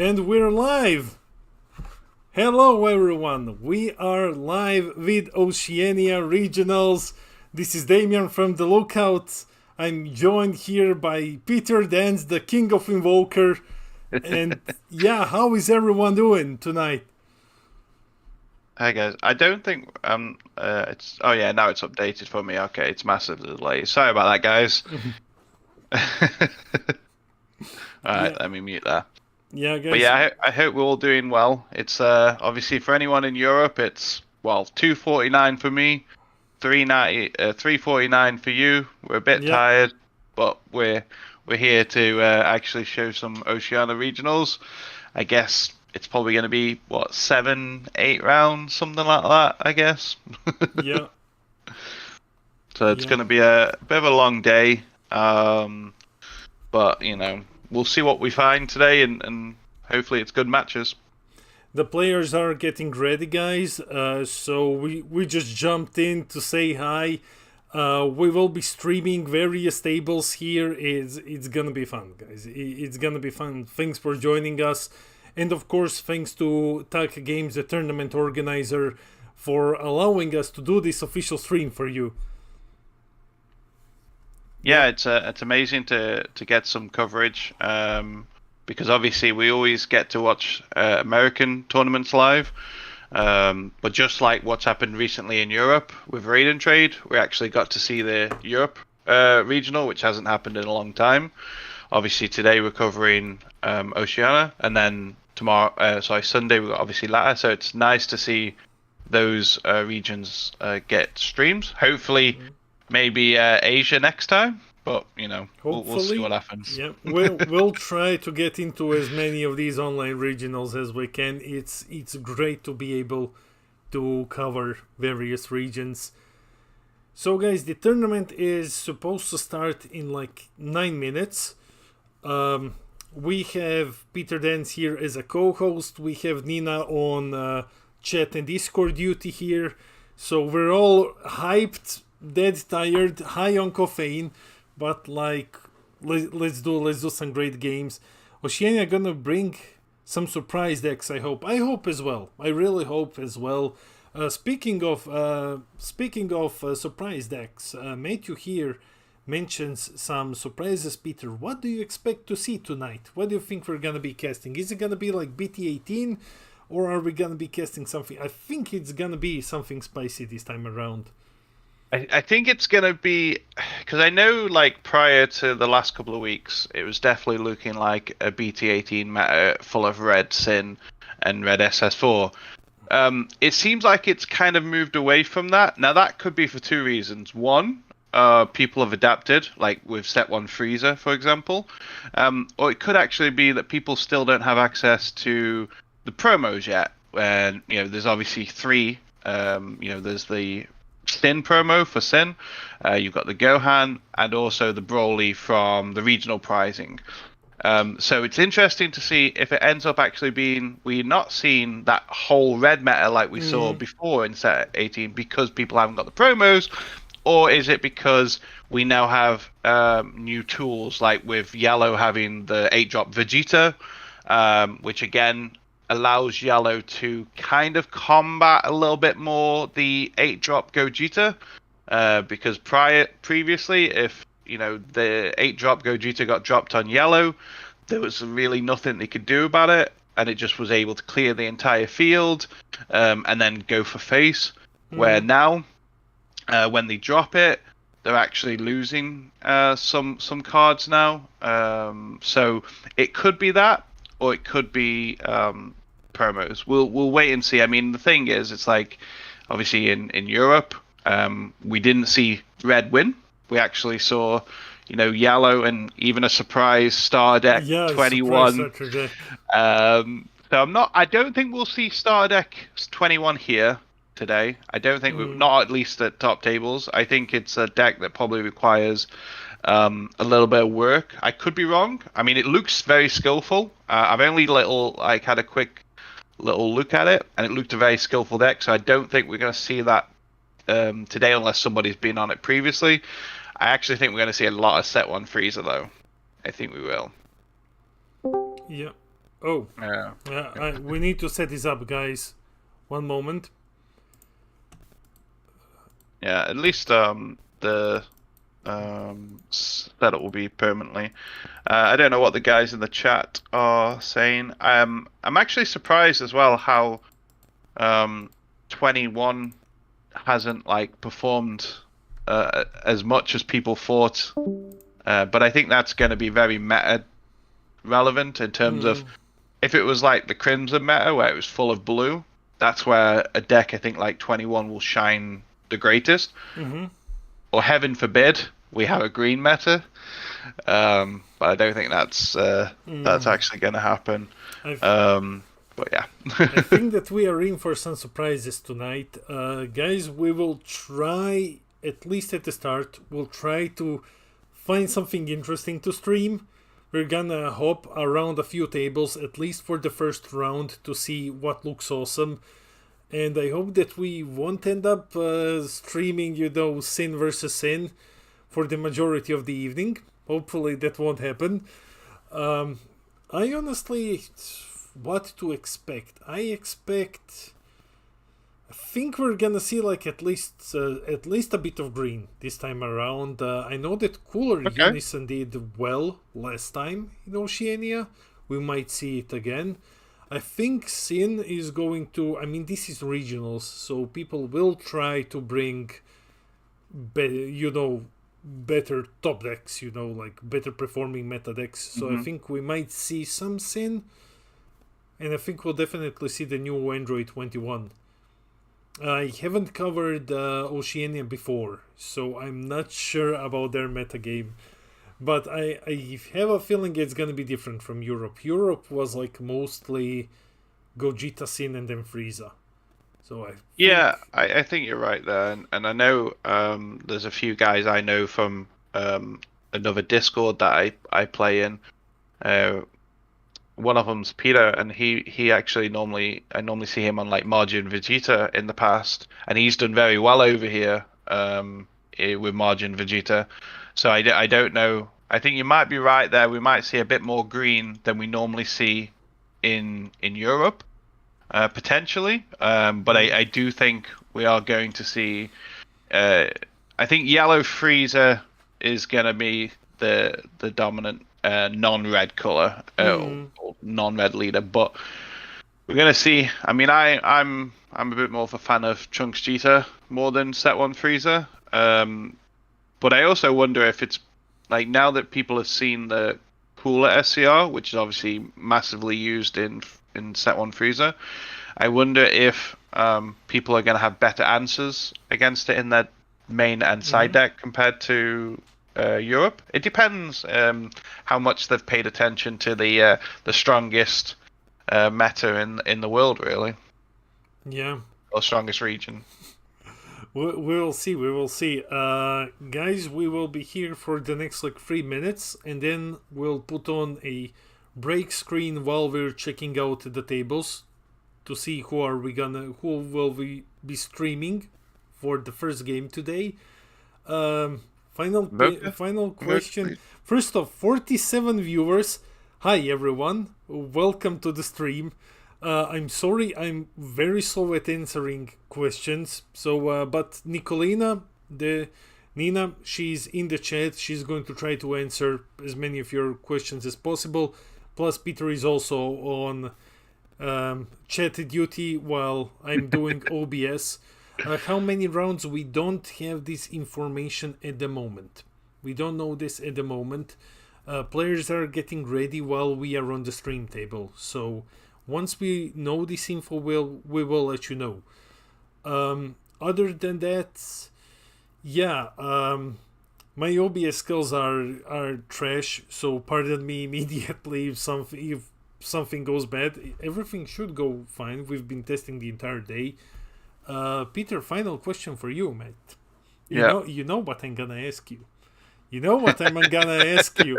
And we're live! Hello everyone, we are live with Oceania Regionals. This is Demian from the Lookout. I'm joined here by Peter Dance, the king of invoker. And yeah, how is everyone doing tonight? Hi guys, I don't think it's oh yeah, now it's updated for me. Okay, it's massively delayed. Sorry about that, guys. All right, Yeah, let me mute that. yeah, But guys. yeah, I hope we're all doing well. It's obviously for anyone in Europe, it's well 2:49 for me, 3:90, 3:49 for you. We're a bit Yeah, tired, but we're here to actually show some Oceania regionals. I guess it's probably going to be what 7, 8 rounds, something like that. I guess. yeah, So it's yeah. going to be a bit of a long day, but we'll see what we find today, and hopefully it's good matches. The players are getting ready, guys. So we just jumped in to say hi. We will be streaming various tables here. It's gonna be fun, guys. It's gonna be fun. Thanks for joining us, and of course, thanks to Tak Games, the tournament organizer, for allowing us to do this official stream for you. Yeah, Yeah, it's amazing to get some coverage, because obviously we always get to watch American tournaments live. But just like what's happened recently in Europe with Raid and Trade, we actually got to see the Europe regional, which hasn't happened in a long time. Obviously today we're covering Oceania, and then tomorrow, sorry, Sunday we've got obviously Latter. So it's nice to see those regions get streams. Hopefully, maybe Asia next time, but we'll see what hopefully. happens. Yeah, we'll try to get into as many of these online regionals as we can. It's great to be able to cover various regions. So, guys, the tournament is supposed to start in like 9 minutes. We have Peter Dance here as a co-host. We have Nina on chat and Discord duty here. So we're all hyped, dead tired, high on caffeine, but like let's do some great games. Oceania gonna bring some surprise decks. I hope as well. I really hope as well. Speaking of surprise decks, Matthew here mentions some surprises. Peter, what do you expect to see tonight? What do you think we're gonna be casting? Is it gonna be like BT18, or are we gonna be casting something? I think it's gonna be something spicy this time around. I think it's gonna be because I know like prior to the last couple of weeks, it was definitely looking like a BT18 meta full of red Sin and red SS4. It seems like it's kind of moved away from that. Now that could be for two reasons. One, people have adapted, like with Set One Freezer, for example, or it could actually be that people still don't have access to the promos yet. And there's obviously three. There's the Sin promo for Sin. You've got the Gohan and also the Broly from the regional prizing. So it's interesting to see if it ends up actually being we're not seeing that whole red meta like we saw before in set 18 because people haven't got the promos, or is it because we now have new tools like with Yellow having the 8-drop Vegeta, which again allows Yellow to kind of combat a little bit more the 8-drop Gogeta, because previously if the 8-drop Gogeta got dropped on Yellow, there was really nothing they could do about it, and it just was able to clear the entire field, and then go for face. Where now, when they drop it, they're actually losing some cards now. So it could be that, or it could be promos. We'll wait and see. I mean, the thing is, it's like obviously in Europe, we didn't see red win. We actually saw, yellow and even a surprise star deck Yeah, surprise 21. starter deck. So I don't think we'll see star deck 21 here today. I don't think not at least at top tables. I think it's a deck that probably requires a little bit of work. I could be wrong. I mean, it looks very skillful. I've only had a quick little look at it, and it looked a very skillful deck. So I don't think we're going to see that today unless somebody's been on it previously. I actually think we're going to see a lot of set one freezer though. I think we will. Yeah. Oh, Yeah. we need to set this up, guys. One moment. Yeah, at least the setup will be permanently. I don't know what the guys in the chat are saying. I'm actually surprised as well how 21 hasn't like performed as much as people thought. But I think that's going to be very meta relevant in terms of if it was like the Crimson meta where it was full of blue, that's where a deck I think like 21 will shine the greatest. Mm-hmm. Or heaven forbid we have a green meta. But I don't think that's actually going to happen. But yeah. I think that we are in for some surprises tonight. Guys, we will try, at least at the start, we'll try to find something interesting to stream. We're gonna hop around a few tables, at least for the first round, to see what looks awesome. And I hope that we won't end up streaming, Sin versus Sin for the majority of the evening. Hopefully that won't happen. I honestly... What to expect? I think we're gonna see like at least a bit of green this time around. I know that Cooler Unison did well last time in Oceania. We might see it again. I think Sin is going to... I mean, this is regionals, so people will try to bring better top decks, like better performing meta decks. So I think we might see some Sin. And I think we'll definitely see the new Android 21. I haven't covered Oceania before, so I'm not sure about their metagame. But I have a feeling it's going to be different from Europe. Europe was like mostly Gogeta, Sin, and then Frieza. So I think you're right there. And I know there's a few guys I know from another Discord that I play in. One of them's Peter, and he actually I normally see him on like Margin Vegeta in the past, and he's done very well over here with Margin Vegeta. So I don't know. I think you might be right there. We might see a bit more green than we normally see in Europe, potentially. But I do think we are going to see. I think yellow Frieza is going to be the dominant non-red color, or non-red leader, but we're gonna see. I mean, I'm a bit more of a fan of Trunks Cheetah more than Set One Frieza, but I also wonder if it's like now that people have seen the cooler SCR, which is obviously massively used in Set One Frieza, I wonder if people are gonna have better answers against it in their main and side deck compared to Europe. It depends how much they've paid attention to the strongest meta in the world, really. Yeah. Or strongest region. We will see. We will see. Guys, we will be here for the next like 3 minutes, and then we'll put on a break screen while we're checking out the tables to see who will we be streaming for the first game today. Final question. First off, 47 viewers. Hi everyone, welcome to the stream. I'm sorry, I'm very slow at answering questions. So, but Nicolina, Nina, she's in the chat. She's going to try to answer as many of your questions as possible. Plus, Peter is also on chat duty while I'm doing OBS. How many rounds? We don't have this information at the moment. We don't know this at the moment. Players are getting ready while we are on the stream table. So once we know this info, we will let you know. Other than that, yeah, my OBS skills are trash. So pardon me immediately if something goes bad. Everything should go fine. We've been testing the entire day. Peter, final question for you, mate. You know what I'm gonna ask you. You know what I'm gonna ask you.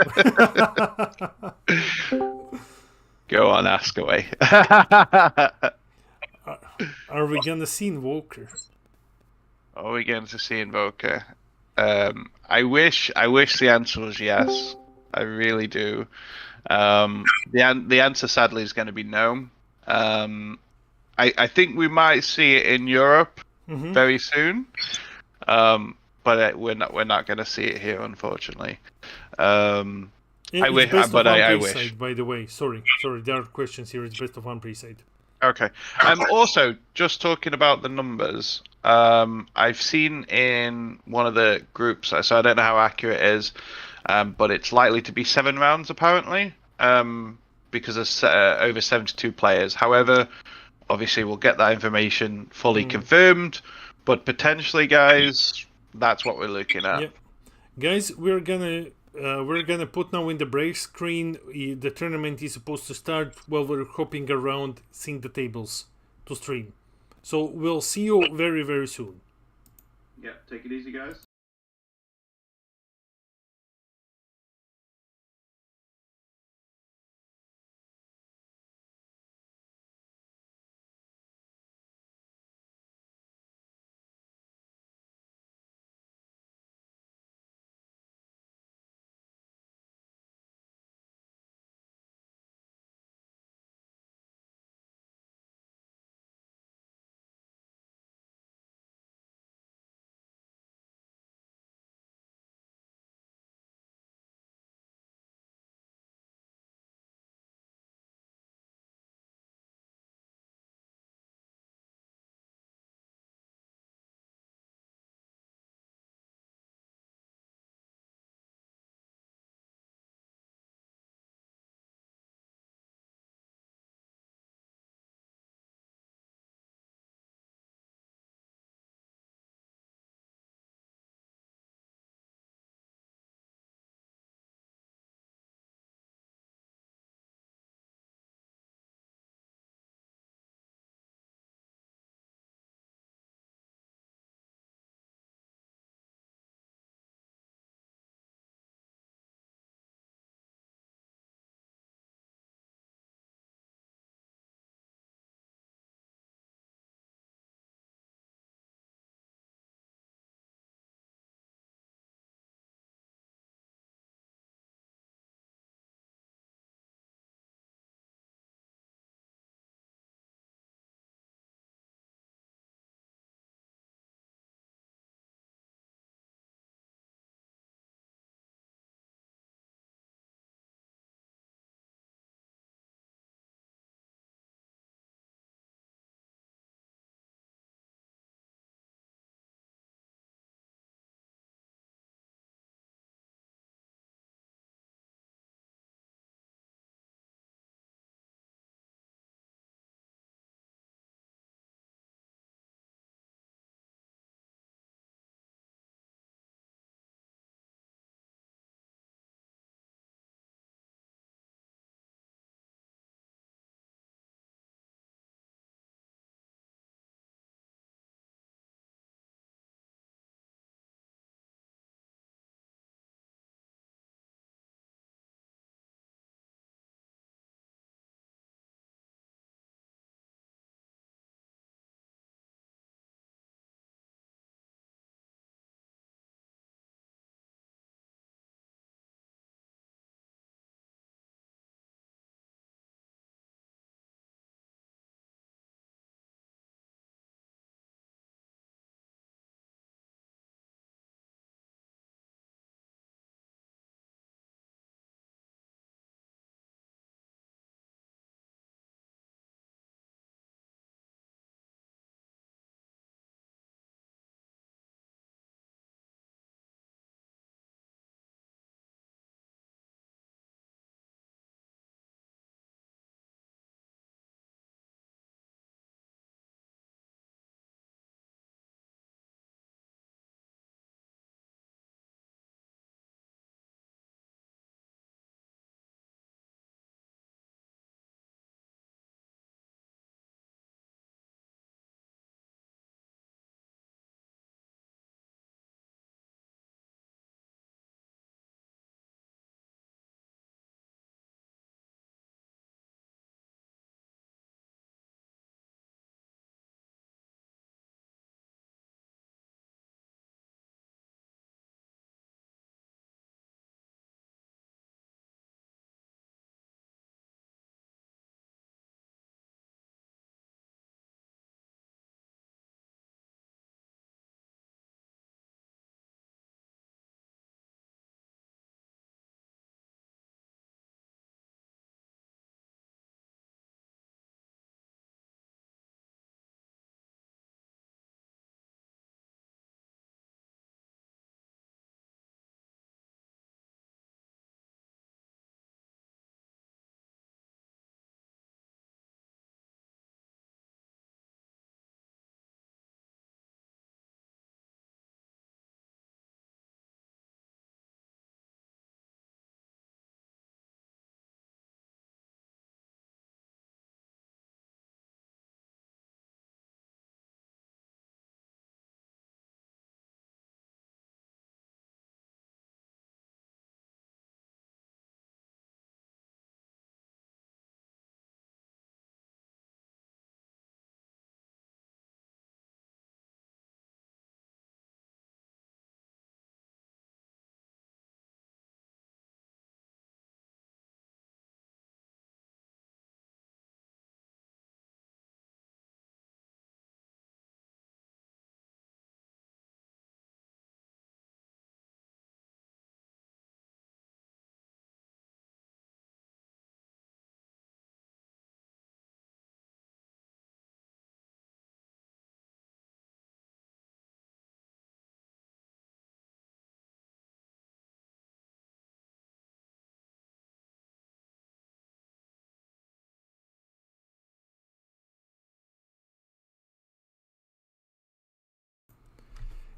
Go on, ask away. Are we gonna see Invoker? Are we going to see Invoker? I wish the answer was yes. I really do. The answer sadly is going to be no. I think we might see it in Europe very soon, but we're not going to see it here, unfortunately. I It's wish, best of but one I pre-side, wish. by the way. Sorry, there are questions here. It's best of one pre-side. Okay. Also, just talking about the numbers, I've seen in one of the groups, so I don't know how accurate it is, but it's likely to be 7 rounds apparently, because there's over 72 players. However, obviously we'll get that information fully confirmed, but potentially, guys, that's what we're looking at. Yeah, guys, we're gonna put now in the break screen. The tournament is supposed to start while we're hopping around, seeing the tables to stream. So we'll see you very, very soon. Yeah, take it easy, guys.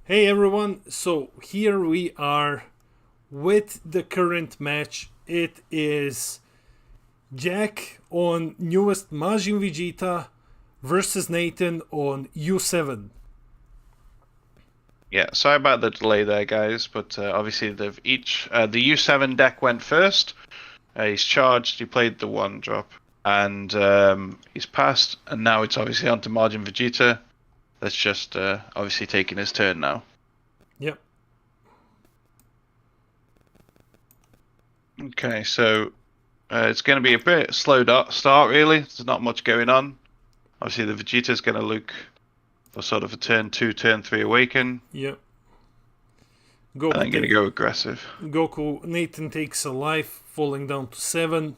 Hey everyone, so here we are with the current match. It is Jack on newest Majin Vegeta versus Nathan on U7. Yeah, sorry about the delay there, guys, but obviously they've each the U7 deck went first. He's charged. He played the one drop, and he's passed. And now it's obviously on to Margin Vegeta. That's just obviously taking his turn now. Yep. Okay, so it's going to be a bit slow start, really. There's not much going on. Obviously, the Vegeta's going to look for sort of a turn 2, turn 3 awaken. Yep. And I'm going to go aggressive. Goku, Nathan takes a life, falling down to 7.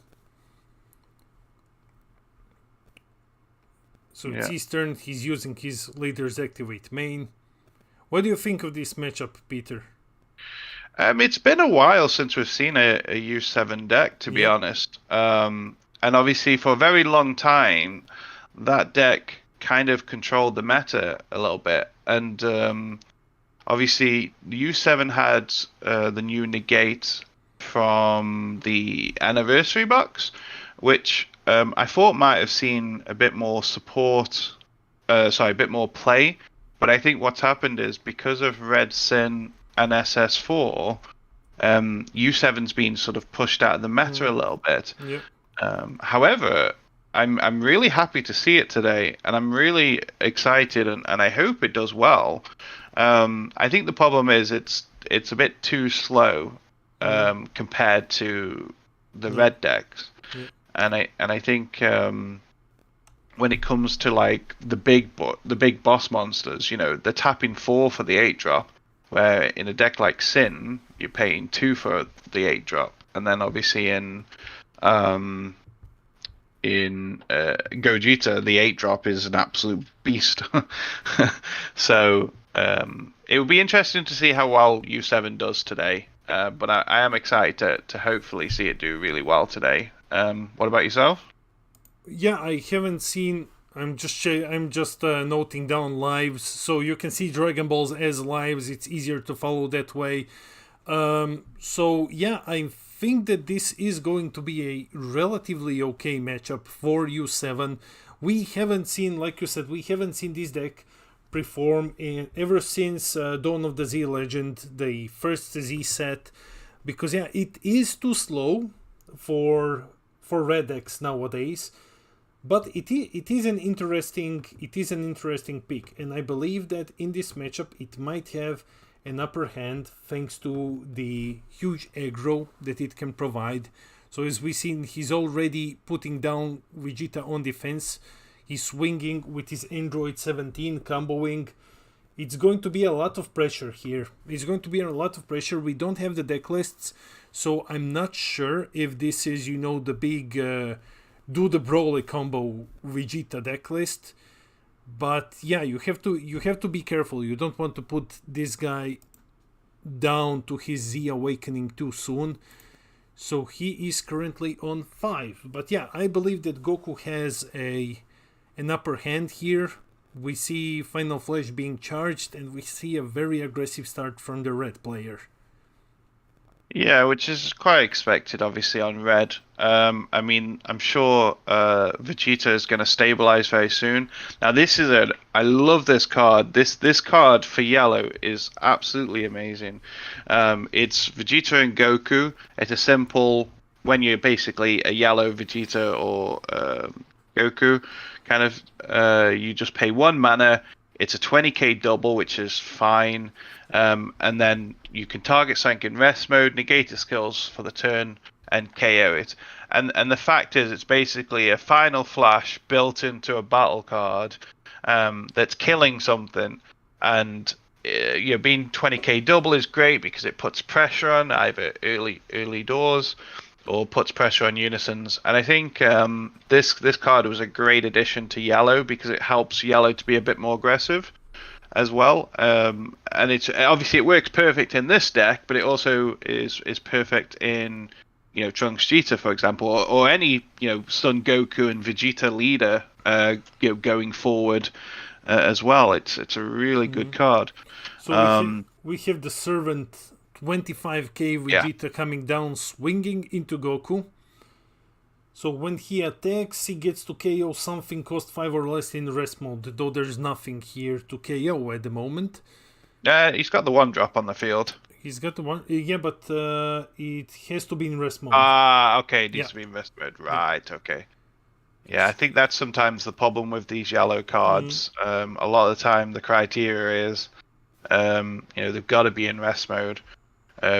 So it's his turn. He's using his leader's activate main. What do you think of this matchup, Peter? It's been a while since we've seen a U7 deck, to be honest. And obviously, for a very long time, that deck kind of controlled the meta a little bit. And obviously, U7 had the new negate from the anniversary box, which I thought might have seen a bit more support, a bit more play. But I think what's happened is because of Red Sin and SS4, U7's been sort of pushed out of the meta a little bit. Yep. However, I'm really happy to see it today, and I'm really excited, and I hope it does well. I think the problem is it's a bit too slow compared to the red decks, and I think when it comes to like the big boss monsters, you know, they're tapping 4 for the 8-drop, where in a deck like Sin, you're paying 2 for the 8-drop, and then obviously in Gogeta, the 8-drop is an absolute beast. So it will be interesting to see how well U7 does today. But I am excited to hopefully see it do really well today. What about yourself? Yeah, I haven't seen. I'm just noting down lives, so you can see Dragon Balls as lives. It's easier to follow that way. So yeah, I think that this is going to be a relatively okay matchup for U7. We haven't seen, like you said, we haven't seen this deck perform ever since Dawn of the Z Legend, the first Z set, because yeah, it is too slow for red decks nowadays. But it is an interesting pick, and I believe that in this matchup it might have an upper hand thanks to the huge aggro that it can provide. So as we seen, he's already putting down Vegeta on defense. He's swinging with his Android 17 comboing. It's going to be a lot of pressure here. It's going to be a lot of pressure. We don't have the deck lists, so I'm not sure if this is, you know, the big do the Broly combo Vegeta deck list. But yeah, you have to be careful. You don't want to put this guy down to his Z awakening too soon. So he is currently on 5. But yeah, I believe that Goku has an upper hand here. We see Final Flash being charged, and we see a very aggressive start from the red player. Yeah, which is quite expected, obviously, on red. I mean, I'm sure Vegeta is going to stabilize very soon. Now, I love this card. This card for yellow is absolutely amazing. It's Vegeta and Goku. It's a simple, when you're basically a yellow Vegeta or Goku, kind of, you just pay 1 mana. It's a 20k double, which is fine. And then you can target Sankin Rest mode, negate the skills for the turn, and KO it. And the fact is, it's basically a Final Flash built into a battle card that's killing something. And being 20k double is great because it puts pressure on either early doors or puts pressure on unisons. And I think this card was a great addition to yellow because it helps yellow to be a bit more aggressive as well. And it's obviously it works perfect in this deck, but it also is perfect in Trunks Vegeta, for example, or any Son Goku and Vegeta leader going forward. as well. It's a really good card. So we have the Servant 25k Vegeta coming down, swinging into Goku. So when he attacks, he gets to KO something cost 5 or less in rest mode, though there's nothing here to KO at the moment. He's got the 1-drop on the field. He's got the one, yeah, but it has to be in rest mode. Okay, it needs to be in rest mode. Right, okay. Yeah, I think that's sometimes the problem with these yellow cards. A lot of the time, the criteria is, they've got to be in rest mode,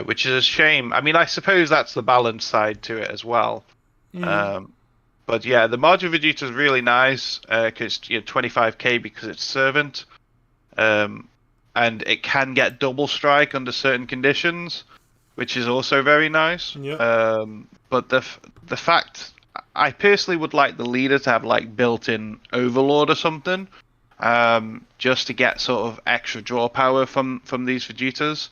which is a shame. I mean, I suppose that's the balance side to it as well. But yeah, the Margin Vegeta is really nice because 25k because it's Servant, and it can get double strike under certain conditions, which is also very nice. Yeah. But the fact, I personally would like the leader to have like built-in Overlord or something, just to get sort of extra draw power from these Vegetas.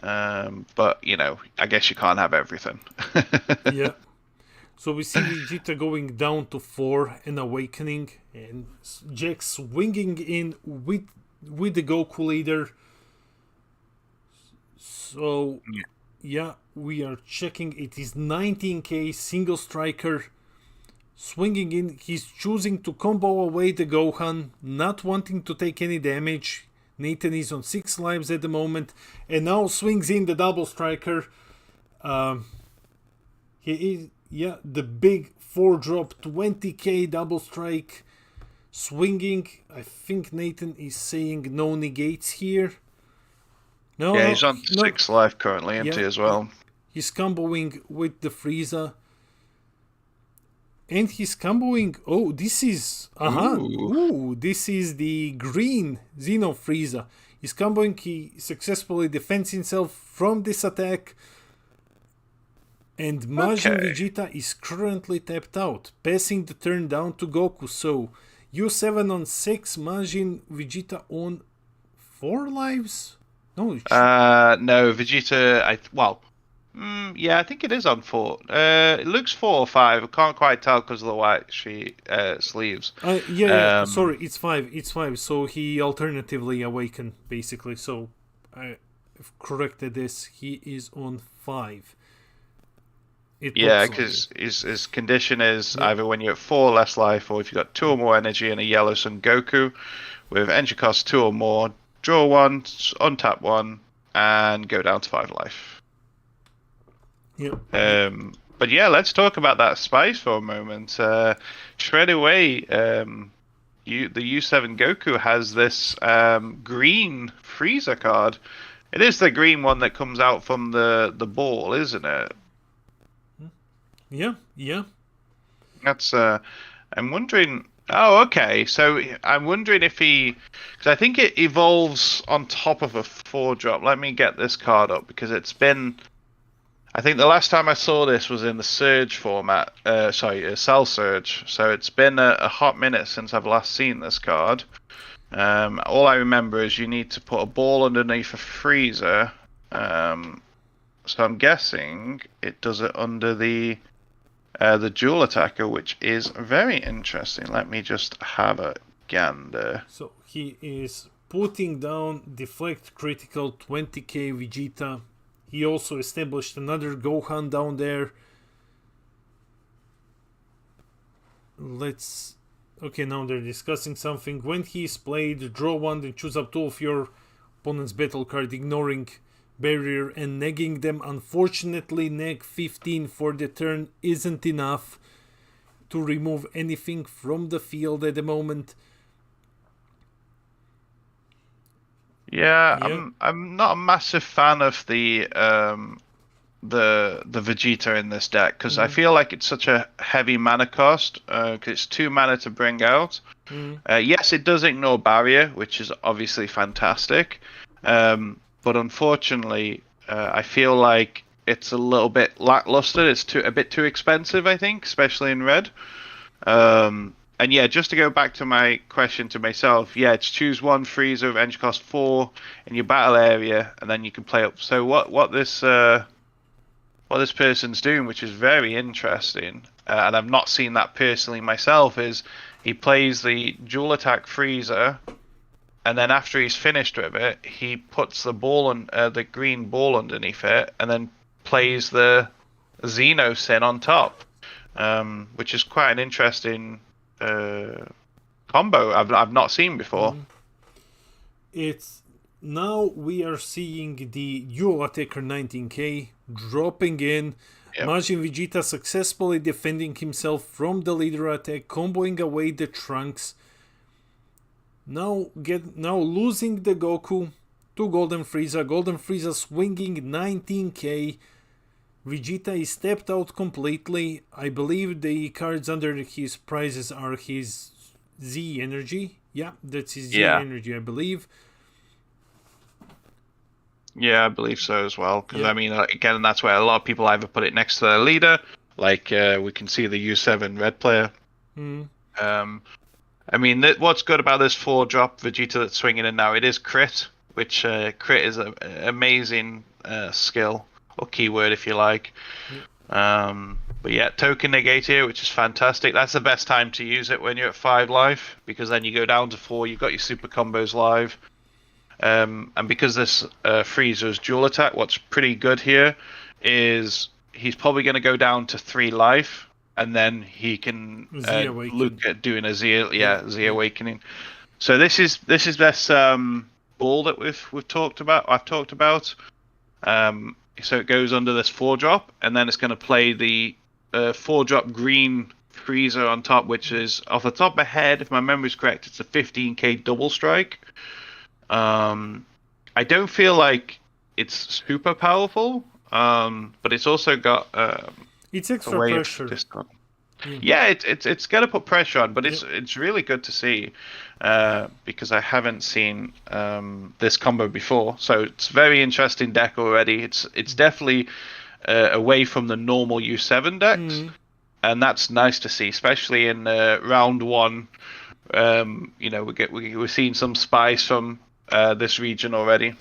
But I guess you can't have everything. Yeah. So we see Vegeta going down to 4 and awakening, and Jack swinging in with the Goku leader. So yeah, we are checking. It is 19k single striker. Swinging in, he's choosing to combo away the Gohan, not wanting to take any damage. Nathan is on 6 lives at the moment, and now swings in the double striker. He is, the big 4-drop 20k double strike. Swinging, I think Nathan is saying no negates here. No, yeah, he's on 6 life currently, empty as well. He's comboing with the Frieza. And he's comboing. Oh, this is. Ooh, this is the green Xeno Frieza. He's comboing. He successfully defends himself from this attack. And Majin Vegeta is currently tapped out, passing the turn down to Goku. So, U7 on 6, Majin Vegeta on 4 lives? No, no, Vegeta. I think it is on 4. It looks 4 or 5. I can't quite tell because of the white sleeves. Sorry, it's 5. It's 5. So he alternatively awakened, basically. So I've corrected this. He is on 5. Because his condition is either when you're at 4 less life, or if you've got 2 or more energy and a yellow Sun Goku with entry cost 2 or more, draw 1, untap 1, and go down to 5 life. But yeah, let's talk about that spice for a moment. Shred away. The U7 Goku has this green Frieza card. It is the green one that comes out from the ball, isn't it? Yeah. That's I'm wondering. Oh, okay. So I'm wondering if because I think it evolves on top of a 4-drop. Let me get this card up because it's been. I think the last time I saw this was in the Surge format. Cell Surge. So it's been a hot minute since I've last seen this card. All I remember is you need to put a ball underneath a freezer. So I'm guessing it does it under the dual attacker, which is very interesting. Let me just have a gander. So he is putting down deflect critical 20k Vegeta. He also established another Gohan down there. Okay, now they're discussing something. When he is played, draw 1, then choose up 2 of your opponent's battle card, ignoring barrier and negging them. Unfortunately, neg 15 for the turn isn't enough to remove anything from the field at the moment. Yeah. I'm not a massive fan of the Vegeta in this deck because I feel like it's such a heavy mana cost because it's 2 mana to bring out. Yes, it does ignore barrier, which is obviously fantastic, but unfortunately I feel like it's a little bit lackluster. It's a bit too expensive, I think, especially in red. And yeah, just to go back to my question to myself, it's choose 1 Frieza of entry cost 4 in your battle area, and then you can play up. So what this person's doing, which is very interesting, and I've not seen that personally myself, is he plays the dual attack Frieza and then after he's finished with it, he puts the the green ball underneath it, and then plays the Xenos in on top, which is quite an interesting combo I've not seen before. It's now we are seeing the dual attacker 19k dropping in. Yep. Majin Vegeta successfully defending himself from the leader attack, comboing away the Trunks. Now losing the Goku to Golden Frieza swinging 19k. Vegeta is stepped out completely. I believe the cards under his prizes are his Z energy. Yeah, that's his Z energy, I believe. Yeah, I believe so as well. Because I mean, again, that's where a lot of people either put it next to their leader, like we can see the U7 red player. I mean, what's good about this 4-drop Vegeta that's swinging in now? It is crit, which crit is an amazing skill or keyword if you like. But yeah, token negate here, which is fantastic. That's the best time to use it when you're at 5 life, because then you go down to 4. You've got your super combos live. And because this Frieza's dual attack, what's pretty good here is he's probably going to go down to 3 life, and then he can look at doing a Z awakening. So this is this ball that we've talked about. I've talked about. So it goes under this 4-drop, and then it's going to play the 4-drop green Frieza on top, which is off the top of my head, if my memory's correct, it's a 15k double strike. I don't feel like it's super powerful, but it's also got it's extra pressure. Yeah, it's gonna put pressure on, but it's really good to see because I haven't seen this combo before. So it's very interesting deck already. It's definitely away from the normal U7 decks, and that's nice to see, especially in round 1. We're seeing some spice from this region already.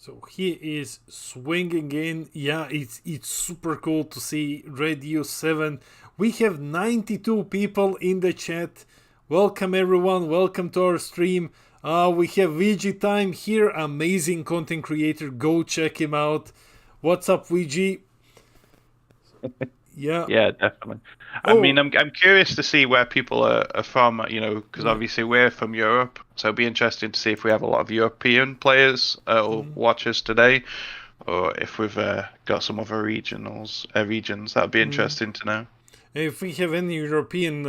So he is swinging in. Yeah, it's super cool to see Red U7. We have 92 people in the chat. Welcome everyone. Welcome to our stream. We have VG Time here. Amazing content creator. Go check him out. What's up, VG? Yeah, definitely. I mean, I'm curious to see where people are from, because obviously we're from Europe, so it'll be interesting to see if we have a lot of European players or watchers today, or if we've got some other regions. That'd be interesting to know. If we have any European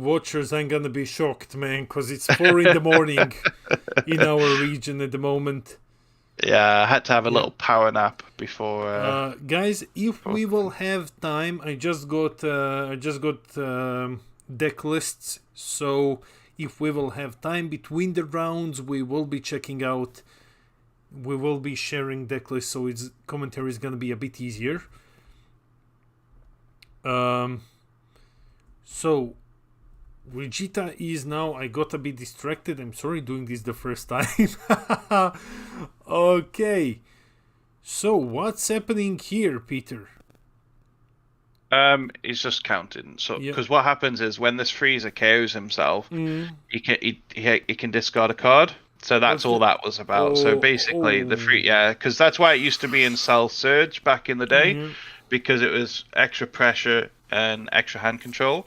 watchers, I'm gonna be shocked, man, because it's 4 in the morning in our region at the moment. Yeah, I had to have a little power nap before. Guys, if we will have time, I just got deck lists. So if we will have time between the rounds, we will be checking out. We will be sharing deck lists, so its commentary is gonna be a bit easier. So Vegeta is now. I got a bit distracted. I'm sorry, doing this the first time. Okay. So what's happening here, Peter? He's just counting. So because what happens is when this Frieza KOs himself, he can discard a card. So that's all that was about. So basically, because that's why it used to be in Cell Surge back in the day, because it was extra pressure and extra hand control.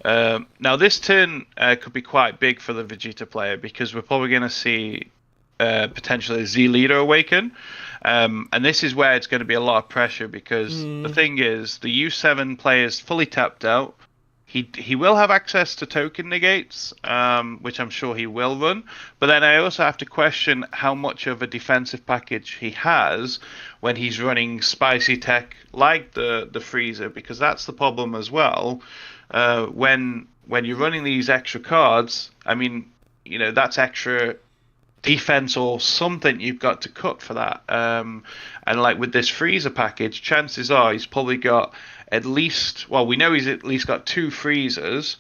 Now this turn could be quite big for the Vegeta player, because we're probably going to see potentially Z Leader awaken, and this is where it's going to be a lot of pressure, because the thing is the U7 player is fully tapped out. He will have access to token negates, which I'm sure he will run, but then I also have to question how much of a defensive package he has when he's running spicy tech like the Frieza, because that's the problem as well. When you're running these extra cards, I mean, that's extra defense or something you've got to cut for that. And like with this Frieza package, chances are he's probably got at least, we know he's at least got 2 Friezas,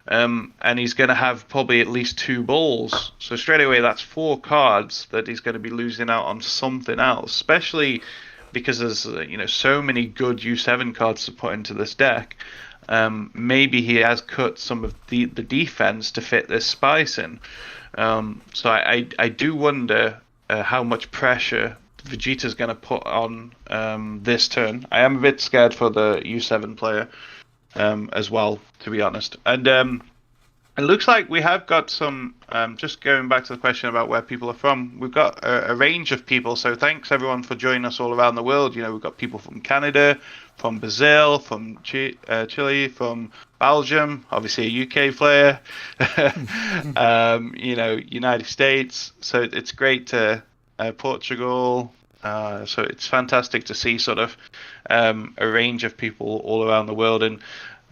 and he's going to have probably at least 2 balls. So straight away, that's 4 cards that he's going to be losing out on something else, especially because there's so many good U7 cards to put into this deck. Maybe he has cut some of the defense to fit this spice in. So I do wonder how much pressure Vegeta's going to put on this turn. I am a bit scared for the U7 player as well, to be honest. And it looks like we have got some. Just going back to the question about where people are from, we've got a range of people. So thanks everyone for joining us all around the world. You know, we've got people from Canada, from Brazil, from Chile, from Belgium, obviously a UK player. You know, United States. So it's great to Portugal. So it's fantastic to see sort of a range of people all around the world, and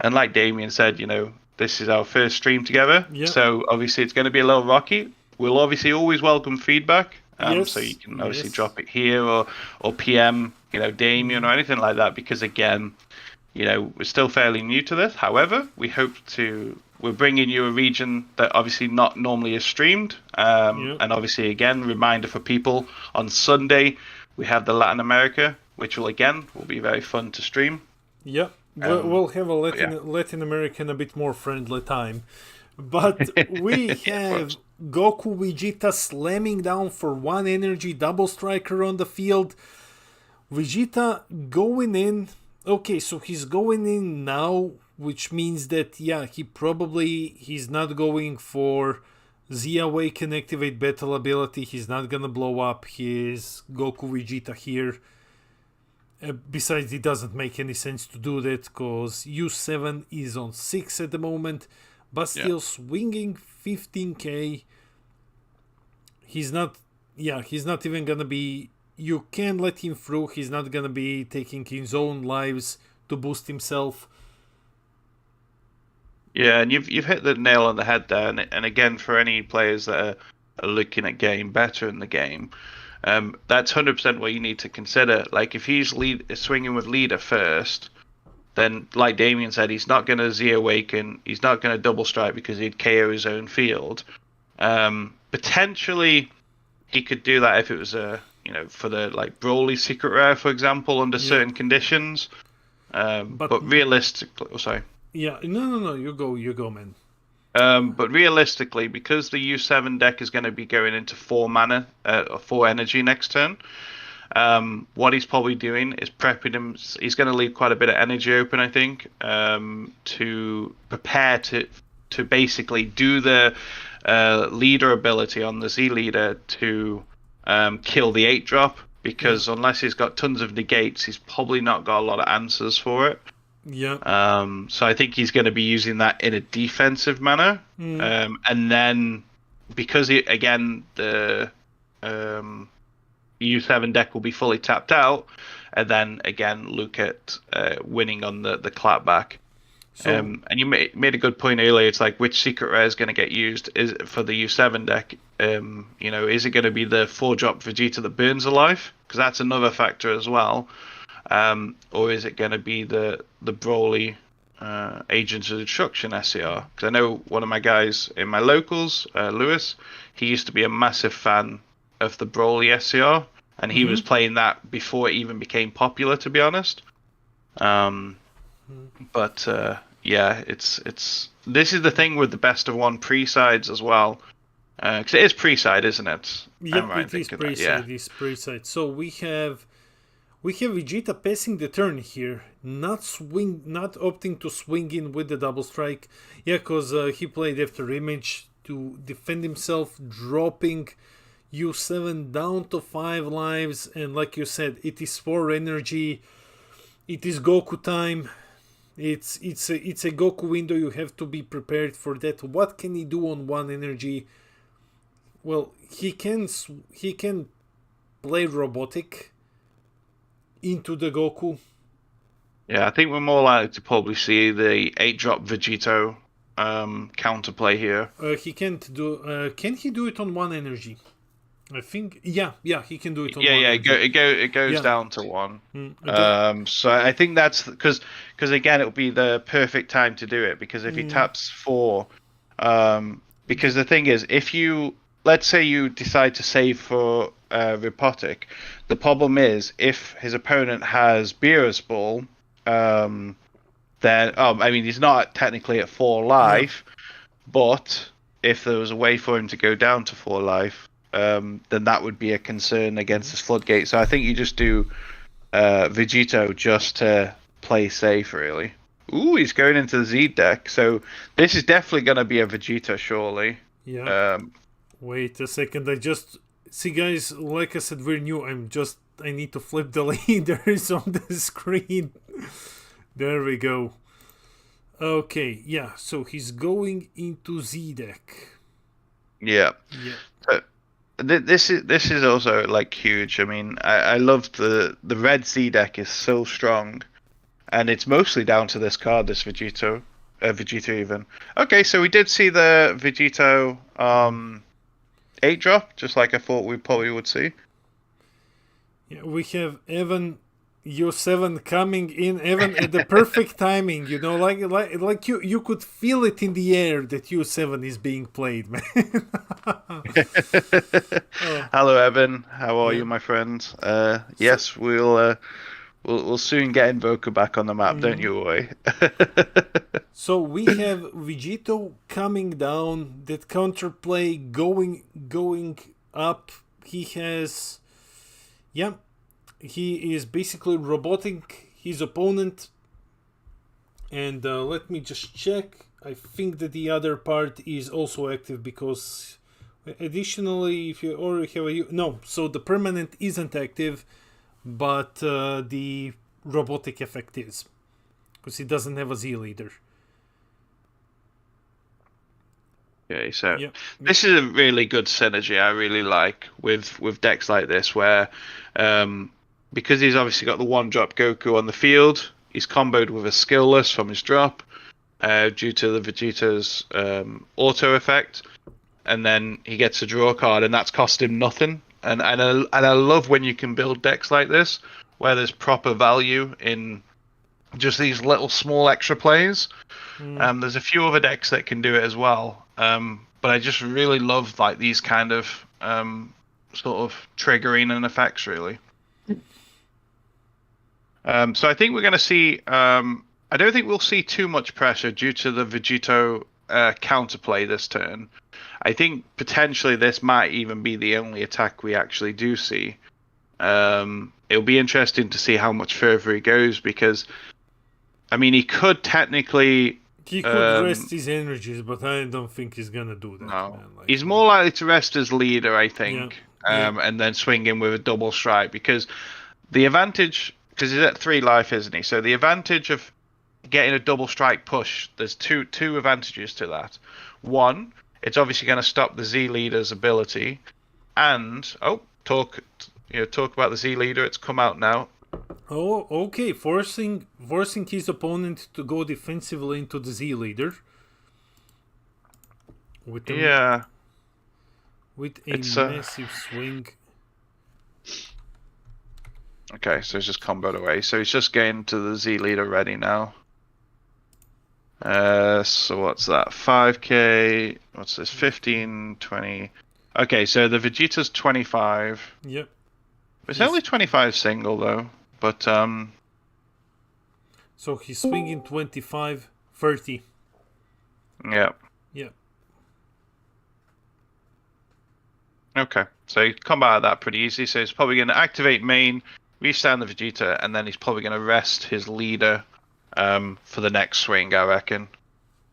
like Demian said, you know, this is our first stream together, Yeah. so obviously it's going to be a little rocky. We'll obviously always welcome feedback, Yes. so you can obviously drop it here or PM, you know, Damian or anything like that, because again, you know, we're still fairly new to this. However, we're bringing you a region that obviously not normally is streamed, and obviously again, reminder for people on Sunday we have the Latin America, which will be very fun to stream. Yeah. We'll have a Latin American a bit more friendly time. But we have Goku Vegeta slamming down for 1 energy double striker on the field. Vegeta going in. Okay, so he's going in now, which means that, he's not going for Z Awaken activate battle ability. He's not gonna blow up his Goku Vegeta here. Besides, it doesn't make any sense to do that because U7 is on 6 at the moment, but still swinging 15k. He's not even gonna be. You can let him through. He's not gonna be taking his own lives to boost himself. Yeah, and you've hit the nail on the head there. And again, for any players that are looking at getting better in the game, that's 100% what you need to consider. Like if he's swinging with leader first, then like Damian said, he's not going to Z Awaken, he's not going to double strike because he'd KO his own field. Potentially, he could do that if it was for the like Broly secret rare, for example, under certain conditions. But realistically, sorry. Yeah, no, you go, man. But realistically, because the U7 deck is going to be going into 4 mana, 4 energy next turn, what he's probably doing is prepping him. He's going to leave quite a bit of energy open, I think, to prepare to basically do the leader ability on the Z leader to kill the 8-drop. Because unless he's got tons of negates, he's probably not got a lot of answers for it. Yeah. So I think he's going to be using that in a defensive manner, and then because the U7 deck will be fully tapped out, and then again look at winning on the clapback. So, and you made a good point earlier. It's like which secret rare is going to get used is for the U7 deck. Is it going to be the 4-drop Vegeta that burns alive? Because that's another factor as well. Or is it going to be the Broly Agents of Destruction SCR? Because I know one of my guys in my locals, Lewis, he used to be a massive fan of the Broly SCR, and he was playing that before it even became popular, to be honest. But it's this is the thing with the best of 1 pre-sides as well. Because it is pre-side, isn't it? Yeah, it is pre-side. It is pre-side. So we have Vegeta passing the turn here, not opting to swing in with the double strike. Yeah, because he played after image to defend himself, dropping U7 down to 5 lives, and like you said, it is 4 energy. It is Goku time. It's a Goku window. You have to be prepared for that. What can he do on 1 energy? Well, he can play robotic into the Goku. Yeah, I think we're more likely to probably see the 8-drop Vegito counterplay here. He can't do. Can he do it on 1 energy? I think. Yeah, he can do it on 1 energy. It goes down to 1. So I think that's because again it'll be the perfect time to do it, because if he taps 4, because the thing is, if let's say you decide to save for Robotic, the problem is if his opponent has Beerus Ball, then he's not technically at 4 life, but if there was a way for him to go down to 4 life, then that would be a concern against this floodgate. So I think you just do Vegito just to play safe, really. Ooh, he's going into the Z deck, so this is definitely going to be a Vegeta, surely. Yeah. Wait a second, I just... See, guys, like I said, we're new. I need to flip the leaders on the screen. There we go. Okay, yeah, so he's going into Z deck. Yeah. So, this is also like huge. I mean, I love the red Z deck is so strong, and it's mostly down to this card, this Vegito even. Okay, so we did see the Vegito 8 drop, just like I thought we probably would see. Yeah, we have Evan U7 coming in, Evan, at the perfect timing, you know, like you could feel it in the air that U7 is being played, man. Hello, Evan. How are you, my friend? Yes, we'll soon get Invoker back on the map, don't you worry. So we have Vegito coming down, that counterplay going up. He has, yeah, he is basically roboting his opponent. And let me just check. I think that the other part is also active because additionally, if you already have no, so the permanent isn't active, but the robotic effect is, because he doesn't have a Z leader. Okay, so this is a really good synergy I really like with decks like this, where because he's obviously got the 1-drop Goku on the field, he's comboed with a skillless from his drop due to the Vegeta's auto effect, and then he gets a draw card, and that's cost him nothing. And I love when you can build decks like this, where there's proper value in just these little small extra plays. There's a few other decks that can do it as well, but I just really love like these kind of sort of triggering and effects, really. So I think we're going to see. I don't think we'll see too much pressure due to the Vegito counterplay this turn. I think potentially this might even be the only attack we actually do see. It'll be interesting to see how much further he goes, because, I mean, he could technically... He could rest his energies, but I don't think he's going to do that. No. Man. Like, he's more likely to rest as leader, I think, yeah. And then swing in with a double strike, because the advantage... Because he's at 3 life, isn't he? So the advantage of getting a double strike push, there's two advantages to that. One, it's obviously going to stop the Z leader's ability, and talk about the Z leader. It's come out now. Oh, okay. Forcing his opponent to go defensively into the Z leader. With a massive swing. Okay, so it's just comboed away. So he's just getting to the Z leader ready now. So what's that? 5k. What's this? 15, 20. Okay, so the Vegeta's 25. Yep. It's only 25 single though, but So he's swinging 25, 30. Yeah. Yeah. Okay, so you come out of that pretty easy. So he's probably going to activate main, restand the Vegeta, and then he's probably going to rest his leader for the next swing, I reckon.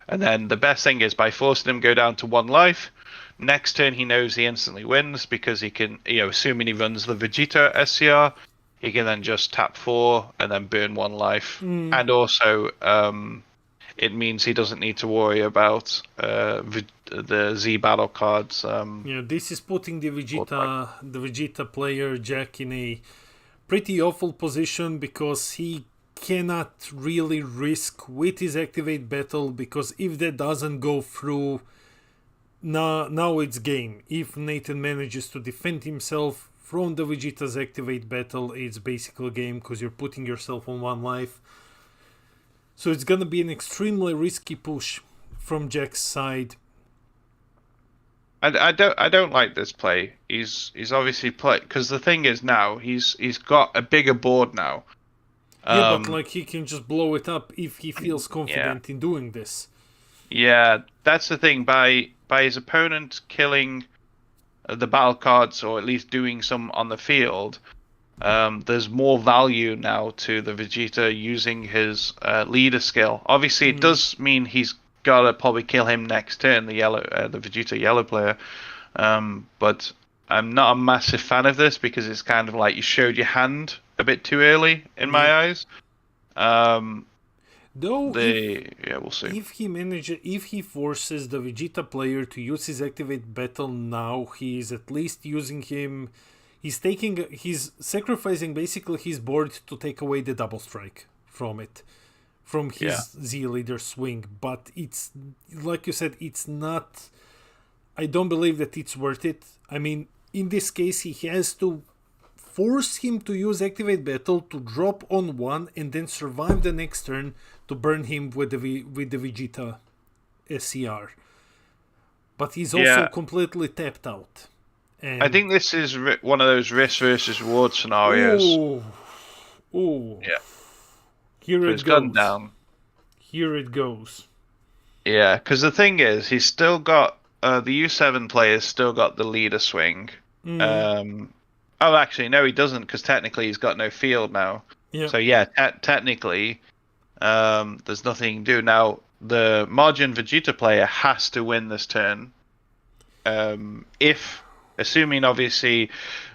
And then the best thing is, by forcing him go down to 1 life, next turn he knows he instantly wins, because he can, assuming he runs the Vegeta SCR, he can then just tap 4 and then burn 1 life. And also, it means he doesn't need to worry about the Z battle cards. This is putting the Vegeta player Jack in a pretty awful position, because he cannot really risk with his activate battle, because if that doesn't go through, now it's game. If Nathan manages to defend himself from the Vegeta's activate battle, it's basically game, because you're putting yourself on 1 life. So it's gonna be an extremely risky push from Jack's side. I don't like this play. He's obviously played, because the thing is now he's got a bigger board now. But like, he can just blow it up if he feels confident in doing this. Yeah, that's the thing. By by his opponent killing the battle cards, or at least doing some on the field, there's more value now to the Vegeta using his leader skill. Obviously, it does mean he's gotta probably kill him next turn, the Vegeta yellow player. But I'm not a massive fan of this because it's kind of like you showed your hand a bit too early in my eyes. Though we'll see. If he forces the Vegeta player to use his activate battle now, he is at least using him. He's sacrificing basically his board to take away the double strike from his Z leader swing. But it's like you said, it's not. I don't believe that it's worth it. I mean, in this case, he has to force him to use activate battle to drop on one and then survive the next turn to burn him with the Vegeta SCR. But he's also completely tapped out. And I think this is one of those risk versus reward scenarios. Ooh. Yeah. Here so it it's goes. Gone down. Here it goes. Yeah, because the thing is, he's still got the U7 player's still got the leader swing. Actually, no, he doesn't, because technically he's got no field now. Yeah. So yeah, technically, there's nothing he can do now. The Margin Vegeta player has to win this turn. Assuming obviously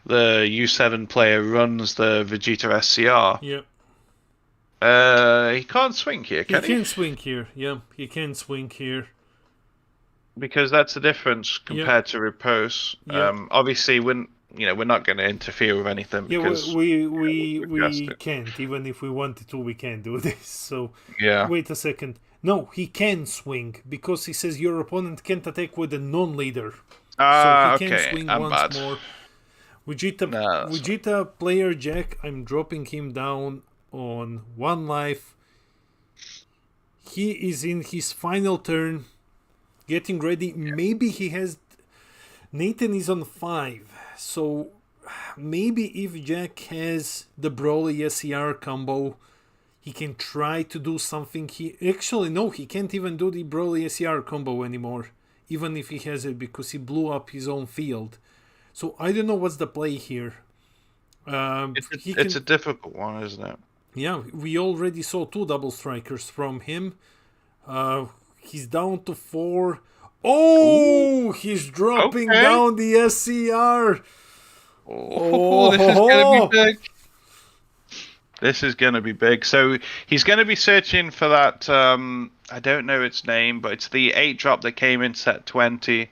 the U7 player runs the Vegeta SCR. Yeah. He can't swing here, can he? He can swing here. Yeah, he can swing here. Because that's the difference compared to Repose. Obviously, we're not going to interfere with anything. Because we can't. Even if we wanted to, we can't do this. So wait a second. No, he can swing because he says your opponent can't attack with a non-leader. So he can swing once more. Vegeta player Jack, I'm dropping him down on 1 life. He is in his final turn, getting ready. Maybe he has. Nathan is on 5, so maybe if Jack has the Broly SCR combo, he can try to do something. He can't even do the Broly SCR combo anymore, even if he has it, because he blew up his own field. So I don't know what's the play here. It's a difficult one, isn't it? Yeah, we already saw 2 double strikers from him. He's down to 4. Oh, he's dropping down the SCR. Oh, this is going to be big. This is going to be big. So he's going to be searching for that. I don't know its name, but it's the 8-drop that came in set 20.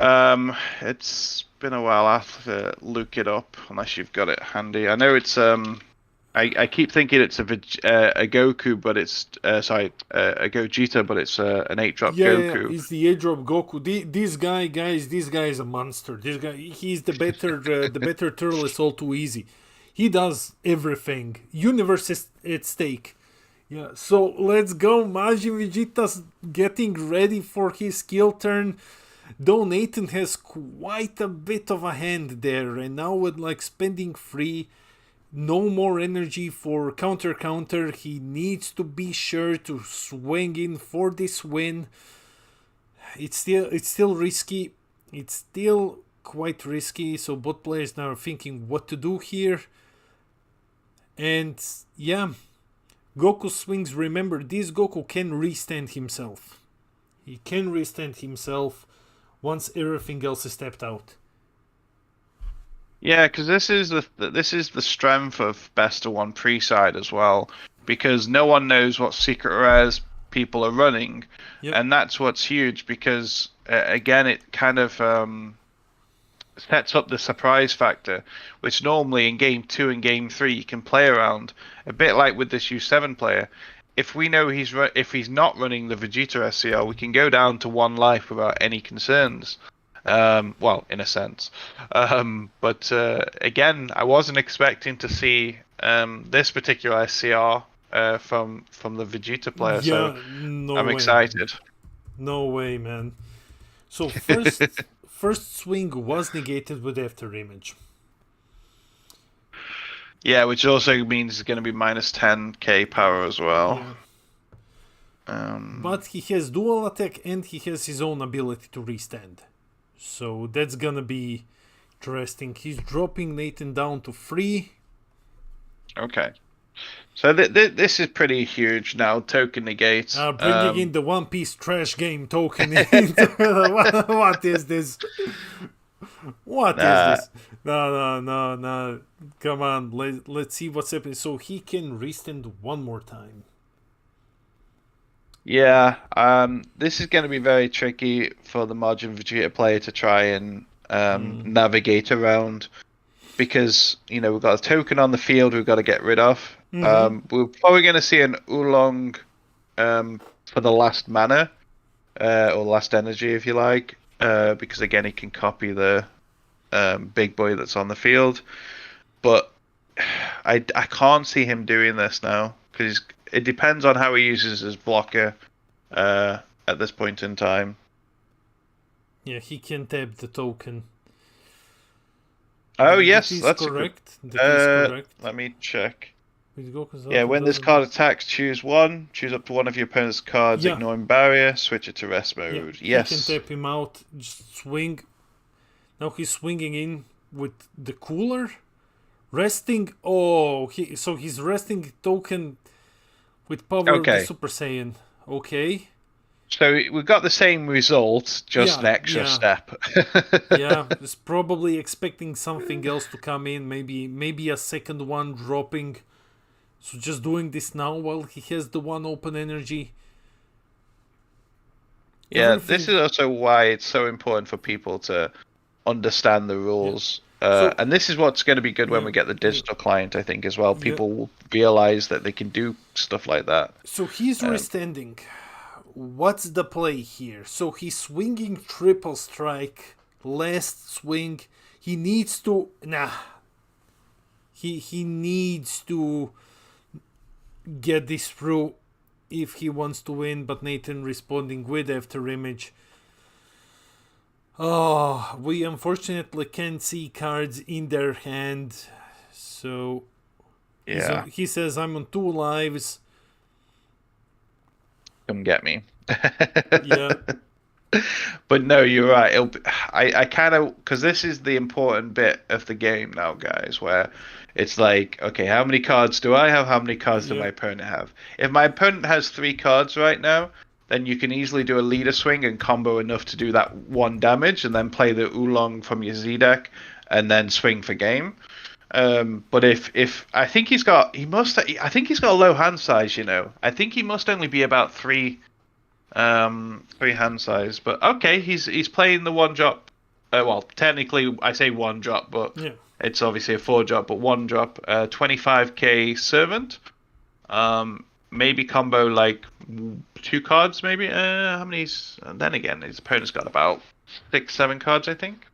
It's been a while. I have to look it up unless you've got it handy. I know it's I keep thinking it's a Goku, but it's a Gogeta, but it's an 8-drop Goku. Yeah, it's the 8-drop Goku. This guy is a monster. This guy, he's the better turtle. Is all too easy. He does everything. Universe is at stake. Yeah, so let's go. Majin Vegeta's getting ready for his kill turn. Though Nathan has quite a bit of a hand there, and now with spending free, no more energy for counter. He needs to be sure to swing in for this win. It's still risky. It's still quite risky. So both players now are thinking what to do here. And yeah, Goku swings. Remember, this Goku can restand himself. He can restand himself once everything else is tapped out. Yeah, because this is the strength of Best of One pre-side as well, because no one knows what secret rares people are running, and that's what's huge. Because again, it kind of sets up the surprise factor, which normally in game 2 and game 3 you can play around a bit like with this U7 player. If we know if he's not running the Vegeta SCR, we can go down to 1 life without any concerns. Well, in a sense. But again, I wasn't expecting to see this particular SCR from the Vegeta player, so I'm excited. No way, man. So first swing was negated with after image. Yeah, which also means it's going to be minus 10k power as well. But he has dual attack and he has his own ability to restand. So that's gonna be interesting. He's dropping Nathan down to 3. Okay. So this is pretty huge now. Token negate. Bringing in the One Piece trash game token into what is this? What is this? No. Come on, let's see what's happening. So he can restand one more time. Yeah, this is going to be very tricky for the Margin Vegeta player to try and navigate around, because we've got a token on the field we've got to get rid of. We're probably going to see an Oolong for the last mana, or last energy if you like, because again he can copy the big boy that's on the field. But I can't see him doing this now, because it depends on how he uses his blocker at this point in time. Yeah, he can tap the token. Oh, yes, that's correct. That is correct. Let me check. Yeah, when this card attacks, choose up to one of your opponent's cards, ignoring barrier, switch it to rest mode. Yeah, yes. You can tap him out, just swing. Now he's swinging in with the cooler. Resting. Oh, so he's resting token with power of the Super Saiyan. Okay. So we've got the same result, just an extra step. Yeah, he's probably expecting something else to come in. Maybe a second one dropping. So just doing this now while he has the one open energy. Yeah, this is also why it's so important for people to understand the rules. And this is what's going to be good when we get the digital client, I think, as well. People will realize that they can do stuff like that. So he's restanding. What's the play here? So he's swinging triple strike. Last swing. He needs to... He needs to get this through if he wants to win. But Nathan responding with after image. Oh, we unfortunately can't see cards in their hand. So he says, I'm on 2 lives. Come get me. Yeah. But no, you're right. I kind of, because this is the important bit of the game now, guys, where it's like, okay, how many cards do I have? How many cards do my opponent have? If my opponent has 3 cards right now, then you can easily do a leader swing and combo enough to do that 1 damage, and then play the Oolong from your Z deck, and then swing for game. But if I think he's got a low hand size. I think he must only be about 3 hand size. But okay, he's playing the 1-drop. Well, technically I say 1-drop, but it's obviously a 4-drop, but 1-drop. 25k servant. Maybe combo like 2 cards, maybe. How many? And then again, his opponent's got about 6-7 cards, I think.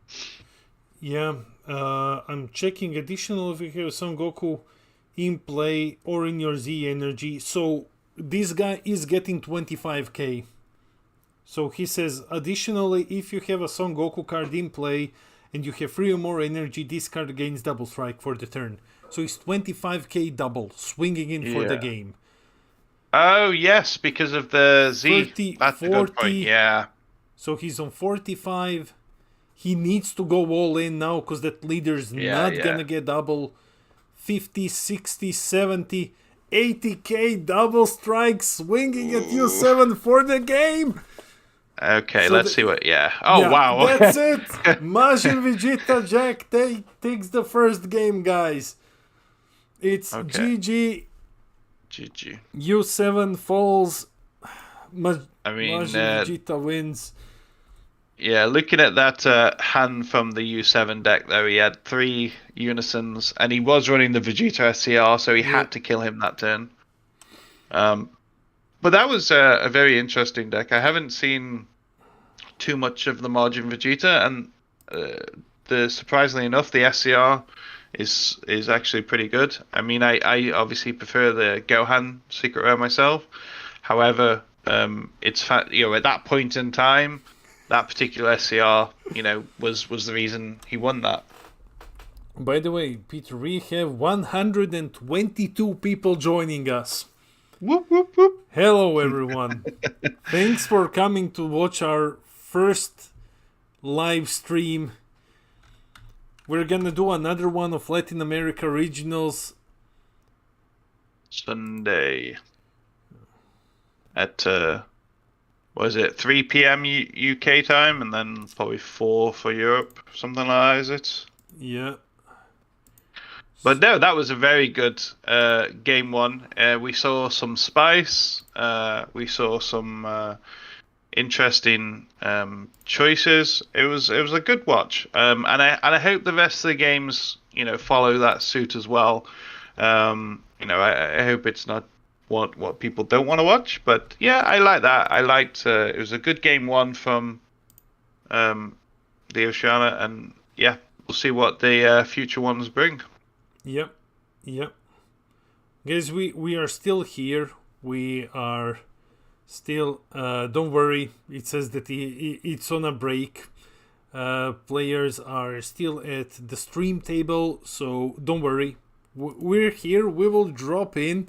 Yeah, I'm checking additional if you have Son Goku in play or in your Z energy. So this guy is getting 25k. So he says, additionally, if you have a Son Goku card in play and you have 3 or more energy, this card gains double strike for the turn. So it's 25k double, swinging in for the game. Oh, yes, because of the Z. 30, That's 40, a good point, yeah. So he's on 45. He needs to go all in now because that leader's not going to get double. 50, 60, 70, 80k double strike swinging at U7 for the game. Okay, so let's see what... Oh, wow. That's it. Majin Vegeta Jack takes the first game, guys. It's GG. GG. U7 falls. Majin Vegeta wins. Yeah, looking at that hand from the U7 deck, though, he had 3 Unisons, and he was running the Vegeta SCR, so he had to kill him that turn. But that was a very interesting deck. I haven't seen too much of the Margin Vegeta, and surprisingly enough, the SCR is actually pretty good. I mean, I obviously prefer the Gohan Secret Rare myself. However, it's at that point in time, that particular SCR, was the reason he won that. By the way, Peter, we have 122 people joining us. Whoop, whoop, whoop. Hello, everyone. Thanks for coming to watch our first live stream. We're gonna do another one of Latin America Regionals. Sunday. At, what is it, 3 p.m. UK time, and then probably 4 for Europe, something like that, is it? Yeah. But no, that was a very good game one. We saw some spice. We saw some interesting choices. It was a good watch. And I hope the rest of the games follow that suit as well. I hope it's not what people don't want to watch. But yeah, I like that. I liked it was a good game one from the Oceania, and yeah, we'll see what the future ones bring. Yep. Guys, we are still here. We are still, don't worry, it says that it's on a break. Players are still at the stream table, so don't worry. We're here. We will drop in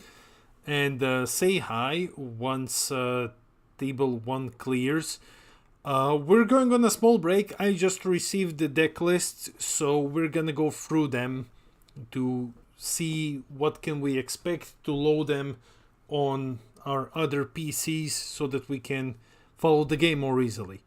and say hi once table 1 clears. We're going on a small break. I just received the deck lists, so we're gonna go through them to see what can we expect to load them on our other PCs so that we can follow the game more easily.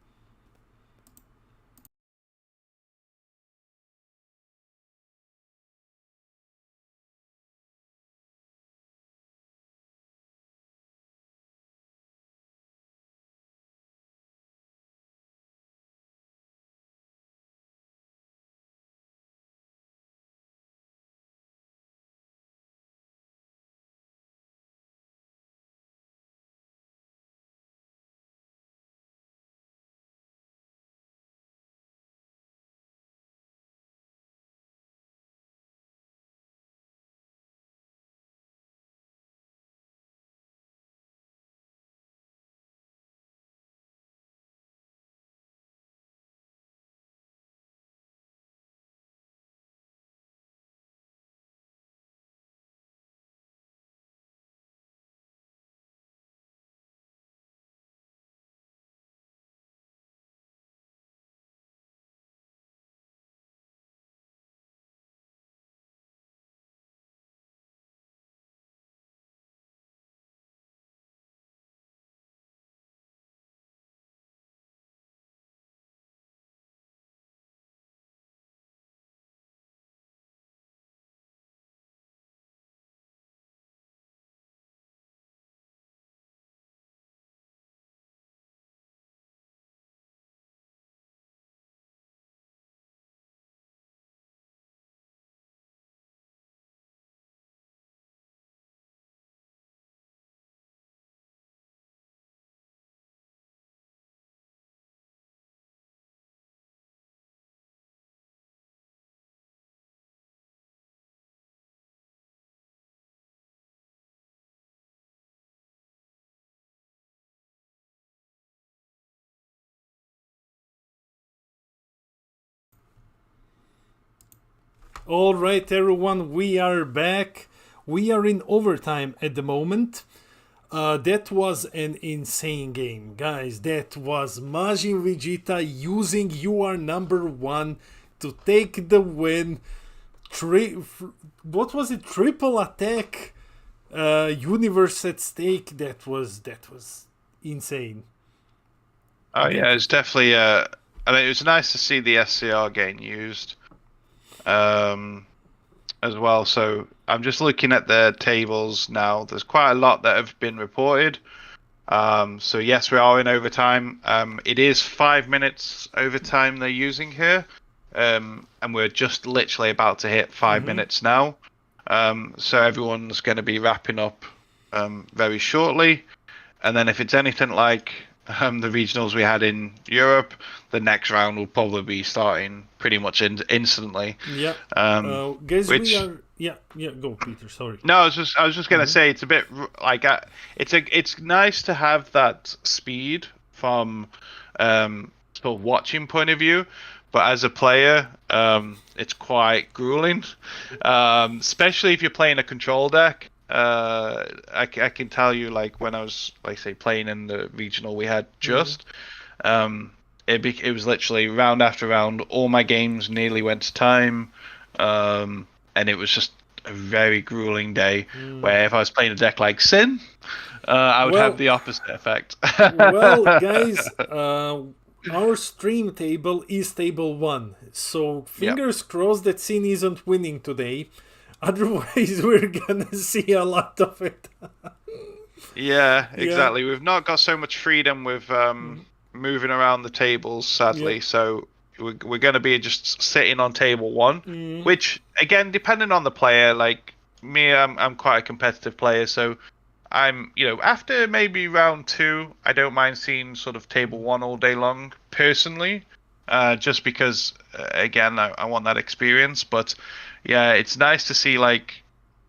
All right, everyone, we are back. We are in overtime at the moment. That was an insane game, guys. That was Majin Vegeta using You Are Number One to take the win. What was it? Triple attack. Universe at stake. That was insane. Oh yeah, it's definitely. I mean, it was nice to see the SCR getting used, as well. So I'm just looking at the tables now. There's quite a lot that have been reported. So yes, we are in overtime. It is 5 minutes overtime they're using here, and we're just literally about to hit 5 minutes now. So everyone's going to be wrapping up very shortly, and then if it's anything like the regionals we had in Europe, the next round will probably be starting pretty much instantly. Yeah. Guys, we are. Yeah. Go, Peter. Sorry. No, I was just gonna say it's a bit like it's nice to have that speed from sort of watching point of view, but as a player, it's quite grueling, especially if you're playing a control deck. I can tell you, like when I was, like say, playing in the regional we had just, it was literally round after round. All my games nearly went to time, and it was just a very grueling day. Where if I was playing a deck like Sin, I would have Well, the opposite effect. well, guys, our stream table is table 1, so Yep. fingers crossed that Sin isn't winning today. Otherwise, we're gonna see a lot of it. Yeah, Yeah. exactly. We've not got so much freedom with moving around the tables, sadly. Yep. So we're going to be just sitting on table 1, which again, depending on the player, like me, I'm quite a competitive player, so I'm, after maybe round 2, I don't mind seeing sort of table 1 all day long, personally, just because, again, I want that experience. But yeah, it's nice to see, like,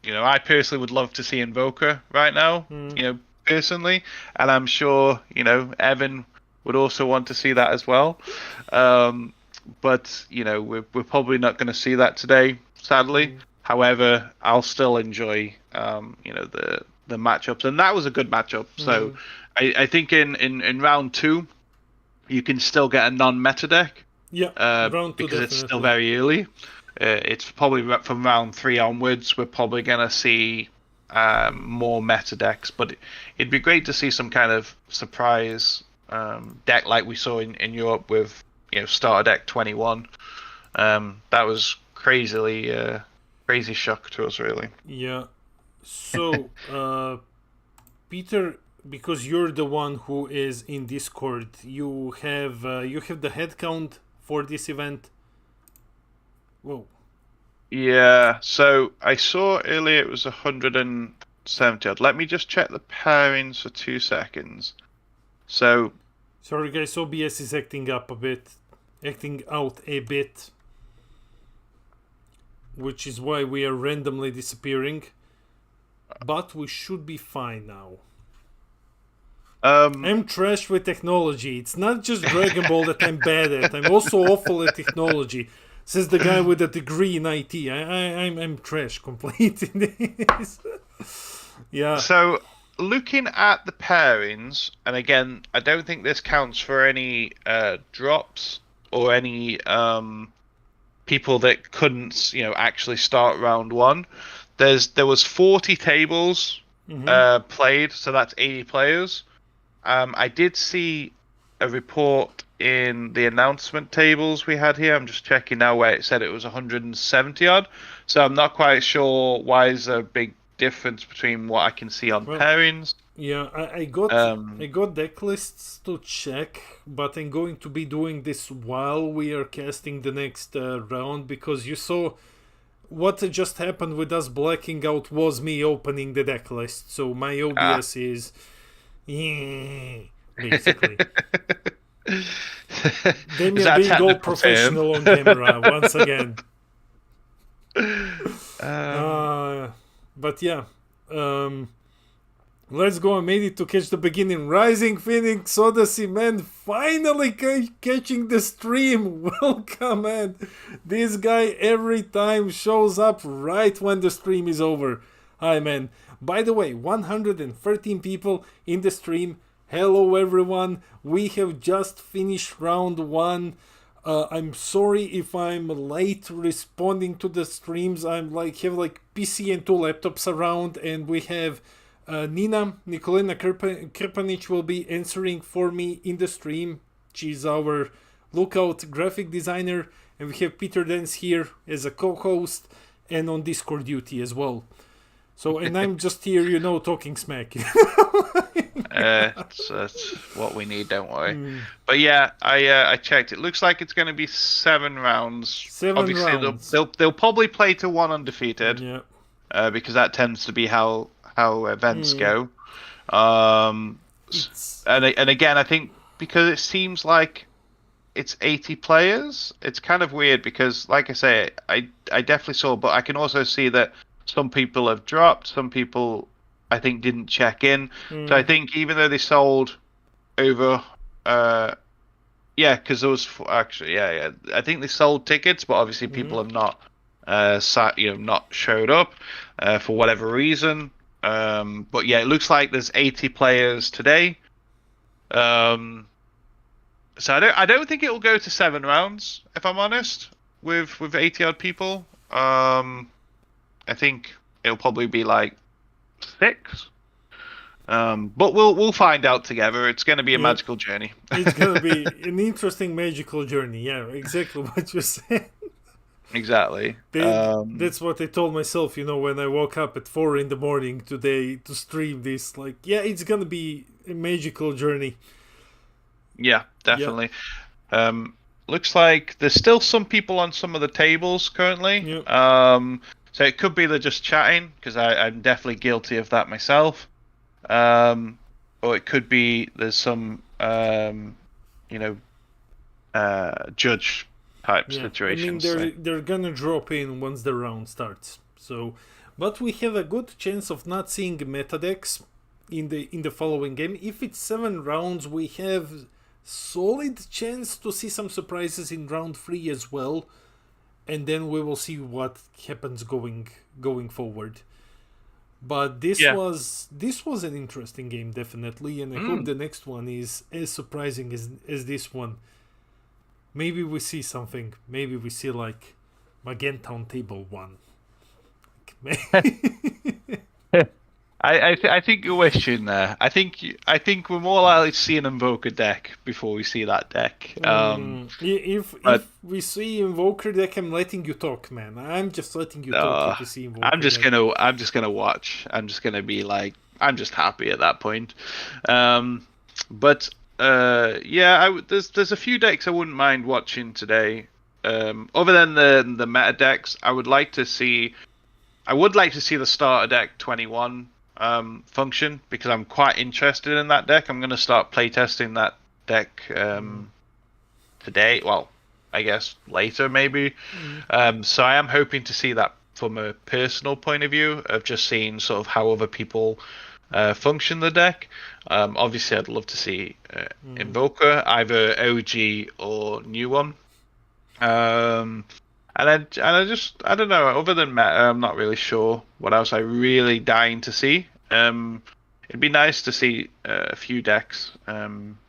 I personally would love to see Invoker right now, personally, and I'm sure, Evan would also want to see that as well. But, we're probably not going to see that today, sadly. However, I'll still enjoy, the matchups, and that was a good matchup. So I think in round 2, you can still get a non-meta deck. Yeah, round 2 because definitely. it's still very early. It's probably from round 3 onwards, we're probably going to see more meta decks, but it'd be great to see some kind of surprise deck like we saw in Europe with starter deck 21. That was crazy shock to us, really. Yeah. So, Peter, because you're the one who is in Discord, you have the head count for this event. Whoa. Yeah, so I saw earlier it was 170 odd. Let me just check the pairings for 2 seconds. So, sorry guys, OBS is acting out a bit, which is why we are randomly disappearing. But we should be fine now. I'm trash with technology. It's not just Dragon Ball that I'm bad at. I'm also awful at technology. Says the guy with a degree in IT. I'm trash complete in this. Yeah. So, looking at the pairings, and again, I don't think this counts for any drops or any people that couldn't, actually start round 1. There was 40 tables played, so that's 80 players. I did see a report in the announcement tables we had here. I'm just checking now where it said it was 170 odd. So I'm not quite sure why is there a big difference between what I can see on pairings. Yeah, I got deck lists to check, but I'm going to be doing this while we are casting the next round, because you saw what just happened with us blacking out was me opening the deck list. So my OBS is basically. Demian being all professional on camera once again. But yeah, let's go. I made it to catch the beginning. Rising Phoenix Odyssey, man, finally catching the stream. Welcome, man. This guy every time shows up right when the stream is over. Hi, man. By the way, 113 people in the stream. Hello, everyone. We have just finished round 1. I'm sorry if I'm late responding to the streams. I'm have PC and 2 laptops around, and we have Nikolina Krpanic will be answering for me in the stream. She's our lookout graphic designer, and we have Peter Dance here as a co-host and on Discord duty as well. So, and I'm just here, talking smack. That's what we need, don't worry. But yeah, I checked. It looks like it's going to be 7 rounds. 7 rounds. They'll probably play to 1 undefeated. Yeah. Because that tends to be how events go. And again, I think because it seems like it's 80 players, it's kind of weird because, like I say, I definitely saw, but I can also see that some people have dropped, some people I think didn't check in. So I think even though they sold over, because there was actually, I think they sold tickets, but obviously people have not not showed up for whatever reason. But yeah, it looks like there's 80 players today. So I don't think it will go to 7 rounds, if I'm honest, with 80 odd people. I think it'll probably be like 6. But we'll find out together. It's going to be a Yeah. magical journey. It's gonna be an interesting magical journey. Yeah, exactly what you said. Exactly. That's what I told myself, when I woke up at 4 in the morning today to stream this. Like, yeah, it's gonna be a magical journey. Yeah, Yeah. definitely. Looks like there's still some people on some of the tables currently. Yeah. So it could be they're just chatting, because I'm definitely guilty of that myself. Or it could be there's some, judge type Yeah. situations. I mean, they're gonna drop in once the round starts. So, but we have a good chance of not seeing meta decks in the following game. If it's 7 rounds, we have solid chance to see some surprises in round 3 as well, and then we will see what happens going forward. But this was an interesting game, definitely, and I hope the next one is as surprising as this one. Maybe we see something. Maybe we see like Magenta on table 1. I think you're wishing there. I think we're more likely to see an Invoker deck before we see that deck. If we see Invoker deck, I'm letting you talk, man. I'm just letting you talk if you see Invoker I'm just deck. gonna watch. I'm just gonna be like, I'm just happy at that point. But yeah, there's a few decks I wouldn't mind watching today. Other than the meta decks, I would like to see the starter deck 21 function, because I'm quite interested in that deck. I'm going to start playtesting that deck today. Well, I guess later maybe. So I am hoping to see that from a personal point of view, of just seeing sort of how other people function the deck. Obviously, I'd love to see Invoker, either OG or new one. And I don't know. Other than meta, I'm not really sure what else I'm really dying to see. It'd be nice to see a few decks.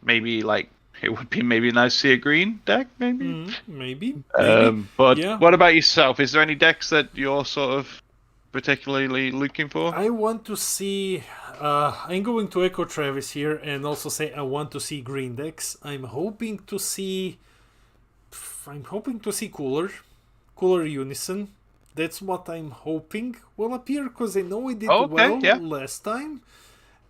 Maybe like it would be maybe nice to see a green deck, maybe. Maybe. But yeah. What about yourself? Is there any decks that you're sort of particularly looking for? I want to see. I'm going to echo Travis here and also say I want to see green decks. I'm hoping to see Cooler Unison. That's what I'm hoping will appear, because I know it did last time.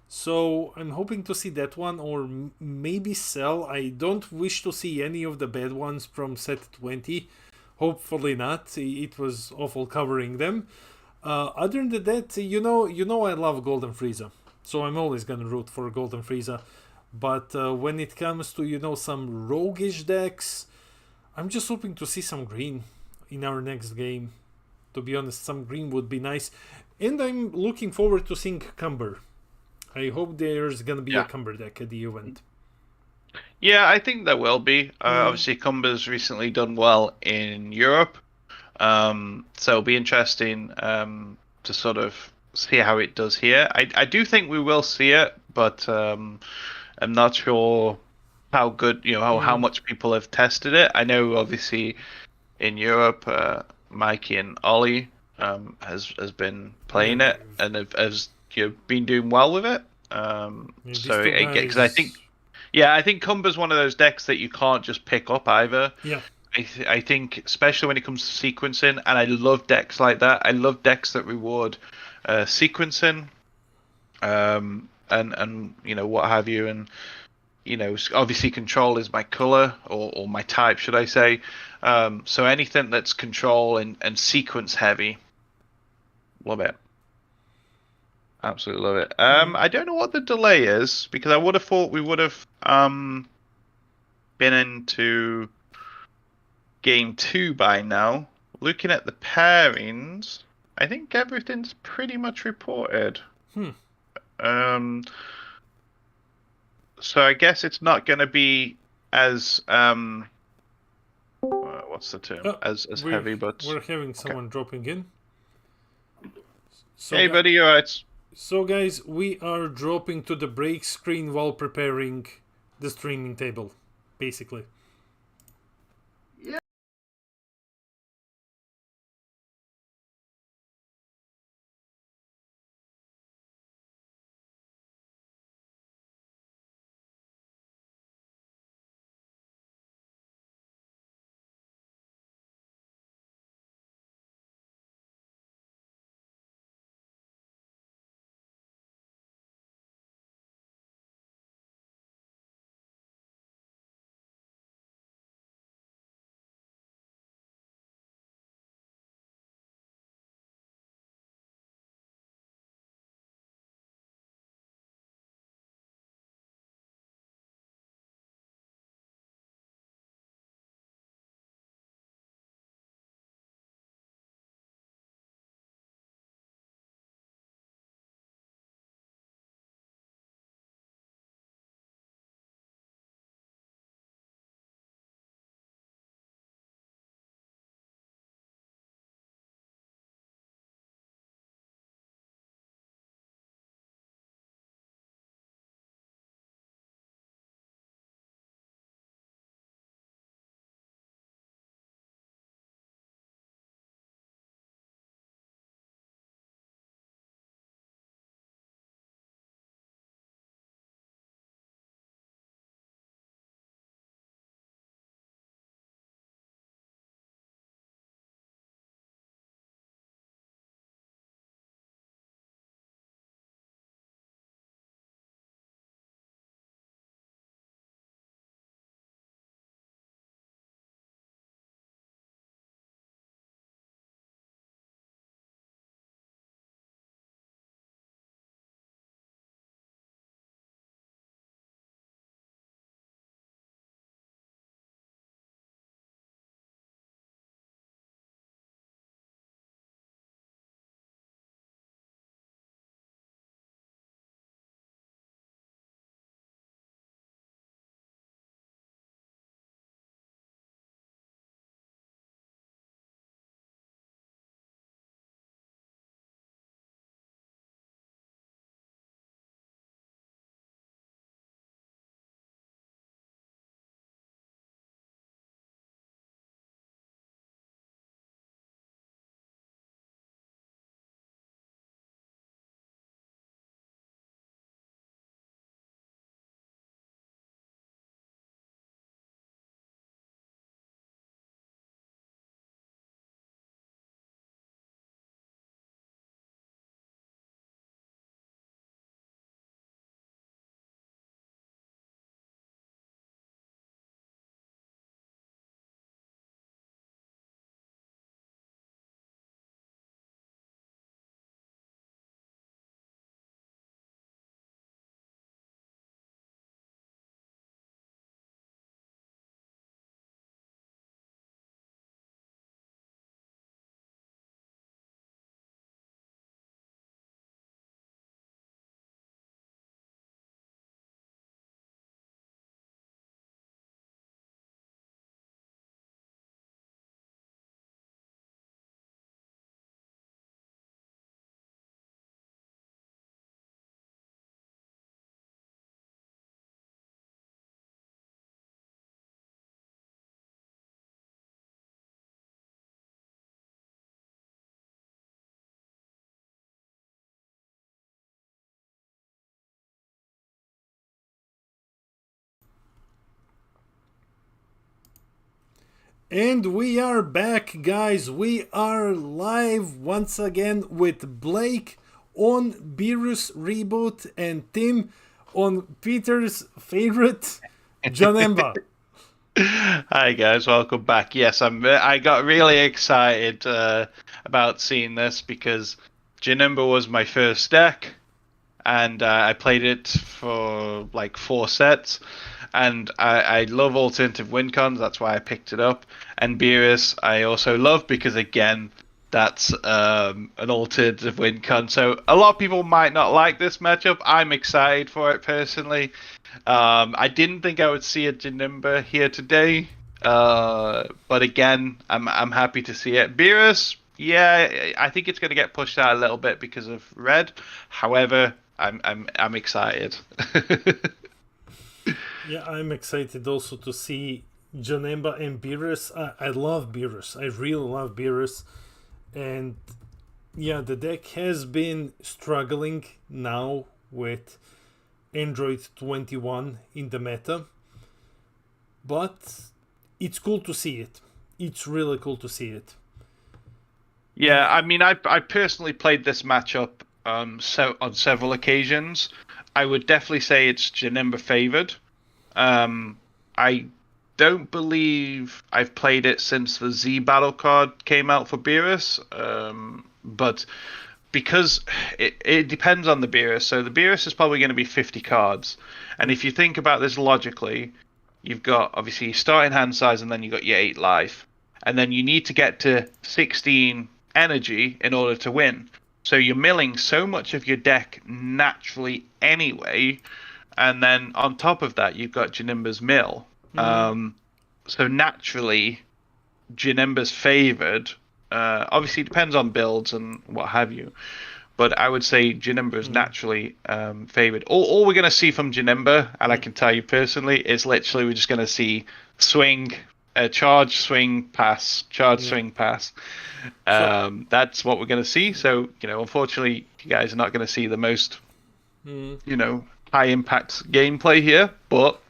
So I'm hoping to see that one, or maybe Cell. I don't wish to see any of the bad ones from set 20. Hopefully not. It was awful covering them. Other than that, you know I love Golden Frieza. So I'm always gonna root for Golden Frieza. But when it comes to, some roguish decks, I'm just hoping to see some green in our next game. To be honest, some green would be nice. And I'm looking forward to seeing Cumber. I hope there's going to be a Cumber deck at the event. Yeah, I think there will be. Obviously, Cumber's recently done well in Europe. So it'll be interesting to sort of see how it does here. I do think we will see it, but I'm not sure how good, how much people have tested it. I know, obviously, in Europe, Mikey and Ollie has been playing it and has been doing well with it. So because I think Cumber's one of those decks that you can't just pick up either. Yeah. I think, especially when it comes to sequencing, and I love decks like that. I love decks that reward sequencing, and what have you, and obviously control is my color or my type, should I say. So anything that's control and sequence heavy, love it. Absolutely love it. I don't know what the delay is, because I would have thought we would have been into game 2 by now. Looking at the pairings, I think everything's pretty much reported. So I guess it's not going to be as what's the term? As heavy, but we're having someone dropping in. So hey, buddy, you alright? So guys, we are dropping to the break screen while preparing the streaming table, basically. And we are back, guys. We are live once again with Blake on Beerus Reboot and Tim on Peter's favorite, Janemba. Hi guys, welcome back. Yes, I got really excited about seeing this because Janimba was my first deck, and I played it for like 4 sets, and I love alternative win cons. That's why I picked it up. And Beerus I also love because again that's an alternative win con. So a lot of people might not like this matchup. I'm excited for it personally. I didn't think I would see a Janimba here today, but again, I'm happy to see it. Beerus, Yeah, I think it's going to get pushed out a little bit because of red. However, I'm excited. Yeah, I'm excited also to see Janemba and Beerus. I love Beerus. I really love Beerus. And yeah, the deck has been struggling now with Android 21 in the meta. But it's cool to see it. It's really cool to see it. Yeah, I mean, I personally played this matchup so on several occasions. I would definitely say it's Janemba favored. I don't believe I've played it since the Z battle card came out for Beerus. But because it depends on the Beerus. So the Beerus is probably going to be 50 cards. And if you think about this logically, you've got obviously your starting hand size and then you've got your 8 life. And then you need to get to 16 energy in order to win. So you're milling so much of your deck naturally anyway. And then on top of that, you've got Janemba's mill. So naturally, Janemba's favored. Obviously, it depends on builds and what have you. But I would say Janemba is naturally favored. All we're going to see from Janemba, and I can tell you personally, is literally we're just going to see swing, charge, swing, pass, charge, swing, pass. That's what we're going to see. So, unfortunately, you guys are not going to see the most, high impact gameplay here. But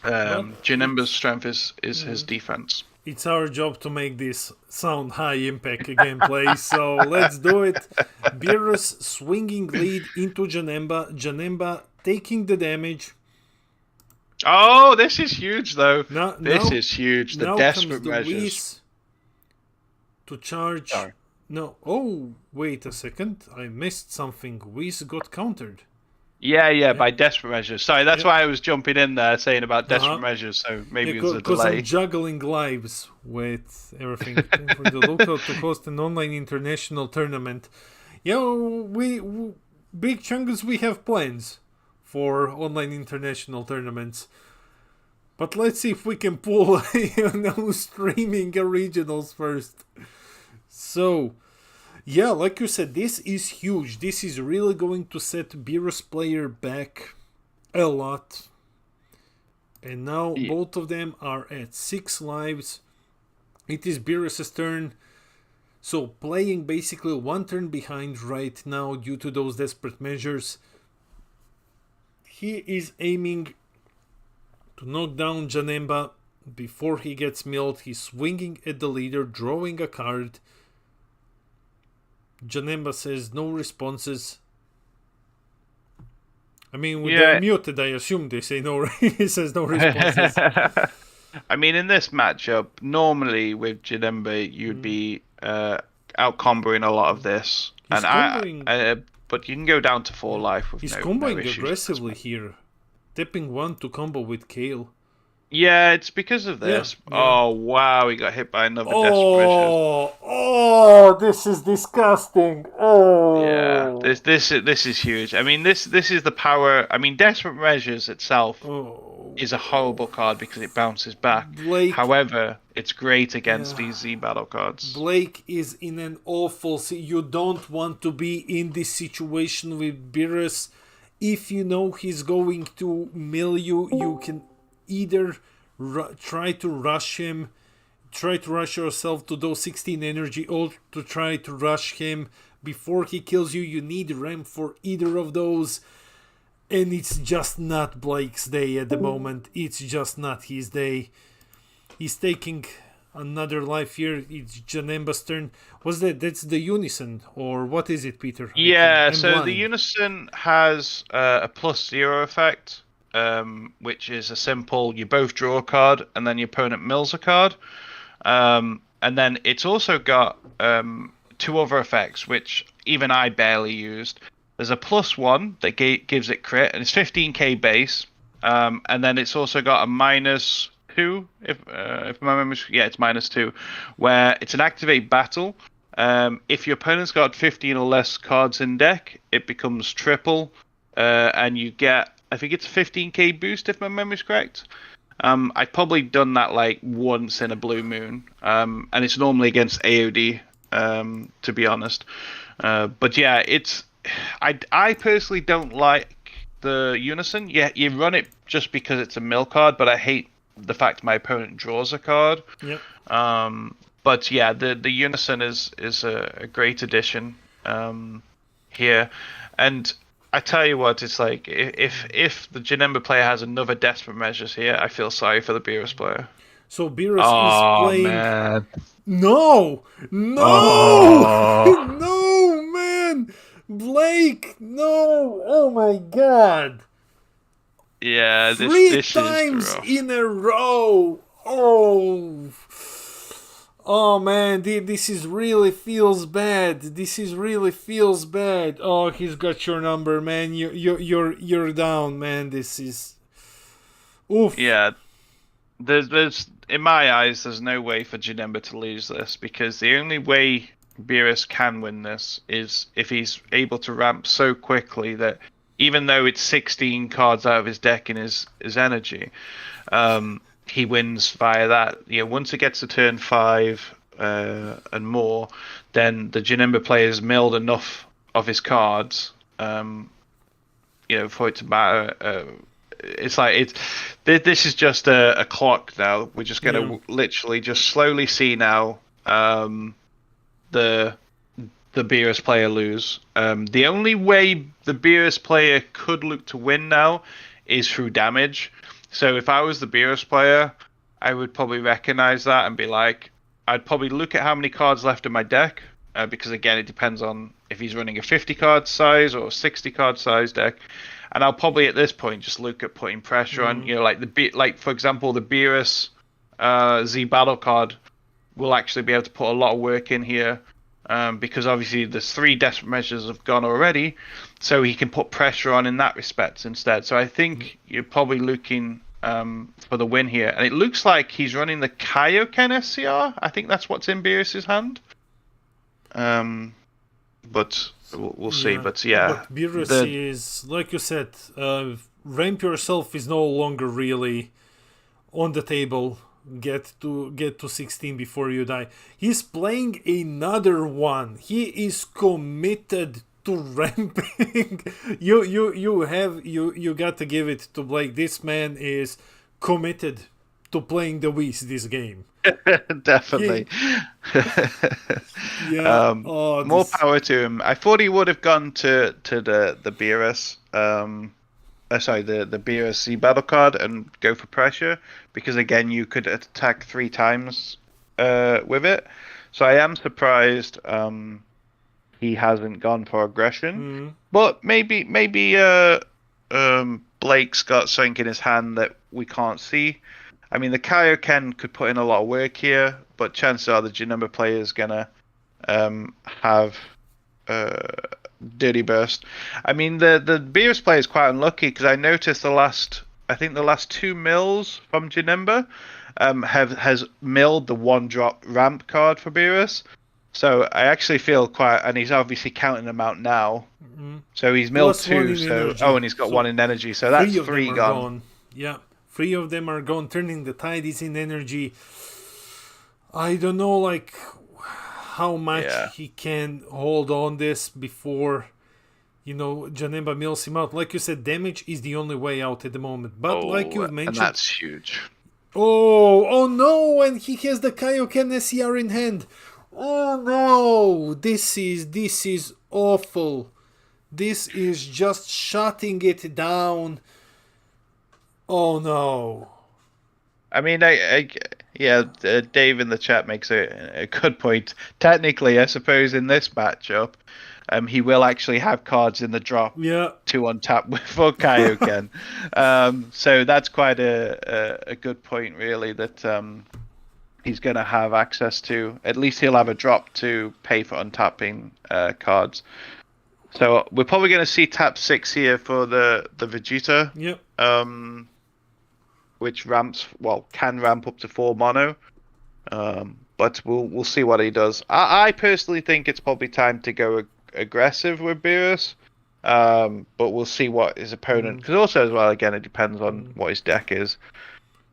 Janemba's strength is his defense. It's our job to make this sound high impact gameplay, so let's do it. Beerus swinging lead into Janemba. Janemba taking the damage. Oh, this is huge, though. This is huge. The now desperate comes the measures. Whis to charge. Sorry. No. Oh, wait a second. I missed something. Whis got countered. Yeah, by desperate measures. Sorry, that's why I was jumping in there saying about desperate measures. So maybe it was a delay. I'm juggling lives with everything. For the lookout to host an online international tournament. We big chunks. We have plans for online international tournaments. But let's see if we can pull, streaming regionals first. So, yeah, like you said, this is huge. This is really going to set Beerus player back a lot. And now both of them are at 6 lives. It is Beerus' turn. So playing basically 1 turn behind right now due to those desperate measures. He is aiming to knock down Janemba before he gets milled. He's swinging at the leader, drawing a card. Janemba says no responses. I mean, when they're muted, I assume they say no. He says no responses. I mean, in this matchup, normally with Janemba, you'd be out-comboing a lot of this. He's comboing, but you can go down to 4 life with he's no comboing issues aggressively here. Tipping 1 to combo with Kale. Yeah, it's because of this. Yeah. Oh, wow, he got hit by another desperate measure. Oh, this is disgusting. Oh. Yeah, this is huge. I mean, this is the power. I mean, desperate measures itself is a horrible card because it bounces back. Blake, however, it's great against these Z battle cards. Blake is in an awful. You don't want to be in this situation with Beerus. If you know he's going to mill you, you can either try to rush him, try to rush yourself to those 16 energy, or to try to rush him before he kills you. You need ramp for either of those, and it's just not Blake's day at the moment. It's just not his day. He's taking another life here. It's Janemba's turn. That's the unison, or what is it, Peter? Yeah, so the unison has a +0 effect. Which is a simple, you both draw a card and then your opponent mills a card. And then it's also got 2 other effects, which even I barely used. There's a +1 that gives it crit, and it's 15k base. And then it's also got a -2, if my memory, it's -2, where it's an activate battle. If your opponent's got 15 or less cards in deck, it becomes triple, and you get, I think it's a 15k boost if my memory's correct. I've probably done that like once in a blue moon, and it's normally against AOD to be honest. But yeah, I personally don't like the unison. Yeah, you run it just because it's a mill card, but I hate the fact my opponent draws a card. Yep. But yeah, the unison is a great addition here, and I tell you what, it's like if the Janemba player has another desperate measures here, I feel sorry for the Beerus player. So Beerus is Oh playing. man. No, no, Oh. no, man, Blake, no! Oh my God! Yeah, Three this is times rough. in a row. Oh man, this is really feels bad. This is really feels bad. Oh, he's got your number, man. You're down, man. This is oof. Yeah, there's in my eyes, there's no way for Janemba to lose this because the only way Beerus can win this is if he's able to ramp so quickly that even though it's 16 cards out of his deck in his energy, he wins via that. You know, once it gets to turn 5 and more, then the Janemba player's milled enough of his cards, for it to matter. It's like this is just a clock now. We're just gonna literally just slowly see now the Beerus player lose. The only way the Beerus player could look to win now is through damage. So if I was the Beerus player, I would probably recognize that and be like, I'd probably look at how many cards left in my deck, because again, it depends on if he's running a 50 card size or a 60 card size deck. And I'll probably at this point just look at putting pressure on, like for example, the Beerus Z battle card will actually be able to put a lot of work in here, because obviously there's 3 desperate measures have gone already, so he can put pressure on in that respect instead. So I think you're probably looking for the win here, and it looks like he's running the Kaioken SCR. I think that's what's in Beerus's hand. But we'll see. But yeah, but Beerus is, like you said, ramp yourself is no longer really on the table. Get to 16 before you die. He's playing another one. He is committed to ramping. You got to give it to Blake. This man is committed to playing the Whis this game. Definitely. Yeah. More power to him. I thought he would have gone to the Beerus, sorry, the Beerus Z battle card and go for pressure, because again you could attack 3 times with it. So I am surprised he hasn't gone for aggression. But maybe Blake's got something in his hand that we can't see. I mean, the Kaioken could put in a lot of work here, but chances are the Janemba player is gonna have Dirty Burst. I mean, the Beerus player is quite unlucky because I noticed the last 2 mills from Janemba has milled the 1-drop ramp card for Beerus. So I actually feel quite, and he's obviously counting them out now. So he's milled 2. So and he's got 1 in energy. So that's 3 gone. Yeah. 3 of them are gone. Turning the Tide is in energy. I don't know, like, how much he can hold on this before, Janemba mills him out. Like you said, damage is the only way out at the moment. But like you've mentioned, and that's huge. Oh no! And he has the Kaioken SCR in hand. Oh no! This is awful. This is just shutting it down. Oh no! I mean, Dave in the chat makes a good point. Technically, I suppose in this matchup, he will actually have cards in the drop to untap for Kaioken. So that's quite a good point, really, that he's going to have access to. At least he'll have a drop to pay for untapping cards. So we're probably going to see tap 6 here for the Vegeta. Yep. Which can ramp up to 4 mono. But we'll see what he does. I personally think it's probably time to go aggressive with Beerus. But we'll see what his opponent, because also as well, again, it depends on what his deck is.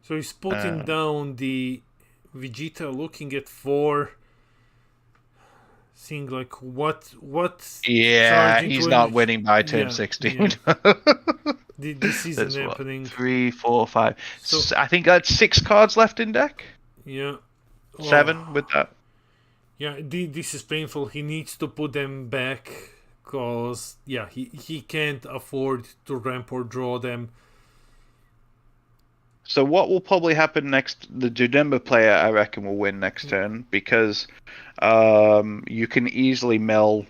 So he's putting down the Vegeta, looking at 4. seeing like what Yeah, charging he's to not energy. winning by turn Yeah, 16. yeah. This isn't There's what? happening. 3, 4, 5. So I think that's 6 cards left in deck. yeah. Oh, 7 with that. yeah. This is painful. He needs to put them back, cause yeah, he can't afford to ramp or draw them. So what will probably happen next? The Janemba player, I reckon, will win next turn because you can easily mill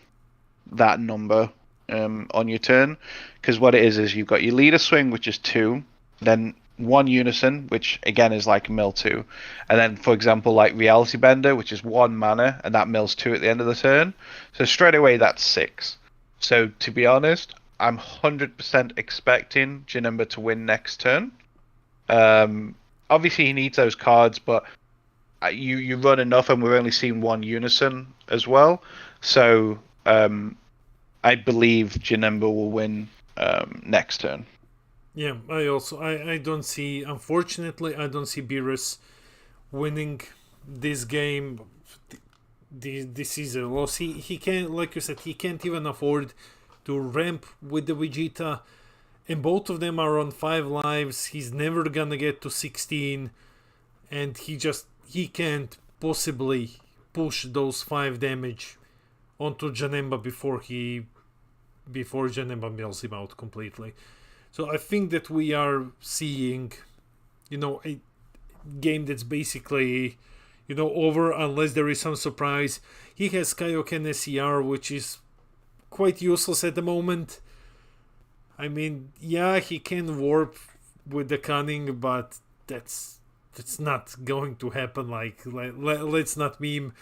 that number on your turn. Because what it is you've got your leader swing, which is 2, then 1 unison, which again is like mill 2, and then for example like reality bender, which is 1 mana, and that mills 2 at the end of the turn. So straight away that's 6. So to be honest, I'm 100% expecting Janemba to win next turn. Obviously he needs those cards, but you run enough, and we're only seeing 1 unison as well. So I believe Janemba will win next turn. Yeah, I don't see. Unfortunately, I don't see Beerus winning this game. This is a loss. He can't, like you said, he can't even afford to ramp with the Vegeta, and both of them are on 5 lives. He's never gonna get to 16, and he can't possibly push those 5 damage onto Janemba before Janemba mills him out completely. So I think that we are seeing, a game that's basically, over unless there is some surprise. He has Kaioken SCR, which is quite useless at the moment. I mean, yeah, he can warp with the cunning, but that's not going to happen. Like, let's not meme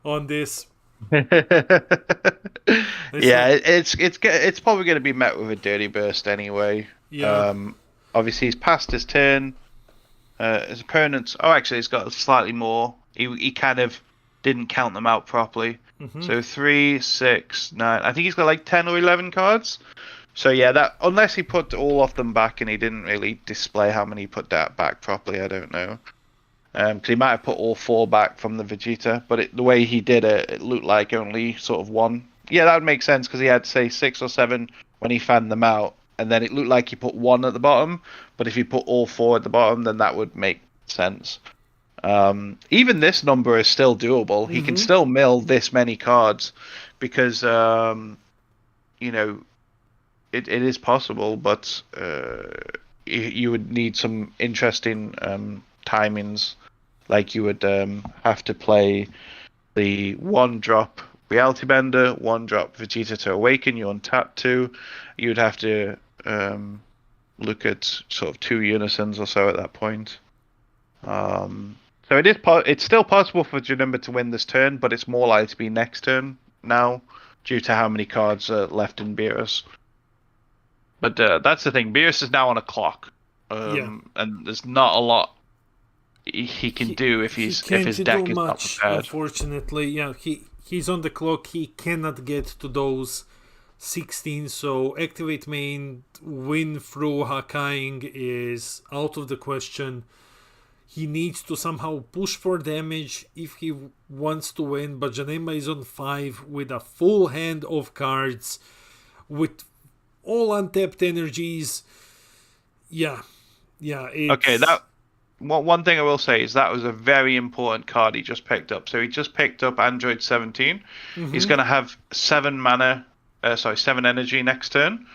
on this. Let's Yeah, not, it's probably going to be met with a dirty burst anyway. yeah. Obviously he's passed his turn. His opponents. Oh, actually, he's got slightly more. He kind of didn't count them out properly. Mm-hmm. So 3, 6, 9. I think he's got like 10 or 11 cards. So yeah, that unless he put all of them back and he didn't really display how many he put that back properly, I don't know. Because he might have put all 4 back from the Vegeta, but the way he did it, it looked like only sort of 1. Yeah, that would make sense because he had say 6 or 7 when he fanned them out, and then it looked like he put 1 at the bottom. But if he put all 4 at the bottom, then that would make sense. Even this number is still doable. Mm-hmm. He can still mill this many cards because it is possible, but you would need some interesting timings. Like you would have to play the 1-drop Reality Bender, 1-drop Vegeta to Awaken, you untap 2. You'd have to look at sort of 2 unisons or so at that point. So it's still possible for Janemba to win this turn, but it's more likely to be next turn now due to how many cards are left in Beerus. But that's the thing. Beerus is now on a clock, and there's not a lot he can do if his deck is not prepared. Unfortunately, yeah, he's on the clock. He cannot get to those 16. So activate main, win through Hakkaiing is out of the question. He needs to somehow push for damage if he wants to win. But Janemba is on 5 with a full hand of cards, with all untapped energies. Yeah. Okay, that one thing I will say is that was a very important card he just picked up. So he just picked up Android 17. Mm-hmm. He's going to have 7 energy next turn.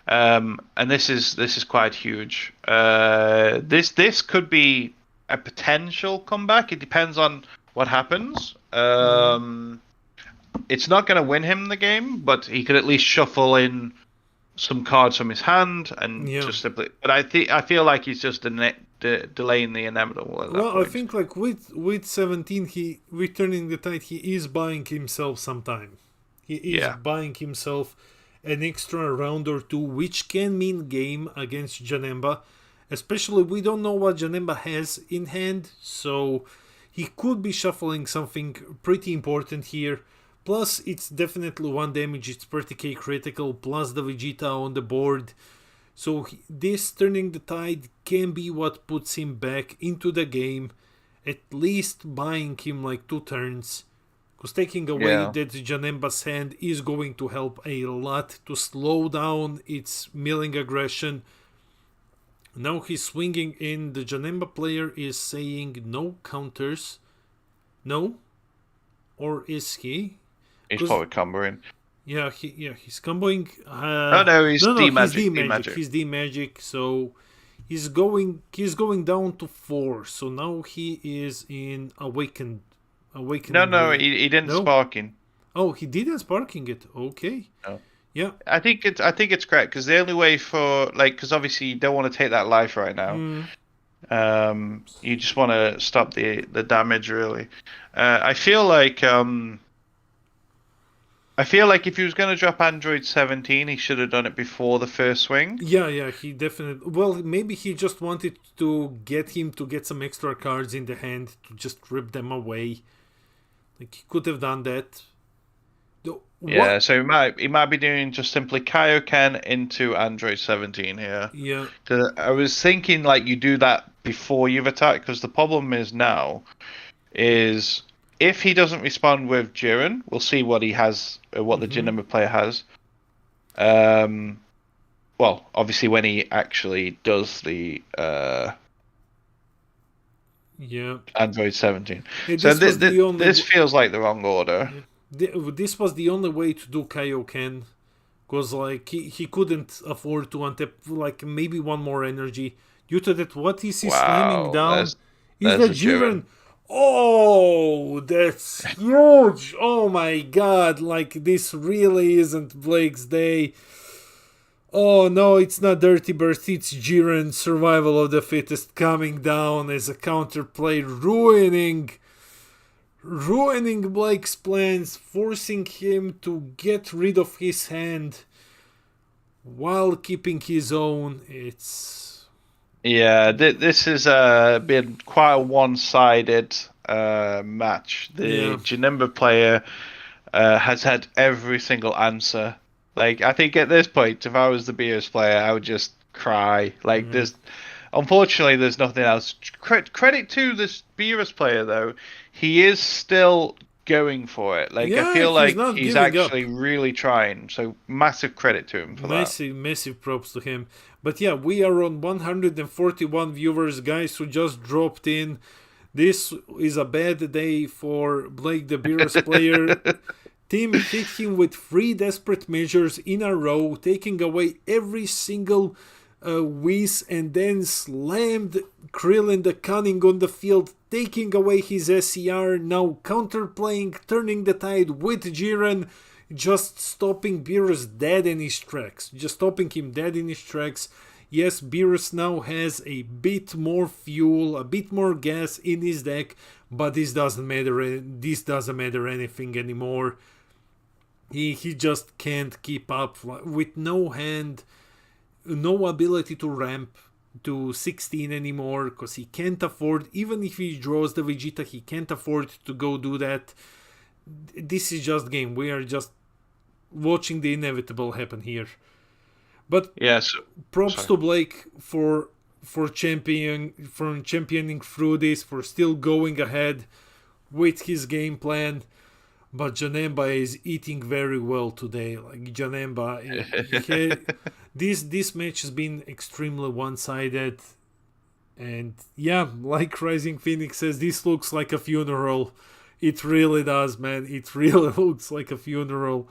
And this is quite huge. This could be a potential comeback. It depends on what happens. It's not going to win him the game, but he could at least shuffle in some cards from his hand and just simply. But I feel like he's just delaying the inevitable. At that point. I think like with 17, he returning the tide. He is buying himself some time. He is buying himself an extra round or 2, which can mean game against Janemba. Especially, we don't know what Janemba has in hand, so he could be shuffling something pretty important here. Plus, it's definitely 1 damage, it's pretty K critical, plus the Vegeta on the board. So this turning the tide can be what puts him back into the game, at least buying him like 2 turns, Because taking away that Janemba's hand is going to help a lot to slow down its milling aggression. Now he's swinging in. The Janemba player is saying no counters. No? Or is he? He's probably comboing. Yeah, he's comboing. He's D-Magic. He's D-Magic, so he's going down to 4. So now he is in Awakened. No, he didn't sparking. Oh, he didn't sparking it. Okay. No. Yeah. I think it's correct because the only way for because obviously you don't want to take that life right now. You just want to stop the damage really. I feel like if he was going to drop Android 17, he should have done it before the first swing. Yeah, he definitely. Well, maybe he just wanted to get him to get some extra cards in the hand to just rip them away. Like he could have done that. Yeah, so he might be doing just simply Kaioken into Android 17 here. Yeah. I was thinking you do that before you've attacked because the problem is now is if he doesn't respond with Jiren, we'll see what he has, what the Janemba player has. Well, obviously when he actually does the Android 17. Yeah, so this feels like the wrong order. This was the only way to do Kaioken, because he couldn't afford to untap maybe one more energy. Due to that, what is he slamming down? Is that Jiren? Oh, that's huge! Oh my god, this really isn't Blake's day. Oh no, it's not Dirty Burst, it's Jiren, survival of the fittest, coming down as a counterplay, ruining Blake's plans, forcing him to get rid of his hand while keeping his own. This has been quite a one-sided match. The Janemba player has had every single answer. I think at this point, if I was the Beerus player, I would just cry. Unfortunately, there's nothing else. Credit to this Beerus player, though. He is still going for it. I feel like he's actually really trying. So massive credit to him for that. Massive props to him. But yeah, we are on 141 viewers, guys, who just dropped in. This is a bad day for Blake, the Beerus player. Team hit him with 3 desperate measures in a row, taking away every single whiz, and then slammed Krillin the Cunning on the field, taking away his SCR, now counterplaying, turning the tide with Jiren, just stopping Beerus dead in his tracks. Yes, Beerus now has a bit more fuel, a bit more gas in his deck, but this doesn't matter anything anymore. He just can't keep up with no hand, no ability to ramp to 16 anymore, because he can't afford, even if he draws the Vegeta, he can't afford to go do that. This is just game. We are just watching the inevitable happen here. But props to Blake for championing through this, for still going ahead with his game plan. But Janemba is eating very well today. Janemba, this match has been extremely one-sided, and like Rising Phoenix says, this looks like a funeral. It really does, man. It really looks like a funeral.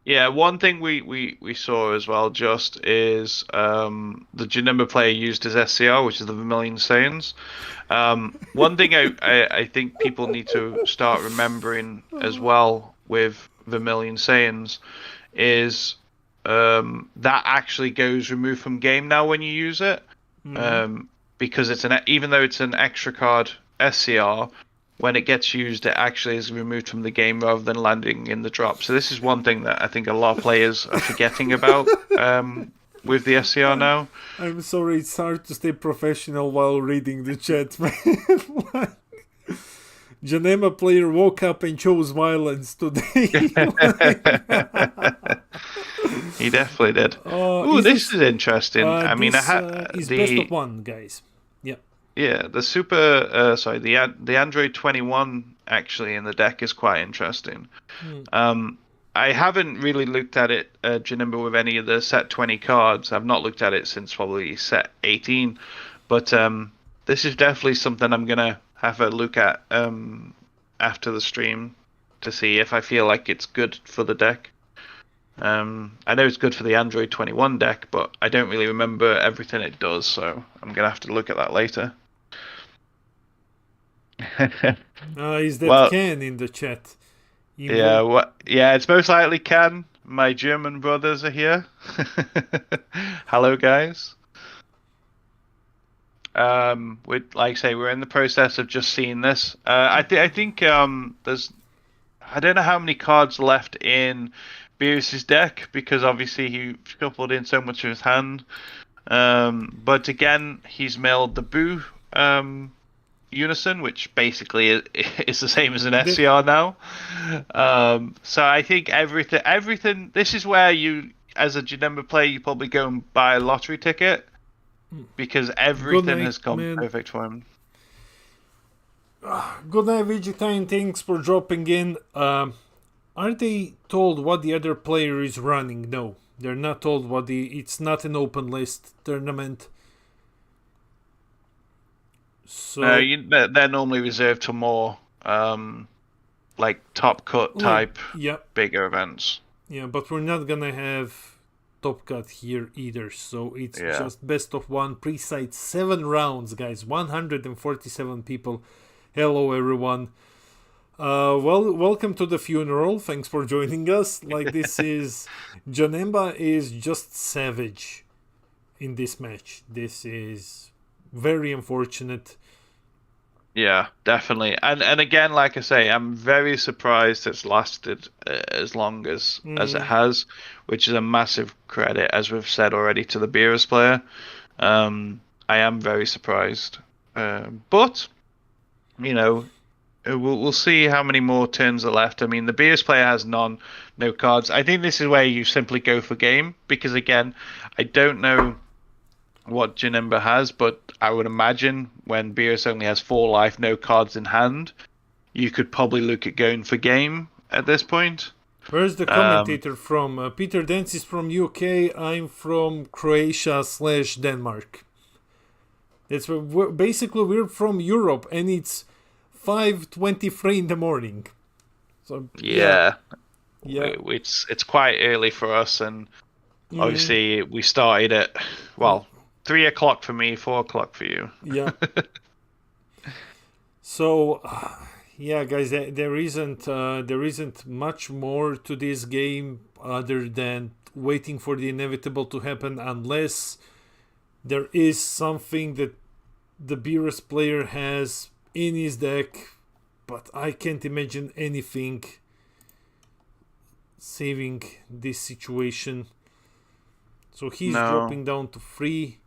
Yeah, one thing we saw as well just is the Janemba player used his SCR, which is the Vermilion Saiyans. One thing I think people need to start remembering as well with Vermilion Saiyans is that actually goes removed from game now when you use it, because even though it's an extra card SCR, when it gets used, it actually is removed from the game rather than landing in the drop. So this is one thing that I think a lot of players are forgetting about with the SCR now. I'm sorry, it's hard to stay professional while reading the chat, man. Janemba player woke up and chose violence today. He definitely did. This is interesting. I mean, it's best of one, guys. Yeah, the Android 21 actually in the deck is quite interesting. Hmm. I haven't really looked at it, Janemba, with any of the set 20 cards. I've not looked at it since probably set 18, but this is definitely something I'm gonna have a look at after the stream to see if I feel like it's good for the deck. I know it's good for the Android 21 deck, but I don't really remember everything it does, so I'm gonna have to look at that later. Is that Well, Ken in the chat? yeah, yeah, it's most likely Can. My German brothers are here. Hello, guys. We like I say, we're in the process of just seeing this. I think there's I don't know how many cards left in Beerus's deck because obviously he shuffled in so much of his hand. But again, he's milled the Boo Unison, which basically is the same as an SCR now. So I think everything. This is where you, as a Janemba player, you probably go and buy a lottery ticket because everything has gone perfect for him. Good night, Vegetarian. Thanks for dropping in. Are they told what the other player is running? No, they're not told what it's not an open list tournament. So they're normally reserved to more like top cut type bigger events. Yeah, but we're not gonna have top cut here either. So it's just best of one pre-site 7 rounds, guys. 147 people. Hello, everyone. Welcome to the funeral. Thanks for joining us. Like, this is Janemba is just savage in this match. This is very unfortunate. Yeah, definitely. And again, like I say, I'm very surprised it's lasted as long as it has, which is a massive credit, as we've said already, to the Beerus player. I am very surprised. But you know, we'll see how many more turns are left. I mean, the Beerus player has no cards. I think this is where you simply go for game because, again, I don't know what Janemba has, but I would imagine when Beerus only has 4 life, no cards in hand, you could probably look at going for game at this point. Where's the commentator from? Peter Dance is from UK. I'm from Croatia/Denmark. That's basically we're from Europe, and it's 5:23 in the morning. So yeah. It's quite early for us, and obviously we started at 3 o'clock for me, 4 o'clock for you. Yeah. So, yeah, guys, there isn't much more to this game other than waiting for the inevitable to happen, unless there is something that the Beerus player has in his deck, but I can't imagine anything saving this situation. So he's dropping down to 3.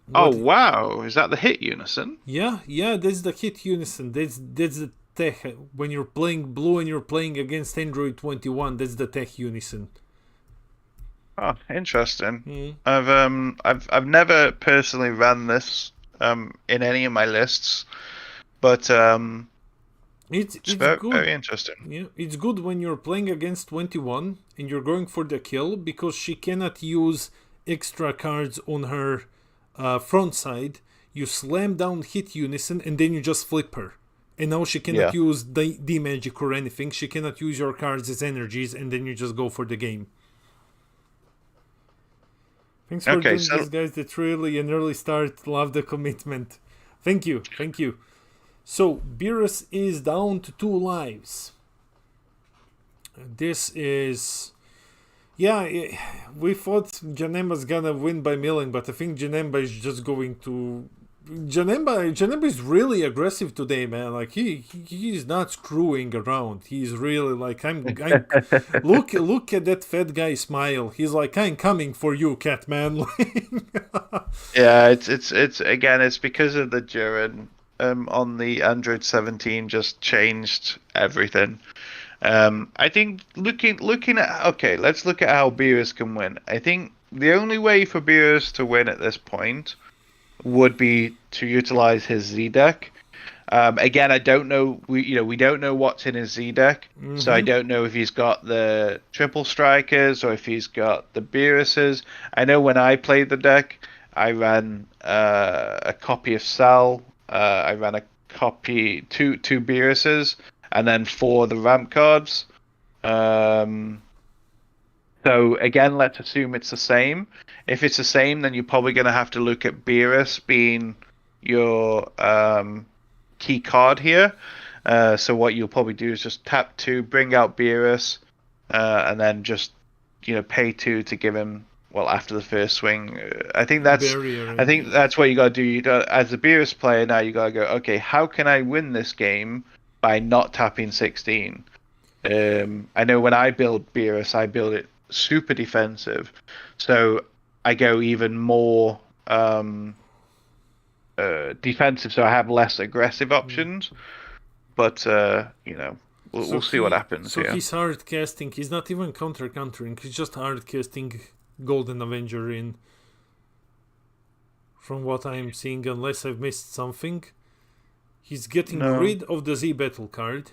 Wow, is that the hit unison? Yeah, that's the hit unison. That's the tech. When you're playing blue and you're playing against Android 21, that's the tech unison. Oh, interesting. I've never personally ran this in any of my lists, but it's very, good. Very interesting. Yeah, it's good when you're playing against 21 and you're going for the kill because she cannot use extra cards on her front side. You slam down hit unison and then you just flip her. And now she cannot use the magic or anything. She cannot use your cards as energies, and then you just go for the game. Thanks for doing this, guys. That's really an early start. Love the commitment. Thank you. So, Beerus is down to 2 lives. This is... Yeah, we thought Janemba's gonna win by milling, but I think Janemba is just going to... Janemba is really aggressive today, man. Like, he's not screwing around. He's really like, I'm look at that fat guy smile. He's like, I'm coming for you, cat man. Yeah, it's again, it's because of the Duran on the Android 17 just changed everything. I think looking at let's look at how Beerus can win. I think the only way for Beerus to win at this point, would be to utilize his Z deck. Again, I don't know. We don't know what's in his Z deck, so I don't know if he's got the triple strikers or if he's got the Beeruses. I know when I played the deck, I ran a copy of Sal. I ran a copy two Beeruses, and then 4 of the ramp cards. So again, let's assume it's the same. If it's the same, then you're probably going to have to look at Beerus being your key card here. So what you'll probably do is just tap 2, bring out Beerus, and then just pay 2 to give him. Well, after the first swing, I think that's what you got to do. You got, as a Beerus player now, you got to go. Okay, how can I win this game by not tapping 16? I know when I build Beerus, I build it super defensive, so I go even more defensive, so I have less aggressive options. But we'll see what happens. So he's hard casting. He's not even countering. He's just hard casting Golden Avenger in. From what I am seeing, unless I've missed something, he's getting rid of the Z Battle card.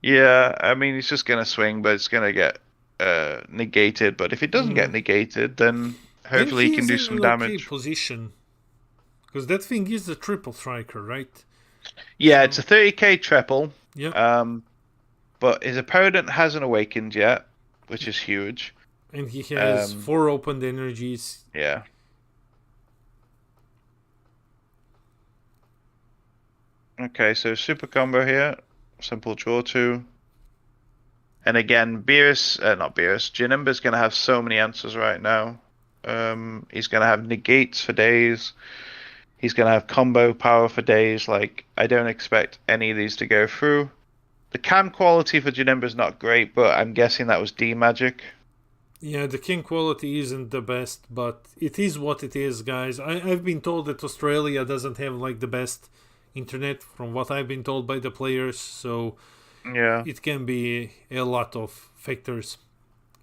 Yeah, I mean, he's just going to swing, but it's going to get negated. But if it doesn't get negated, then hopefully he can do some damage. Okay position. Because that thing is a triple striker, right? Yeah, it's a 30k triple. Yeah. But his opponent hasn't awakened yet, which is huge. And he has 4 opened energies. Yeah. Okay, so super combo here. Simple draw 2. And again, Jinimba's going to have so many answers right now. He's going to have negates for days. He's going to have combo power for days. Like, I don't expect any of these to go through. The cam quality for Jinimba is not great, but I'm guessing that was D-Magic. Yeah, the cam quality isn't the best, but it is what it is, guys. I've been told that Australia doesn't have, like, the best internet, from what I've been told by the players, so yeah, it can be a lot of factors.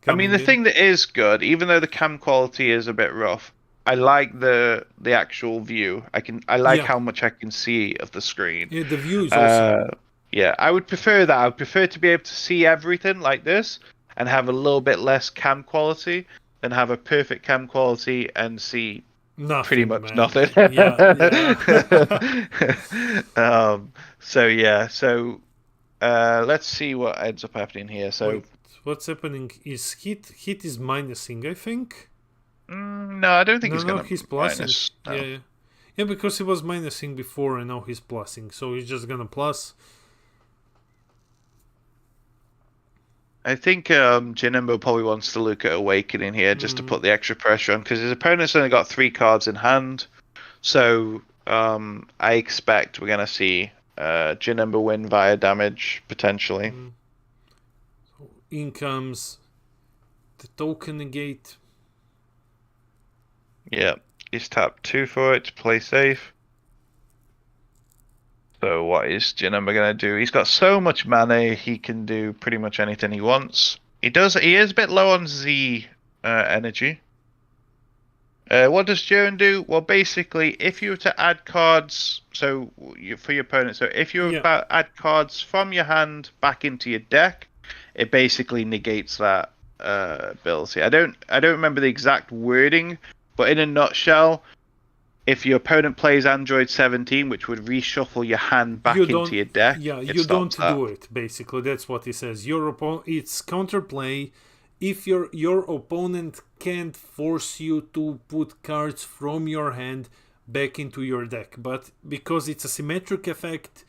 I mean, the thing that is good, even though the cam quality is a bit rough, I like the actual view. I like how much I can see of the screen. Yeah, the view is awesome. Yeah, I would prefer that. I would prefer to be able to see everything like this and have a little bit less cam quality than have a perfect cam quality and see pretty much nothing. So let's see what ends up happening here. So wait, what's happening is hit is minusing, I think. No, I don't think he's gonna. He's plussing. Minus, no. Yeah, because he was minusing before and now he's plussing, so he's just gonna plus. I think Jinimbo probably wants to look at Awakening here just to put the extra pressure on, because his opponent's only got 3 cards in hand. So I expect we're going to see Jinimbo win via damage, potentially. So in comes the token negate. Yeah, he's tapped 2 for it to play safe. So what is Jinimba going to do? He's got so much mana, he can do pretty much anything he wants. He is a bit low on Z energy. What does Jiren do? Well, basically, if you were to add cards, for your opponent, so if you were to add cards from your hand back into your deck, it basically negates that ability. I don't remember the exact wording, but in a nutshell, if your opponent plays Android 17, which would reshuffle your hand back into your deck, you don't do it. Basically, that's what he says. It's counterplay. If your opponent can't force you to put cards from your hand back into your deck, but because it's a symmetric effect,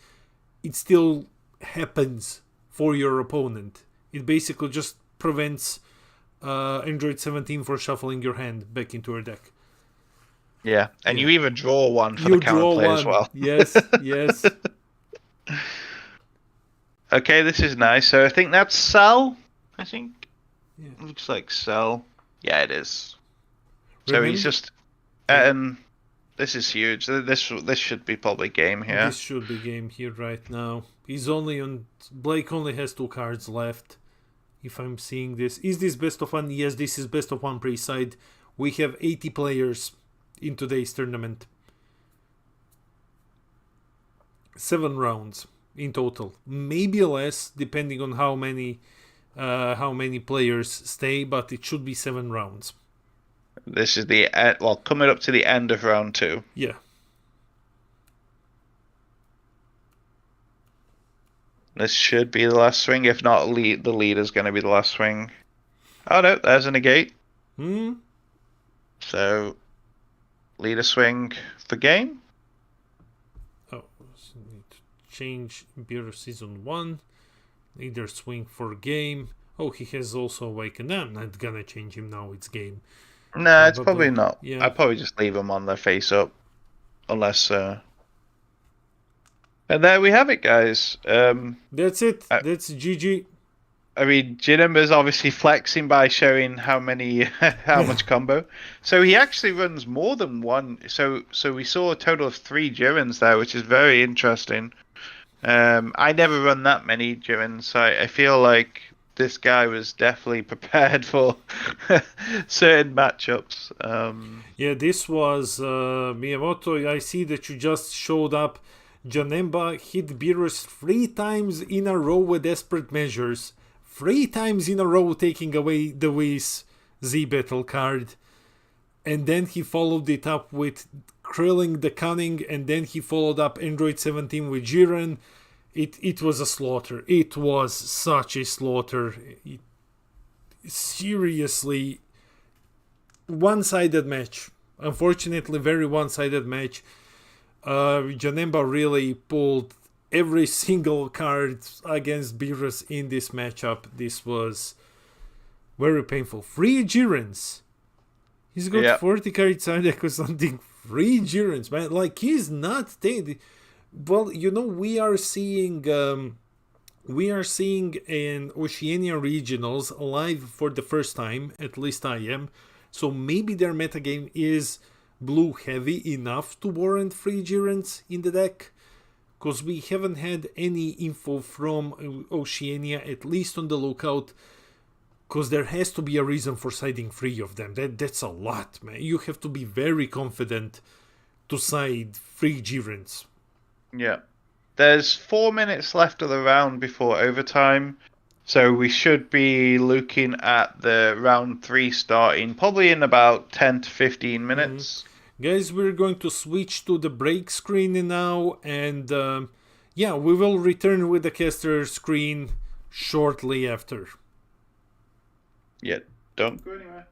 it still happens for your opponent. It basically just prevents Android 17 from shuffling your hand back into your deck. Yeah, and you even draw one for the counterplay as well. Yes, yes. Okay, this is nice. So I think that's Cell. I think. Yeah. Looks like Cell. Yeah, it is. So he's just. This is huge. This should be probably game here. This should be game here right now. He's only on. Blake only has 2 cards left. If I'm seeing this, is this best of 1? Yes, this is best of 1 pre-side. We have 80 players in today's tournament. 7 rounds in total, maybe less depending on how many players stay, but it should be 7 rounds. This is the coming up to the end of round 2. Yeah. This should be the last swing. If not, the leader's going to be the last swing. Oh no, there's a negate. So, leader swing for game. Oh, so need to change Beer Season 1. Leader swing for game. Oh, he has also awakened. I'm not gonna change him now, it's game. Nah, it's probably not. Yeah. I'd probably just leave him on their face up. Unless... And there we have it, guys. That's it. That's GG. I mean, Jinemba's obviously flexing by showing how much combo. So he actually runs more than one. So we saw a total of 3 Jirens there, which is very interesting. I never run that many Jirens. I feel like this guy was definitely prepared for certain matchups. Yeah, this was Miyamoto. I see that you just showed up. Janemba hit Beerus 3 times in a row with desperate measures. 3 times in a row taking away the Whis Z Battle card. And then he followed it up with Krilling the Cunning, and then he followed up Android 17 with Jiren. It was a slaughter. It was such a slaughter. Seriously, one-sided match. Unfortunately, very one-sided match. Janemba really pulled every single card against Beerus in this matchup. This was very painful. 3 Jirens. He's got 40 cards deck or something. 3 Jirens, man. Like, he's not taking... Well, you know, we are seeing an Oceania Regionals live for the first time. At least I am. So maybe their metagame is blue heavy enough to warrant 3 Jirens in the deck. Because we haven't had any info from Oceania, at least on the lookout. Because there has to be a reason for siding 3 of them. That's a lot, man. You have to be very confident to side 3 Jirens. Yeah. There's 4 minutes left of the round before overtime. So we should be looking at the round 3 starting probably in about 10 to 15 minutes. Guys, we're going to switch to the break screen now. And yeah, we will return with the caster screen shortly after. Yeah, don't go anywhere.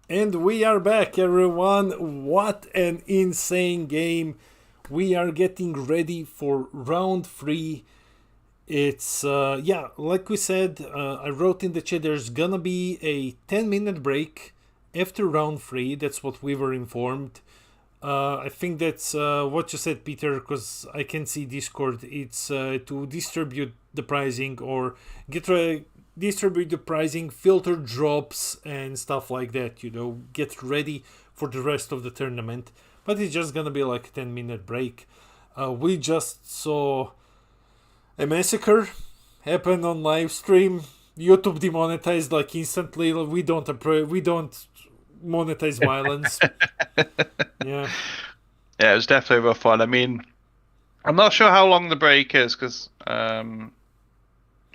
And we are back, everyone. What an insane game. We are getting ready for round 3. It's, yeah, like we said, I wrote in the chat there's gonna be a 10-minute break after round 3. That's what we were informed. I think that's what you said, Peter, because I can see Discord. It's to distribute the pricing or distribute the pricing, filter drops, and stuff like that. Get ready for the rest of the tournament. But it's just gonna be like a 10-minute break. We just saw a massacre happen on live stream. YouTube demonetized like instantly. We don't monetize violence. Yeah. Yeah, it was definitely a rough one. I mean, I'm not sure how long the break is because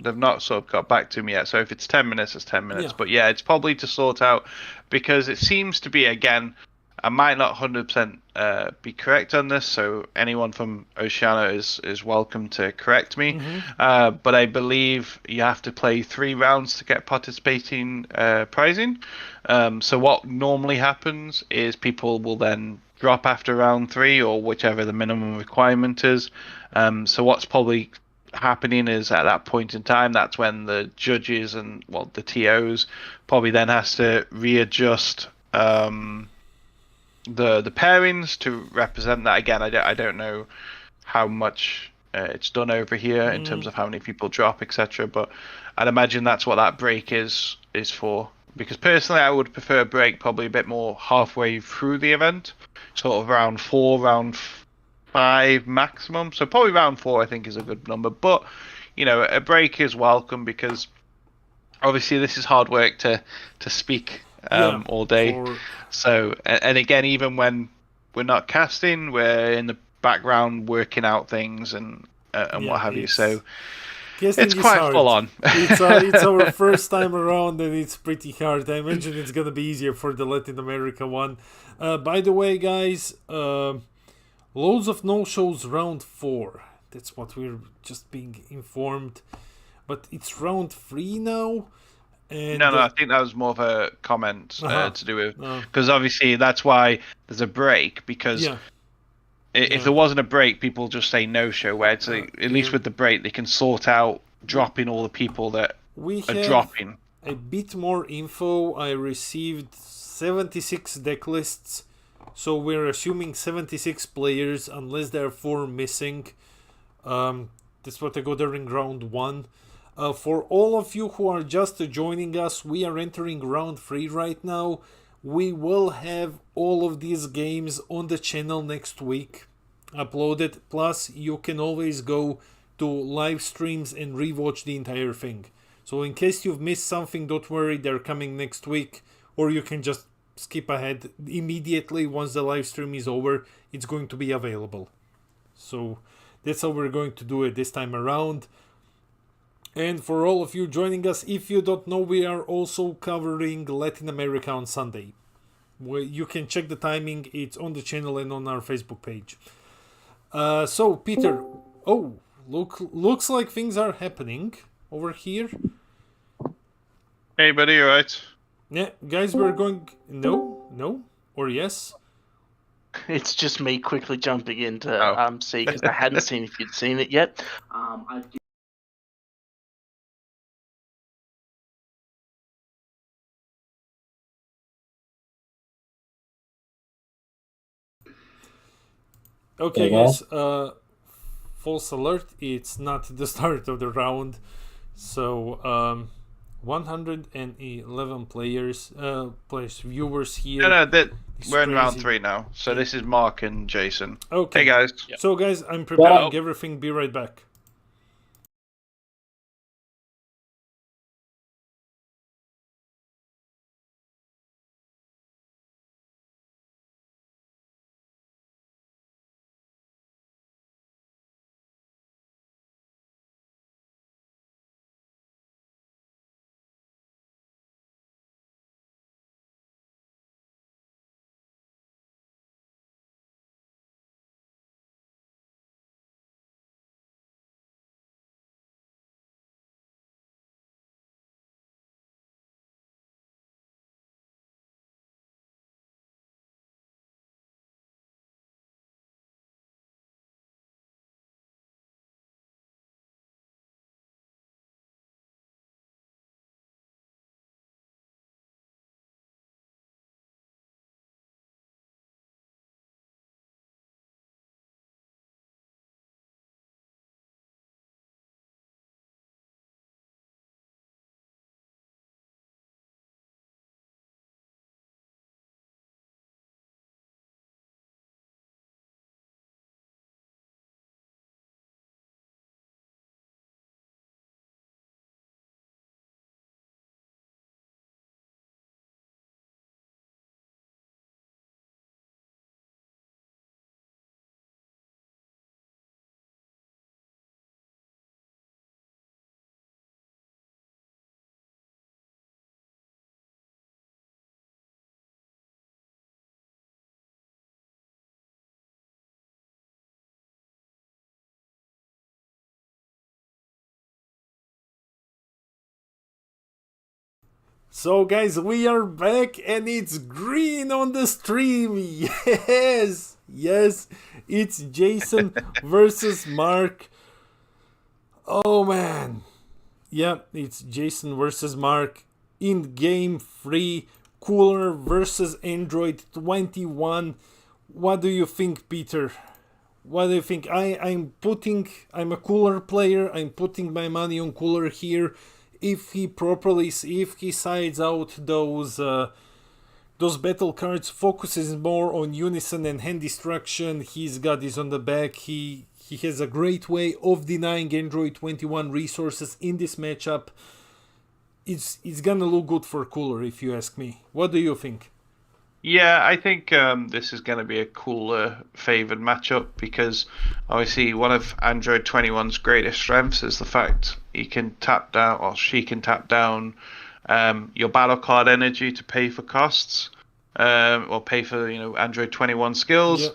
they've not sort of got back to me yet. So if it's 10 minutes, it's 10 minutes. Yeah. But yeah, it's probably to sort out because it seems to be, again, I might not 100% be correct on this. So anyone from Oceania is welcome to correct me. But I believe you have to play 3 rounds to get participating pricing. So what normally happens is people will then drop after round 3 or whichever the minimum requirement is. So what's probably happening is at that point in time, that's when the judges and the TOs probably then has to readjust the pairings to represent that. Again, I don't know how much it's done over here in terms of how many people drop, etc. But I'd imagine that's what that break is for. Because personally, I would prefer a break probably a bit more halfway through the event, sort of round 4, round 5 maximum. So probably round 4, I think, is a good number. But a break is welcome because obviously this is hard work to speak all day. So and again, even when we're not casting, we're in the background working out things and what have you. So it's quite hard. full on. It's our first time around, and it's pretty hard. I imagine it's gonna be easier for the Latin America one. By the way, guys, loads of no-shows round 4. That's what we're just being informed. But it's round 3 now. And no, I think that was more of a comment to do with because obviously that's why there's a break because if there wasn't a break, people just say no show. Where it's at least with the break, they can sort out dropping all the people that are dropping. A bit more info. I received 76 deck lists, so we're assuming 76 players unless there are 4 missing. That's what I got during round 1. For all of you who are just joining us, we are entering round 3 right now. We will have all of these games on the channel next week uploaded. Plus, you can always go to live streams and rewatch the entire thing. So in case you've missed something, don't worry, they're coming next week. Or you can just skip ahead immediately once the live stream is over. It's going to be available. So that's how we're going to do it this time around. And for all of you joining us, if you don't know, we are also covering Latin America on Sunday. You can check the timing, it's on the channel and on our Facebook page. So, Peter, looks like things are happening over here. Hey, buddy, you alright? Yeah, guys, we're going... No? Or yes? It's just me quickly jumping in to see, because I hadn't seen if you'd seen it yet. Okay, guys, false alert, it's not the start of the round. So, 111 players, viewers here. No, we're in round 3 now. So this is Mark and Jason. Okay. Hey, guys. So, guys, I'm preparing everything. Be right back. So guys, we are back and it's green on the stream. Yes, yes, it's Jason versus Mark. Oh man, yeah, it's Jason versus Mark in game 3. Cooler versus Android 21. What do you think, Peter? What do you think? I'm a Cooler player. I'm putting my money on Cooler here. If he sides out those battle cards, focuses more on unison and hand destruction. He's got this on the back. He has a great way of denying Android 21 resources in this matchup. It's gonna look good for Cooler, if you ask me. What do you think? Yeah, I think this is going to be a cooler favored matchup because obviously one of Android 21's greatest strengths is the fact he can tap down or she can tap down your battle card energy to pay for costs or pay for Android 21 skills.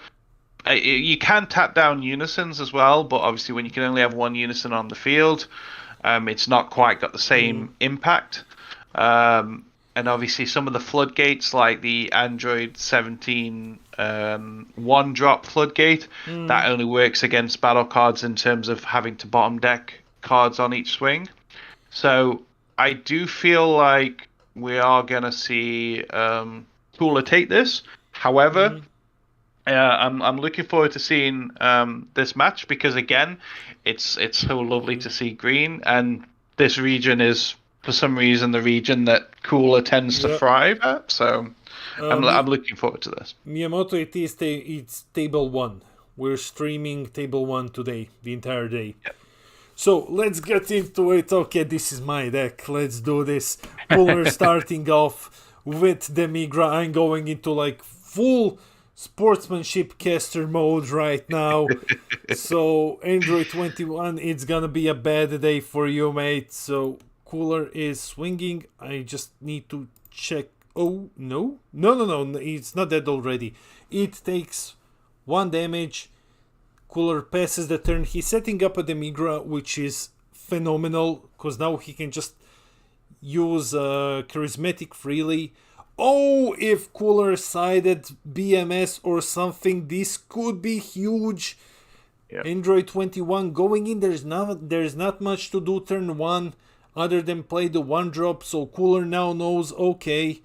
Yeah. You can tap down unisons as well, but obviously when you can only have one unison on the field, it's not quite got the same impact. And obviously some of the floodgates, like the Android 17 one-drop floodgate, that only works against battle cards in terms of having to bottom deck cards on each swing. So I do feel like we are going to see Cooler take this. However, I'm looking forward to seeing this match because, again, it's so lovely to see green. And this region is, for some reason, the region that Cooler tends to thrive at. So I'm looking forward to this. Miyamoto, it's table 1. We're streaming table 1 today, the entire day. Yep. So let's get into it. Okay, this is my deck. Let's do this. Cooler starting off with Demigra. I'm going into like full sportsmanship caster mode right now. So Android 21, it's gonna be a bad day for you, mate. So Cooler is swinging. I just need to check. Oh, no. No. It's not dead already. It takes 1 damage. Cooler passes the turn. He's setting up a Demigra, which is phenomenal because now he can just use Charismatic freely. Oh, if Cooler sided BMS or something, this could be huge. Yep. Android 21 going in. There's not much to do turn 1. Other than play the 1-drop, so Cooler now knows, okay,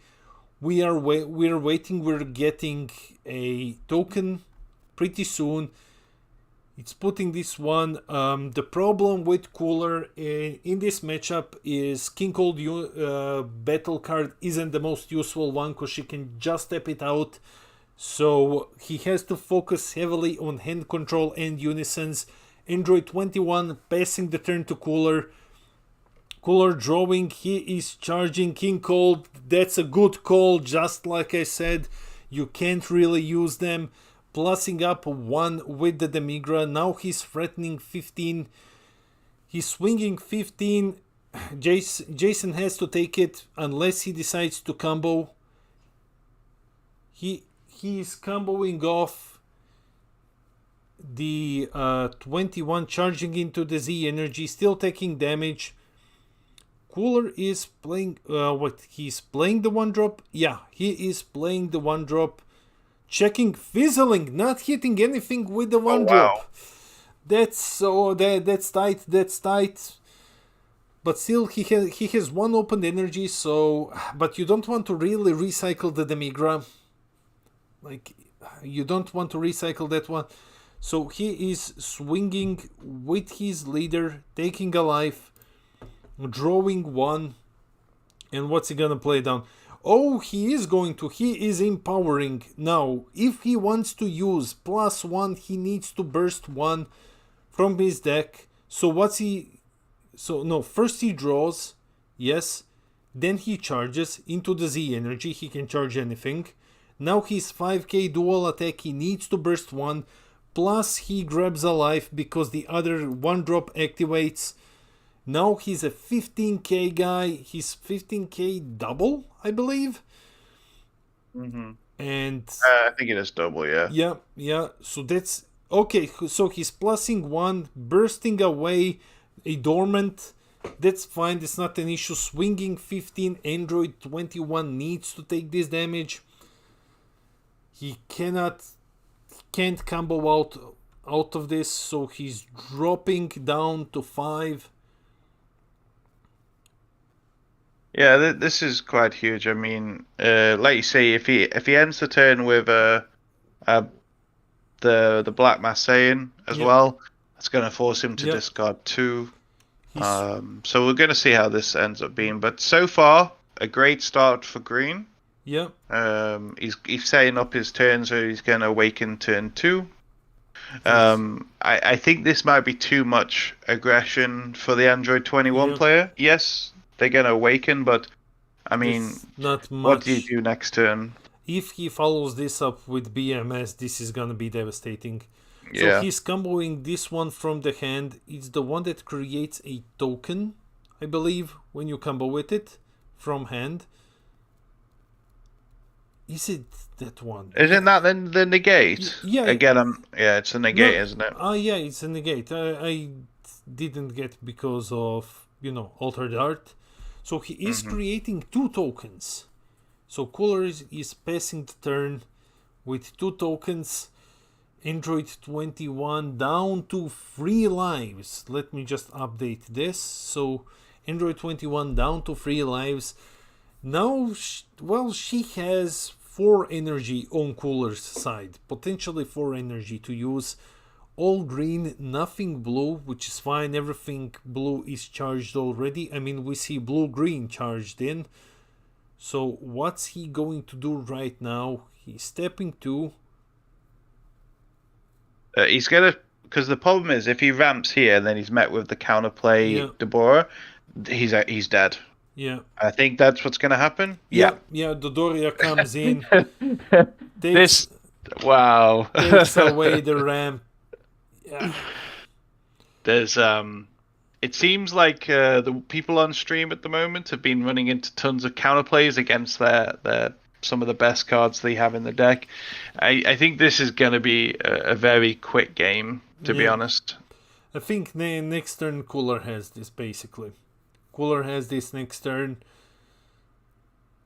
we're waiting, we're getting a token pretty soon. It's putting this one. The problem with Cooler in this matchup is King Cold battle card isn't the most useful one because she can just tap it out. So he has to focus heavily on hand control and unisons. Android 21 passing the turn to Cooler. Cooler drawing, he is charging King Cold. That's a good call, just like I said. You can't really use them. Plussing up 1 with the Demigra. Now he's threatening 15. He's swinging 15. Jason has to take it unless he decides to combo. He is comboing off the 21, charging into the Z energy, still taking damage. Cooler is playing he's playing the 1-drop. Yeah, he is playing the 1-drop. Checking, fizzling, not hitting anything with the 1-drop. Wow. That's tight. But still he has 1 open energy, so but you don't want to really recycle the Demigra. Like, you don't want to recycle that one. So he is swinging with his leader, taking a life, drawing 1. And what's he gonna play down? Oh, he is empowering. Now, if he wants to use +1, he needs to burst 1 from his deck. So first he draws, yes, then he charges into the Z energy. He can charge anything. Now he's 5k dual attack, he needs to burst 1, plus he grabs a life because the other 1-drop activates. Now he's a 15k guy, he's 15k double, I believe. Mm-hmm. And I think it is double, yeah. Yeah, so that's okay. So he's +1, bursting away a dormant, That's fine, it's not an issue. Swinging 15, Android 21 needs to take this damage. He can't combo out of this, so he's dropping down to 5. Yeah, this is quite huge. I mean, like you say, if he ends the turn with the Black Marseillan as well, that's going to force him to discard 2. So we're going to see how this ends up being. But so far, a great start for green. Yeah. He's setting up his turn, so he's going to awaken turn 2. I think this might be too much aggression for the Android 21 player. Yes, they're going to awaken, but I mean, not much. What do you do next turn? If he follows this up with BMS, this is going to be devastating. Yeah. So he's comboing this one from the hand. It's the one that creates a token, I believe, when you combo with it from hand. Is it that one? Isn't that then the negate? Yeah. Again, it's a negate, isn't it? Yeah, it's a negate. I didn't get because of, Altered Art. So he is creating 2 tokens. So Cooler is passing the turn with 2 tokens. Android 21 down to 3 lives. Let me just update this. So Android 21 down to 3 lives. Now, she has 4 energy on Cooler's side. Potentially 4 energy to use. All green, nothing blue, which is fine. Everything blue is charged already. I mean, we see blue-green charged in. So what's he going to do right now? He's stepping to... he's gonna, because the problem is if he ramps here, then he's met with the counterplay Deborah. He's dead. Yeah, I think that's what's gonna happen. Yeah. Dodoria comes in. Takes away the ramp. Yeah. There's it seems like the people on stream at the moment have been running into tons of counterplays against their some of the best cards they have in the deck. I think this is going to be a very quick game, to be honest. I think next turn Cooler has this, basically. Cooler has this next turn.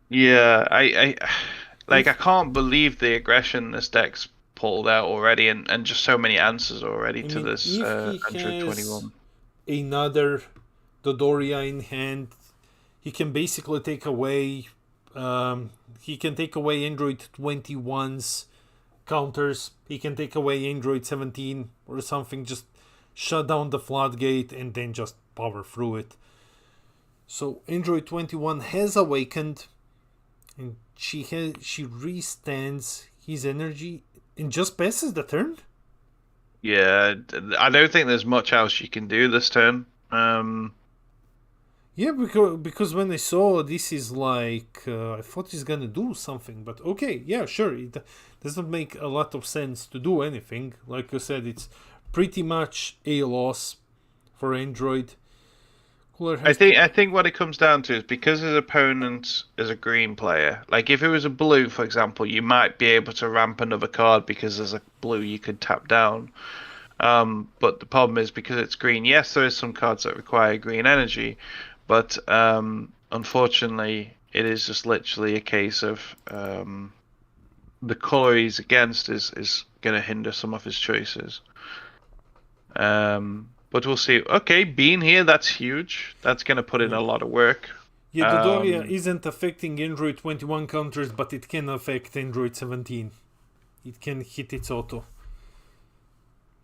Yeah, I can't believe the aggression this deck's pulled out already, and just so many answers already to this 121. Another Dodoria in hand, he can basically take away... he can take away Android 21's counters. He can take away Android 17 or something. Just shut down the floodgate and then just power through it. So Android 21 has awakened, and she restands his energy and just passes the turn. Yeah, I don't think there's much else you can do this turn. Yeah, because when I saw this is like, I thought he's gonna do something, but okay, yeah, sure, it doesn't make a lot of sense to do anything. Like you said, it's pretty much a loss for Android. I think what it comes down to is because his opponent is a green player. Like if it was a blue, for example, you might be able to ramp another card because there's a blue you could tap down. But the problem is because it's green. Yes, there is some cards that require green energy, but unfortunately, it is just literally a case of the color he's against is going to hinder some of his choices. But we'll see. Okay, being here, that's huge. That's going to put in a lot of work. Yeah, Dodoria isn't affecting Android 21 counters, but it can affect Android 17. It can hit its auto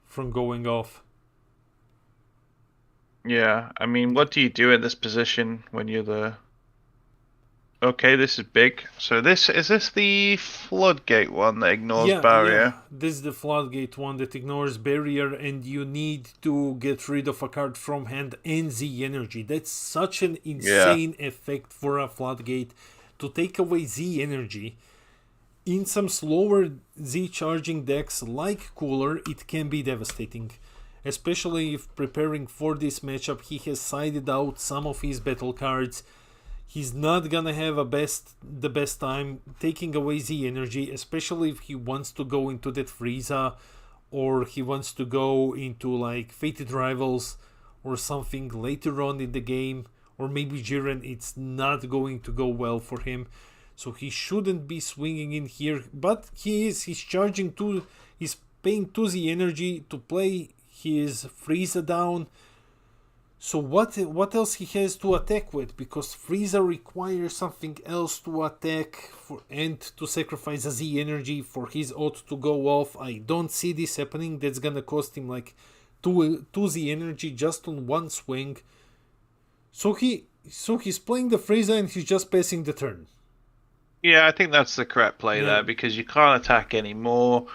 from going off. Yeah, I mean, what do you do in this position when you're the... Okay, this is big. So is this the floodgate one that ignores barrier? Yeah, this is the floodgate one that ignores barrier, and you need to get rid of a card from hand and Z energy. That's such an insane effect for a floodgate to take away Z energy. In some slower Z charging decks like Cooler, it can be devastating. Especially if preparing for this matchup, he has sided out some of his battle cards. He's not gonna have the best time taking away Z energy, especially if he wants to go into that Frieza, or he wants to go into like Fated Rivals, or something later on in the game, or maybe Jiren, it's not going to go well for him. So he shouldn't be swinging in here, but he's charging to, he's paying 2Z energy to play his Frieza down. So what else he has to attack with? Because Frieza requires something else to attack for, and to sacrifice a Z energy for his ult to go off. I don't see this happening. That's gonna cost him like 2Z energy just on one swing. So he's playing the Frieza and he's just passing the turn. Yeah, I think that's the correct play there, because you can't attack anymore,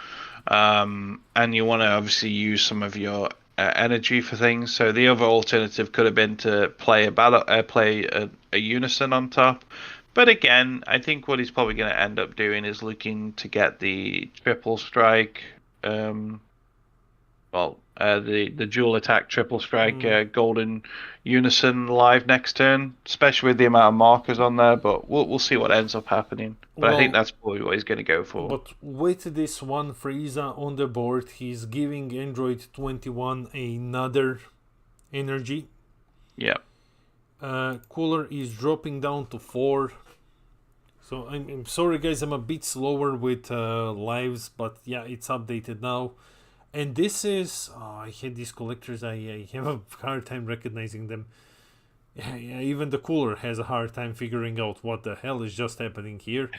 and you want to obviously use some of your energy for things. So the other alternative could have been to play a unison on top. But again, I think what he's probably going to end up doing is looking to get the triple strike, the dual attack triple strike golden unison live next turn, especially with the amount of markers on there. But we'll see what ends up happening. But I think that's probably what he's going to go for. But with this one Frieza on the board, he's giving Android 21 another energy. Yeah. Cooler is dropping down to 4. So I'm sorry guys, I'm a bit slower with lives, but yeah, it's updated now. And this is, I hate these collectors, I have a hard time recognizing them. Yeah, even the Cooler has a hard time figuring out what the hell is just happening here.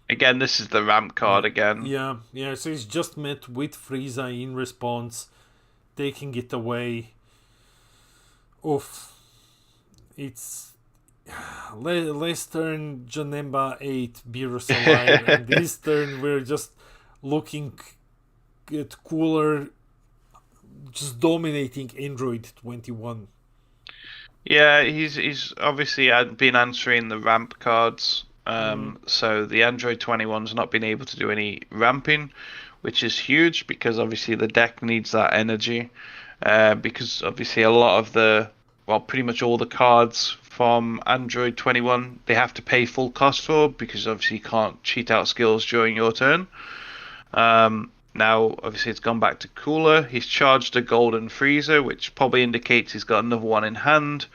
Again, this is the ramp card again. Yeah, so he's just met with Frieza in response, taking it away. Oof. It's... Last turn, Janemba ate Beerus alive, and this turn we're just looking at Cooler just dominating Android 21. Yeah, he's obviously been answering the ramp cards. So the Android 21's not been able to do any ramping, which is huge because obviously the deck needs that energy. Because obviously a lot of pretty much all the cards from Android 21 they have to pay full cost for, because obviously you can't cheat out skills during your turn. Now, obviously, it's gone back to Cooler. He's charged a golden Frieza, which probably indicates he's got another one in hand.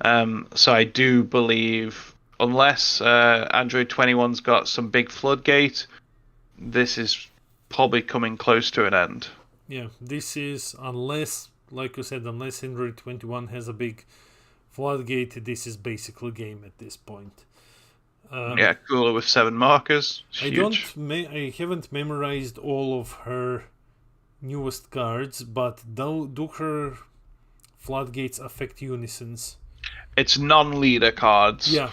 So I do believe, unless Android 21's got some big floodgate, this is probably coming close to an end. Yeah, this is, unless, like you said, unless Android 21 has a big floodgate, this is basically game at this point. Cooler with 7 markers. I haven't memorized all of her newest cards, but do her floodgates affect unisons? It's non-leader cards. Yeah.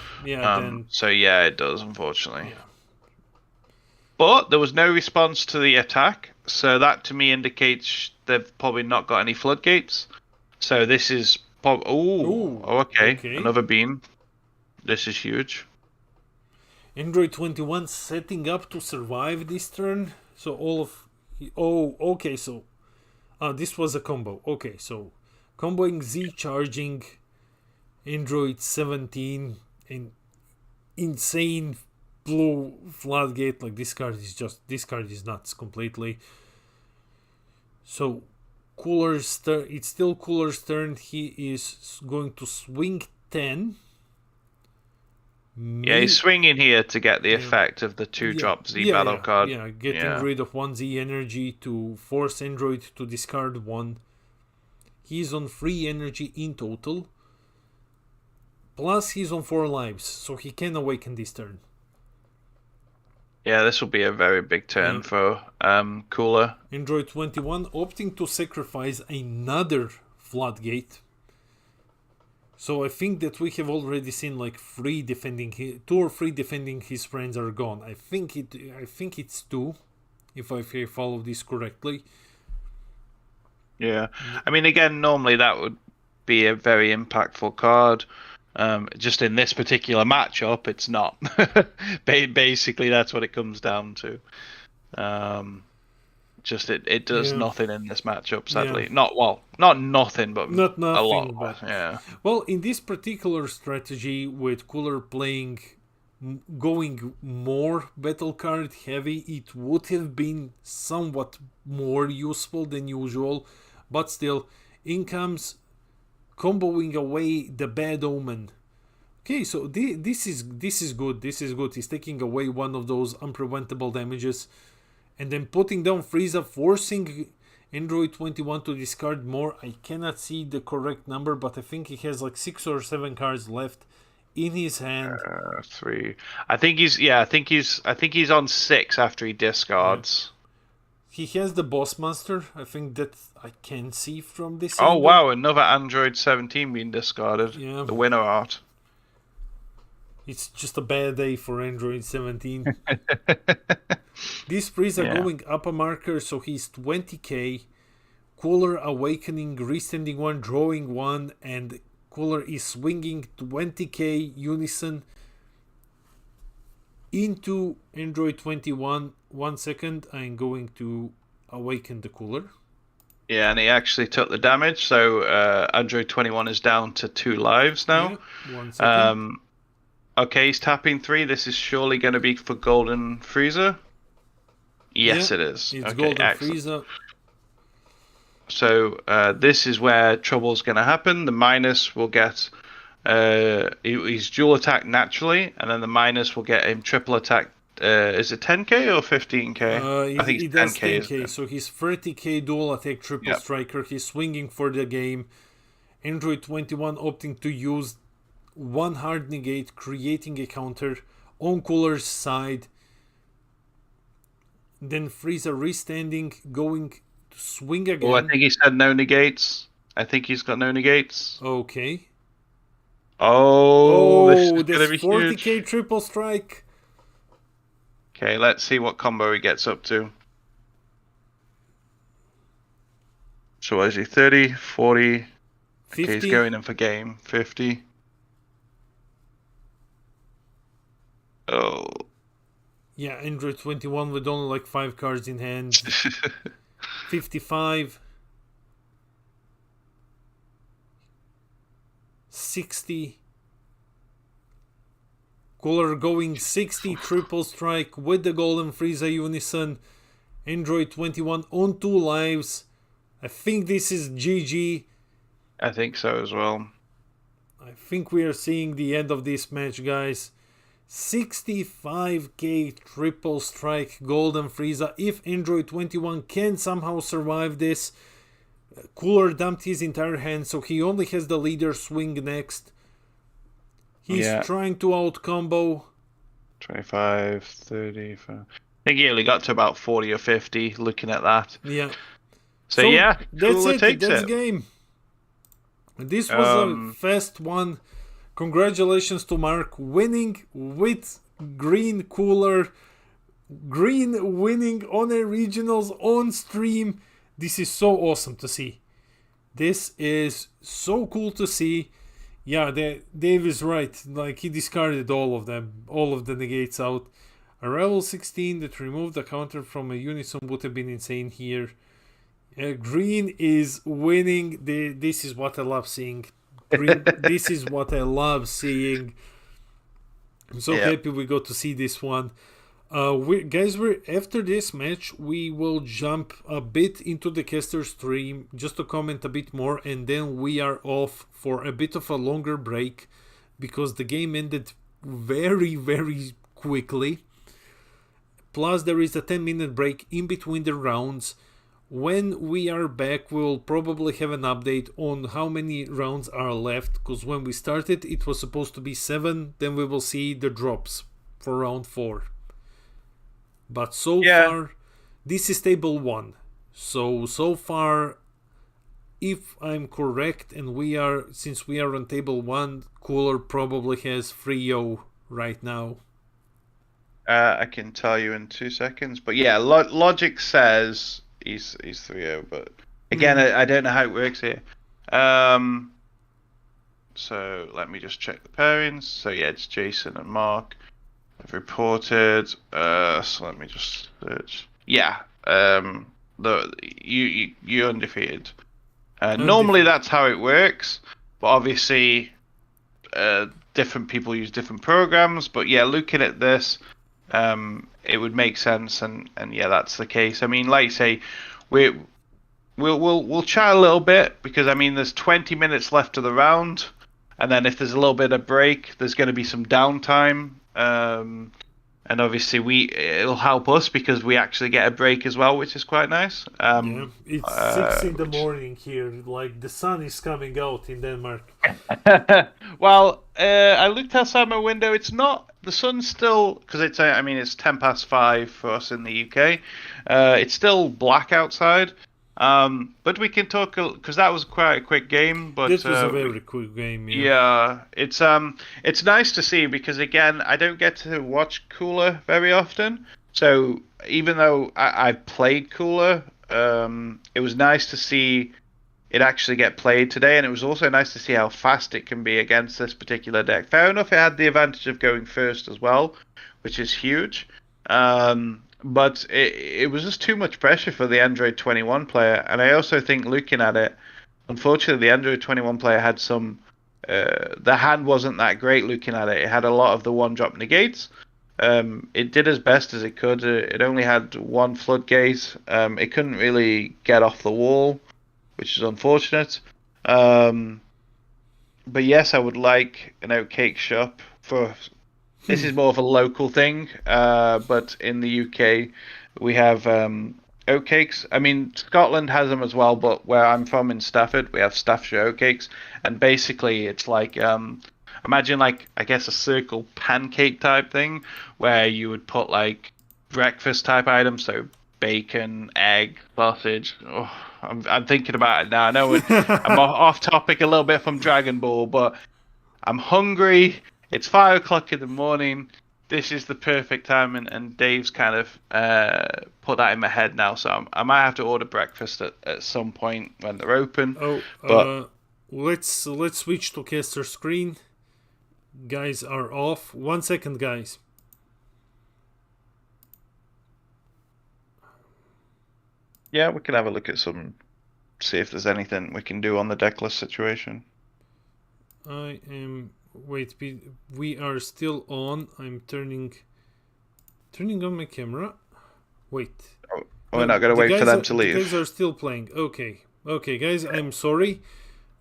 So yeah, it does, unfortunately. Yeah. But there was no response to the attack, so that to me indicates they've probably not got any floodgates. So this is okay, another beam. This is huge. Android 21 setting up to survive this turn. So this was a combo. Okay, so comboing Z, charging Android 17 and insane blue floodgate. Like this card is nuts completely. So Cooler's turn. It's still Cooler's turn. He is going to swing 10. Yeah, he's swinging here to get the effect of the 2-drop Z battle card. Yeah, getting rid of 1 Z energy to force Android to discard 1. He's on 3 energy in total. Plus he's on 4 lives, so he can awaken this turn. Yeah, this will be a very big turn for Cooler. Android 21 opting to sacrifice another floodgate. So I think that we have already seen like 2 or 3 defending his friends are gone. I think it's 2, if I follow this correctly. Yeah, I mean, again, normally that would be a very impactful card. Just in this particular matchup, it's not. Basically, that's what it comes down to. Just it does nothing in this matchup, sadly. Not nothing, but not nothing, a lot. But, yeah. Well, in this particular strategy, with Cooler going more battle card heavy, it would have been somewhat more useful than usual. But still, in comes comboing away the bad omen. Okay, so this is good. This is good. He's taking away one of those unpreventable damages, and then putting down Frieza, forcing Android 21 to discard more. I cannot see the correct number, but I think he has like 6 or 7 cards left in his hand. 3. I think he's on 6 after he discards. He has the boss monster. I think that I can see from this. Oh wow! Another Android 17 being discarded. Yeah. The winner art. It's just a bad day for Android 17. These sprees are going up a marker, so he's 20k. Cooler awakening, restanding 1, drawing 1, and Cooler is swinging 20k unison into Android 21. 1 second, I'm going to awaken the Cooler. Yeah, and he actually took the damage, so Android 21 is down to 2 lives now. Yeah, 1 second. Okay, he's tapping 3. This is surely going to be for Golden Frieza. Yes, it is. It's okay, Golden excellent. Frieza. So this is where trouble's going to happen. The minus will get he's dual attack naturally, and then the minus will get him triple attack. Is it 10k or 15k? I think it's 10k. So he's 30k dual attack triple striker. He's swinging for the game. Android 21 opting to use 1 hard negate, creating a counter on Cooler's side. Then Frieza restanding, going to swing again. Oh, I think he said no negates. I think he's got no negates. Okay. Oh, this is gonna be 40k huge. triple strike. Okay, let's see what combo he gets up to. So what is he? 30, 40. 50. Okay, he's going in for game. 50. Oh. Yeah, Android 21 with only like 5 cards in hand. 55. 60. Cooler going 60 triple strike with the Golden Frieza Unison. Android 21 on 2 lives. I think this is GG. I think so as well. I think we are seeing the end of this match, guys. 65k triple strike Golden Frieza. If Android 21 can somehow survive this, Cooler dumped his entire hand, so he only has the leader swing next. He's trying to out combo. 25, 30. I think he only got to about 40 or 50 looking at that. Yeah. So that's Cooler it. takes That's it. game. This was a fast one. Congratulations to Mark winning with Green Cooler. Green winning on a regionals on stream. This is so awesome to see. This is so cool to see. Yeah, Dave is right. Like, he discarded all of them. All of the negates out. A Rebel 16 that removed the counter from a Unison would have been insane here. Green is winning. This is what I love seeing. This is what I love seeing. I'm so happy we got to see this one. We're after this match, we will jump a bit into the caster stream just to comment a bit more, and then we are off for a bit of a longer break because the game ended very, very quickly. Plus, there is a 10-minute break in between the rounds. When we are back, we'll probably have an update on how many rounds are left, because when we started, it was supposed to be 7. Then we will see the drops for round 4. But so far, this is table 1. So far, if I'm correct, and since we are on table 1, Cooler probably has 3-0 right now. I can tell you in 2 seconds, but yeah, logic says he's 3-0, but again, I don't know how it works here. So let me just check the pairings. So yeah, it's Jason and Mark. I've reported. So let me just search. Yeah. You undefeated. Normally that's how it works, but obviously, different people use different programs. But yeah, looking at this, it would make sense, and yeah, that's the case. I mean, like you say, we'll chat a little bit because I mean there's 20 minutes left of the round, and then if there's a little bit of break, there's going to be some downtime. And obviously it'll help us because we actually get a break as well, which is quite nice. Yeah, it's 6 in the morning here. Like the sun is coming out in Denmark. Well, I looked outside my window. It's not. The sun's still because it's. I mean, it's 5:10 for us in the UK. It's still black outside. But we can talk because that was quite a quick game. But this was a very quick game. Yeah, it's nice to see because again, I don't get to watch Cooler very often. So even though I played Cooler, it was nice to see it actually get played today, and it was also nice to see how fast it can be against this particular deck. Fair enough, it had the advantage of going first as well, which is huge. But it was just too much pressure for the Android 21 player, and I also think looking at it, unfortunately, the Android 21 player had some. The hand wasn't that great looking at it. It had a lot of the one-drop negates. It did as best as it could. It only had one floodgate. It couldn't really get off the wall, which is unfortunate. But yes, I would like an oatcake shop for. This is more of a local thing, but in the UK we have oatcakes. I mean, Scotland has them as well, but where I'm from in Stafford, we have Staffordshire oatcakes, and basically it's like imagine like I guess a circle pancake type thing where you would put like breakfast type items, so bacon, egg, sausage. Oh, I'm thinking about it now. I know I'm off topic a little bit from Dragon Ball, but I'm hungry. It's 5 o'clock in the morning. This is the perfect time, and Dave's kind of put that in my head now. So I might have to order breakfast at some point when they're open. Oh, but let's switch to caster screen. Guys are off. 1 second, guys. Yeah, we can have a look at see if there's anything we can do on the deckless situation. I am. Wait, we are still on. I'm turning on my camera. Wait. Oh, we're not gonna wait for them to leave. The guys are still playing. Okay, guys. I'm sorry.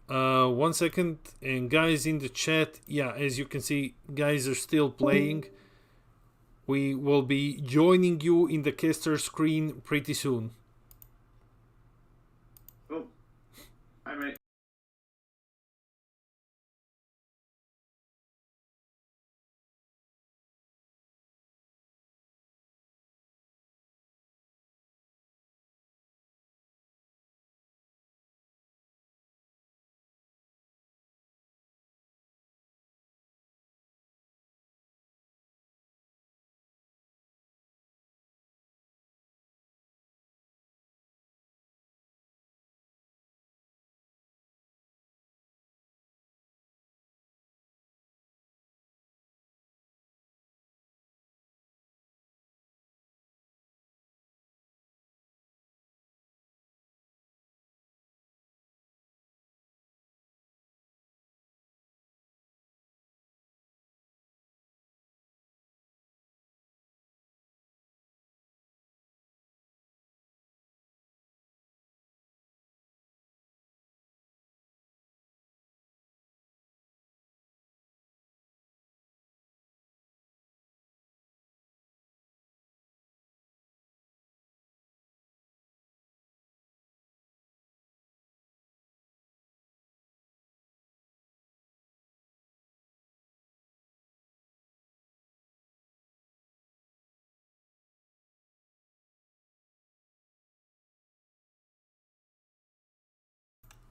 1 second, and guys in the chat. Yeah, as you can see, guys are still playing. We will be joining you in the caster screen pretty soon. Oh, hi mate.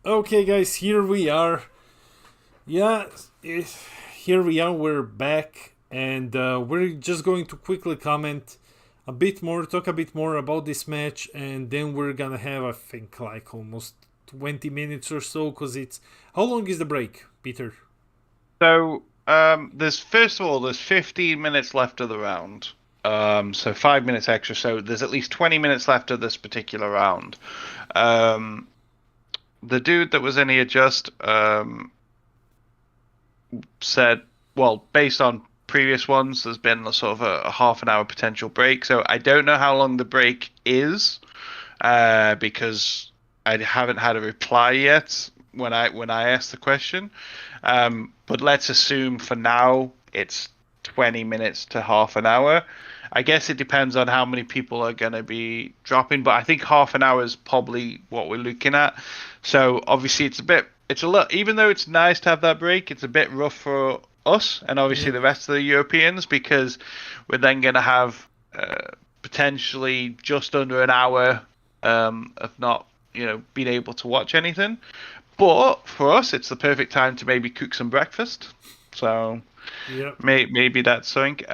Okay, guys, here we are. Yeah, here we are. We're back, and we're just going to quickly comment a bit more, talk a bit more about this match, and then we're gonna have, I think, like almost 20 minutes or so, because it's. How long is the break, Peter? So, there's 15 minutes left of the round. So 5 minutes extra. So there's at least 20 minutes left of this particular round. The dude that was in here just said, well, based on previous ones, there's been a sort of a half an hour potential break. So I don't know how long the break is, because I haven't had a reply yet when I asked the question. But let's assume for now it's 20 minutes to half an hour. I guess it depends on how many people are going to be dropping, but I think half an hour is probably what we're looking at. So obviously it's a lot, even though it's nice to have that break, it's a bit rough for us and obviously the rest of the Europeans, because we're then going to have potentially just under an hour of not, being able to watch anything. But for us, it's the perfect time to maybe cook some breakfast. So maybe that's something.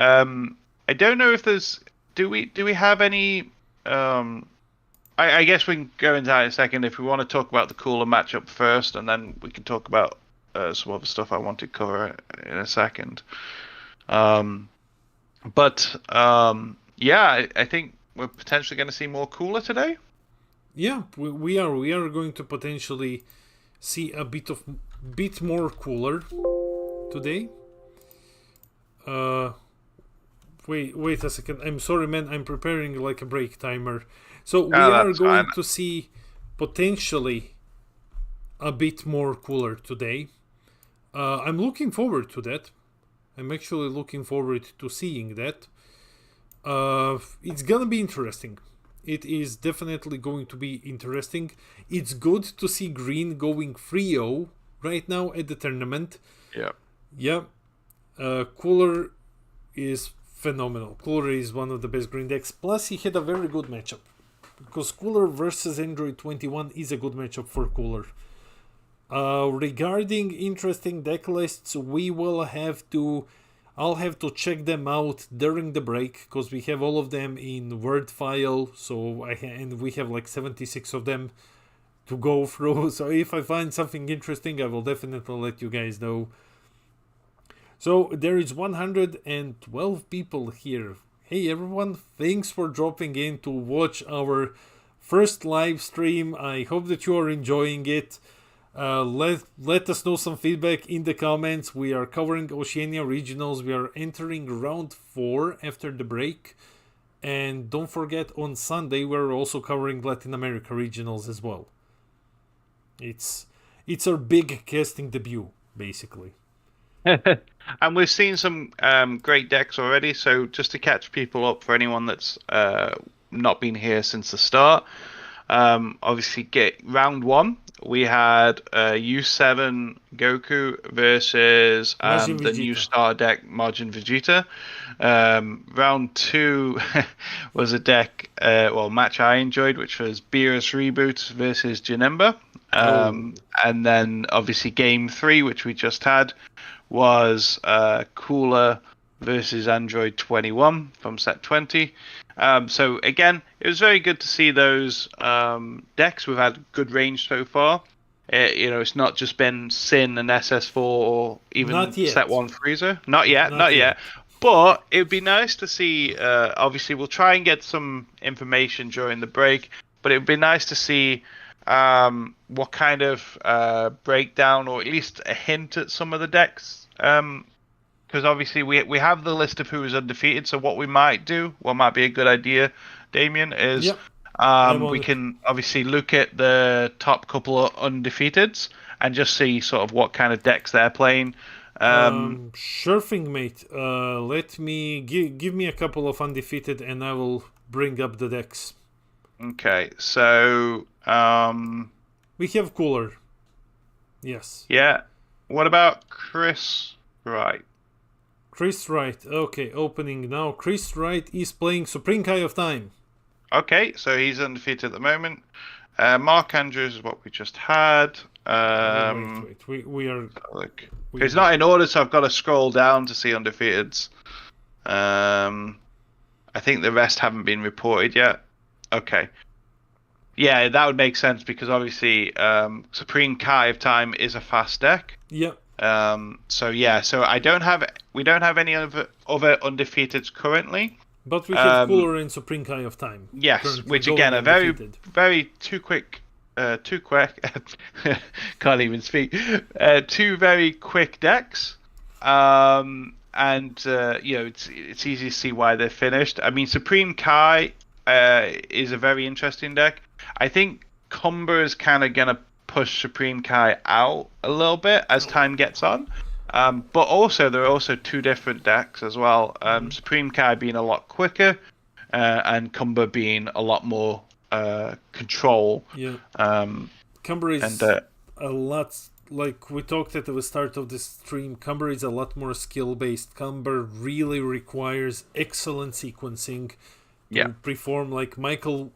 I don't know if there's. Do we have any? I guess we can go into that in a second if we want to talk about the cooler matchup first, and then we can talk about some other stuff I want to cover in a second. Yeah, I think we're potentially going to see more cooler today. Yeah, we are. We are going to potentially see a bit more cooler today. Wait a second. I'm sorry, man. I'm preparing like a break timer. So we are going to see potentially a bit more cooler today. I'm looking forward to that. I'm actually looking forward to seeing that. It's gonna be interesting. It is definitely going to be interesting. It's good to see green going 3-0 right now at the tournament. Yeah. Cooler is phenomenal. Cooler is one of the best green decks. Plus, he had a very good matchup. Because Cooler versus Android 21 is a good matchup for Cooler. Regarding interesting deck lists, I'll have to check them out during the break, because we have all of them in Word file, and we have like 76 of them to go through. So if I find something interesting, I will definitely let you guys know. So there is 112 people here. Hey everyone, thanks for dropping in to watch our first live stream. I hope that you are enjoying it. Let us know some feedback in the comments. We are covering Oceania regionals. We are entering round 4 after the break. And don't forget, on Sunday we're also covering Latin America regionals as well. It's our big casting debut, basically. And we've seen some great decks already, so just to catch people up for anyone that's not been here since the start, obviously get round 1. We had U7 Goku versus the new star deck Majin Vegeta. Round 2 was a deck, match I enjoyed, which was Beerus Reboot versus Janemba. And then obviously game 3, which we just had, was Cooler versus Android 21 from set 20. So again, it was very good to see those decks. We've had good range so far. It's not just been Sin and SS4 or even set 1 Freezer. Not yet. But it would be nice to see. Obviously, we'll try and get some information during the break. But it would be nice to see what kind of breakdown, or at least a hint at some of the decks. Because obviously we have the list of who is undefeated. So what we might do, what might be a good idea, Demian, is we can obviously look at the top couple of undefeateds and just see sort of what kind of decks they're playing. Sure thing, mate. Let me give me a couple of undefeated, and I will bring up the decks. Okay, so we have Cooler. Yes. Yeah. What about Chris Wright? Chris Wright. Okay, opening now. Chris Wright is playing Supreme Kai of Time. Okay, so he's undefeated at the moment. Mark Andrews is what we just had. Wait. We are. It's not in order, so I've got to scroll down to see undefeateds. I think the rest haven't been reported yet. Okay. Yeah, that would make sense because obviously Supreme Kai of Time is a fast deck. Yep. So we don't have any other undefeateds currently. But we have Cooler and Supreme Kai of Time. Yes, which again are very too quick. Can't even speak. 2 very quick decks. It's easy to see why they're finished. I mean, Supreme Kai is a very interesting deck. I think Cumber is kind of going to push Supreme Kai out a little bit as time gets on. But also, there are also two different decks as well. Supreme Kai being a lot quicker, and Cumber being a lot more control. Yeah. Cumber is a lot, like we talked at the start of the stream, Cumber is a lot more skill-based. Cumber really requires excellent sequencing to perform. Like Michael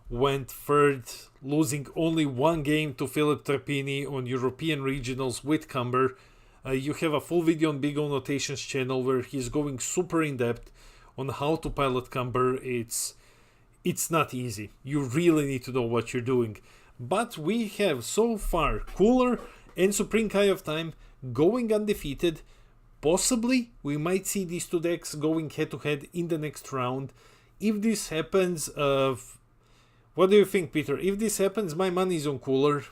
went third, losing only one game to Philip Trappini on European regionals with Cumber. You have a full video on Big O Notations channel where he's going super in-depth on how to pilot Cumber. It's not easy. You really need to know what you're doing. But we have so far Cooler and Supreme Kai of Time going undefeated. Possibly we might see these two decks going head-to-head in the next round. If this happens, what do you think, Peter? If this happens, my money is on Cooler.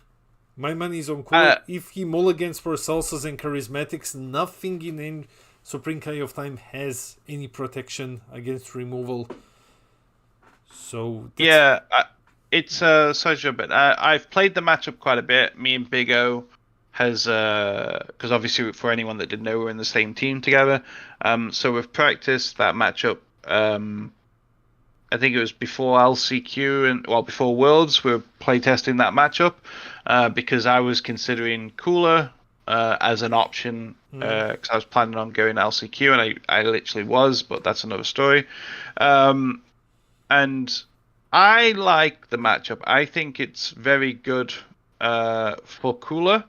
My money is on Cooler. If he mulligans for Salsas and Charismatics, nothing in Supreme Kai of Time has any protection against removal. So it's such a bit. I've played the matchup quite a bit. Me and Big O has, because obviously for anyone that didn't know, we're in the same team together. So we've practiced that matchup. I think it was before LCQ and before Worlds. We were playtesting that matchup because I was considering Cooler as an option because I was planning on going LCQ, and I literally was, but that's another story. And I like the matchup. I think it's very good for Cooler.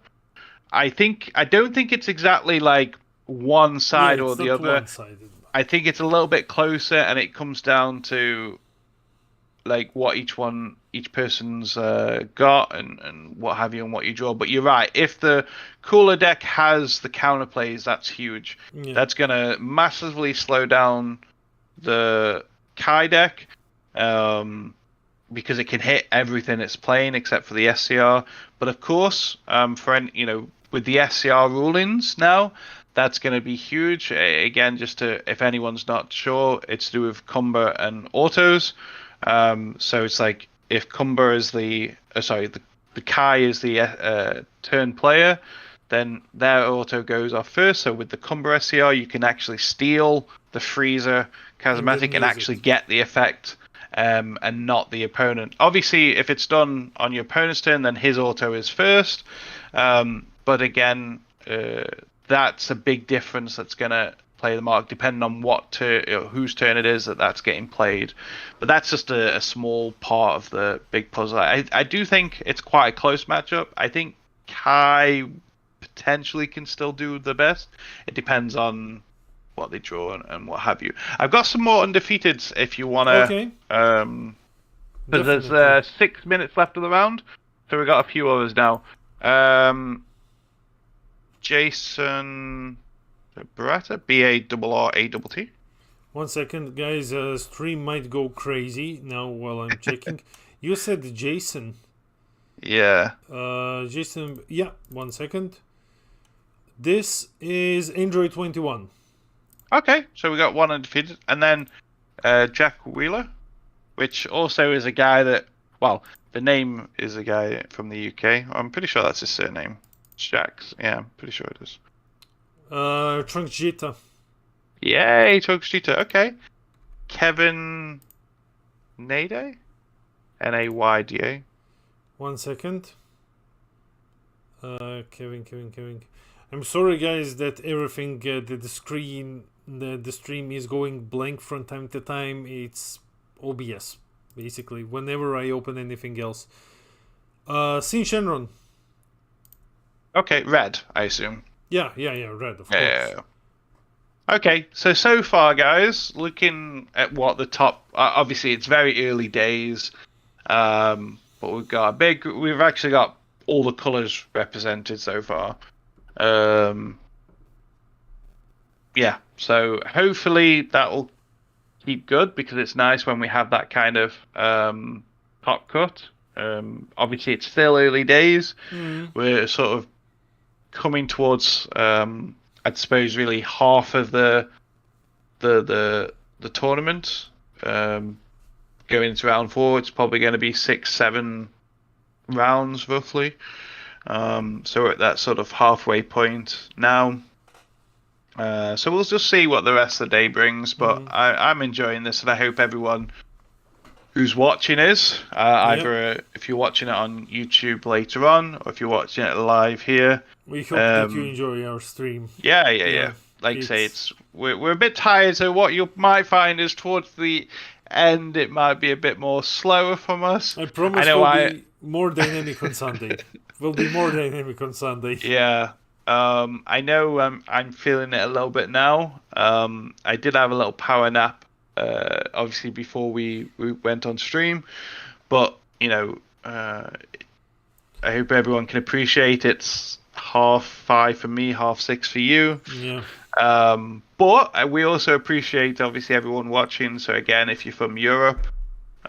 I don't think it's exactly like one side or the other. One-sided. I think it's a little bit closer, and it comes down to like what each person's got and what have you and what you draw. But you're right. If the Cooler deck has the counterplays, that's huge. Yeah. That's gonna massively slow down the Kai deck. Because it can hit everything it's playing except for the SCR. But of course, with the SCR rulings now, that's going to be huge. Again, if anyone's not sure, it's to do with Cumber and autos. So it's like if Cumber is the Kai is the turn player, then their auto goes off first. So with the Cumber SCR, you can actually steal the Freezer Charismatic and actually get the effect. And not the opponent. Obviously, if it's done on your opponent's turn, then his auto is first. But again, that's a big difference that's going to play the mark, depending on whose turn it is that's getting played. But that's just a small part of the big puzzle. I do think it's quite a close matchup. I think Kai potentially can still do the best. It depends on what they draw and what have you. I've got some more undefeateds if you want to. Okay. But there's 6 minutes left of the round, so we've got a few others now. Jason Barata, BARRATT. 1 second, guys. Stream might go crazy now while I'm checking. You said Jason. Yeah. Jason. Yeah. 1 second. This is Android 21. Okay, so we got one undefeated, and then Jack Wheeler, which also is a guy that, the name is a guy from the UK. I'm pretty sure that's his surname. Jax. Yeah, I'm pretty sure it is. Trunks Jita. Yay, Trunks Jita. Okay. Kevin Nayda? Nayda. 1 second. Kevin. I'm sorry, guys, that everything, the stream is going blank from time to time. It's OBS, basically, whenever I open anything else. Sin Shenron. Okay, red, I assume. Yeah, red, of course. Yeah. Okay, so far, guys, looking at what the top... obviously, it's very early days, but we've actually got all the colours represented so far. Yeah, so hopefully that will keep good, because it's nice when we have that kind of top cut. Obviously, it's still early days. We're sort of coming towards, I'd suppose, really half of the tournament. Going into round 4, it's probably going to be 6, 7 rounds roughly. So we're at that sort of halfway point now. So we'll just see what the rest of the day brings, but I'm enjoying this, and I hope everyone who's watching is. Either if you're watching it on YouTube later on, or if you're watching it live here. We hope that you enjoy our stream. Yeah. Like I say, we're a bit tired, so what you might find is towards the end, it might be a bit more slower from us. I promise we'll be more dynamic on Sunday. We'll be more dynamic on Sunday. Yeah. I know I'm feeling it a little bit now. I did have a little power nap, obviously before we went on stream, but I hope everyone can appreciate it's 5:30 for me, 6:30 for you. Yeah. But we also appreciate obviously everyone watching. So again, if you're from Europe,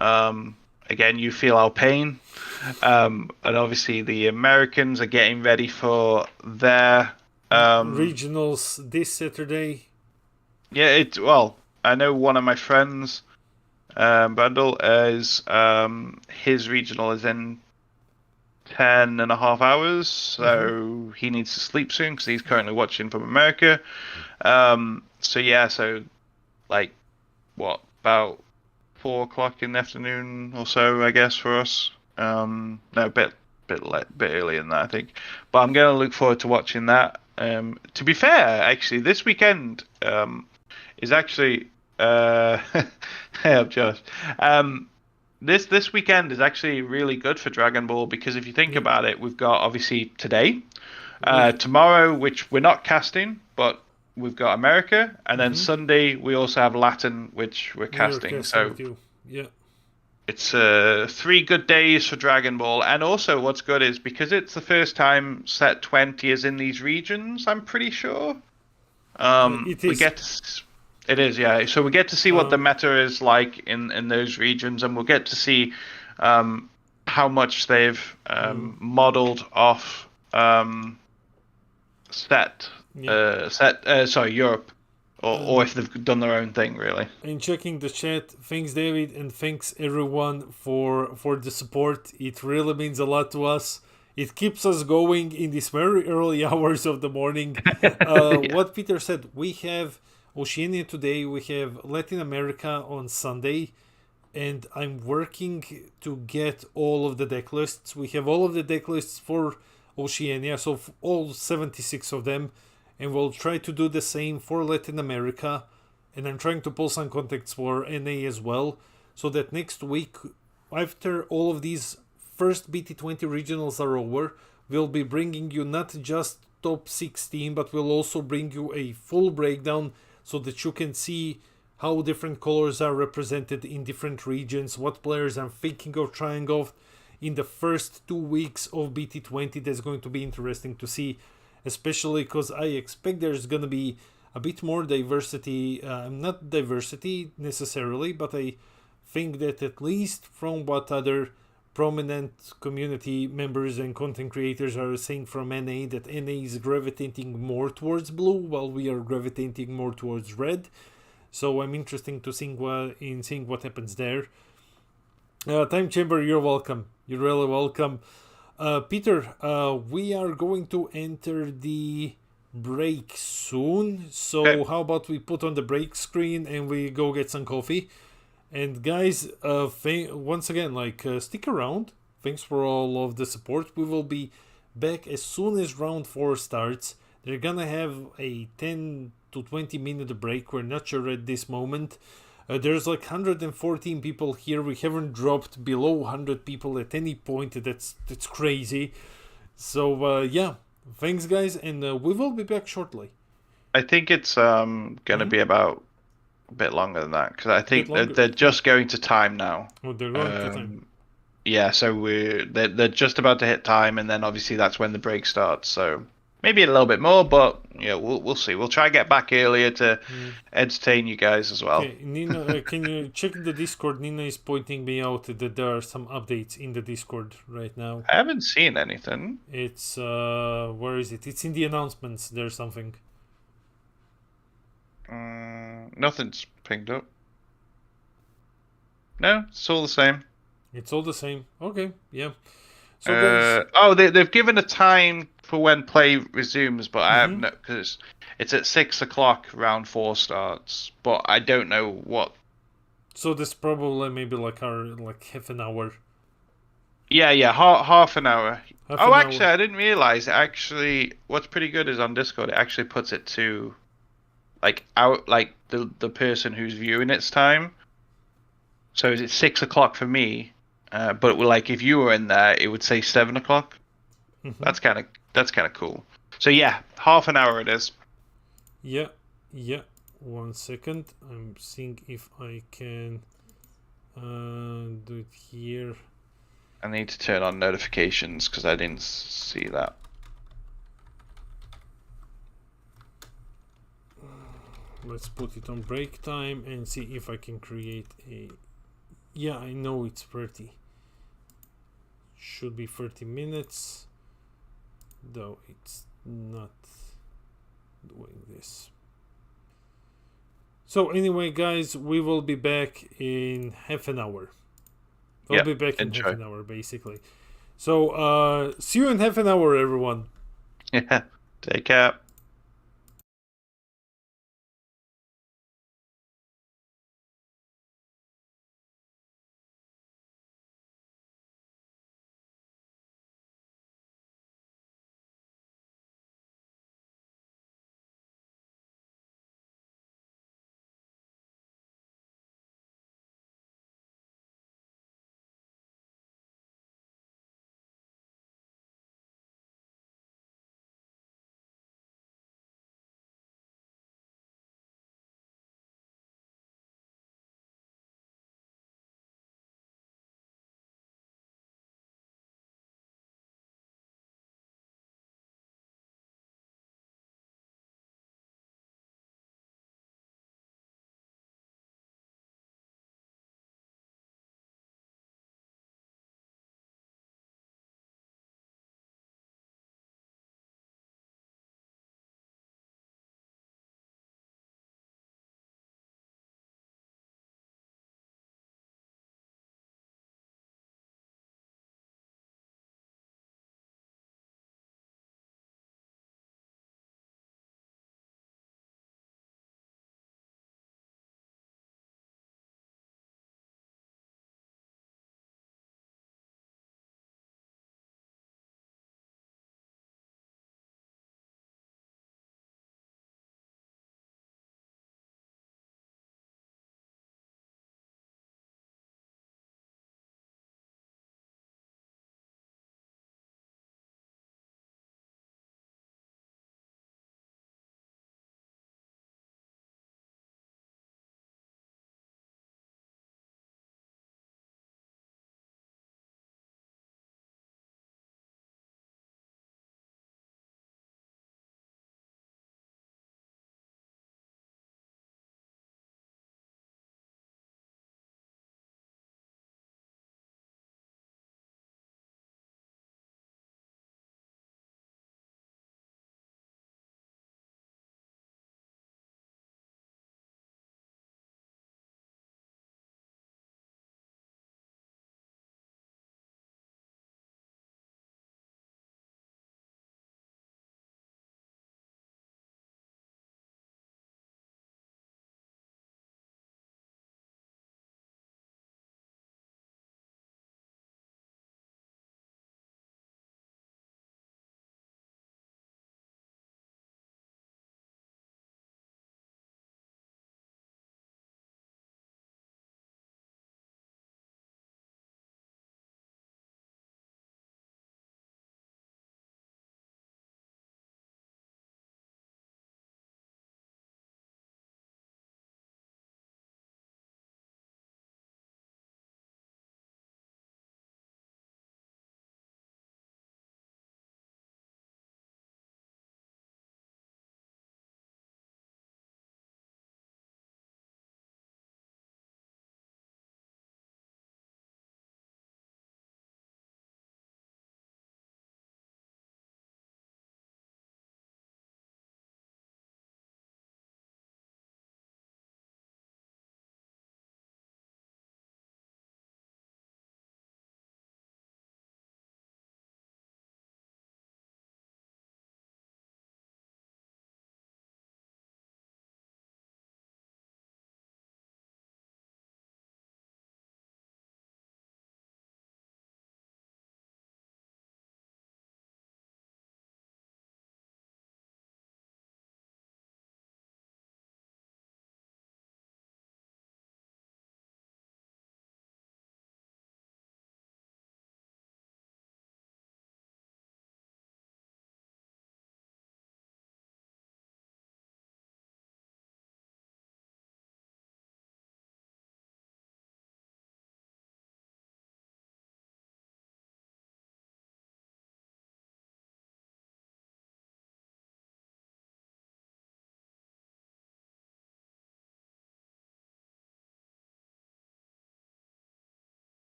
again you feel our pain. And obviously the Americans are getting ready for their regionals this Saturday. Yeah, well, I know one of my friends, Brandel, is his regional is in 10.5 hours, so he needs to sleep soon because he's currently watching from America. So like about 4:00 in the afternoon or so, I guess, for us. No, a bit earlier than that, I think. But I'm going to look forward to watching that. To be fair, actually, this weekend is actually hey up, Josh. This weekend is actually really good for Dragon Ball because if you think about it, we've got obviously today, tomorrow, which we're not casting, but we've got America, and then Sunday we also have Latin, which we're casting. So yeah. It's 3 good days for Dragon Ball, and also what's good is because it's the first time Set 20 is in these regions. I'm pretty sure. It is. It is, yeah. So we get to see what the meta is like in those regions, and we'll get to see how much they've modeled off Europe. Or if they've done their own thing, really. And checking the chat, thanks David, and thanks everyone for the support. It really means a lot to us. It keeps us going in these very early hours of the morning. What Peter said, we have Oceania today, we have Latin America on Sunday, and I'm working to get all of the deck lists. We have all of the deck lists for Oceania, so all 76 of them. And we'll try to do the same for Latin America. And I'm trying to pull some contacts for NA as well. So that next week, after all of these first BT20 regionals are over, we'll be bringing you not just top 16, but we'll also bring you a full breakdown so that you can see how different colors are represented in different regions, what players I'm thinking of trying off in the first 2 weeks of BT20. That's going to be interesting to see. Especially because I expect there's going to be a bit more diversity, not diversity necessarily, but I think that at least from what other prominent community members and content creators are saying from NA, that NA is gravitating more towards blue while we are gravitating more towards red. So I'm interested to seeing what happens there. Time Chamber, you're welcome. You're really welcome. Peter, we are going to enter the break soon, so how about we put on the break screen and we go get some coffee. And guys, once again, stick around. Thanks for all of the support. We will be back as soon as round 4 starts. They're gonna have a 10 to 20 minute break. We're not sure at this moment. There's 114 people here. We haven't dropped below 100 people at any point. That's crazy. So yeah, thanks guys, and we will be back shortly. I think it's gonna be about a bit longer than that because I think they're just going to time now. Oh, they're going to time. Yeah, so they're just about to hit time, and then obviously that's when the break starts. So maybe a little bit more, but we'll see. We'll try to get back earlier to entertain you guys as well. Okay, Nina, can you check the Discord? Nina is pointing me out that there are some updates in the Discord right now. I haven't seen anything. It's where is it? It's in the announcements. There's something. Nothing's pinged up. No, it's all the same. It's all the same. Okay, yeah. So guys, they've given a time for when play resumes, but I have no, because it's at 6 o'clock. Round 4 starts, but I don't know what. so this probably maybe like half an hour. Yeah, half an hour. Half an Actually, hour. I didn't realize. Actually, what's pretty good is on Discord, it actually puts it to like the person who's viewing its time. So it's 6 o'clock for me, but like if you were in there, it would say 7 o'clock. That's kind of cool. So yeah, half an hour it is. Yeah. 1 second. I'm seeing if I can do it here. I need to turn on notifications because I didn't see that. Let's put it on break time and see if I can create a. Yeah, I know it's 30. Should be 30 minutes. Though it's not doing this. So anyway, guys, we will be back in half an hour. We'll be back in half an hour, basically. So see you in half an hour, everyone. Yeah, take care.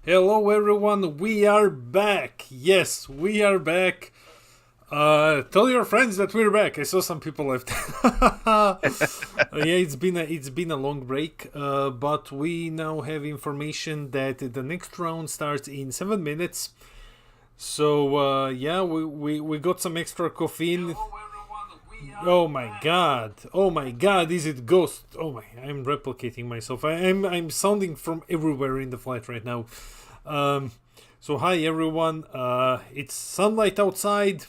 Hello everyone, we are back. Yes, we are back. Tell your friends that we're back. I saw some people left. Yeah, it's been a long break, but we now have information that the next round starts in 7 minutes. So yeah, we got some extra caffeine. Oh my god! Oh my god! Is it Ghost? Oh my! I'm replicating myself. I'm sounding from everywhere in the flight right now. So hi everyone. It's sunlight outside,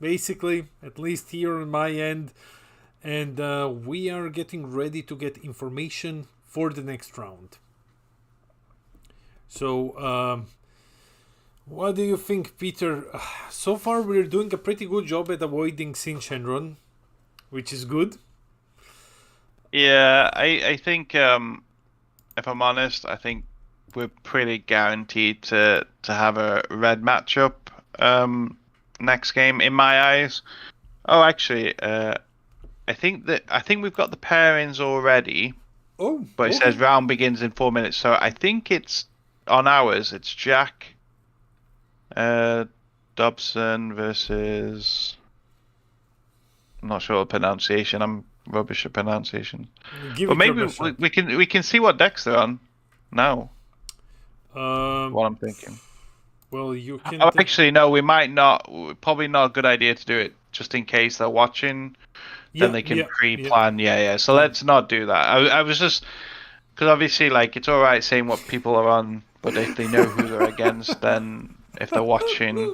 basically, at least here on my end, and we are getting ready to get information for the next round. So what do you think, Peter? So far, we're doing a pretty good job at avoiding Sin Shenron, which is good. Yeah, I think if I'm honest, I think we're pretty guaranteed to have a red matchup next game in my eyes. Oh, actually, I think we've got the pairings already, Oh, but it okay. says round begins in 4 minutes. So I think it's on ours. It's Jack Dobson versus. I'm not sure of pronunciation. I'm rubbish at pronunciation. Give But it your maybe best shot. we can see what decks they're on now. Um, What I'm thinking. well, you can. Oh, actually, no. We might not. Probably not a good idea to do it just in case they're watching. Then Yeah, they can yeah, pre-plan. Yeah. So yeah. let's not do that. I was just because obviously, like, it's all right saying what people are on, but if they know who they're against, then if they're watching,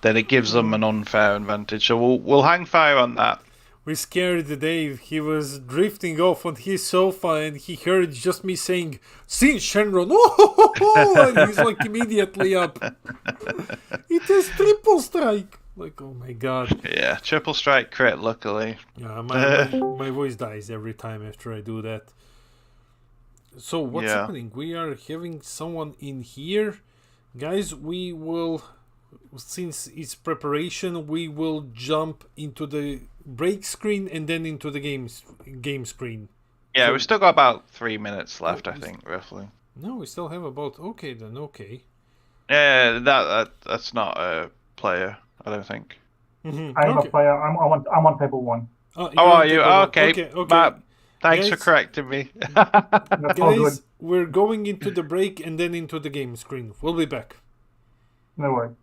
then it gives them an unfair advantage. So we'll hang fire on that. We scared Dave. He was drifting off on his sofa and he heard just me saying, Sin Shenron! Oh, and he's like immediately up. It is triple strike! Like, oh my god. Yeah, triple strike crit, luckily. Yeah, my voice dies every time after I do that. So, what's happening? We are having someone in here. Guys, we will, since it's preparation, we will jump into the break screen and then into the game screen. Yeah, So- we've still got about 3 minutes left, I think, roughly. No, we still have about. Okay, then. Okay. Yeah, that's not a player, I don't think. Mm-hmm. I'm Okay. a player. I'm on table 1. Oh, How are you? table one. Okay, Okay. Okay. Matt, thanks for Guys- correcting me. That's all good. Guys, we're going into the break and then into the game screen. We'll be back. No worries.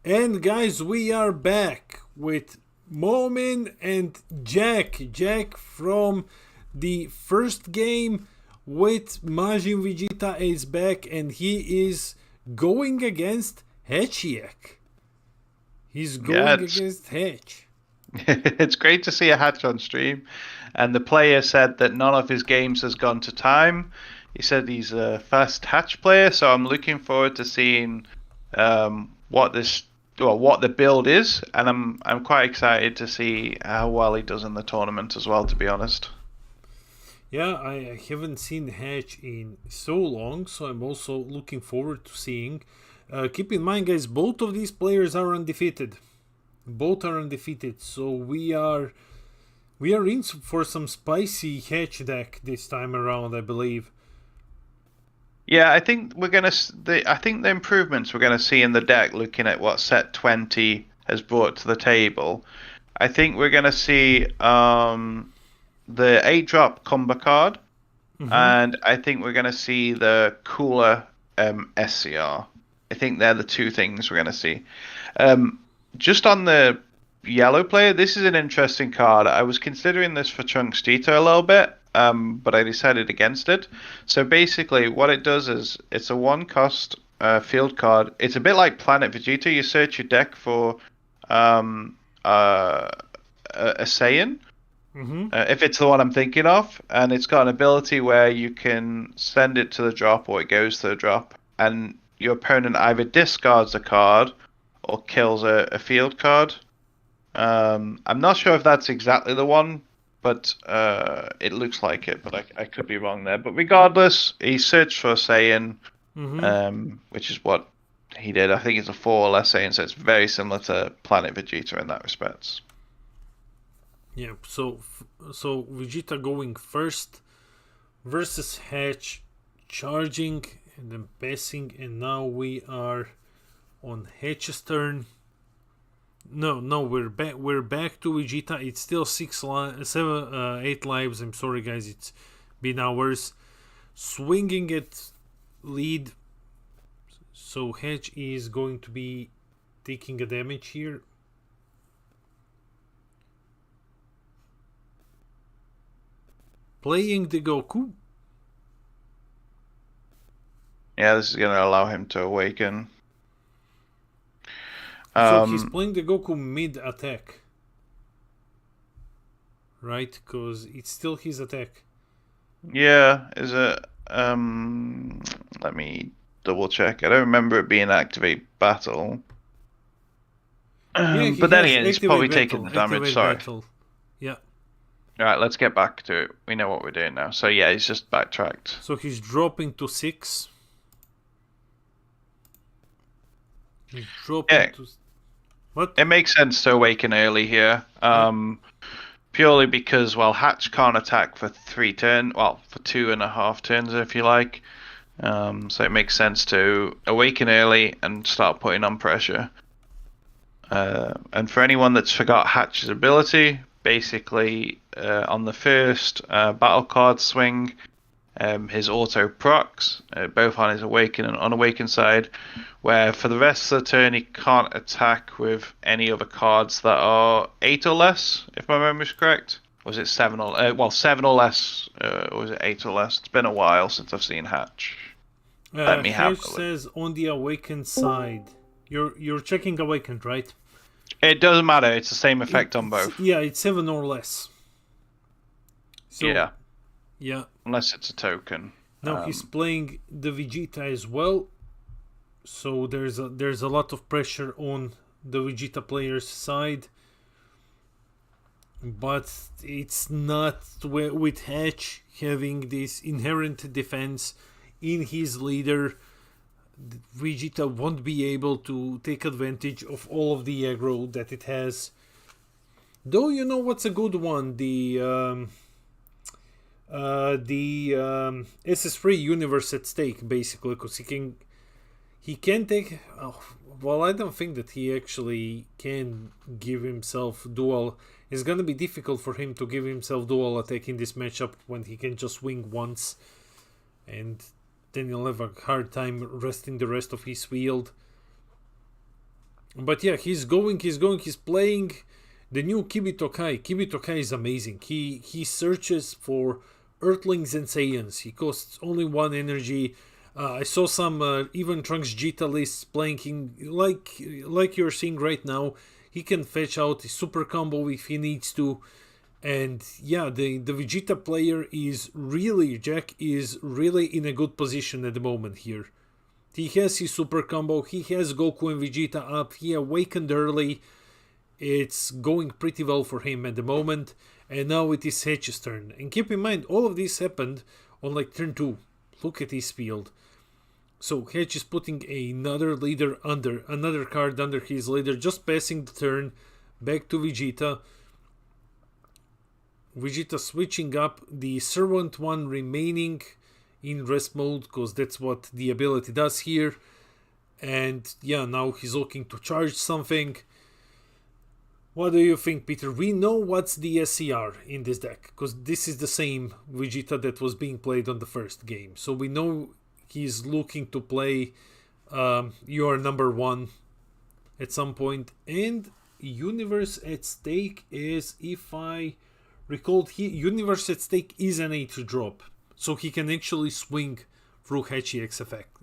And guys, we are back with Momin and Jack. Jack from the first game with Majin Vegeta is back, and he is going against Hatchiak. He's going against Hatch. It's great to see a Hatch on stream. And the player said that none of his games has gone to time. He said he's a fast Hatch player, so I'm looking forward to seeing what the build is, and I'm quite excited to see how well he does in the tournament as well, to be honest. Yeah, I haven't seen Hatch in so long, so I'm also looking forward to seeing. Keep in mind, guys, both of these players are undefeated. Both are undefeated, so we are in for some spicy Hatch deck this time around, I believe. Yeah, I think the improvements we're gonna see in the deck, looking at what set 20 has brought to the table. I think we're gonna see the 8-drop combo card, and I think we're gonna see the cooler SCR. I think they're the two things we're gonna see. Just on the yellow player, this is an interesting card. I was considering this for Trunks Dito a little bit, but I decided against it. So basically, what it does is it's a 1-cost field card. It's a bit like Planet Vegeta. You search your deck for a Saiyan, if it's the one I'm thinking of, and it's got an ability where you can send it to the drop or it goes to the drop, and your opponent either discards a card or kills a field card. I'm not sure if that's exactly the one, but it looks like it, but I could be wrong there. But regardless, he searched for a Saiyan, which is what he did. I think it's a 4 or less Saiyan, so it's very similar to Planet Vegeta in that respect. Yeah, so Vegeta going first versus Hatch, charging and then passing, and now we are on Hatch's turn. No, we're back to Vegeta. It's still 8 lives. I'm sorry, guys. It's been hours. Swinging at lead. So Hatch is going to be taking a damage here. Playing the Goku. Yeah, this is going to allow him to awaken. So he's playing the Goku mid-attack. Right? Because it's still his attack. Yeah, is it... let me double check. I don't remember it being activate battle. Yeah, but then again, he's probably taking the damage, sorry. Battle. Yeah. Alright, let's get back to it. We know what we're doing now. So yeah, he's just backtracked. So he's dropping to 6. He's dropping to... What? It makes sense to awaken early here. Purely because, well, Hatch can't attack for 3 turns. Well, for 2.5 turns, if you like. So it makes sense to awaken early and start putting on pressure. And for anyone that's forgot Hatch's ability, basically on the first battle card swing, his auto procs, both on his awakened and unawakened side, where for the rest of the turn he can't attack with any other cards that are 8 or less, if my memory is correct. Was it 7 or 7 or less, or was it 8 or less? It's been a while since I've seen Hatch. Let me have Hatch says on the awakened side. You're checking awakened, right? It doesn't matter. It's the same effect on both. Yeah, it's 7 or less. So, yeah. Unless it's a token. Now he's playing the Vegeta as well. So there's a lot of pressure on the Vegeta player's side. But it's not with Hatch having this inherent defense in his leader. Vegeta won't be able to take advantage of all of the aggro that it has. Though you know what's a good one? The SS3 universe at stake, basically, because he can take... well, I don't think that he actually can give himself dual. It's gonna be difficult for him to give himself dual attack in this matchup when he can just swing once, and then he'll have a hard time resting the rest of his field. But yeah, he's playing the new Kibitokai. Kibitokai is amazing. He searches for Earthlings and Saiyans. He costs only 1 energy. I saw some even Trunks Jita lists playing him like you're seeing right now. He can fetch out a super combo if he needs to. And yeah, the Vegeta player Jack is really in a good position at the moment here. He has his super combo, he has Goku and Vegeta up, he awakened early. It's going pretty well for him at the moment. And now it is Hedge's turn. And keep in mind, all of this happened on like turn 2. Look at his field. So Hedge is putting another card under his leader, just passing the turn back to Vegeta. Vegeta switching up the Servant 1 remaining in rest mode, because that's what the ability does here. And yeah, now he's looking to charge something. What do you think, Peter? We know what's the SCR in this deck, because this is the same Vegeta that was being played on the first game. So we know he's looking to play your number 1 at some point. And Universe at Stake is, if I recall, Universe at Stake is an 8 drop. So he can actually swing through Hedge's effect.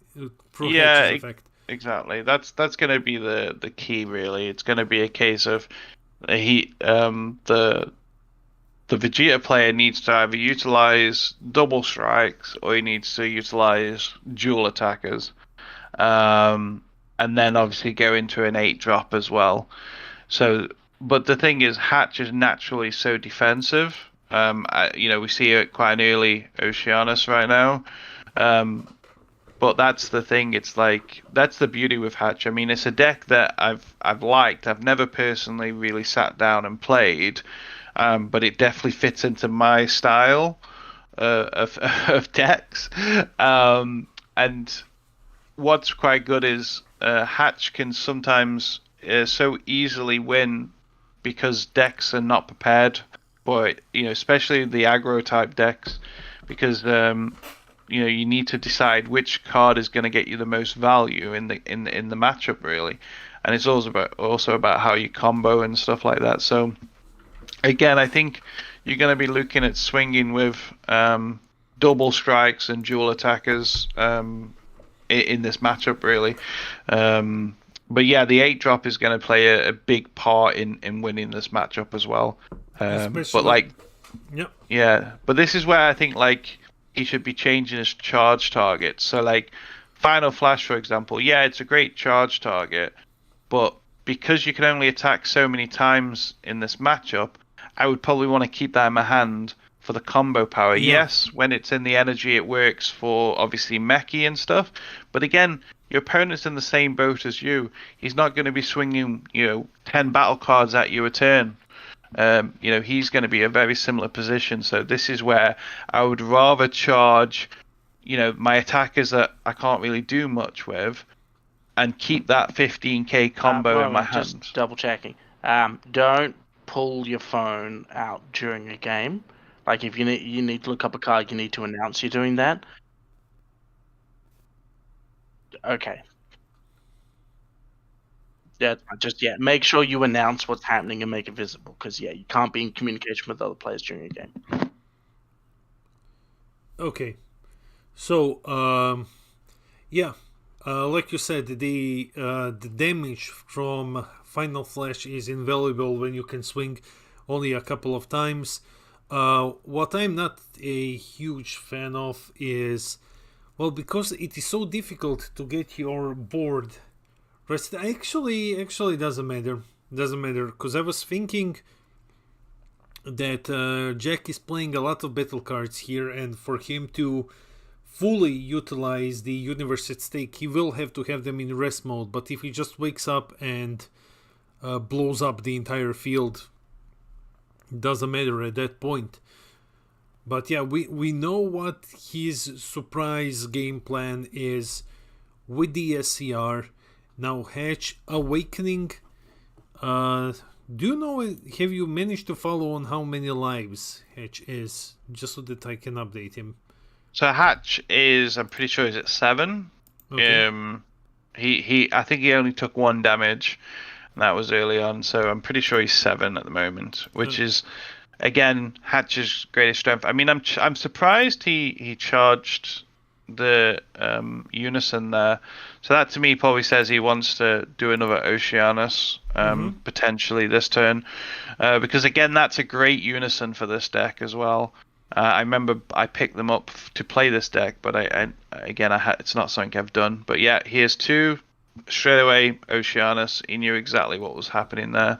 Exactly. That's going to be the key, really. It's going to be a case of the Vegeta player needs to either utilize double strikes or he needs to utilize dual attackers, and then obviously go into an 8 drop as well. So, but the thing is, Hatch is naturally so defensive. We see it quite an early Oceanus right now. But that's the thing. It's like, that's the beauty with Hatch. I mean, it's a deck that I've liked. I've never personally really sat down and played, but it definitely fits into my style of decks. And what's quite good is Hatch can sometimes so easily win because decks are not prepared for it. Especially the aggro type decks, because you need to decide which card is going to get you the most value in the matchup, really. And it's also about how you combo and stuff like that. So again, I think you're going to be looking at swinging with double strikes and dual attackers in this matchup, really. But yeah, the 8 drop is going to play a big part in winning this matchup as well. But this is where I think he should be changing his charge targets. So Final Flash, for example, it's a great charge target, but because you can only attack so many times in this matchup, I would probably want to keep that in my hand for the combo power. Yeah. Yes, when it's in the energy, it works for obviously Meki and stuff, but again, your opponent's in the same boat as you. He's not going to be swinging 10 battle cards at you a turn. He's going to be a very similar position. So this is where I would rather charge, my attackers that I can't really do much with, and keep that 15k combo in my hand. Just double checking. Don't pull your phone out during a game. If you need to look up a card, you need to announce you're doing that. Okay. Yeah, make sure you announce what's happening and make it visible, because you can't be in communication with other players during a game. Okay, so like you said, the damage from Final Flash is invaluable when you can swing only a couple of times. What I'm not a huge fan of is, because it is so difficult to get your board rest. Actually doesn't matter, because I was thinking that Jack is playing a lot of battle cards here, and for him to fully utilize the Universe at Stake, he will have to have them in rest mode. But if he just wakes up and blows up the entire field, it doesn't matter at that point. But yeah, we know what his surprise game plan is with the SCR. Now Hatch awakening. Do you know, have you managed to follow on how many lives Hatch is, just so that I can update him? So Hatch is, I'm pretty sure, is at 7. Okay. I think he only took 1 damage, and that was early on. So I'm pretty sure he's 7 at the moment, which is again Hatch's greatest strength. I mean, I'm surprised he charged the unison there. So that to me probably says he wants to do another Oceanus potentially this turn, because again that's a great unison for this deck as well. I remember I picked them up to play this deck, but it's not something I've done. But yeah, here's 2 straight away Oceanus. He knew exactly what was happening there,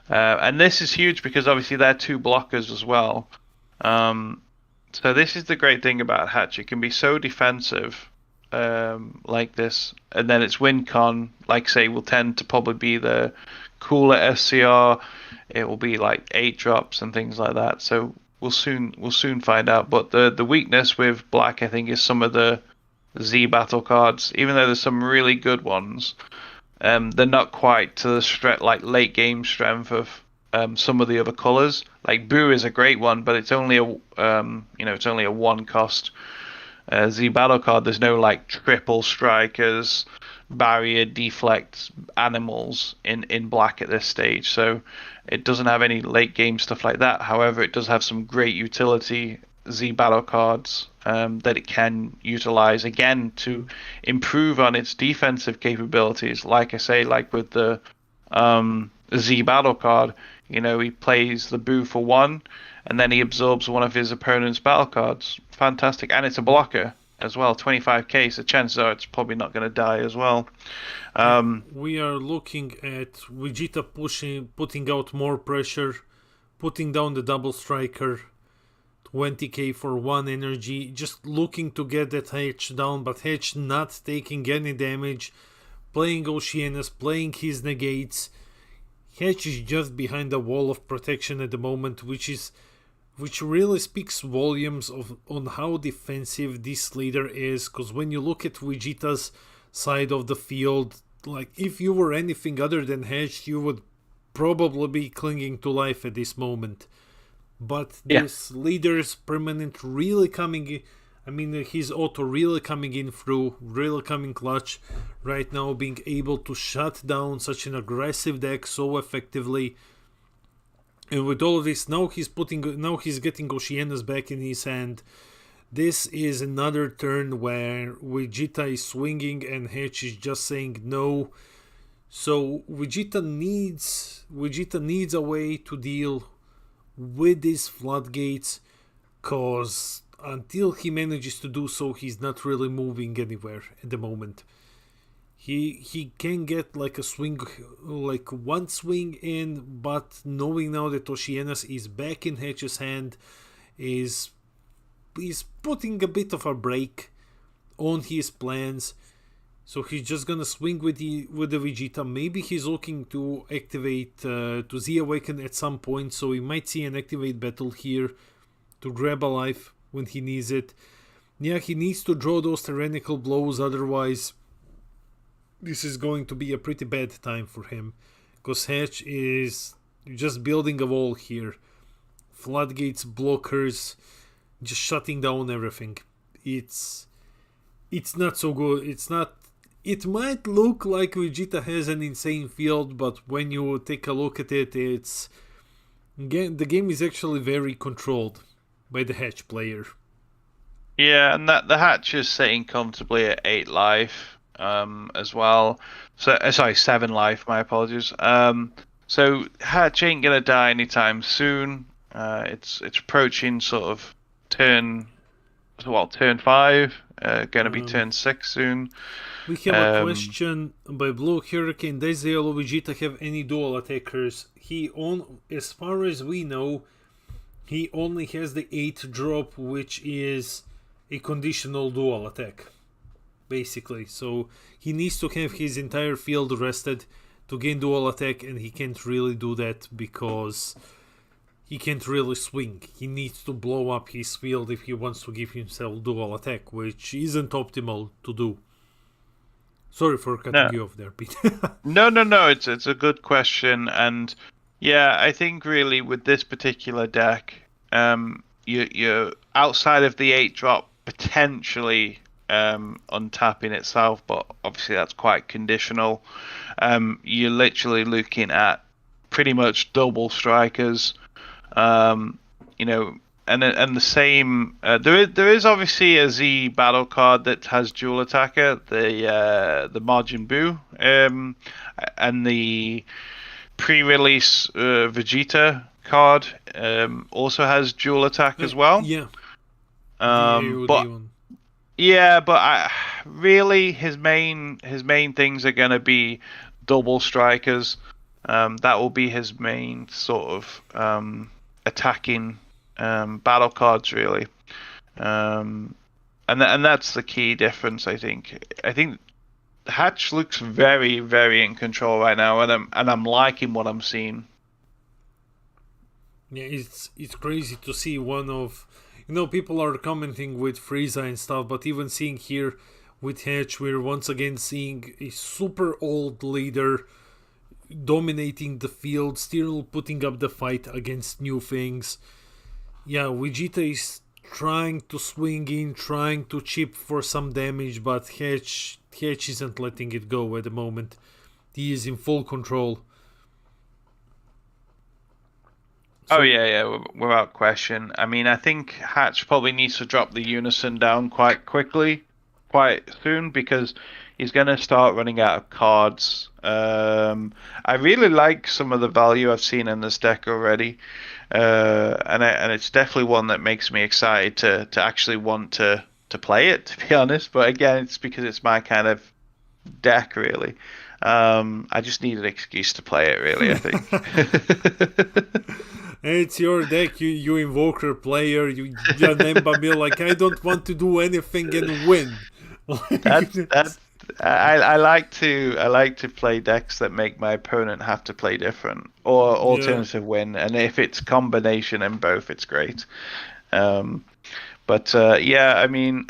and this is huge because obviously they're 2 blockers as well. So this is the great thing about Hatch. It can be so defensive, like this, and then its win con, like say, will tend to probably be the cooler SCR. It will be like 8 drops and things like that. So we'll soon find out. But the weakness with black, I think, is some of the Z battle cards. Even though there's some really good ones, they're not quite to the like late game strength of some of the other colors. Like Boo is a great one, but it's only it's only a 1 cost Z battle card. There's no like triple strikers, barrier, deflect animals in black at this stage. So it doesn't have any late game stuff like that. However, it does have some great utility Z battle cards that it can utilize again to improve on its defensive capabilities. Like I say, like with the Z battle card, he plays the Boo for 1, and then he absorbs one of his opponent's battle cards. Fantastic, and it's a blocker as well. 25k, so chances are it's probably not going to die as well. We are looking at Vegeta putting out more pressure, putting down the double striker, 20k for 1 energy, just looking to get that Hatch down, but Hatch not taking any damage, playing Oceanus, playing his negates. Hatch is just behind a wall of protection at the moment, which really speaks volumes on how defensive this leader is, because when you look at Vegeta's side of the field, like if you were anything other than Hatch, you would probably be clinging to life at this moment. But this leader's permanent really coming in, his auto really coming in through, really coming clutch right now, being able to shut down such an aggressive deck so effectively. And with all of this, now he's getting Oceanus back in his hand. This is another turn where Vegeta is swinging and Hatch is just saying no. So Vegeta needs a way to deal with these floodgates, cause until he manages to do so, he's not really moving anywhere at the moment. He can get like a swing, like 1 swing in, but knowing now that Oceanus is back in Hatch's hand is putting a bit of a break on his plans. So he's just gonna swing with the Vegeta. Maybe he's looking to activate to Z Awaken at some point, so we might see an activate battle here to grab a life when he needs it. Yeah, he needs to draw those tyrannical blows, otherwise this is going to be a pretty bad time for him, because Hatch is just building a wall here. Floodgates, blockers, just shutting down everything. It's not so good. It might look like Vegeta has an insane field, but when you take a look at it, the game is actually very controlled by the Hatch player. Yeah, and that the Hatch is sitting comfortably at 8 life as well. So 7 life. My apologies. So Hatch ain't gonna die anytime soon. It's approaching sort of turn 5. Gonna be turn 6 soon. We have a question by Blue Hurricane. Does the yellow Vegeta have any dual attackers? As far as we know, he only has the 8 drop, which is a conditional dual attack, basically. So he needs to have his entire field rested to gain dual attack, and he can't really do that because he can't really swing. He needs to blow up his field if he wants to give himself dual attack, which isn't optimal to do. Sorry for cutting you off there, Pete. No. It's a good question, and yeah, I think really with this particular deck, you're outside of the 8 drop potentially untapping itself, but obviously that's quite conditional. You're literally looking at pretty much double strikers. You know, and the same. There is obviously a Z battle card that has dual attacker, the Majin Buu, and the pre-release Vegeta card also has dual attack as well. Yeah. The But AOD one. yeah, but really his main things are gonna be double strikers. That will be his main sort of attacking battle cards really. And that's the key difference, I think. I think Hatch looks very, very in control right now, and I'm liking what I'm seeing. Yeah, it's crazy to see one of, people are commenting with Frieza and stuff, but even seeing here with Hatch, we're once again seeing a super old leader dominating the field, still putting up the fight against new things. Yeah, Vegeta is trying to swing in, trying to chip for some damage, but Hatch isn't letting it go at the moment. He is in full control. Oh yeah, without question. I mean, I think Hatch probably needs to drop the unison down quite quickly, quite soon, because he's going to start running out of cards. I really like some of the value I've seen in this deck already, and it's definitely one that makes me excited to actually want to play it, to be honest. But again, it's because it's my kind of deck, really. I just need an excuse to play it, really, I think. It's your deck, you invoker player, you Janemba like, I don't want to do anything and win. I like to play decks that make my opponent have to play different or alternative win, and if it's combination in both, it's great. But I mean,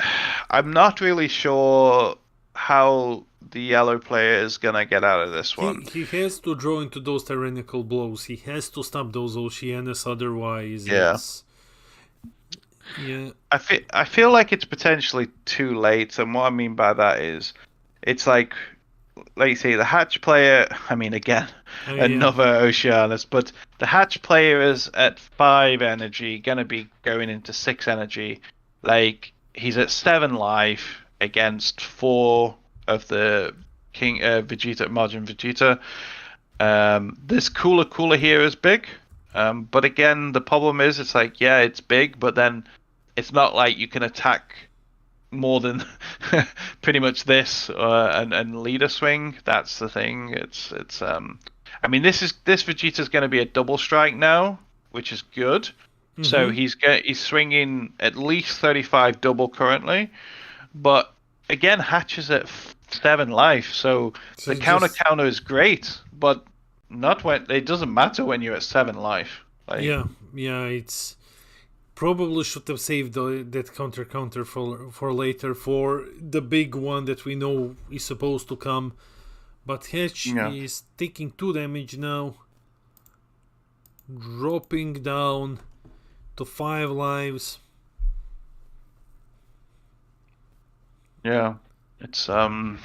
I'm not really sure how the yellow player is gonna get out of this one. He has to draw into those tyrannical blows. He has to stop those Oceanias, otherwise. Yeah. I feel like it's potentially too late, and what I mean by that is, it's like you say, the Hatch player. I mean, again, another Oceanus, but the Hatch player is at 5 energy, gonna be going into 6 energy. Like, he's at 7 life against 4 of the King Vegeta, Majin Vegeta. This cooler here is big, but again, the problem is, it's like, yeah, it's big, but then it's not like you can attack more than pretty much this and lead a swing. That's the thing. It's I mean, this Vegeta's going to be a double strike now, which is good. Mm-hmm. So he's swinging at least 35 double currently, but again, Hatch is at 7 life, so the counter is great, but not when it doesn't matter when you're at 7 life. Like, it's probably should have saved that counter for later, for the big one that we know is supposed to come. But Hatch is taking 2 damage now, dropping down to 5 lives. Yeah, it's and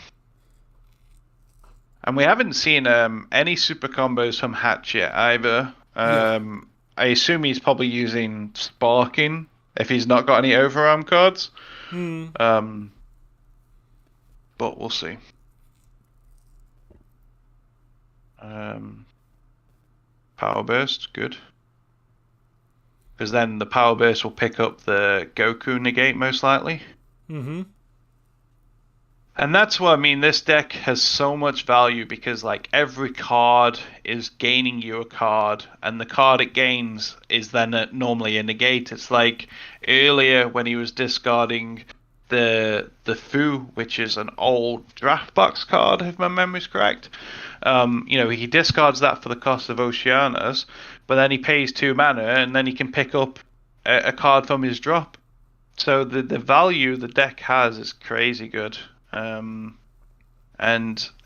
we haven't seen any super combos from Hatch yet either. I assume he's probably using Sparking if he's not got any overarm cards. But we'll see. Power Burst, good. Because then the Power Burst will pick up the Goku negate most likely. Mm-hmm. And that's what I mean. This deck has so much value because, like, every card is gaining you a card, and the card it gains is then normally a negate. It's like earlier when he was discarding the Fu, which is an old draft box card, if my memory's correct. He discards that for the cost of Oceanus, but then he pays 2 mana, and then he can pick up a card from his drop. So the value the deck has is crazy good. And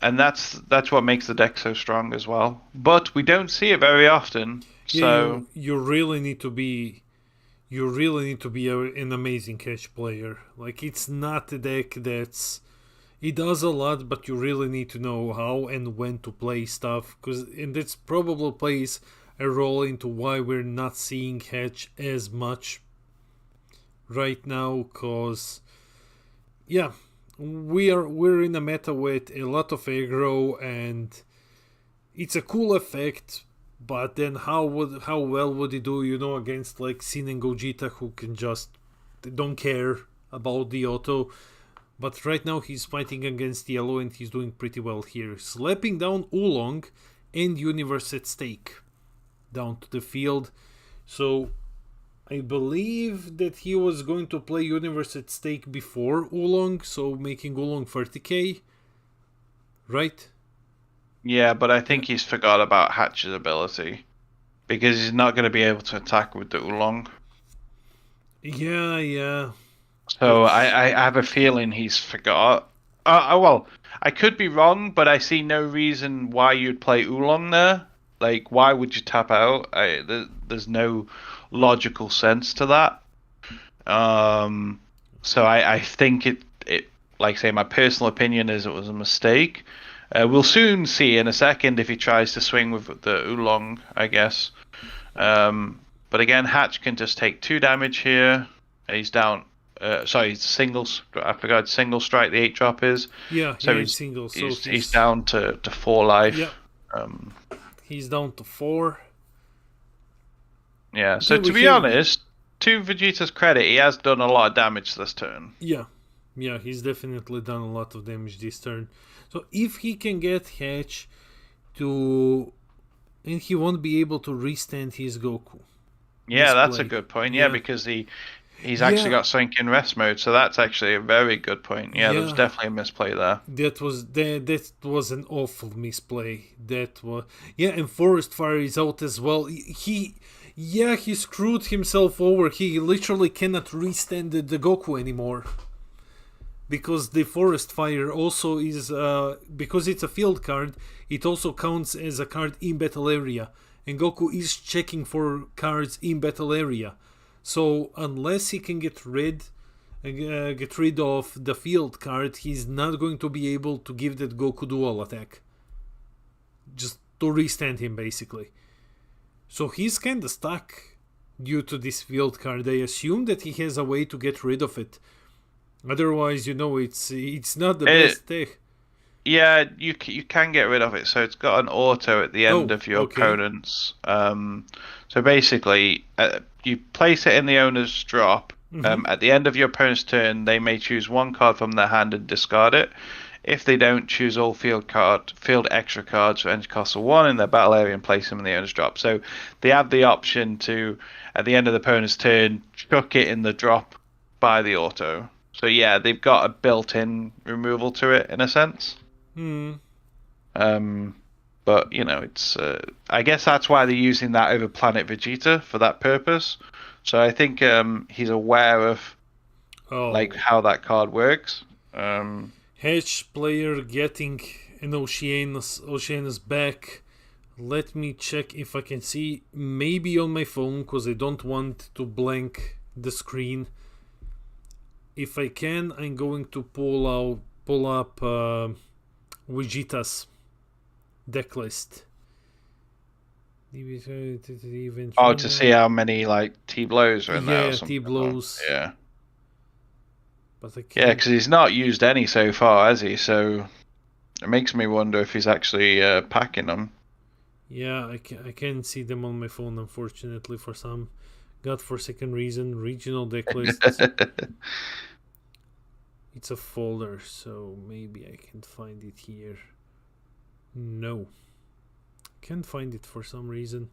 that's what makes the deck so strong as well. But we don't see it very often. So you really need to be you really need to be an amazing Hatch player. Like, it's not a deck that's... It does a lot, but you really need to know how and when to play stuff, and this probably plays a role into why we're not seeing Hatch as much right now, because we're in a meta with a lot of aggro, and it's a cool effect, but then how well would it do, against like Sin and Gogeta, who can just don't care about the auto. But right now he's fighting against Yellow, and he's doing pretty well here, slapping down Oolong and Universe at stake down to the field. So I believe that he was going to play Universe at stake before Oolong, so making Oolong 30k, right? Yeah, but I think he's forgot about Hatch's ability, because he's not going to be able to attack with the Oolong. Yeah. So I have a feeling he's forgot. Well, I could be wrong, but I see no reason why you'd play Oolong there. Like, why would you tap out? There's no logical sense to that. So I think it like I say, my personal opinion is it was a mistake. We'll soon see in a second if he tries to swing with the Oolong, I guess. But again, Hatch can just take 2 damage here. He's down. Sorry, singles. I forgot single strike. The 8-drop is. Yeah, so he's single. So he's down to 4 life. Yeah. He's down to 4. Yeah. So to be honest, to Vegeta's credit, he has done a lot of damage this turn. Yeah, he's definitely done a lot of damage this turn. So if he can get Hatch to, and he won't be able to restand his Goku. Yeah, that's a good point. Yeah, because he's actually got Sink in rest mode, so that's actually a very good point. Yeah, there was definitely a misplay there. That was an awful misplay. That was and Forest Fire is out as well. He screwed himself over. He literally cannot restand the Goku anymore, because the Forest Fire also is because it's a field card. It also counts as a card in battle area, and Goku is checking for cards in battle area. So unless he can get rid of the field card, he's not going to be able to give that Goku dual attack, just to restand him basically. So he's kinda stuck due to this field card. I assume that he has a way to get rid of it. Otherwise, it's not the best tech. Yeah, you can get rid of it. So it's got an auto at the end of your opponent's. So basically, you place it in the owner's drop. At the end of your opponent's turn, they may choose 1 card from their hand and discard it. If they don't, choose all field extra cards for energy cost of 1 in their battle area and place them in the owner's drop. So they have the option to, at the end of the opponent's turn, chuck it in the drop by the auto. So yeah, they've got a built-in removal to it in a sense. But it's I guess that's why they're using that over Planet Vegeta for that purpose. So I think he's aware of like how that card works. Hatch player getting an Oceania's back. Let me check if I can see, maybe on my phone, because I don't want to blank the screen. If I can, I'm going to pull up Vegeta's deck list. To see how many like T-blows are in there or something. T-blows. Yeah. But because he's not used any so far, has he? So it makes me wonder if he's actually packing them. Yeah, I can't see them on my phone, unfortunately, for some godforsaken reason. Regional deck lists. It's a folder, so maybe I can find it here. No. Can't find it for some reason.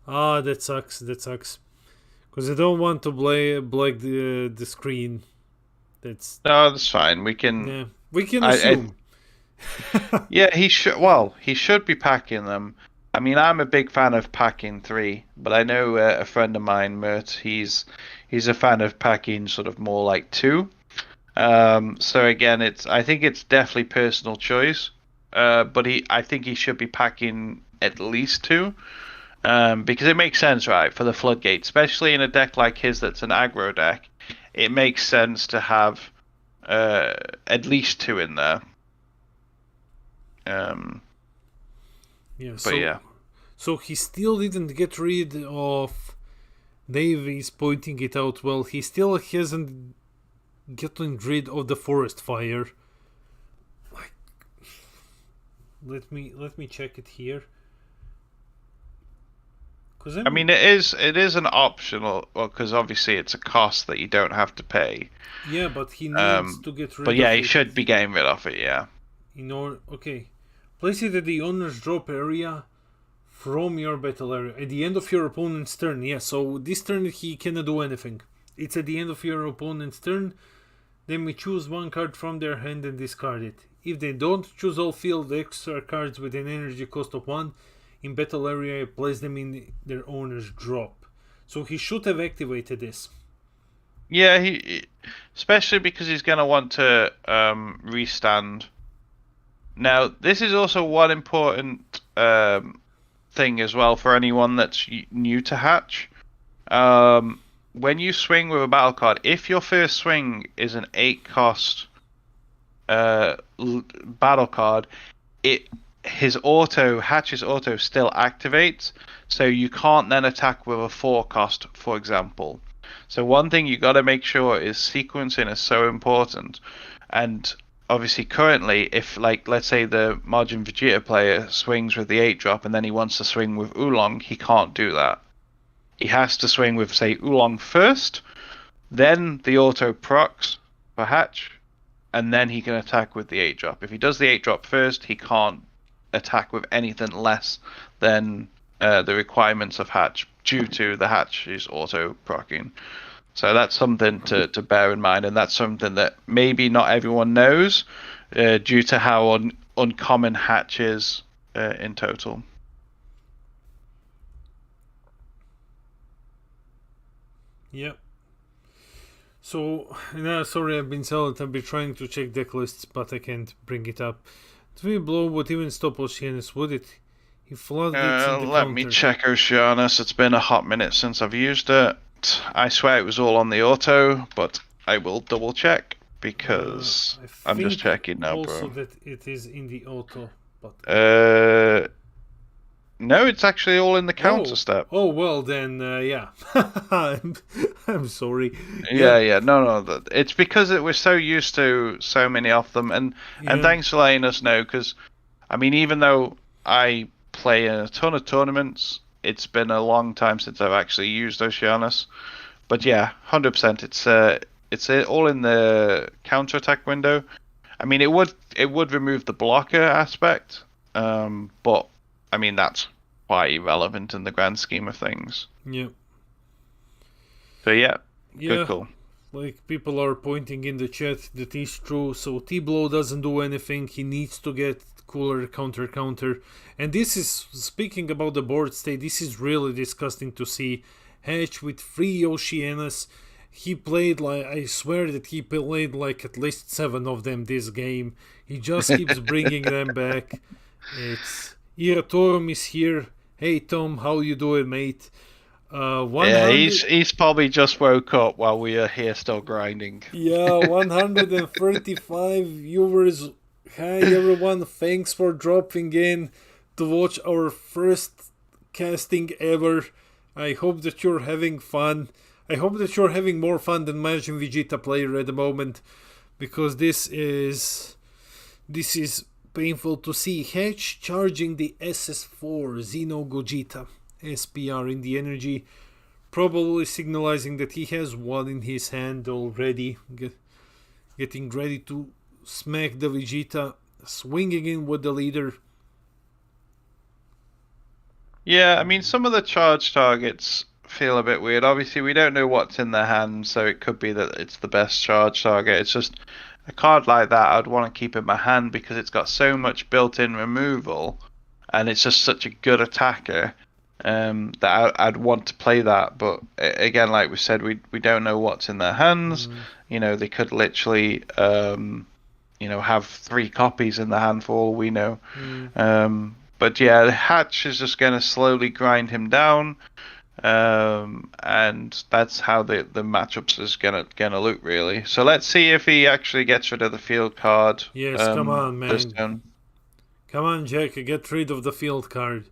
That sucks. Because I don't want to black the screen. No, that's fine. We can assume. Yeah, he should be packing them. I mean, I'm a big fan of packing 3, but I know a friend of mine, Mert, he's a fan of packing sort of more like 2. So again, I think it's definitely personal choice. But I think he should be packing at least 2. Because it makes sense, right, for the floodgate, especially in a deck like his that's an aggro deck. It makes sense to have at least 2 in there. But yeah. So he still didn't get rid of. Dave is pointing it out. Well, he still hasn't gotten rid of the forest fire. Let me check it here. I mean, it is an optional. Well, because obviously it's a cost that you don't have to pay. Yeah, but he needs to get rid. But yeah, of he should be getting rid of it. Yeah. Okay. Place it at the owner's drop area from your battle area at the end of your opponent's turn. Yeah, so this turn he cannot do anything. It's at the end of your opponent's turn. Then we choose 1 card from their hand and discard it. If they don't, choose all field extra cards with an energy cost of 1 in battle area, place them in their owner's drop. So he should have activated this. Yeah, he especially because he's going to want to restand. Now, this is also one important thing as well for anyone that's new to Hatch. When you swing with a battle card, if your first swing is an 8 cost battle card, Hatch's auto still activates, so you can't then attack with a 4 cost, for example. So one thing you got to make sure is sequencing is so important. And obviously currently, if like let's say the Margin Vegeta player swings with the 8-drop and then he wants to swing with Oolong, he can't do that. He has to swing with, say, Oolong first, then the auto procs for Hatch, and then he can attack with the 8-drop. If he does the 8-drop first, he can't attack with anything less than the requirements of Hatch due to the Hatch's auto procking. So that's something to bear in mind, and that's something that maybe not everyone knows due to how uncommon Hatch is in total. Yep. So, sorry I've been silent. I've been trying to check deck lists, but I can't bring it up. 3 blow would even stop Oceania's, would it? He floodgates into Let counter. me check Oceanus. It's been a hot minute since I've used it. I swear it was all on the auto, but I will double check because I'm just checking now, bro. Also that it is in the auto, but no, it's actually all in the counter step. Oh well, then yeah. I'm sorry. Yeah. No. It's because we're so used to so many of them, and thanks for letting us know. Because I mean, even though I play in a ton of tournaments, it's been a long time since I've actually used Oceanus. But yeah, 100%. It's all in the counter attack window. I mean, it would remove the blocker aspect, but I mean that's quite irrelevant in the grand scheme of things. Yeah. So yeah, good call. Like people are pointing in the chat that is true. So T-Blow doesn't do anything. He needs to get cooler counter. And this is, speaking about the board state, this is really disgusting to see. Hatch with 3 Oceanas. He played like, I swear that he played like at least 7 of them this game. He just keeps bringing them back. It's Iratorum is here. Hey Tom, how you doing, mate? Yeah, he's probably just woke up while we are here still grinding. Yeah, 135 viewers. Hi everyone, thanks for dropping in to watch our first casting ever. I hope that you're having fun. I hope that you're having more fun than Majin Vegeta player at the moment, because this is painful to see. Hatch charging the SS4 Xeno Gogeta SPR in the energy, probably signalizing that he has one in his hand already, getting ready to smack the Vegeta, swinging in with the leader. Yeah, I mean, some of the charge targets feel a bit weird. Obviously, we don't know what's in their hand, so it could be that it's the best charge target. It's just a card like that I'd want to keep in my hand because it's got so much built-in removal, and it's just such a good attacker that I'd want to play that. But again, like we said, we don't know what's in their hands. You know, they could literally have 3 copies in the hand for all we know. But yeah, the Hatch is just going to slowly grind him down, and that's how the matchups is gonna look really. So let's see if he actually gets rid of the field card. Yes, come on, this man. turn. Come on, Jack, get rid of the field card.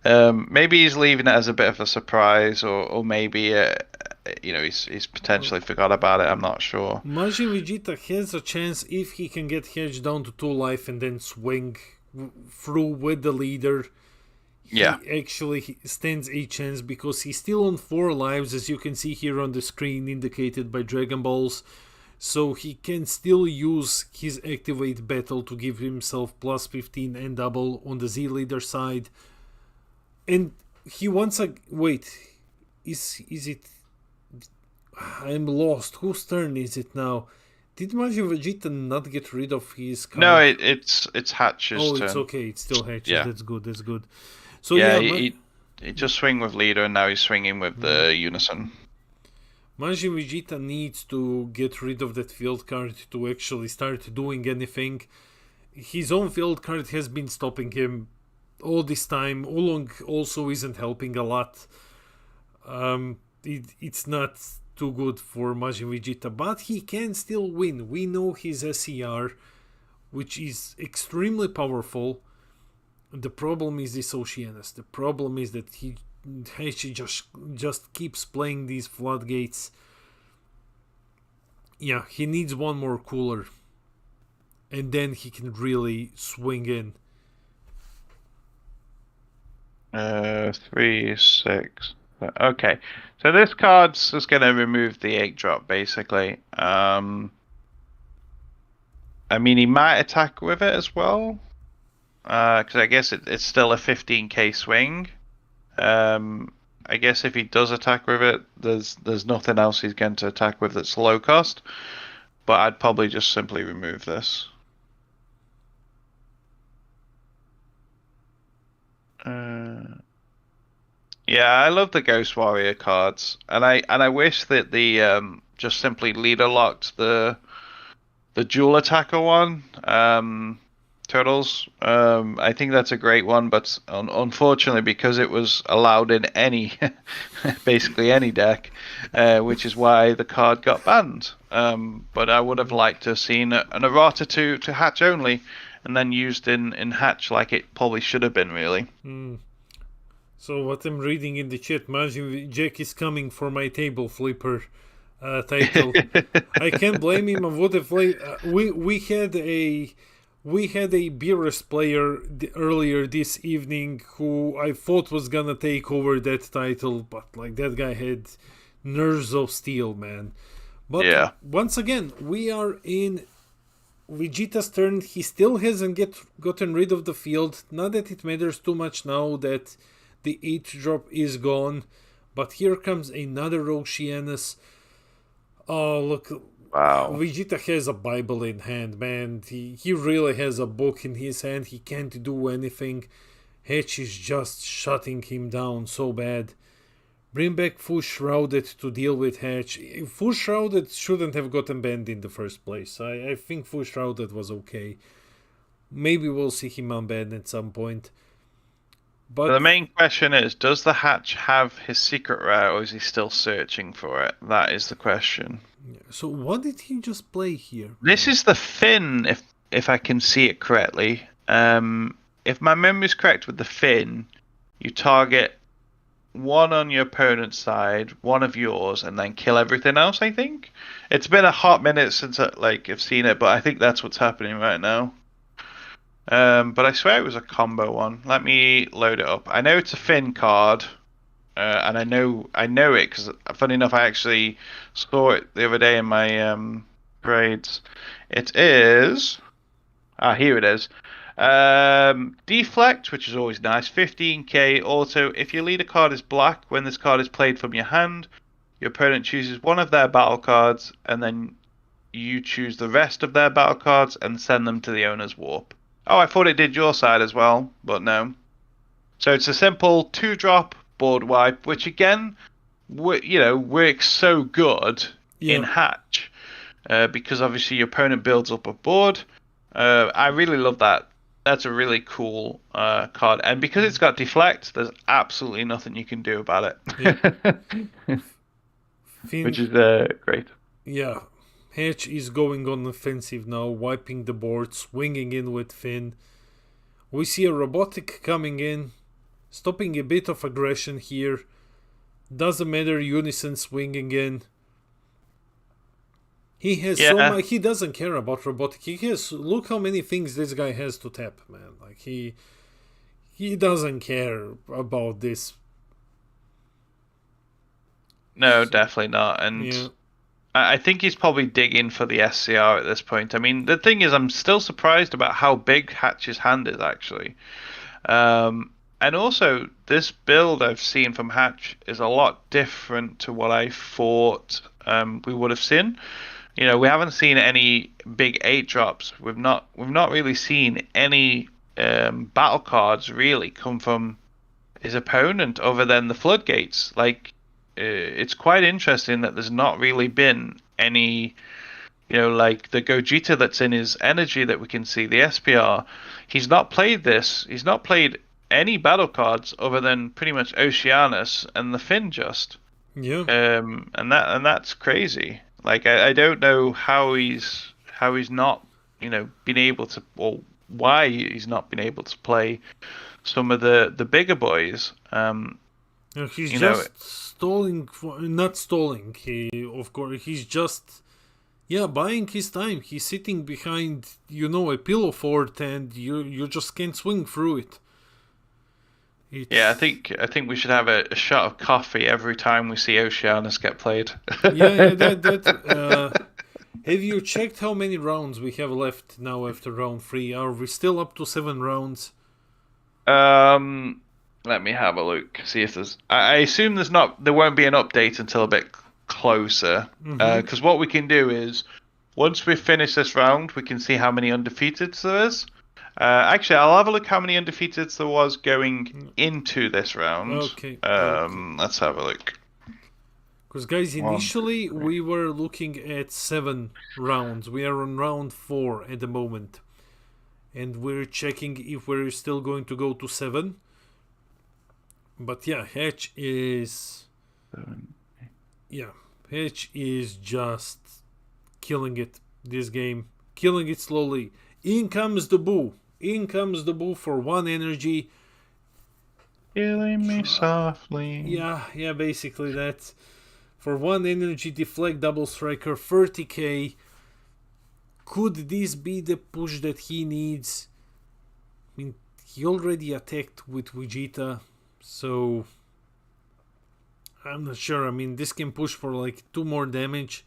Maybe he's leaving it as a bit of a surprise, or maybe he's potentially forgot about it. I'm not sure. Majin Vegeta has a chance if he can get Hedge down to 2 life and then swing through with the leader. He actually stands a chance because he's still on 4 lives, as you can see here on the screen indicated by Dragon Balls. So he can still use his Activate Battle to give himself plus 15 and double on the Z leader side. And he wants a... Wait, is it... I'm lost. Whose turn is it now? Did Majin Vegeta not get rid of his card? No, it's Hatch's turn. Oh, it's okay. It's still Hatch. Yeah. That's good. So he just swing with leader, and now he's swinging with the Unison. Majin Vegeta needs to get rid of that field card to actually start doing anything. His own field card has been stopping him all this time. Oolong also isn't helping a lot. It's not too good for Majin Vegeta, but he can still win. We know his SCR, which is extremely powerful. The problem is this Oceanus. The problem is that he just keeps playing these floodgates. Yeah, he needs one more cooler, and then he can really swing in. 3, 6. Okay, so this card's just going to remove the 8-drop, basically. I mean, he might attack with it as well, because I guess it's still a 15k swing. I guess if he does attack with it, there's nothing else he's going to attack with that's low cost. But I'd probably just simply remove this. Yeah, I love the Ghost Warrior cards, and I wish that the just simply leader locked the dual attacker one. Turtles. I think that's a great one, but unfortunately, because it was allowed in any, basically any deck, which is why the card got banned. But I would have liked to have seen an errata to Hatch only, and then used in Hatch like it probably should have been, really. So what I'm reading in the chat, Majin Jack is coming for my table flipper title. I can't blame him. I would have we had a Beerus player earlier this evening who I thought was gonna take over that title, but like that guy had nerves of steel, man. But once again, we are in Vegeta's turn. He still hasn't gotten rid of the field. Not that it matters too much now that the 8-drop is gone. But here comes another Oceanus. Oh, look. Wow. Vegeta has a Bible in hand, man. He really has a book in his hand. He can't do anything. Hatch is just shutting him down so bad. Bring back Full Shrouded to deal with Hatch. Full Shrouded shouldn't have gotten banned in the first place. I think Full Shrouded was okay. Maybe we'll see him unbanned at some point. But the main question is, does the Hatch have his secret rare, or is he still searching for it? That is the question. So what did he just play here? This is the Finn, if I can see it correctly. If my memory's correct with the Finn, you target one on your opponent's side, one of yours, and then kill everything else, I think. It's been a hot minute since I've seen it, but I think that's what's happening right now. But I swear it was a combo one. Let me load it up. I know it's a Finn card, and I know it because, funny enough, I actually saw it the other day in my grades. It is... here it is. Deflect, which is always nice. 15k auto. If your leader card is black, when this card is played from your hand, your opponent chooses one of their battle cards, and then you choose the rest of their battle cards and send them to the owner's warp. Oh, I thought it did your side as well, but no. So it's a simple 2-drop board wipe, which again, works so good in Hatch, because obviously your opponent builds up a board. I really love that That's a really cool card, and because it's got deflect, there's absolutely nothing you can do about it. Finn, Which is great. yeah, Hedge is going on offensive now, wiping the board, swinging in with Finn. We see a robotic coming in, stopping a bit of aggression here. Doesn't matter, Unison swinging in. He has so much. He doesn't care about robotic. He has. Look how many things this guy has to tap, man. Like he doesn't care about this. No, definitely not. And Yeah. I think he's probably digging for the SCR at this point. I mean, the thing is, I'm still surprised about how big Hatch's hand is actually. And also, this build I've seen from Hatch is a lot different to what I thought we would have seen. You know, we haven't seen any big 8 drops. We've not really seen any battle cards really come from his opponent other than the floodgates. Like, it's quite interesting that there's not really been any, you know, like the Gogeta that's in his energy that we can see, the SPR. He's not played this. He's not played any battle cards other than pretty much Oceanus and the Finn just. Yeah. And that's crazy. Like I don't know how he's not, you know, been able to, or why he's not been able to play some of the bigger boys. He's just stalling. Not stalling. He's just buying his time. He's sitting behind, you know, a pillow fort, and you just can't swing through it. Yeah, I think we should have a shot of coffee every time we see Oceanus get played. Have you checked how many rounds we have left now after round 3? Are we still up to 7 rounds? Let me have a look. See if there's. I assume there won't be an update until a bit closer. Because what we can do is, once we finish this round, we can see how many undefeateds there is. Actually, I'll have a look how many undefeateds there was going into this round. Okay. Let's have a look. Because, guys, initially we were looking at 7 rounds. We are on round 4 at the moment. And we're checking if we're still going to go to 7. But yeah, Hatch is... Yeah, Hatch is just killing it this game. Killing it slowly. In comes the Boo. In comes the Boo for 1 energy. Killing me softly. Yeah, basically that. For 1 energy, deflect double striker, 30k. Could this be the push that he needs? I mean, he already attacked with Vegeta, so I'm not sure. I mean, this can push for like 2 more damage.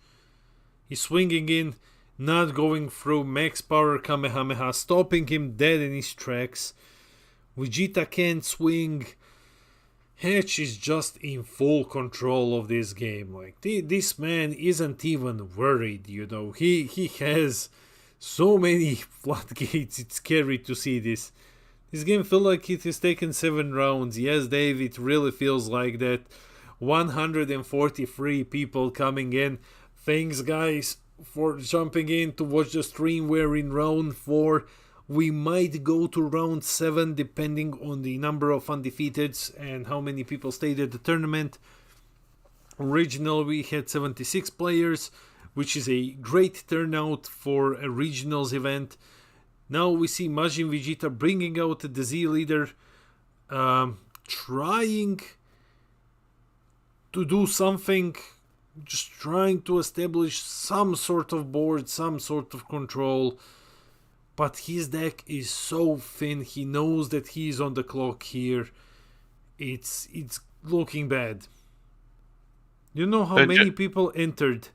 He's swinging in, not going through. Max power Kamehameha, stopping him dead in his tracks. Vegeta can't swing. Hatch is just in full control of this game. Like this man isn't even worried, you know. He has so many floodgates. It's scary to see this. This game feels like it has taken 7 rounds. Yes, Dave, it really feels like that. 143 people coming in. Thanks, guys, for jumping in to watch the stream. We're in round 4. We might go to round 7 depending on the number of undefeateds and how many people stayed at the tournament. Originally we had 76 players, which is a great turnout for a regionals event. Now we see Majin Vegeta bringing out the Z leader, trying to do something, just trying to establish some sort of board, some sort of control. But his deck is so thin. He knows that he's on the clock here. It's looking bad. You know how many people entered?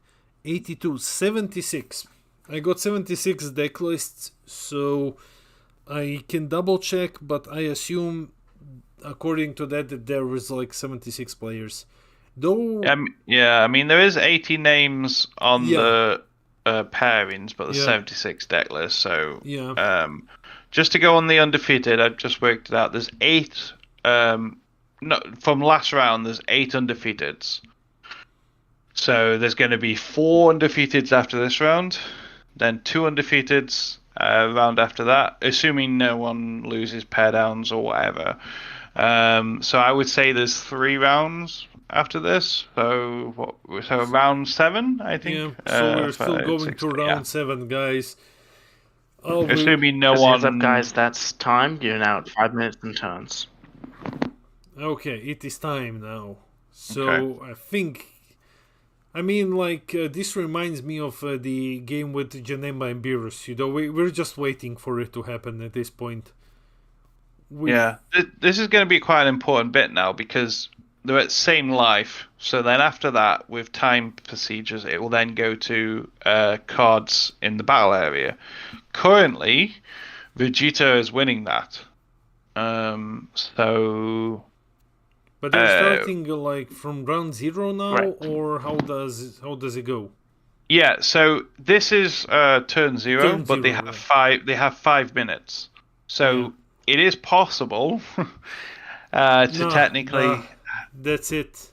82, 76. I got 76 deck lists, so I can double check, but I assume according to that there was like 76 players. Though I mean there is 80 names on the pairings, but there's 76 deck lists. So just to go on the undefeated, I've just worked it out. There's 8. From last round, there's 8 undefeateds. So there's going to be 4 undefeateds after this round, then 2 undefeateds, round after that, assuming no one loses pair downs or whatever. So I would say there's 3 rounds after this. So round 7, I think. Yeah, so we're still 5, going 6, to round yeah. 7, guys. Oh, Assuming no As one. heads up, guys, that's time. You're now at 5 minutes and turns. okay, it is time now. So Okay. I think, I mean, like this reminds me of the game with Janemba and Beerus. You know, we're just waiting for it to happen at this point. Yeah, this is going to be quite an important bit now because they're at same life. So then after that, with time procedures, it will then go to cards in the battle area. Currently, Vegeta is winning that. So But they're starting like from round 0 now, Right. or how does it go? yeah, so this is turn 0, Turn but they 0, have right. 5. They have 5 minutes. So Yeah. it is possible to Nah, technically. that's it.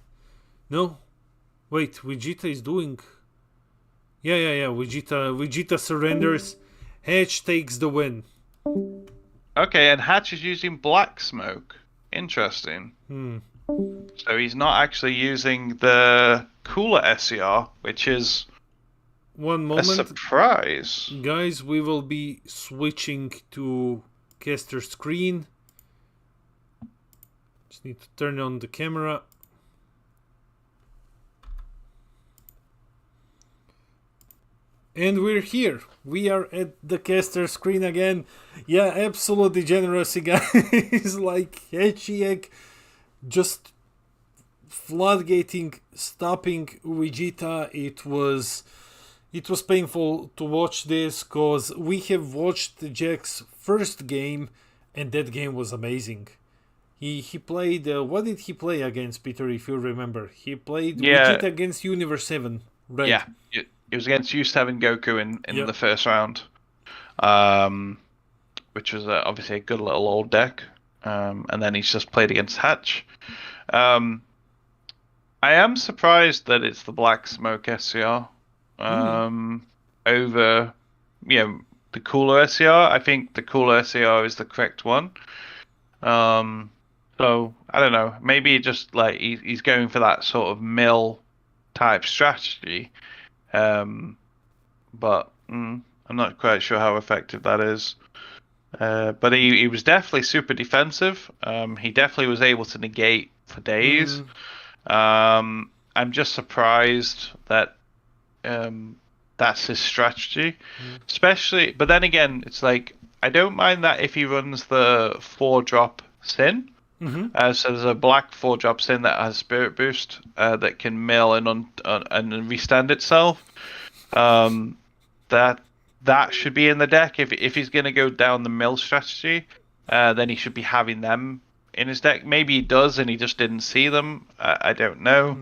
No, wait, Vegeta is doing. Yeah. Vegeta surrenders. Hedge takes the win. Okay, and Hatch is using black smoke. Interesting. So he's not actually using the cooler SCR, which is One a moment, surprise. guys. We will be switching to caster screen. Just need to turn on the camera. And we're here. We are at the caster screen again. Yeah, absolutely generous, guys. Like Hechiek just floodgating, stopping Vegeta. It was painful to watch this because we have watched Jack's first game, and that game was amazing. He played. What did he play against, Peter? If you remember, he played Yeah. Vegeta against Universe 7. Right. Yeah, it was against U7 Goku in Yep. the first round, which was obviously a good little old deck. And then he's just played against Hatch. I am surprised that it's the Black Smoke SCR over, the cooler SCR. I think the cooler SCR is the correct one. So I don't know. Maybe just like he's going for that sort of mill type strategy. But I'm not quite sure how effective that is. But he was definitely super defensive. He definitely was able to negate for days. I'm just surprised that that's his strategy, especially. But then again, it's like I don't mind that if he runs the 4-drop Sin. So there's a black 4-drop Sin that has Spirit Boost that can mill and restand itself. That should be in the deck. If he's going to go down the mill strategy, then he should be having them in his deck. Maybe he does and he just didn't see them. I don't know.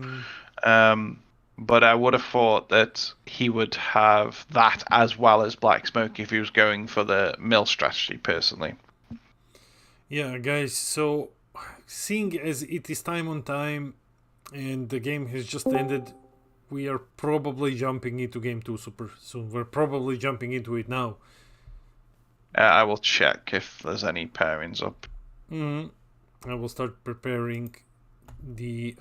But I would have thought that he would have that as well as Black Smoke if he was going for the mill strategy, personally. Yeah, guys, so seeing as it is time on time and the game has just ended, we are probably jumping into game 2 super soon. We're probably jumping into it now. I will check if there's any pairings up. I will start preparing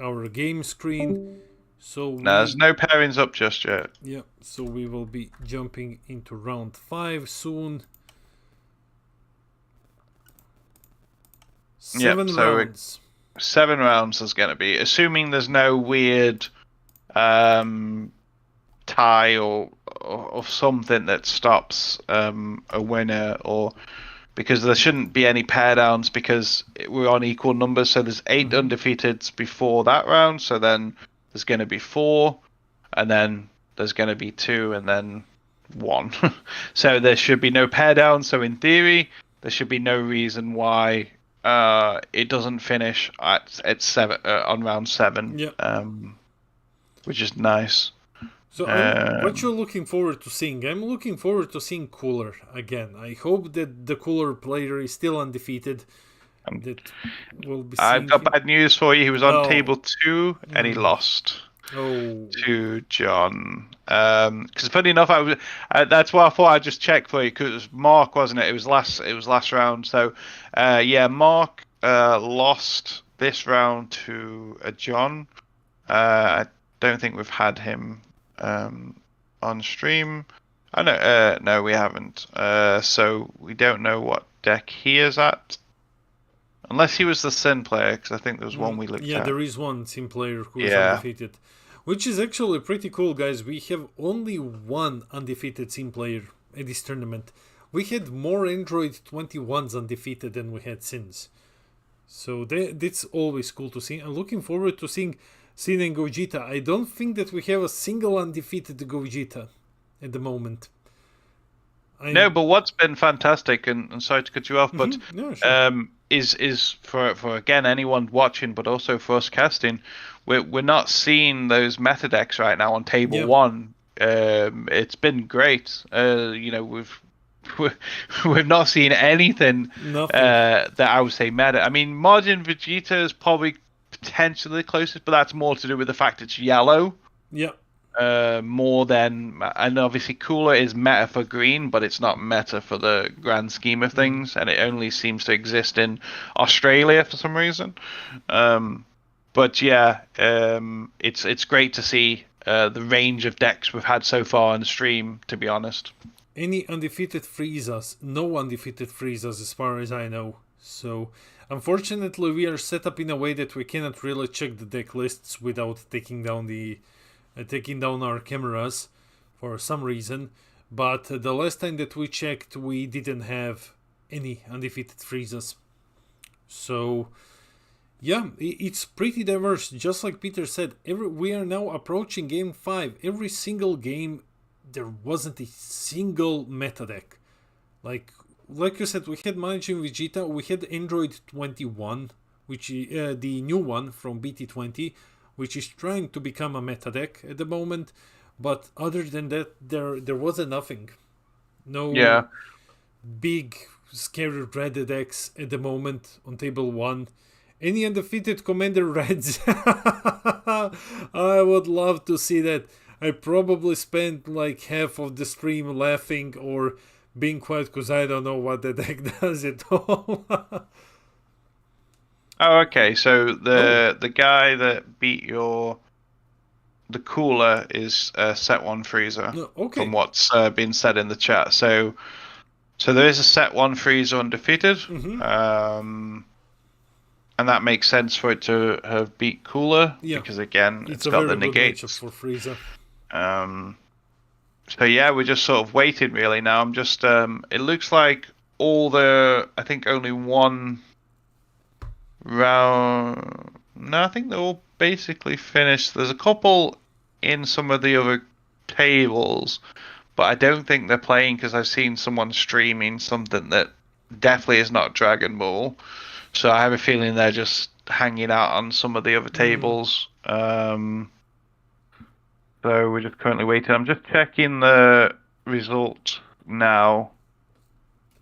our game screen. So No, there's no pairings up just yet. Yeah, so we will be jumping into round 5 soon. 7 rounds. 7 rounds there's going to be, assuming there's no weird tie or something that stops a winner, or because there shouldn't be any pair downs because we're on equal numbers. So there's 8 undefeateds before that round. So then there's going to be 4, and then there's going to be 2, and then 1. So there should be no pair down. So in theory, there should be no reason why it doesn't finish at 7 on round 7. Yeah. Which is nice. So what you're looking forward to seeing? I'm looking forward to seeing Cooler again. I hope that the Cooler player is still undefeated. That will be. I've got bad news for you. He was on table 2 and he lost. Oh, to John. Because funny enough, that's why I thought I'd just check for you, because it was Mark, wasn't it? It was last round. So, yeah, Mark lost this round to John. I don't think we've had him on stream. I know, no, we haven't. So we don't know what deck he is at. Unless he was the Sin player, because I think there was one we looked yeah, at. there is one team player who is Yeah. undefeated, which is actually pretty cool, guys. We have only one undefeated team player at this tournament. We had more Android 21s undefeated than we had Sins. So that's always cool to see. I'm looking forward to seeing Sin and Gogeta. I don't think that we have a single undefeated Gogeta at the moment. No, but what's been fantastic, and sorry to cut you off, but No, sure. is for again anyone watching, but also for us casting, we're not seeing those meta decks right now on table Yeah. one. It's been great. We've not seen anything Nothing. that I would say meta. I mean, Margin Vegeta is probably potentially the closest, but that's more to do with the fact it's yellow. Yeah. More than, and obviously Cooler is meta for green, but it's not meta for the grand scheme of things, and it only seems to exist in Australia for some reason. But yeah, it's great to see the range of decks we've had so far on the stream, to be honest. Any undefeated Friezas? No undefeated Friezas as far as I know. So, unfortunately, we are set up in a way that we cannot really check the deck lists without taking down our cameras for some reason. But the last time that we checked, we didn't have any undefeated Friezas. So, yeah, it's pretty diverse. Just like Peter said, we are now approaching game 5. Every single game, there wasn't a single meta deck. Like you said, we had Managing Vegeta, we had Android 21, which is the new one from BT20, which is trying to become a meta deck at the moment. But other than that, there wasn't nothing. No big scary red decks at the moment on table 1. Any undefeated Commander Reds? I would love to see that. I probably spent like half of the stream laughing or being quiet because I don't know what the deck does at all. Oh, okay. So the guy that beat the Cooler is set 1 Freezer. Okay. From what's been said in the chat. So there is a set 1 Freezer undefeated. And that makes sense for it to have beat Cooler, because again, it's got the negates. It's a very good matchup for Frieza. So yeah, we're just sort of waiting really now. I'm just it looks like I think only one round. No, I think they're all basically finished. There's a couple in some of the other tables, but I don't think they're playing because I've seen someone streaming something that definitely is not Dragon Ball. So I have a feeling they're just hanging out on some of the other tables. So we're just currently waiting. I'm just checking the result now.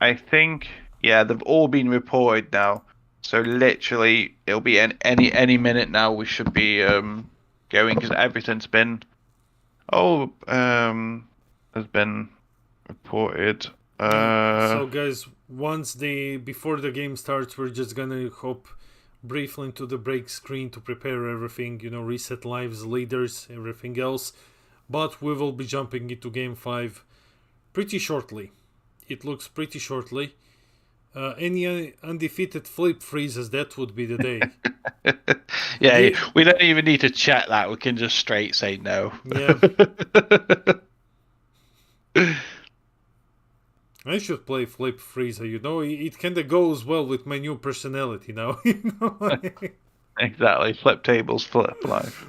I think, yeah, they've all been reported now. So literally, it'll be any minute now. We should be going because everything's been has been reported. So guys, before the game starts, we're just gonna hop briefly into the break screen to prepare everything, reset lives, leaders, everything else. But we will be jumping into game 5 pretty shortly. It looks pretty shortly. Any undefeated flip freezes, that would be the day. Yeah, we don't even need to check that. We can just straight say no. Yeah. I should play Flip Frieza, it kinda goes well with my new personality now, Exactly, flip tables, flip life.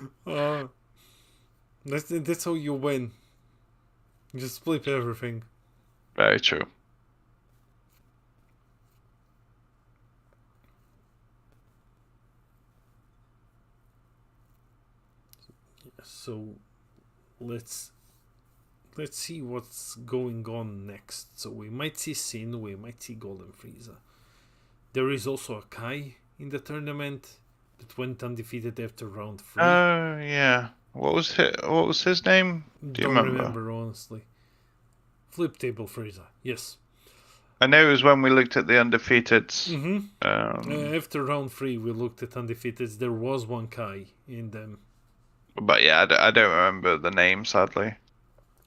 That's how you win. Just flip everything. Very true. So let's see what's going on next. So we might see Sin, we might see Golden Frieza. There is also a Kai in the tournament that went undefeated after round 3. Oh, yeah. What was his name? Do you Don't remember? remember honestly. Flip table Frieza. Yes. I know it was when we looked at the undefeateds. After round 3, we looked at undefeateds. There was one Kai in them. But yeah, I don't remember the name, sadly.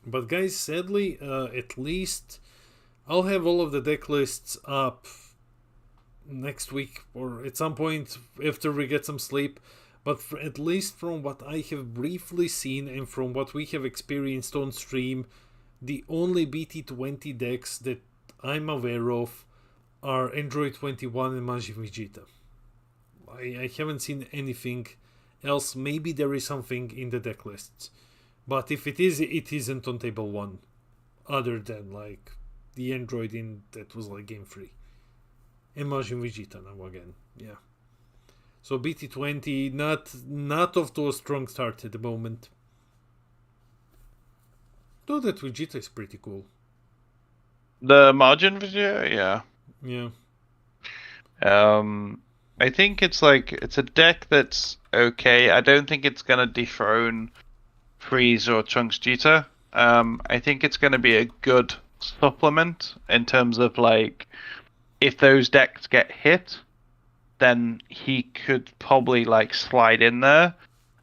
But guys, sadly, at least I'll have all of the deck lists up next week or at some point after we get some sleep. But at least from what I have briefly seen and from what we have experienced on stream, the only BT20 decks that I'm aware of are Android 21 and Majin Vegeta. I haven't seen anything else. Maybe there is something in the deck lists. But if it is, it isn't on table 1. Other than like the Android that was like game 3. And Majin Vegeta now again. Yeah. So BT20, not off to a strong start at the moment. Though that Vegeta is pretty cool. The margin video, yeah. Yeah. I think it's a deck that's okay. I don't think it's gonna dethrone Frieza or Trunks Vegeta. I think it's gonna be a good supplement in terms of like if those decks get hit, then he could probably like slide in there.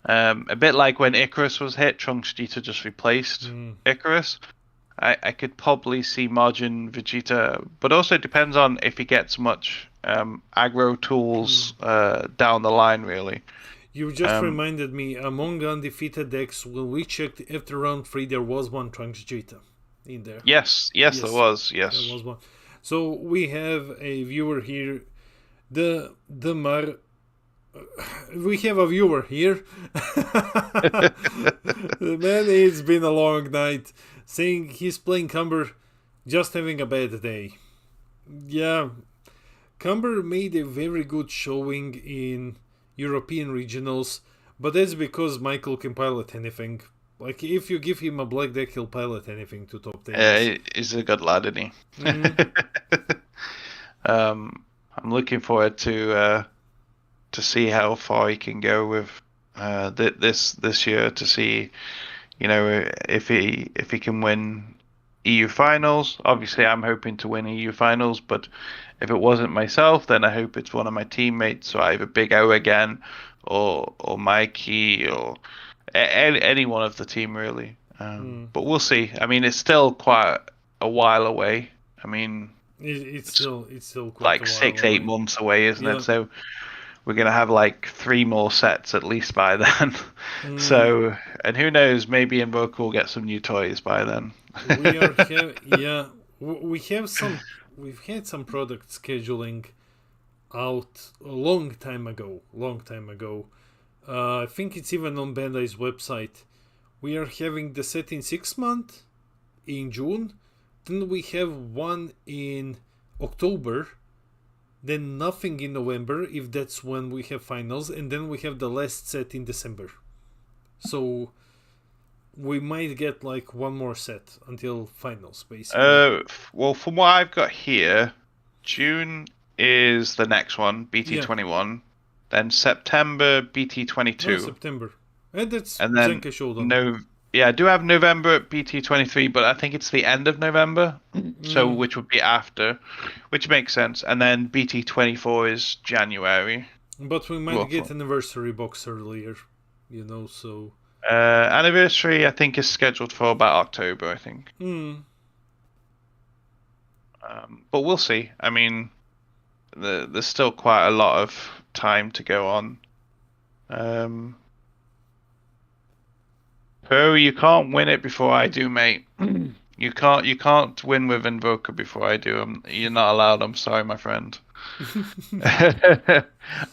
A bit like when Icarus was hit, Trunks Vegeta just replaced Icarus. I could probably see Majin Vegeta, but also it depends on if he gets much aggro tools down the line, really. You just reminded me, among undefeated decks, when we checked after round 3, there was one Trunks Vegeta in there. Yes, there was. Yes, there was one. So we have a viewer here. We have a viewer here. Man, it's been a long night. Saying he's playing Cumber, just having a bad day. Yeah, Cumber made a very good showing in European regionals, but that's because Michael can pilot anything. Like, if you give him a black deck, he'll pilot anything to top 10. Yeah, he's a good lad, isn't he? I'm looking forward to see how far he can go with this year. To see, if he can win EU finals. Obviously, I'm hoping to win EU finals, but if it wasn't myself, then I hope it's one of my teammates. So either Big O again, or Mikey, or any one of the team really. But we'll see. I mean, it's still quite a while away. I mean, it's still quite like a while 6-8 away. months away, isn't it? So we're gonna have like 3 more sets at least by then. So, and who knows? Maybe Invoker will get some new toys by then. We've had some product scheduling out a long time ago. I think it's even on Bandai's website. We are having the set in 6 months in June. Then we have one in October. Then nothing in November, if that's when we have finals. And then we have the last set in December. So we might get like one more set until finals, basically. Well, from what I've got here, June is the next one, BT21. Yeah. Then September, BT22. No, September. And that's and then I do have November at BT23, but I think it's the end of November, so which would be after, which makes sense. And then BT24 is January. But we might get anniversary box earlier, so... anniversary, I think, is scheduled for about October, I think. But we'll see. I mean, there's still quite a lot of time to go on. Pro, you can't win it before I do, mate. You can't win with Invoker before I do. You're not allowed. I'm sorry, my friend.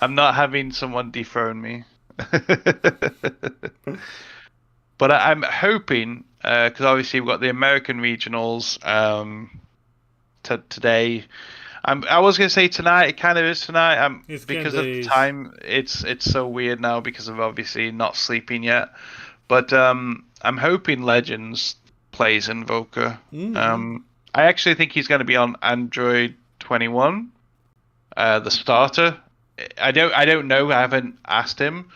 I'm not having someone dethrone me. But I'm hoping, because obviously we've got the American regionals today. I was gonna say tonight. It kind of is tonight. Because of the time. It's so weird now because of obviously not sleeping yet. But I'm hoping Legends plays Invoker. I actually think he's going to be on Android 21, the starter. I don't know. I haven't asked him,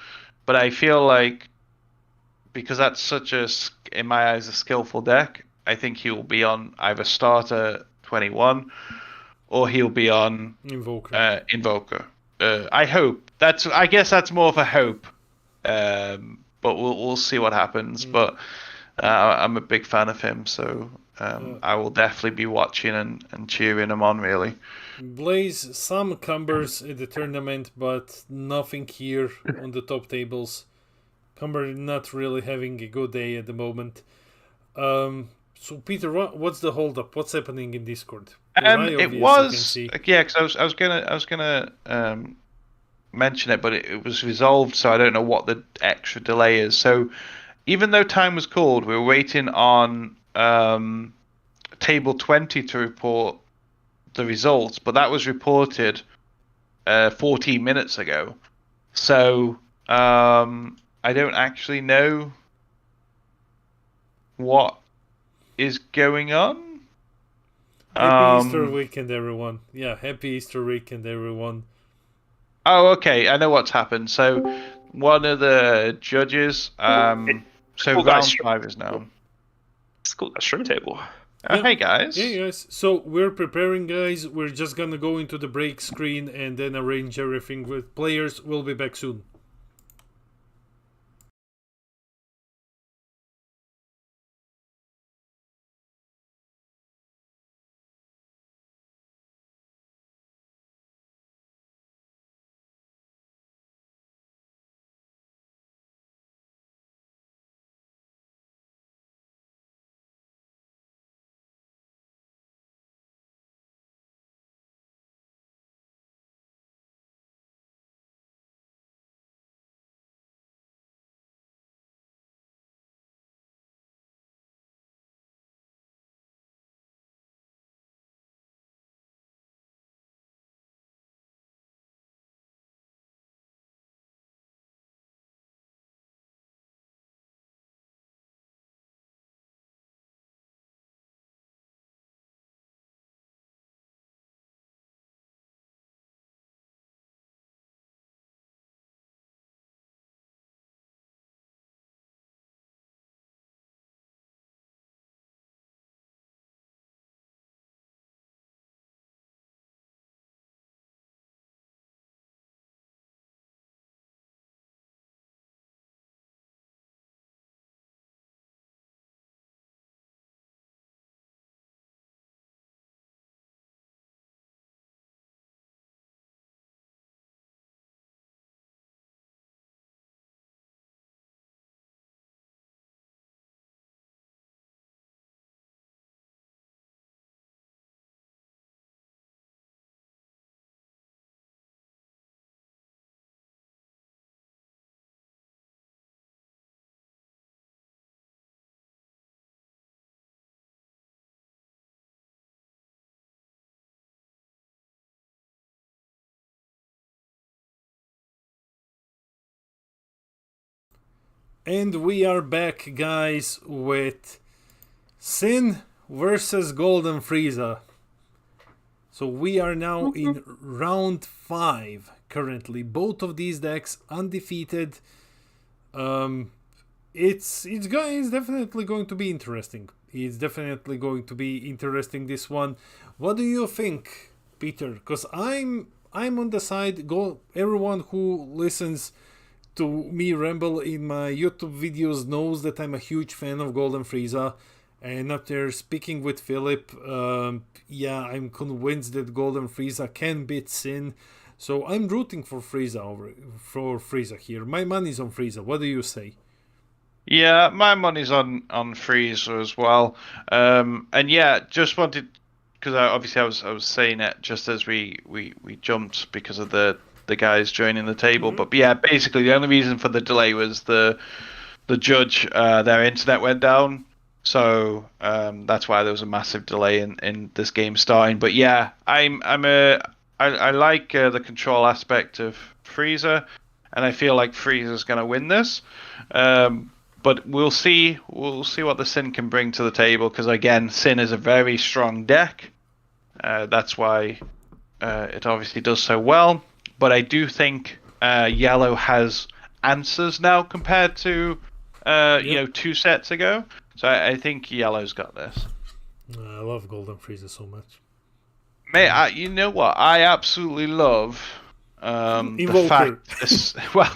but I feel like because that's such in my eyes, a skillful deck. I think he'll be on either starter 21 or he'll be on Invoker. I hope. I guess that's more of a hope. But we'll see what happens. But I'm a big fan of him, so I will definitely be watching and cheering him on, really. Blaze, some cumbers at the tournament, but nothing here on the top tables. Cumber not really having a good day at the moment. So Peter, what's the holdup? What's happening in Discord? It was because I was gonna mention it, but it was resolved, so I don't know what the extra delay is. So even though time was called, we were waiting on table 20 to report the results, but that was reported 14 minutes ago. So I don't actually know what is going on. Happy Easter weekend, everyone. Yeah, happy Easter weekend, everyone. Oh, okay. I know what's happened. So one of the judges, so round 5 is now. It's called a stream table. Hey guys. Hey guys. So we're preparing, guys. We're just gonna go into the break screen and then arrange everything with players. We'll be back soon. And we are back, guys, with Sin versus Golden Frieza. So we are now in round 5 currently. Both of these decks undefeated. It's definitely going to be interesting. It's definitely going to be interesting, this one. What do you think, Peter? Because I'm on the side. Everyone who listens to me ramble in my YouTube videos knows that I'm a huge fan of Golden Frieza, and after speaking with Philip, I'm convinced that Golden Frieza can beat Sin, so I'm rooting for Frieza here. My money's on Frieza. What do you say? Yeah, my money's on Frieza as well. And yeah, just wanted, because obviously I was saying it just as we jumped because of the guys joining the table. But yeah, basically the only reason for the delay was the judge, their internet went down, so that's why there was a massive delay in this game starting. But yeah, I like the control aspect of Frieza, and I feel like Frieza's going to win this. But we'll see what the Sin can bring to the table, because again, Sin is a very strong deck. That's why it obviously does so well. But I do think Yellow has answers now compared to Yep. 2 sets ago. So I think yellow's got this. I love Golden Frieza so much. Mate, you know what? I absolutely love the Invoker. fact this. Well,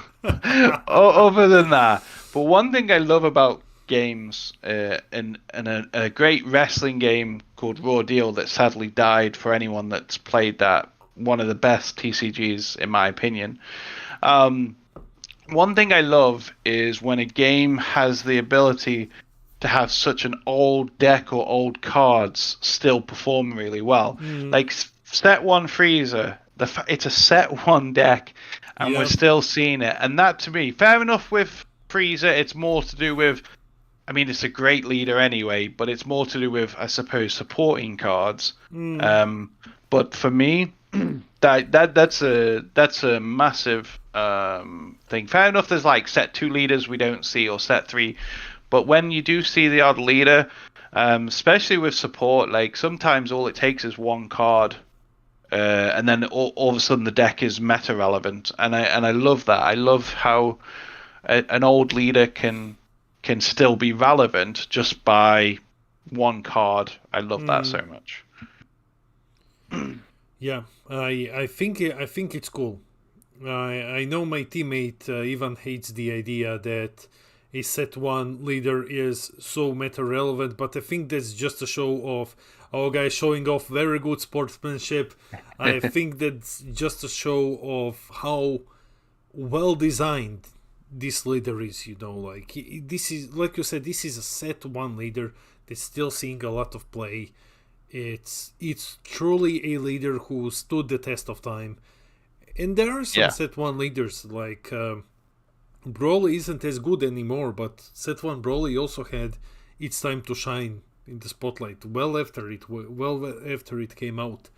other than that, but one thing I love about games, in a great wrestling game called Raw Deal that sadly died for anyone that's played that. One of the best TCGs in my opinion. One thing I love is when a game has the ability to have such an old deck or old cards still perform really well. Like set 1 Freezer, it's a set 1 deck, and we're Yep. still seeing it. And that to me, fair enough with Freezer, it's more to do with, I mean, it's a great leader anyway, but it's more to do with, I suppose, supporting cards. But for me, that's a massive thing. Fair enough, there's like set 2 leaders we don't see, or set 3. But when you do see the odd leader, especially with support, like sometimes all it takes is 1 card, and then all of a sudden the deck is meta relevant, and I love that. I love how an old leader can still be relevant just by 1 card. I love that so much. Yeah, I think it's cool. I know my teammate Ivan hates the idea that a set 1 leader is so meta relevant, but I think that's just a show of our guy showing off very good sportsmanship. I think that's just a show of how well designed this leader is. Like this is, like you said, this is a set 1 leader that's still seeing a lot of play. It's truly a leader who stood the test of time. And there are some set 1 leaders, like Broly isn't as good anymore, but set 1 Broly also had its time to shine in the spotlight well after it came out.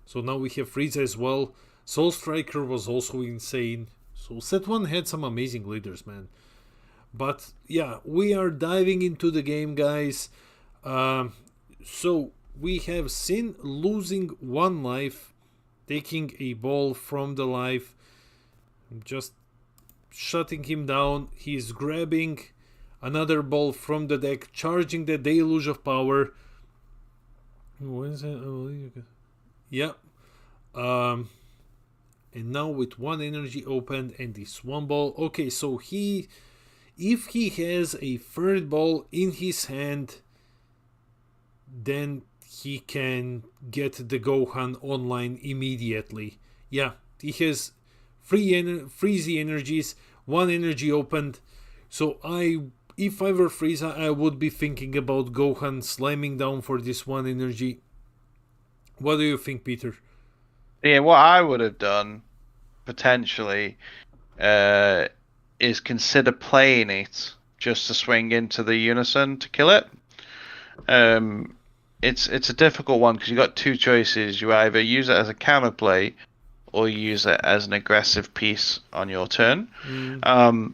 So now we have Frieza as well. Soul Striker was also insane. So set 1 had some amazing leaders, man. But yeah, we are diving into the game, guys. So we have Sin losing 1 life, taking a ball from the life, just shutting him down. He's grabbing another ball from the deck, charging the Deluge of Power. What is it? Yeah. And now with 1 energy opened and this 1 ball. Okay, so if he has a 3rd ball in his hand, then he can get the Gohan online immediately. Yeah, he has 3 Freezy energies, 1 energy opened. So if I were Frieza, I would be thinking about Gohan slamming down for this 1 energy. What do you think, Peter? Yeah, what I would have done potentially is consider playing it just to swing into the Unison to kill it. It's a difficult one because you got 2 choices. You either use it as a counterplay or you use it as an aggressive piece on your turn. And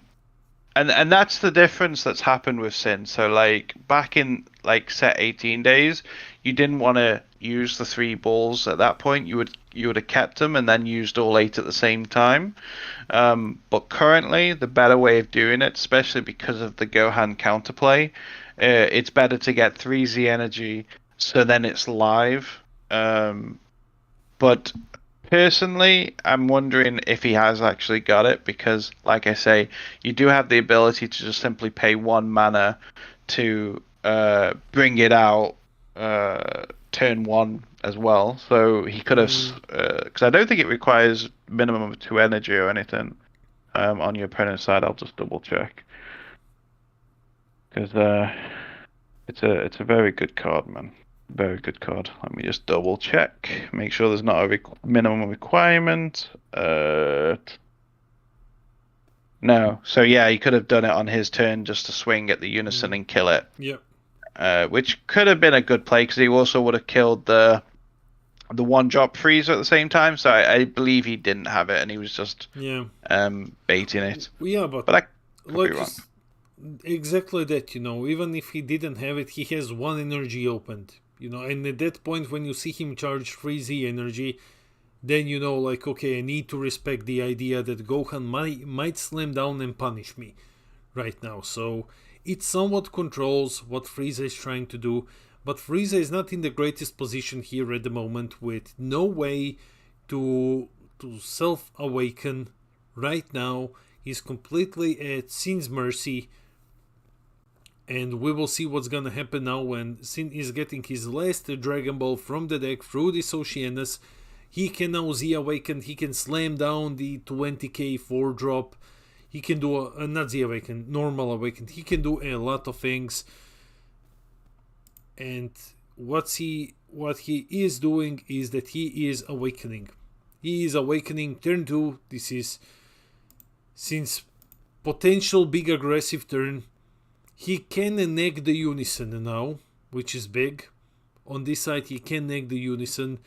that's the difference that's happened with Sin. So like back in like set 18 days, you didn't want to use the 3 balls at that point. You would have kept them and then used all 8 at the same time. But currently, the better way of doing it, especially because of the Gohan counterplay, it's better to get 3 Z energy, so then it's live. But personally, I'm wondering if he has actually got it, because, like I say, you do have the ability to just simply pay 1 mana to bring it out turn 1 as well. So he could have, because I don't think it requires minimum of 2 energy or anything on your opponent's side. I'll just double check, because it's a very good card, man. Very good card. Let me just double check. Make sure there's not a minimum requirement. No. So yeah, he could have done it on his turn just to swing at the Unison and kill it. Yep. Which could have been a good play, because he also would have killed the 1-drop Freezer at the same time. So I believe he didn't have it and he was just baiting it. Yeah, but I could like be wrong. Exactly that, even if he didn't have it, he has 1 energy opened, and at that point when you see him charge 3Z energy, then like, okay, I need to respect the idea that Gohan might slam down and punish me, right now. So it somewhat controls what Frieza is trying to do, but Frieza is not in the greatest position here at the moment, with no way to self-awaken right now. He's completely at Sin's mercy, and we will see what's gonna happen now when Sin is getting his last Dragon Ball from the deck through this Oceanus. He can now Z-awaken, he can slam down the 20k 4-drop, he can do not Z-awaken, normal awaken, he can do a lot of things. And what he is doing is that he is awakening. He is awakening turn 2. This is Sin's potential big aggressive turn. He can neg the Unison now, which is big. On this side he can neg the Unison.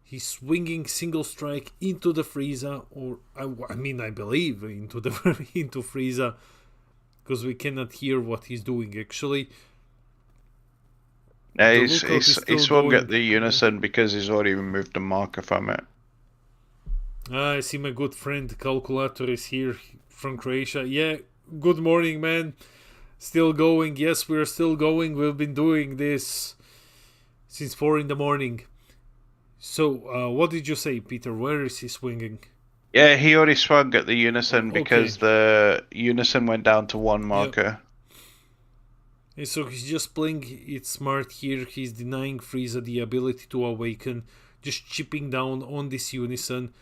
He's swinging single strike into the Frieza, or I believe into Frieza, because we cannot hear what he's doing actually. Yeah, he swung at the Unison because he's already removed the marker from it. I see my good friend Calculator is here from Croatia. Yeah, good morning, man. Still going. Yes, we're still going. We've been doing this since 4 in the morning. So, what did you say, Peter? Where is he swinging? Yeah, he already swung at the Unison because the Unison went down to 1 marker. Yep. And so he's just playing it smart here. He's denying Frieza the ability to awaken, just chipping down on this Unison.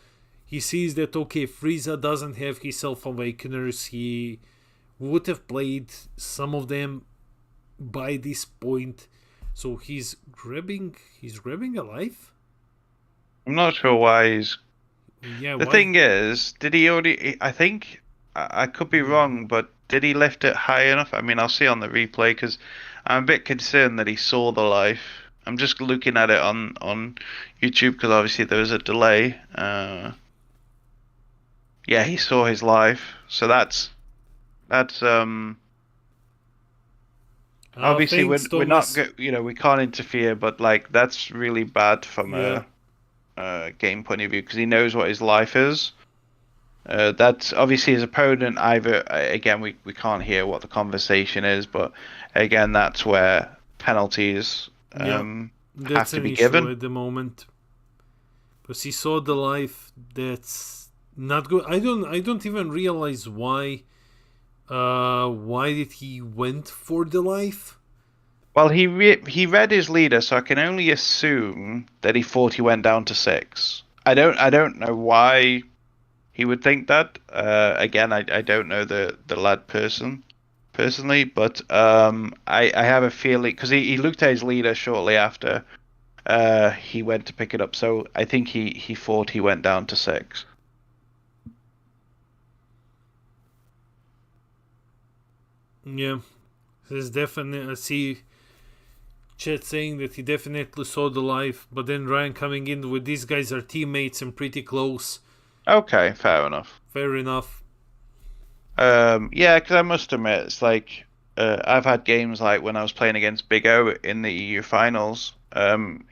He sees that, okay, Frieza doesn't have his self-awakeners. He would have played some of them by this point. So he's grabbing a life? I'm not sure why he's... Yeah, the thing is, did he already... I think... I could be wrong, but did he lift it high enough? I mean, I'll see on the replay, because I'm a bit concerned that he saw the life. I'm just looking at it on YouTube, because obviously there was a delay. Yeah, he saw his life. So that's obviously thanks, we're not Thomas. we can't interfere, but like that's really bad from a game point of view, because he knows what his life is. That's obviously his opponent. Either again, we can't hear what the conversation is, but again, that's where penalties have That's to an be issue given. at the moment, because he saw the life. That's not good. I don't even realize why did he went for the life. Well, he read his leader, so I can only assume that he thought he went down to 6. I don't know why he would think that. Again, I don't know the lad personally, but I have a feeling, because he looked at his leader shortly after he went to pick it up, so I think he thought he went down to 6. Yeah, there's definitely, I see chat saying that he definitely saw the life, but then Ryan coming in with these guys are teammates and pretty close. Okay, fair enough. Fair enough. Yeah, because I must admit, it's like I've had games like when I was playing against Big O in the EU finals.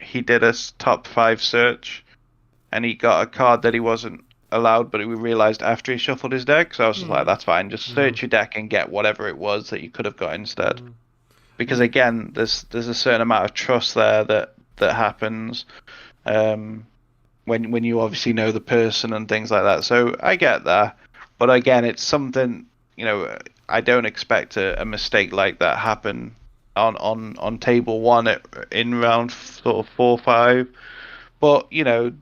He did a top 5 search, and he got a card that he wasn't allowed, but we realized after he shuffled his deck. So I was just like, that's fine. Just search your deck and get whatever it was that you could have got instead. Because again, there's a certain amount of trust there that happens when you obviously know the person and things like that. So I get that, but again, it's something, I don't expect a mistake like that happen on table 1 in round sort of 4 or 5. But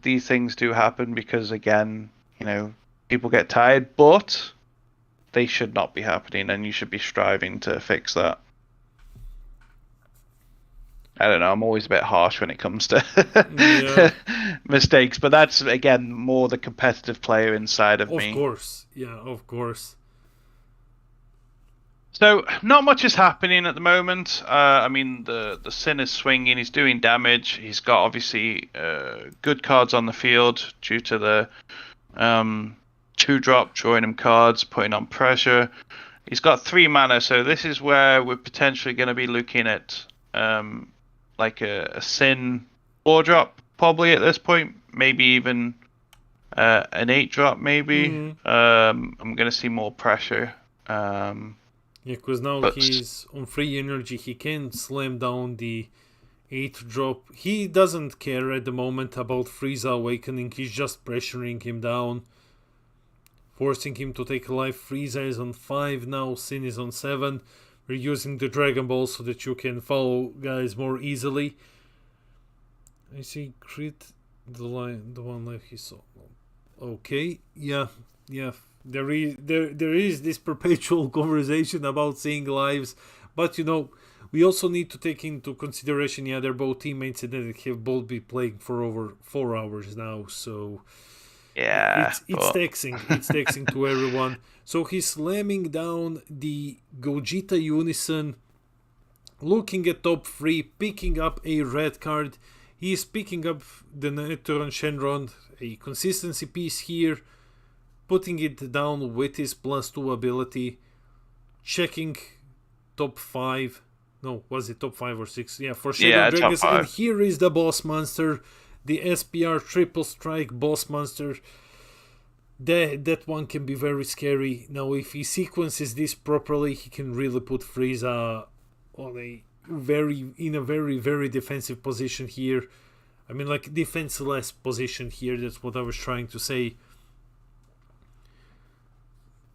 these things do happen because again, people get tired, but they should not be happening, and you should be striving to fix that. I don't know, I'm always a bit harsh when it comes to mistakes, but that's, again, more the competitive player inside of me. Of course, yeah, of course. So, not much is happening at the moment. I mean, the Sin is swinging, he's doing damage, he's got, obviously, good cards on the field due to the 2-drop, drawing him cards, putting on pressure. He's got 3 mana, so this is where we're potentially going to be looking at like a Sin 4-drop probably at this point, maybe even an 8-drop maybe. I'm going to see more pressure. Yeah, because now But- he's on free energy. He can slam down the 8th drop. He doesn't care at the moment about Frieza awakening. He's just pressuring him down, forcing him to take a life. Frieza is on 5 now. Sin is on 7. We're using the Dragon Ball so that you can follow guys more easily. I see crit the one life he saw. Okay, yeah. There is this perpetual conversation about seeing lives, but we also need to take into consideration, they're both teammates and they have both been playing for over 4 hours now, so Yeah, it's taxing. It's taxing to everyone. So he's slamming down the Gogeta Unison, looking at top 3, picking up a red card. He's picking up the Neutron Shenron, a consistency piece here, putting it down with his +2 ability, checking top 5. No, was it top 5 or 6? Yeah, for Shadow top Dragons. 5. And here is the boss monster, the SPR triple strike boss monster. That one can be very scary. Now, if he sequences this properly, he can really put Frieza on a very, very defensive position here. I mean, like, defenseless position here. That's what I was trying to say.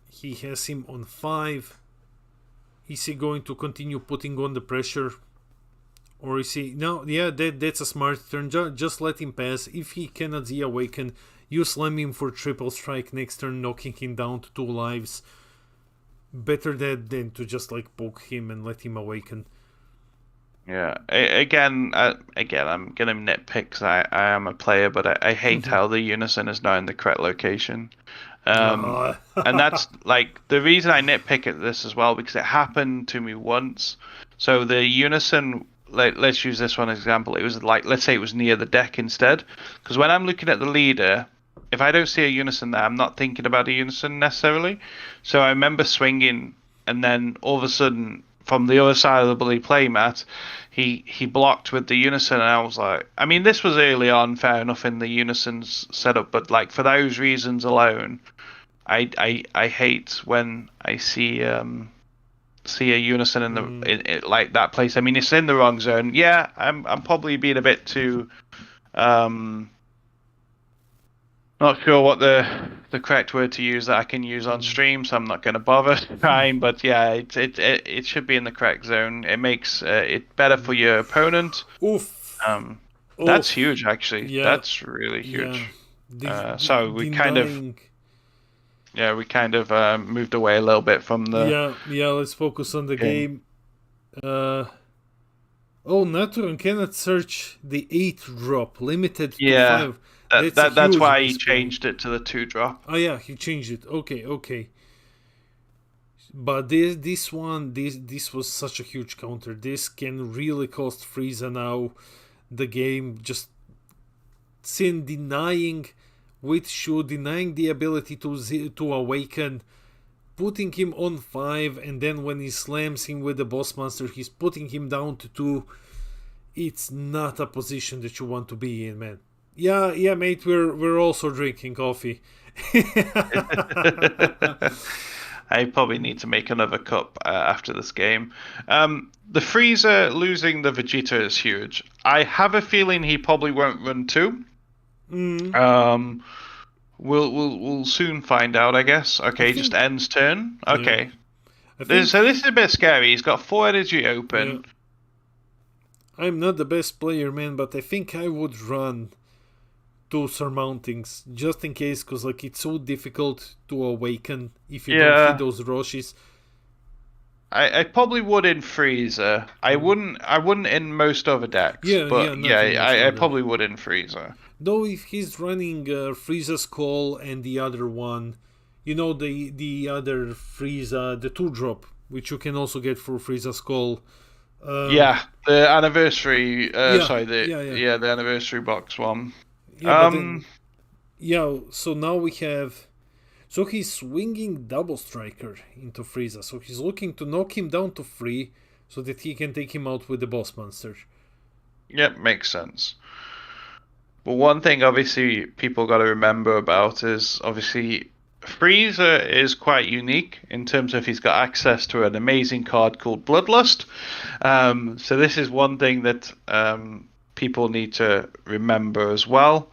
He has him on 5. Is he going to continue putting on the pressure? Or is he... No, yeah, that's a smart turn. Just let him pass. If he cannot Z-awaken, you slam him for triple strike next turn, knocking him down to 2 lives. Better that than to just poke him and let him awaken. Yeah. Again, I'm gonna nitpick because I am a player, but I hate how the Unison is now in the correct location. And that's the reason I nitpick at this as well, because it happened to me once. So the Unison, let's use this one as an example. It was let's say it was near the deck instead, because when I'm looking at the leader, if I don't see a Unison there, I'm not thinking about a Unison necessarily. So I remember swinging, and then all of a sudden, from the other side of the bloody playmat, he blocked with the Unison, and I was like, I mean, this was early on, fair enough, in the Unison's setup, but for those reasons alone, I hate when I see a Unison in the that place. I mean, it's in the wrong zone. Yeah, I'm probably being a bit too not sure what the correct word to use that I can use on stream, so I'm not going to bother trying. But yeah, it should be in the correct zone. It makes it better for your opponent. Oof. That's huge, actually. Yeah. That's really huge. Yeah. So we kind of moved away a little bit from the. Yeah. Let's focus on the game. Naturon cannot search the 8th drop, limited to 5. That's why he changed it to the 2 drop. Oh yeah, he changed it. Okay. But this was such a huge counter. This can really cost Frieza now the game. Just Sin denying with Shu, denying the ability to awaken, putting him on 5, and then when he slams him with the boss monster, he's putting him down to 2. It's not a position that you want to be in, man. Yeah, mate, we're also drinking coffee. I probably need to make another cup after this game. The Frieza losing the Vegeta is huge. I have a feeling he probably won't run 2. We'll soon find out, I guess. Okay, just ends turn. Okay. Yeah. So this is a bit scary. He's got 4 energy open. Yeah. I'm not the best player, man, but I think I would run 2 surmountings just in case, because it's so difficult to awaken if you don't hit those Roshis. I probably would in Frieza. I wouldn't in most other decks. I probably would in Frieza. Though if he's running Frieza's Call and the other one, the other Frieza, the 2 drop, which you can also get for Frieza's Call. The anniversary. The anniversary box one. So now we have. So he's swinging double striker into Frieza. So he's looking to knock him down to 3 so that he can take him out with the boss monster. Yep, makes sense. But one thing obviously people got to remember about is obviously Frieza is quite unique in terms of he's got access to an amazing card called Bloodlust. So this is one thing that people need to remember as well.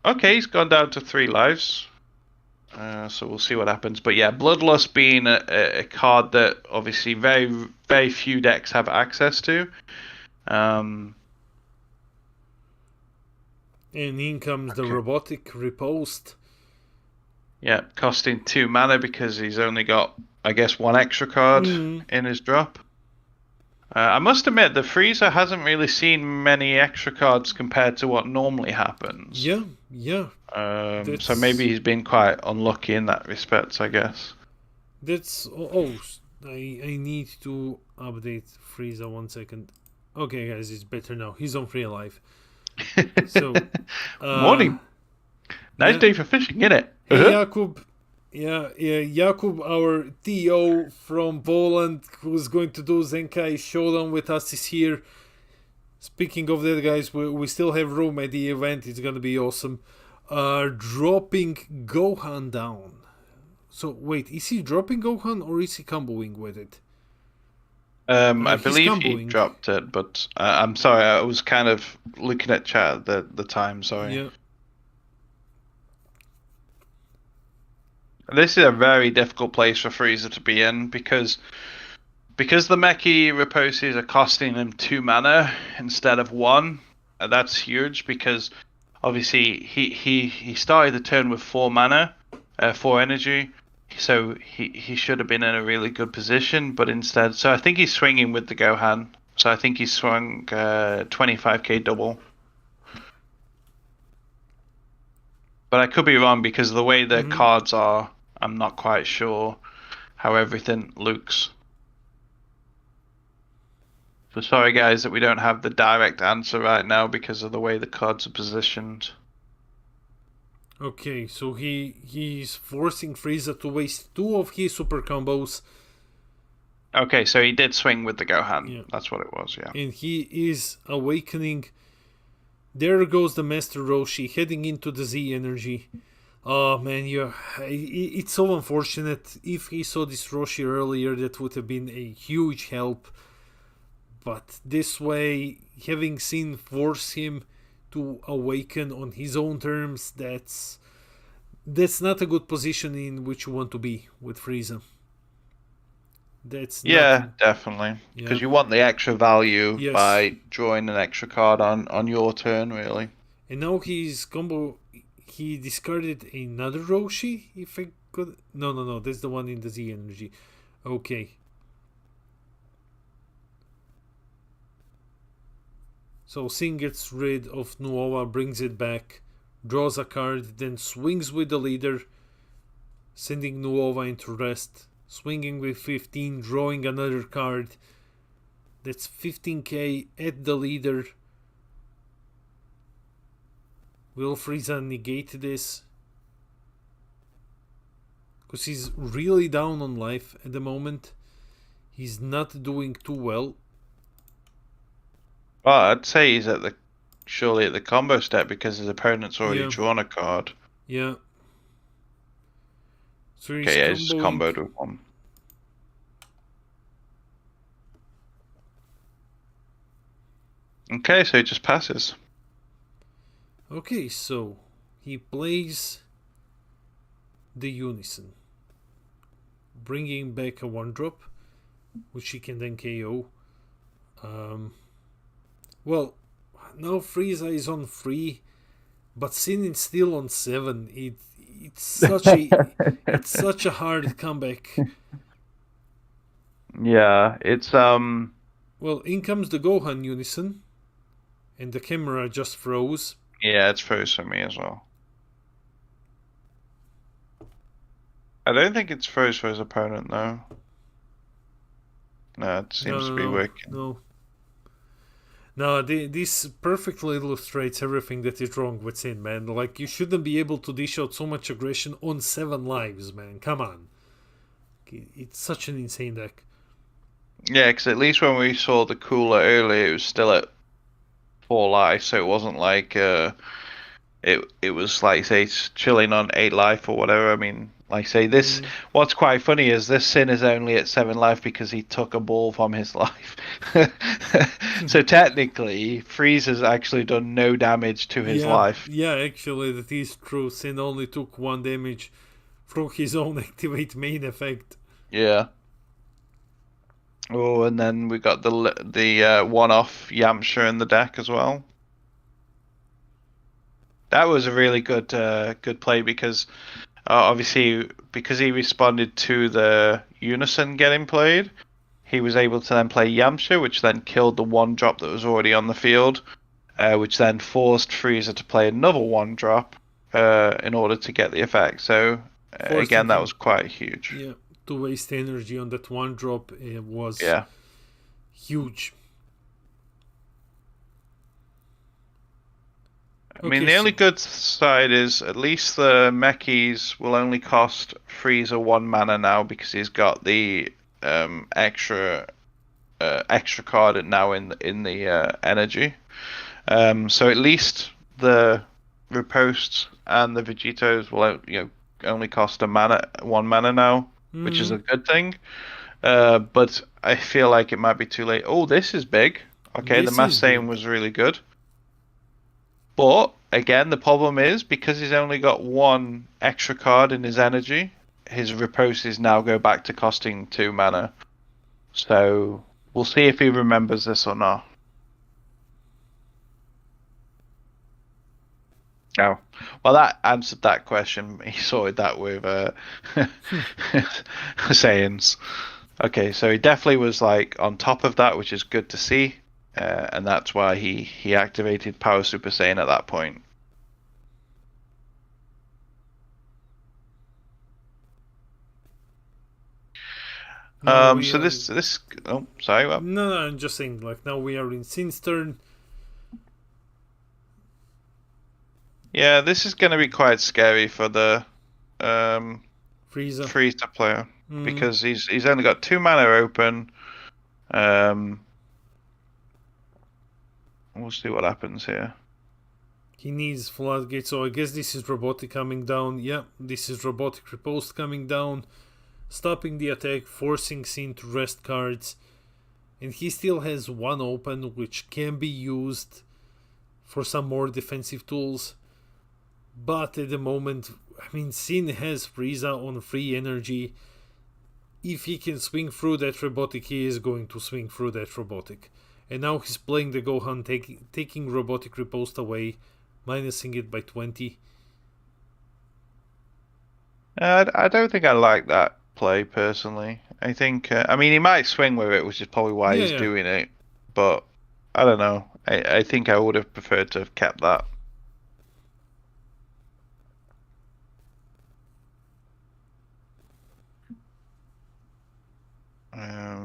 Okay, he's gone down to 3 lives. So we'll see what happens. But yeah, Bloodlust being a card that obviously very, very few decks have access to. And in comes the robotic riposte. Yeah, costing 2 mana because he's only got, I guess, 1 extra card in his drop. I must admit, the Frieza hasn't really seen many extra cards compared to what normally happens. Yeah. So maybe he's been quite unlucky in that respect, I guess. That's... I need to update Frieza 1 second. Okay, guys, it's better now. He's on Free Alive. So, Morning. Nice day for fishing, innit? Hey, Jakub. Yeah, Jakub, our TO from Poland, who's going to do Zenkai Showdown with us, is here. Speaking of that, guys, we still have room at the event. It's going to be awesome. Dropping Gohan down. So, wait, is he dropping Gohan or is he comboing with it? I believe he dropped it, but I'm sorry, I was kind of looking at chat at the time, sorry. Yeah. This is a very difficult place for Frieza to be in because the Meki Reposes are costing him 2 mana instead of 1. That's huge because obviously he started the turn with 4 mana, 4 energy, so he should have been in a really good position, but instead, so I think he's swinging with the Gohan. So I think he swung 25k double. But I could be wrong because of the way the cards are. I'm not quite sure how everything looks. So sorry guys that we don't have the direct answer right now because of the way the cards are positioned. Okay, so he's forcing Frieza to waste 2 of his super combos. Okay, so he did swing with the Gohan. Yeah. That's what it was, yeah. And he is awakening. There goes the Master Roshi heading into the Z energy. Oh man, it's so unfortunate. If he saw this Roshi earlier, that would have been a huge help. But this way, having Sin force him to awaken on his own terms, that's not a good position in which you want to be with Frieza. Definitely. Because you want the extra value by drawing an extra card on your turn, really. And now he discarded another Roshi, if I could... No, that's the one in the Z energy. Okay. So Sin gets rid of Nuova, brings it back, draws a card, then swings with the leader, sending Nuova into rest, swinging with 15, drawing another card. That's 15k at the leader. Will Frieza negate this? Because he's really down on life at the moment. He's not doing too well. Well, I'd say he's surely at the combo step because his opponent's already drawn a card. Yeah. So he's he's just comboed with 1. Okay, so he just passes. Okay, so he plays the Unison, bringing back a 1-drop, which he can then KO. Well, now Frieza is on 3, but Sin is still on 7. It's such a hard comeback. Yeah, it's Well, in comes the Gohan Unison, and the camera just froze. Yeah, it's froze for me as well. I don't think it's froze for his opponent though. No, it seems to be working. No, this perfectly illustrates everything that is wrong with Sin, man. Like, you shouldn't be able to dish out so much aggression on 7 lives, man. Come on. It's such an insane deck. Yeah, because at least when we saw the cooler earlier, it was still at 4 lives, so it wasn't like it was like say chilling on 8 life or whatever. I mean, like say this. What's quite funny is this Sin is only at 7 life because he took a ball from his life. So technically, Freeze has actually done no damage to his life. Yeah, actually that is true. Sin only took 1 damage through his own activate main effect. Yeah. Oh, and then we got the one-off Yamcha in the deck as well. That was a really good play because obviously because he responded to the Unison getting played, he was able to then play Yamcha, which then killed the 1-drop that was already on the field, which then forced Frieza to play another 1-drop in order to get the effect. So again, that was quite huge. Yeah, to waste energy on that 1-drop was huge. I mean, the only good side is at least the Mechis will only cost Frieza 1 mana now because he's got the extra card now in the energy. So at least the Ripostes and the Vegetos will only cost 1 mana now, which is a good thing. But I feel like it might be too late. Oh, this is big. Okay, the Mass Saiyan was really good. But again, the problem is because he's only got 1 extra card in his energy, his Ripostes now go back to costing 2 mana. So we'll see if he remembers this or not. Oh, well, that answered that question. He sorted that with Saiyans. Okay, so he definitely was like on top of that, which is good to see. And that's why he activated Power Super Saiyan at that point. So this oh sorry what? No, I'm just saying like now we are in Sin's turn. Yeah, this is going to be quite scary for the Frieza player because he's only got 2 mana open. We'll see what happens here. He needs Floodgate, so I guess this is Robotic coming down. Yeah, this is Robotic Riposte coming down, stopping the attack, forcing Sin to rest cards. And he still has 1 open, which can be used for some more defensive tools. But at the moment, I mean, Sin has Frieza on free energy. If he can swing through that Robotic, he is going to swing through that Robotic. And now he's playing the Gohan, taking Robotic Riposte away, minusing it by 20. I don't think I like that play personally. I think, I mean, he might swing with it, which is probably why he's doing it. But I don't know. I think I would have preferred to have kept that.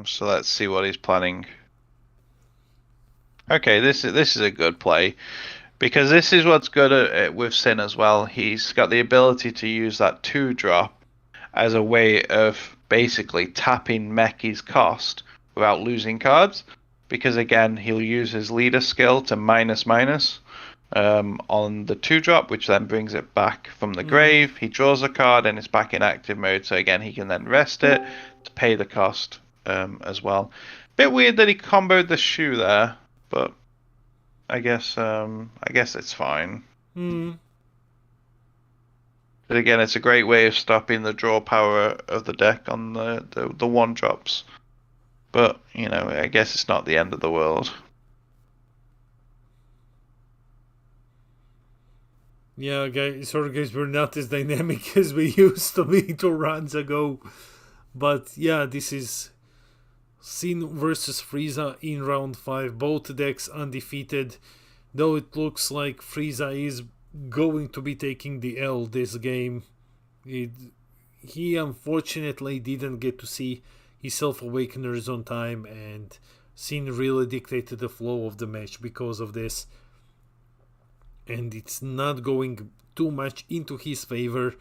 So let's see what he's planning. Okay, this is a good play because this is what's good with Sin as well. He's got the ability to use that 2-drop as a way of basically tapping Mechi's cost without losing cards. Because again, he'll use his leader skill to -" on the 2-drop, which then brings it back from the grave. He draws a card and it's back in active mode. So again, he can then rest it to pay the cost as well. Bit weird that he comboed the shoe there, but I guess it's fine. But again, it's a great way of stopping the draw power of the deck on the 1-drops. But, you know, I guess it's not the end of the world. Yeah, guys, we're not as dynamic as we used to be 2 rounds ago. But yeah, this is Sin versus Frieza in round 5. Both decks undefeated. Though it looks like Frieza is going to be taking the L this game. He unfortunately didn't get to see his Self-Awakeners on time, and Sin really dictated the flow of the match because of this. And it's not going too much into his favor.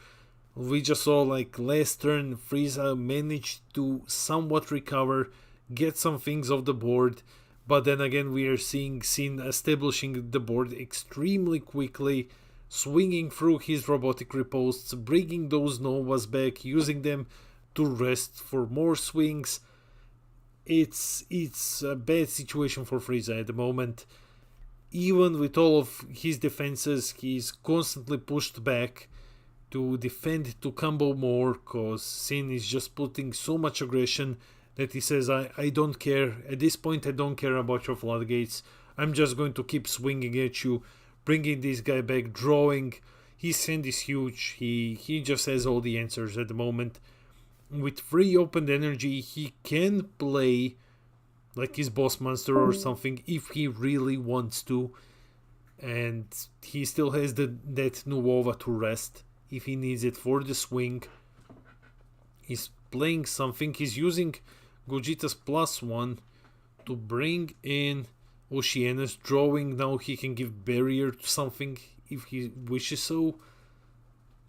We just saw like last turn Frieza managed to somewhat recover, get some things off the board, but then again we are seeing Sin establishing the board extremely quickly, swinging through his robotic riposts, bringing those Novas back, using them to rest for more swings. It's a bad situation for Frieza at the moment. Even with all of his defenses, he's constantly pushed back to defend, to combo more, because Sin is just putting so much aggression that he says, I don't care. At this point, I don't care about your floodgates. I'm just going to keep swinging at you, bringing this guy back, drawing. His hand is huge. He just has all the answers at the moment. With free opened energy, he can play like his boss monster or something if he really wants to. And he still has that Nuova to rest if he needs it for the swing. He's playing something. He's using Gogeta's +1 to bring in Oceania's drawing. Now he can give barrier to something if he wishes so.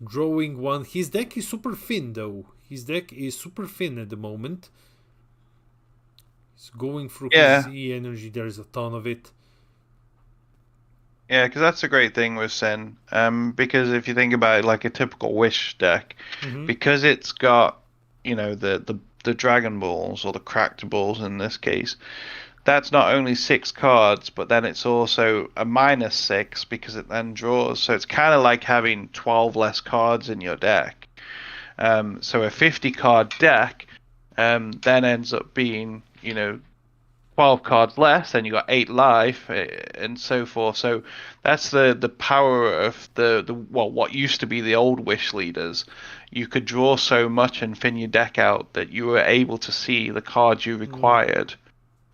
Drawing 1. His deck is super thin though. His deck is super thin at the moment. He's going through his E energy. There's a ton of it. Yeah, because that's a great thing with Sin. Because if you think about it, like a typical Wish deck, because it's got, you know, the Dragon Balls or the Cracked Balls in this case, that's not only 6 cards, but then it's also a -6 because it then draws. So it's kind of like having 12 less cards in your deck. So a 50 card deck then ends up being, you know, 12 cards less, and you got 8 life, and so forth. So that's the power of the what used to be the old Wish leaders. You could draw so much and thin your deck out that you were able to see the cards you required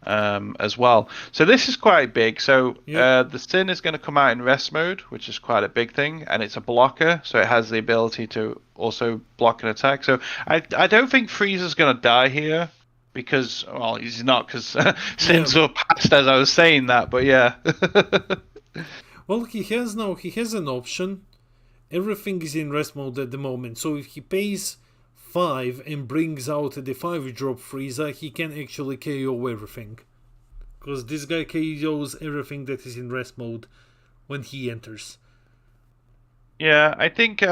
as well. So this is quite big. So the Sin is going to come out in rest mode, which is quite a big thing, and it's a blocker, so it has the ability to also block an attack. So I don't think Frieza's going to die here. Because, well, he's not, because Sin's so past as I was saying that, but yeah. Well, he has an option. Everything is in rest mode at the moment, so if he pays 5 and brings out the 5-drop Frieza, he can actually KO everything. Because this guy KOs everything that is in rest mode when he enters. Yeah, I think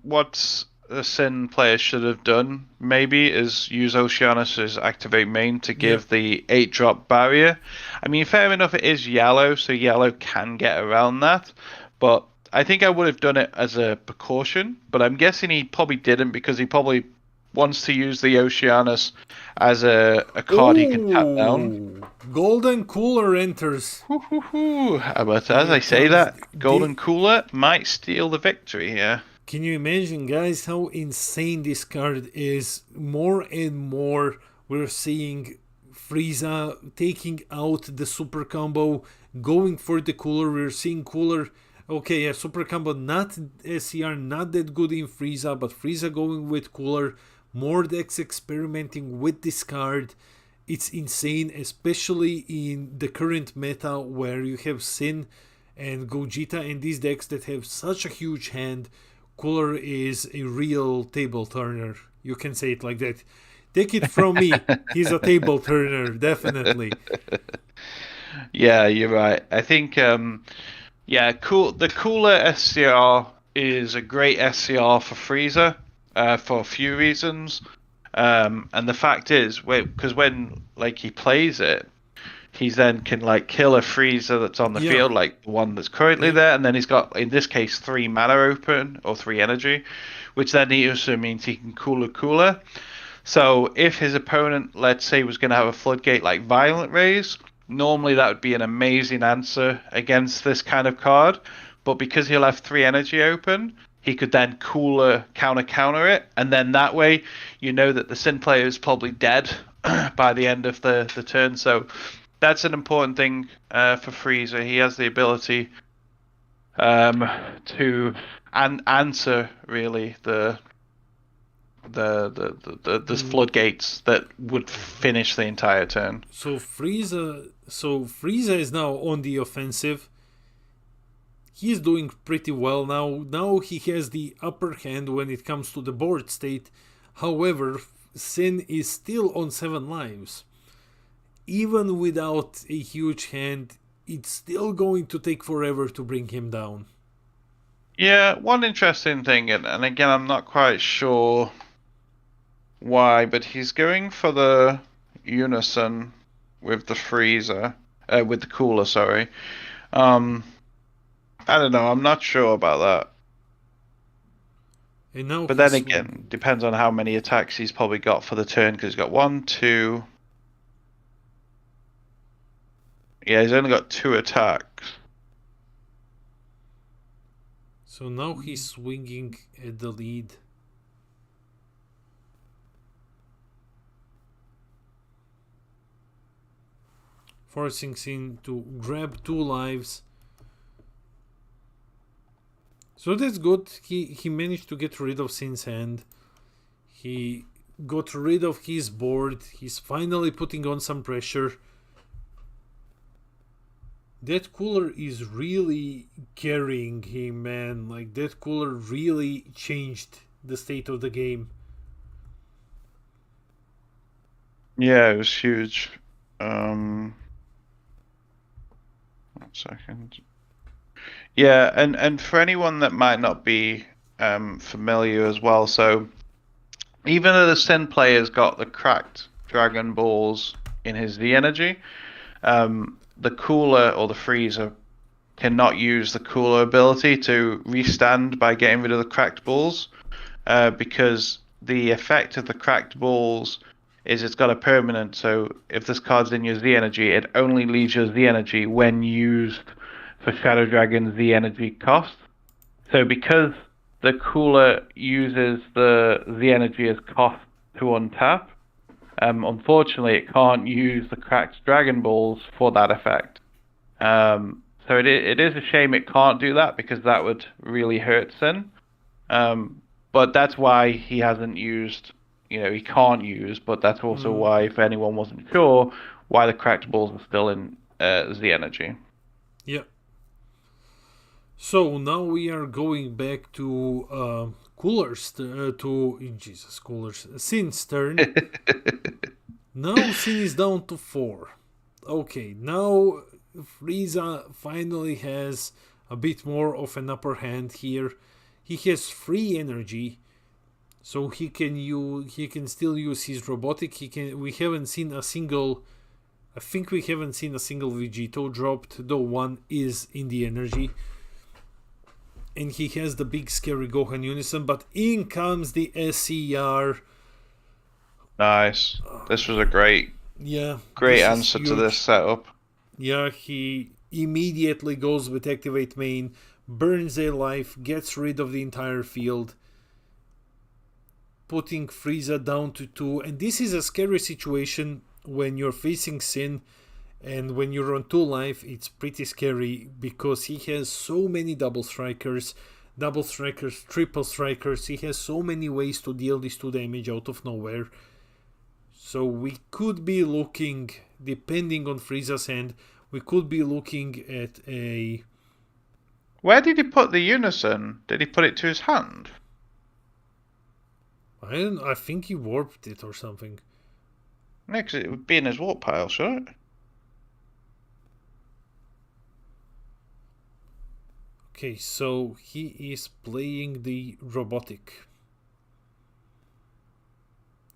what's the Sin players should have done maybe is use Oceania's activate main to give the 8-drop barrier. I mean, fair enough, it is yellow, so yellow can get around that, but I think I would have done it as a precaution, but I'm guessing he probably didn't because he probably wants to use the Oceania's as a card he can tap down. Golden Cooler enters. But as I say that, Golden Cooler might steal the victory here. Can you imagine, guys, how insane this card is? More and more we're seeing Frieza taking out the super combo, going for the Cooler. We're seeing Cooler, okay, super combo, not SCR, not that good in Frieza, but Frieza going with Cooler. More decks experimenting with this card. It's insane, especially in the current meta where you have Sin and Gogeta and these decks that have such a huge hand. Cooler is a real table turner. You can say it like that. Take it from me. He's a table turner, definitely. Yeah, you're right. I think, the Cooler SCR is a great SCR for Frieza for a few reasons. And the fact is, because when like he plays it, he then can like kill a Frieza that's on the field, like the one that's currently there, and then he's got, in this case, 3 mana open or 3 energy, which then also means he can Cooler. So if his opponent, let's say, was going to have a floodgate like Violent Rays, normally that would be an amazing answer against this kind of card. But because he'll have 3 energy open, he could then Cooler counter it, and then that way you know that the Sin player is probably dead by the end of the turn. So that's an important thing for Frieza. He has the ability to answer really the floodgates that would finish the entire turn. So Frieza is now on the offensive. He's doing pretty well now. Now he has the upper hand when it comes to the board state. However, Sin is still on 7 lives. Even without a huge hand, it's still going to take forever to bring him down. Yeah, one interesting thing, and again, I'm not quite sure why, but he's going for the unison with the freezer, with the cooler, sorry. I don't know, I'm not sure about that. And now But then again, depends on how many attacks he's probably got for the turn, because he's got 1, 2. Yeah, he's only got 2 attacks. So now he's swinging at the lead. Forcing Sin to grab 2 lives. So that's good. He managed to get rid of Sin's hand. He got rid of his board. He's finally putting on some pressure. That cooler is really carrying him, man. Like, that cooler really changed the state of the game. Yeah, it was huge. 1 second. Yeah, and for anyone that might not be familiar as well, so even though the Sin player's got the cracked Dragon Balls in his Z energy, the cooler or the freezer cannot use the cooler ability to restand by getting rid of the cracked balls, because the effect of the cracked balls is it's got a permanent, so if this card's in your Z energy, it only leaves your Z energy when used for Shadow Dragon's Z energy cost. So because the cooler uses the Z energy as cost to untap, unfortunately it can't use the cracked Dragon Balls for that effect. So it is a shame it can't do that, because that would really hurt Sin. But that's why he hasn't used, he can't use, but that's also why, if anyone wasn't sure, why the cracked balls are still in Z energy. Yeah. So now we are going back to Cooler's Sin's turn. Now Sin is down to 4. Okay, now Frieza finally has a bit more of an upper hand here. He has free energy, so he can still use his robotic. We haven't seen a single Vegito dropped, though one is in the energy. And he has the big scary Gohan Unison, but in comes the SCR. Nice. This was a great answer to this setup. Yeah, he immediately goes with Activate Main, burns a life, gets rid of the entire field, putting Frieza down to 2. And this is a scary situation when you're facing Sin, and when you're on 2 life, it's pretty scary because he has so many double strikers, triple strikers. He has so many ways to deal this 2 damage out of nowhere. So we could be looking, depending on Frieza's hand, we could be looking at a... Where did he put the Unison? Did he put it to his hand? I think he warped it or something. No, because it would be in his warp pile, shouldn't it? Okay, so he is playing the robotic.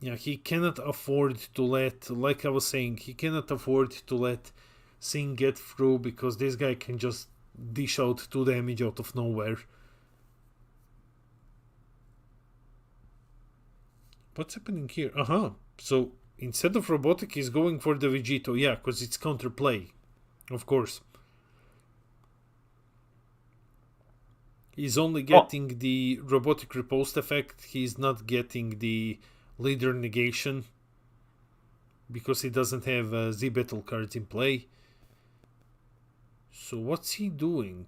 Yeah, he cannot afford to let, like I was saying, he cannot afford to let Sin get through, because this guy can just dish out 2 damage out of nowhere. What's happening here? So instead of robotic, he's going for the Vegito. Yeah, because it's counterplay, of course. He's only getting the robotic riposte effect. He's not getting the leader negation, because he doesn't have Z battle cards in play. So what's he doing?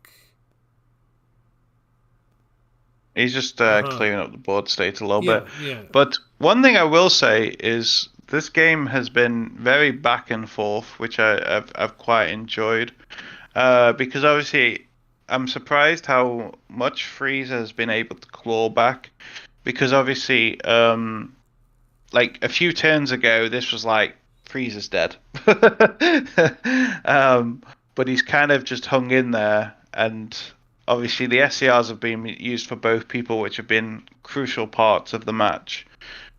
He's just clearing up the board state a little bit. Yeah. But one thing I will say is this game has been very back and forth, which I've quite enjoyed. Because obviously I'm surprised how much Frieza has been able to claw back. Because obviously, like a few turns ago, this was like, Frieza's dead. But he's kind of just hung in there, and obviously the SCRs have been used for both people, which have been crucial parts of the match.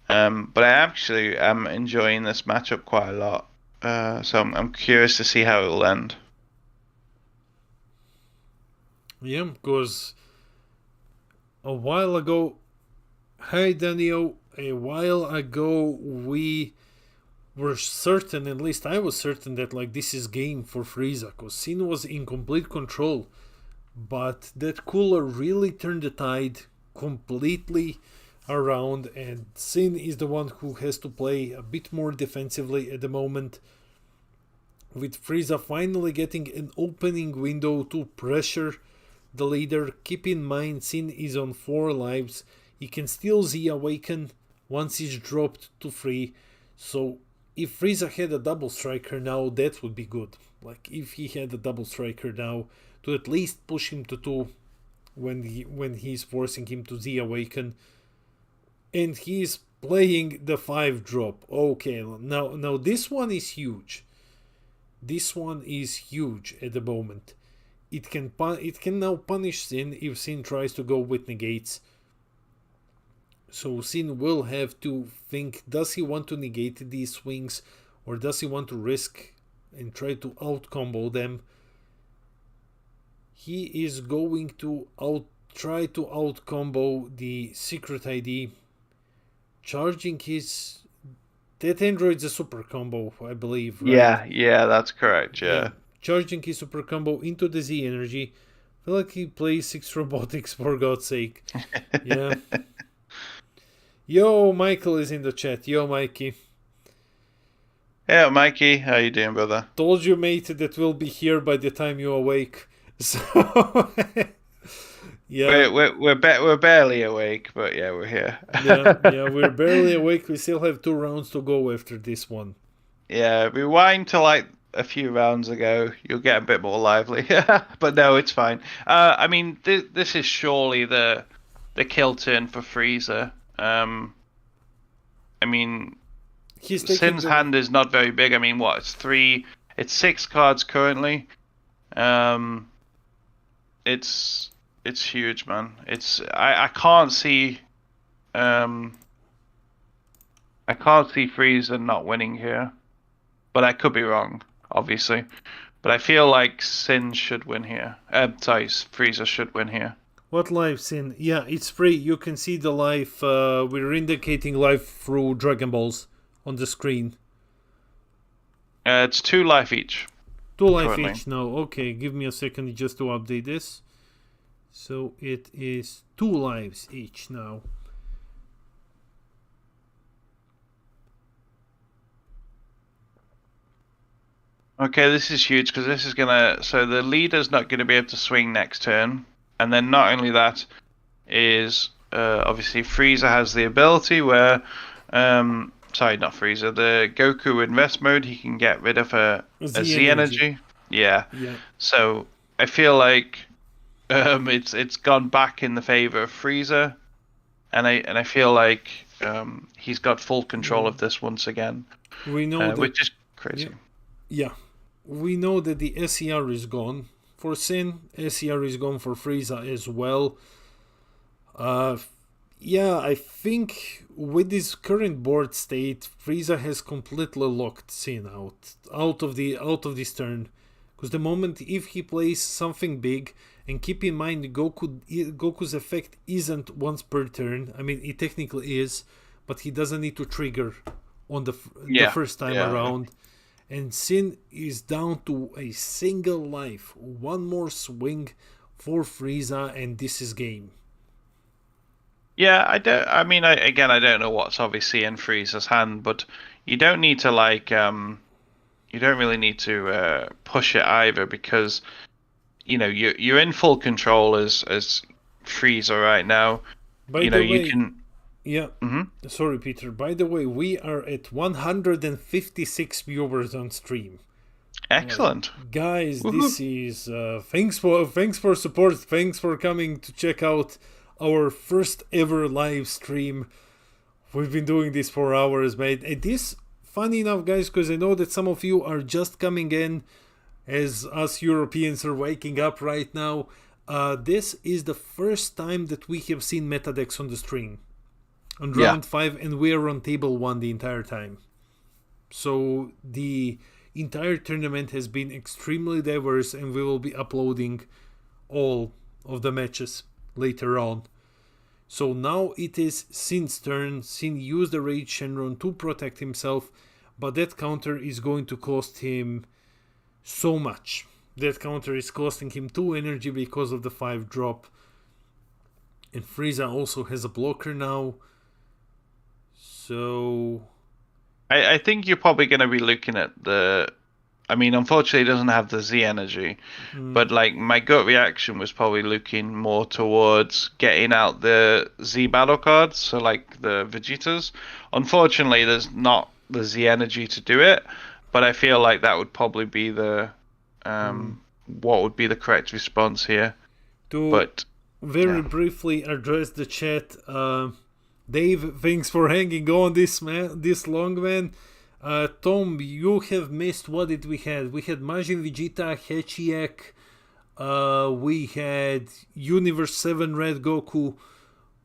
But I actually am enjoying this matchup quite a lot. So I'm curious to see how it will end. Yeah, because a while ago, hi Daniel, a while ago we were certain, at least I was certain, that like this is game for Frieza, because Sin was in complete control. But that cooler really turned the tide completely around, and Sin is the one who has to play a bit more defensively at the moment, with Frieza finally getting an opening window to pressure the leader. Keep in mind, Sin is on 4 lives. He can still Z awaken once he's dropped to 3. So if Frieza had a double striker now, that would be good. Like if he had a double striker now, to at least push him to 2 when he's forcing him to Z awaken. And he's playing the 5 drop. Okay, now this one is huge. This one is huge at the moment. It can now punish Sin if Sin tries to go with negates. So Sin will have to think, does he want to negate these swings, or does he want to risk and try to out-combo them? He is going to try to out-combo the secret ID, charging his... That android's a super combo, I believe, right? Yeah, that's correct, yeah. Charging his super combo into the Z energy. I feel like he plays 6 robotics, for God's sake. Yeah. Yo, Michael is in the chat. Yo, Mikey. Yeah, Mikey, how you doing, brother? Told you, mate, that we'll be here by the time you awake. So, yeah. We're barely awake, but yeah, we're here. yeah, we're barely awake. We still have 2 rounds to go after this one. Yeah, rewind to like a few rounds ago. You'll get a bit more lively. But no, it's fine. I mean, this is surely the kill turn for Frieza. I mean, Sin's hand is not very big. I mean, what? It's 6 cards currently. It's huge, man. I can't see Frieza not winning here, but I could be wrong, obviously. But I feel like Sin should win here. Frieza should win here. What live, Sin? Yeah, it's free. You can see the live. We're indicating live through Dragon Balls on the screen. It's 2 life each. 2 life each now. Okay, give me a second just to update this. So it is 2 lives each now. Okay, this is huge because this is gonna. So the leader's not gonna be able to swing next turn, and then not only that is obviously Frieza has the ability where, sorry, not Frieza, the Goku invest mode. He can get rid of a Z energy. Yeah. So I feel like it's gone back in the favor of Frieza, and I feel like he's got full control of this once again. We know which is crazy. Yeah. We know that the SCR is gone for Sin. SCR is gone for Frieza as well. Yeah, I think with this current board state, Frieza has completely locked Sin out of this turn. Because the moment if he plays something big, and keep in mind Goku's effect isn't once per turn. I mean, it technically is, but he doesn't need to trigger on the first time around. And Sin is down to a single life. 1 more swing for Frieza, and this is game. Yeah, I don't know what's obviously in Frieza's hand, but you don't need to you don't really need to push it either, because you're in full control as Frieza right now. You can. Yeah. Mm-hmm. Sorry, Peter. By the way, we are at 156 viewers on stream. Excellent, guys. Woo-hoo. This is thanks for support. Thanks for coming to check out our first ever live stream. We've been doing this for hours, mate. It is funny enough, guys, because I know that some of you are just coming in, as us Europeans are waking up right now. this is the first time that we have seen meta decks on the stream. On Yeah. round 5, and we are on table 1 the entire time. So the entire tournament has been extremely diverse, and we will be uploading all of the matches later on. So now it is Sin's turn. Sin used the Rage Shenron to protect himself, but that counter is going to cost him so much. That counter is costing him 2 energy because of the 5 drop. And Frieza also has a blocker now. So I think you're probably going to be looking at the... I mean, unfortunately, it doesn't have the Z energy. But, like, my gut reaction was probably looking more towards getting out the Z battle cards. So, like, the Vegetas. Unfortunately, there's not the Z energy to do it. But I feel like that would probably be the... what would be the correct response here. But very briefly address the chat. Dave, thanks for hanging on this long, man. Tom, you have missed. What did we have? We had Majin Vegeta, Hechiak, we had Universe 7 Red Goku,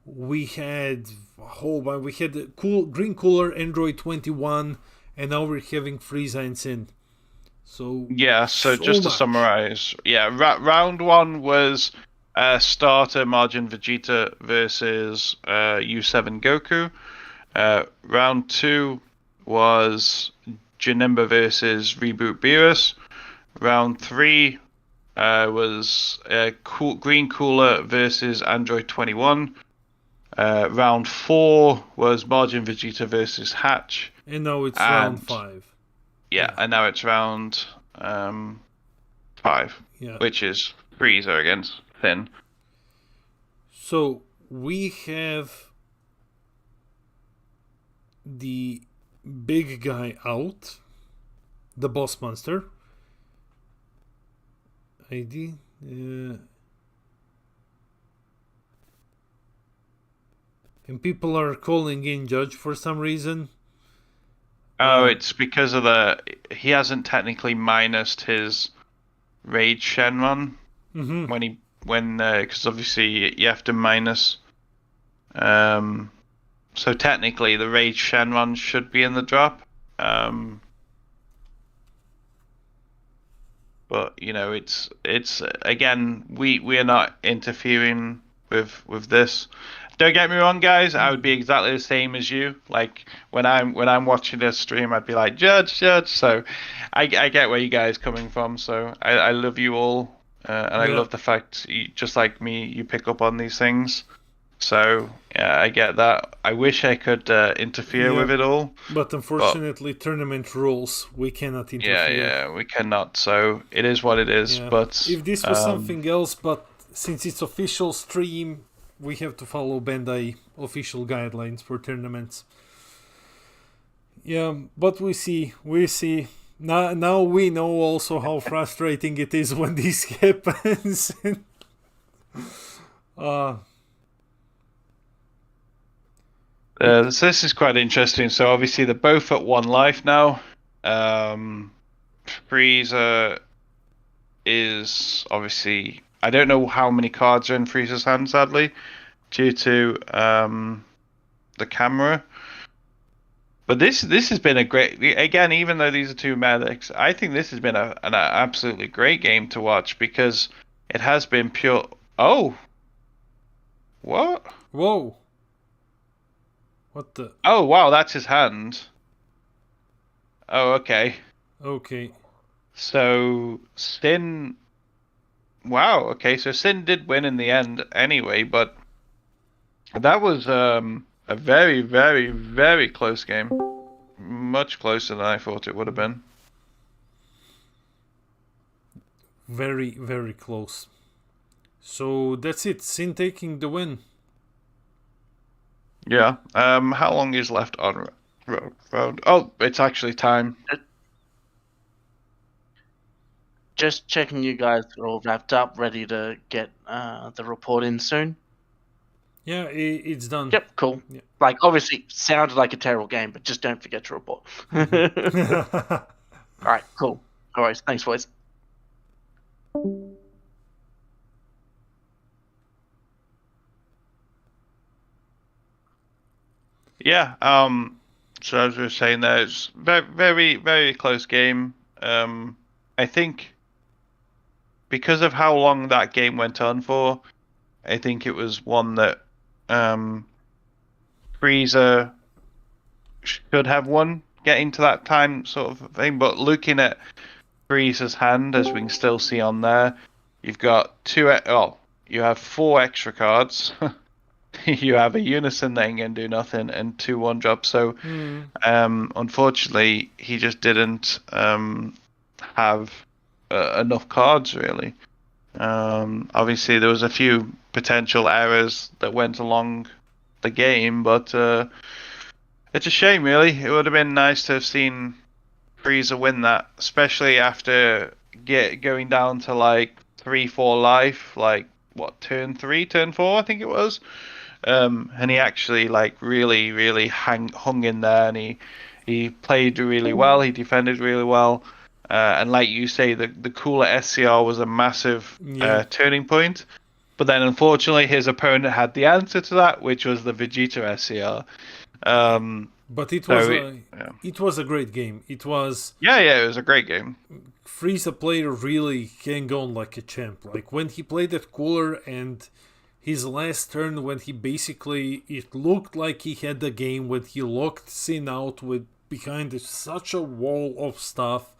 we had a whole bunch. We had Green Cooler, Android 21, and now we're having Frieza and Sin. So just to summarize, round 1 was starter Majin Vegeta versus U7 Goku. Round 2 was Janemba versus Reboot Beerus. Round 3 was Green Cooler versus Android 21. Round 4 was Majin Vegeta versus Hatch. And now it's round 5. Yeah, and now it's round 5, which is Frieza against Thin. So we have the big guy out, the boss monster. ID. And people are calling in Judge for some reason. Oh, it's because of he hasn't technically minused his Rage Shenron because obviously you have to minus. So technically the Rage Shenron should be in the drop. But you know, it's again, we are not interfering with this. Don't get me wrong, guys. I would be exactly the same as you. Like when I'm watching this stream, I'd be like, Judge. So I get where you guys coming from. So I love you all, and I love the fact you, just like me, you pick up on these things. So yeah, I get that. I wish I could interfere with it all, but unfortunately, tournament rules, we cannot interfere. Yeah, we cannot. So it is what it is. Yeah. But if this was something else, but since it's official stream, we have to follow Bandai official guidelines for tournaments. Yeah, but we see. Now we know also how frustrating it is when this happens. So this is quite interesting. So obviously they're both at 1 life now. Frieza is obviously... I don't know how many cards are in Frieza's hand, sadly, due to the camera. But this has been a great... Again, even though these are 2 medics, I think this has been an absolutely great game to watch because it has been pure... Oh! What? Whoa! What the... Oh, wow, that's his hand. Oh, okay. Okay. So, Sin... Wow, okay, so Sin did win in the end anyway, but that was a very, very, very close game. Much closer than I thought it would have been. Very, very close. So that's it. Sin taking the win. Yeah. How long is left on round? Oh, it's actually time. Just checking you guys are all wrapped up, ready to get the report in soon. Yeah, it's done. Yep, cool. Yeah. Like, obviously, sounded like a terrible game, but just don't forget to report. All right, cool. All right, thanks, boys. Yeah. So as we were saying, there, it's very, very, very close game. I think because of how long that game went on for, I think it was one that Frieza should have won, getting to that time sort of thing. But looking at Frieza's hand, as we can still see on there, you've got you have 4 extra cards. You have a unison that ain't gonna do nothing, and 2 1-drops. So, unfortunately, he just didn't have enough cards really. Obviously, there was a few potential errors that went along the game, but it's a shame, really. It would have been nice to have seen Frieza win that, especially after going down to like 3-4 life, like what, turn 3, turn 4, I think it was. And he actually like really, really hung in there, and he played really well. He defended really well. And like you say, the cooler SCR was a massive turning point. But then, unfortunately, his opponent had the answer to that, which was the Vegeta SCR. But it was it was a great game. It was it was a great game. Frieza player really hang on like a champ. Like when he played that cooler and his last turn, when he basically, it looked like he had the game when he locked Sin out with behind such a wall of stuff.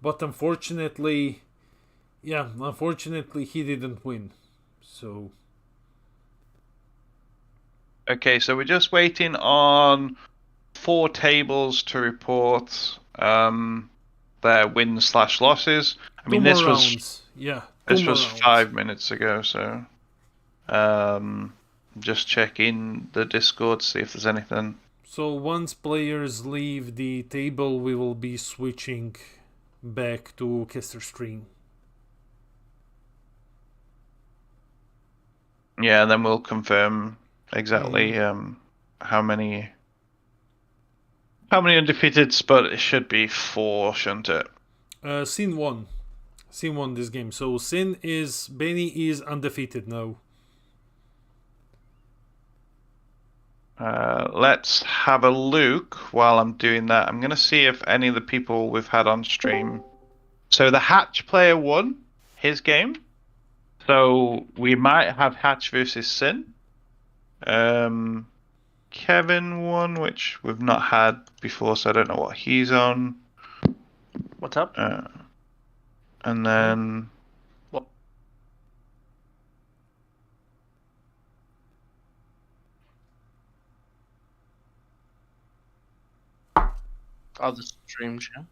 But unfortunately, he didn't win. So. Okay, so we're just waiting on 4 tables to report their wins/losses. I mean, this was 5 minutes ago, so just checking the Discord, see if there's anything. So once players leave the table, we will be switching back to caster stream. Yeah, and then we'll confirm exactly how many undefeateds, but it should be 4, shouldn't it? Sin won this game. So Benny is undefeated now. Let's have a look while I'm doing that. I'm going to see if any of the people we've had on stream. So the Hatch player won his game. So we might have Hatch versus Sin. Kevin won, which we've not had before, so I don't know what he's on. What's up? And then... What? Oh, the stream chat.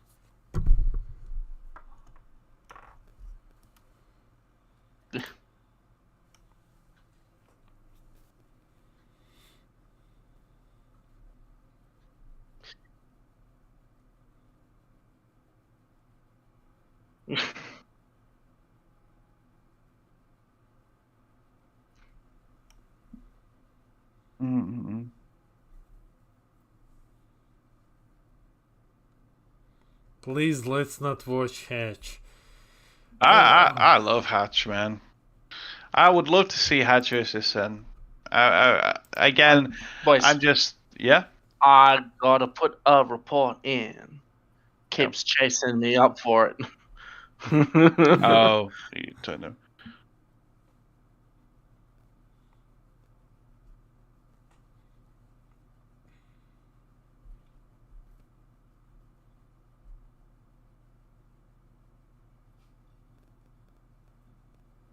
Please, let's not watch Hatch. I love Hatch, man. I would love to see Hatch versus Sin. Again, boys, I'm just... Yeah? I gotta put a report in. Keeps chasing me up for it. Oh, you don't know.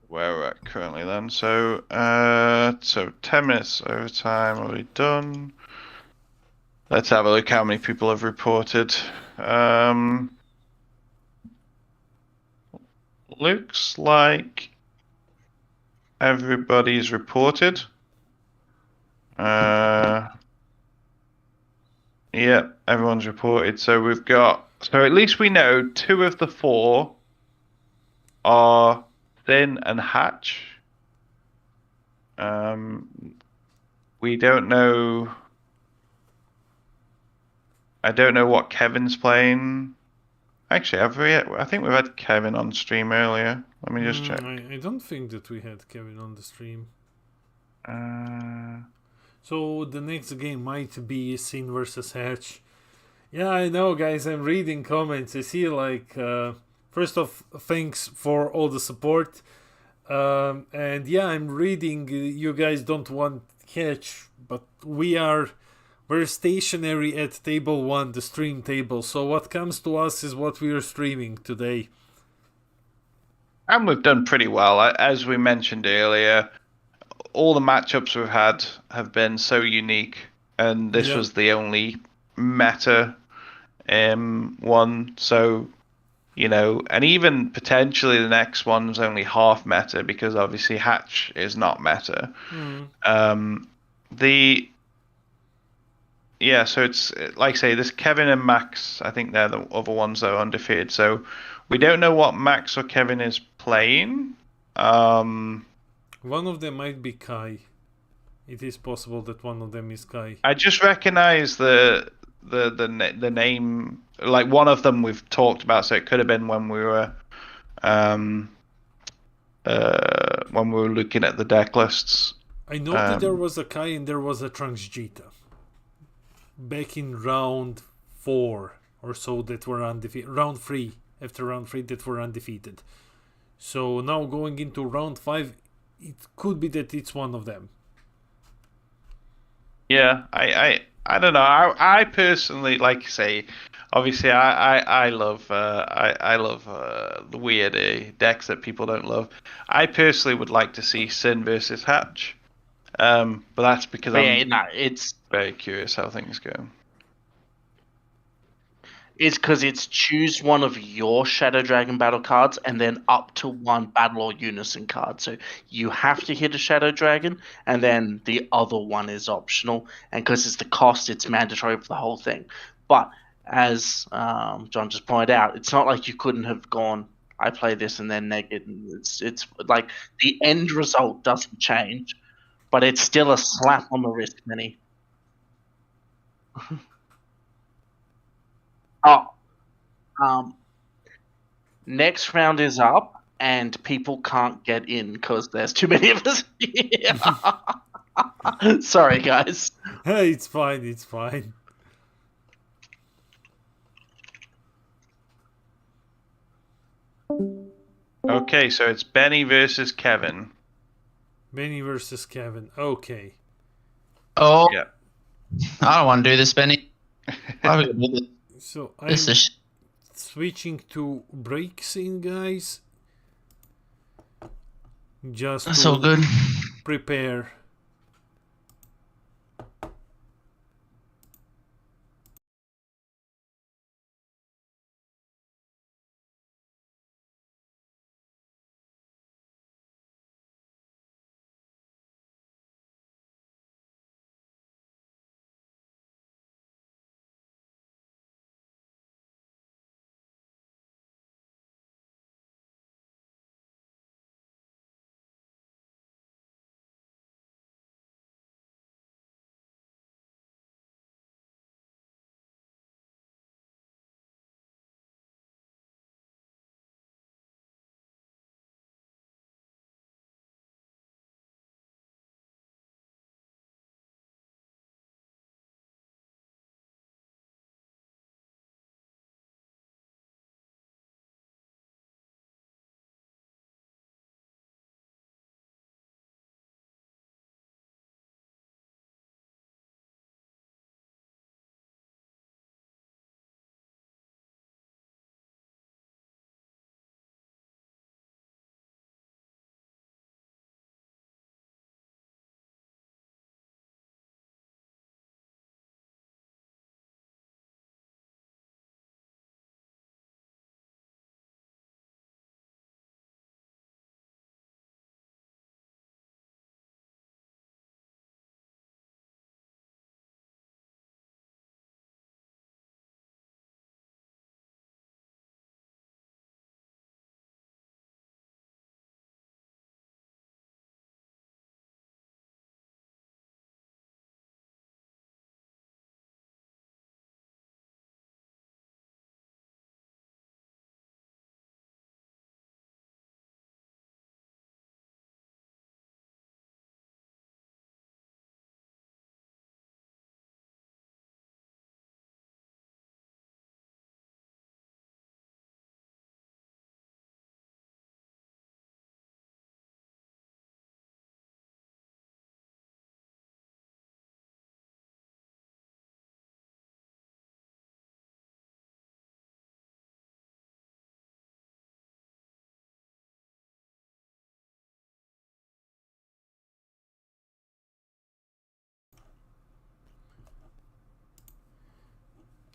Where we're at currently then. So 10 minutes overtime already done. Let's have a look how many people have reported. Looks like everybody's reported. Yeah, everyone's reported. So we've got, so at least we know 2 of the 4 are Sin and Hatch. We don't know. I don't know what Kevin's playing. Actually, I think we've had Kevin on stream earlier. Let me just check. I don't think that we had Kevin on the stream. So the next game might be Sin versus Hatch. Yeah, I know, guys. I'm reading comments. I see like, first off, thanks for all the support. And yeah, I'm reading. You guys don't want Hatch, but we're stationary at table 1, the stream table. So what comes to us is what we are streaming today. And we've done pretty well. As we mentioned earlier, all the matchups we've had have been so unique, and this Yeah. was the only meta one. So, and even potentially the next one's only half meta because obviously Hatch is not meta. So it's like I say, this Kevin and Max, I think they're the other ones that are undefeated. So we don't know what Max or Kevin is playing. One of them might be Kai. It is possible that one of them is Kai. I just recognize the name. Like one of them we've talked about, so it could have been when we were looking at the deck lists. I know that there was a Kai and there was a Trunks Jita. Back in round 4 or so that were undefeated. Round 3. After round 3 that were undefeated. So now going into round 5, it could be that it's one of them. Yeah, I don't know. I personally, like you say, obviously I love the weird decks that people don't love. I personally would like to see Sin versus Hatch, but that's because it's very curious how things go. It's because it's choose one of your Shadow Dragon battle cards and then up to one Battle or Unison card. So you have to hit a Shadow Dragon, and then the other one is optional. And because it's the cost, it's mandatory for the whole thing. But as John just pointed out, it's not like you couldn't have gone, I play this and then negative. It's like the end result doesn't change, but it's still a slap on the wrist, Minnie. Next round is up, and people can't get in because there's too many of us. Sorry, guys. Hey, it's fine. It's fine. Okay, so it's Benny versus Kevin. Benny versus Kevin. Okay. Oh, Yeah. I don't want to do this, Benny. Why would we do this? So I'm This is switching to breaks in, guys. Just to so good. prepare.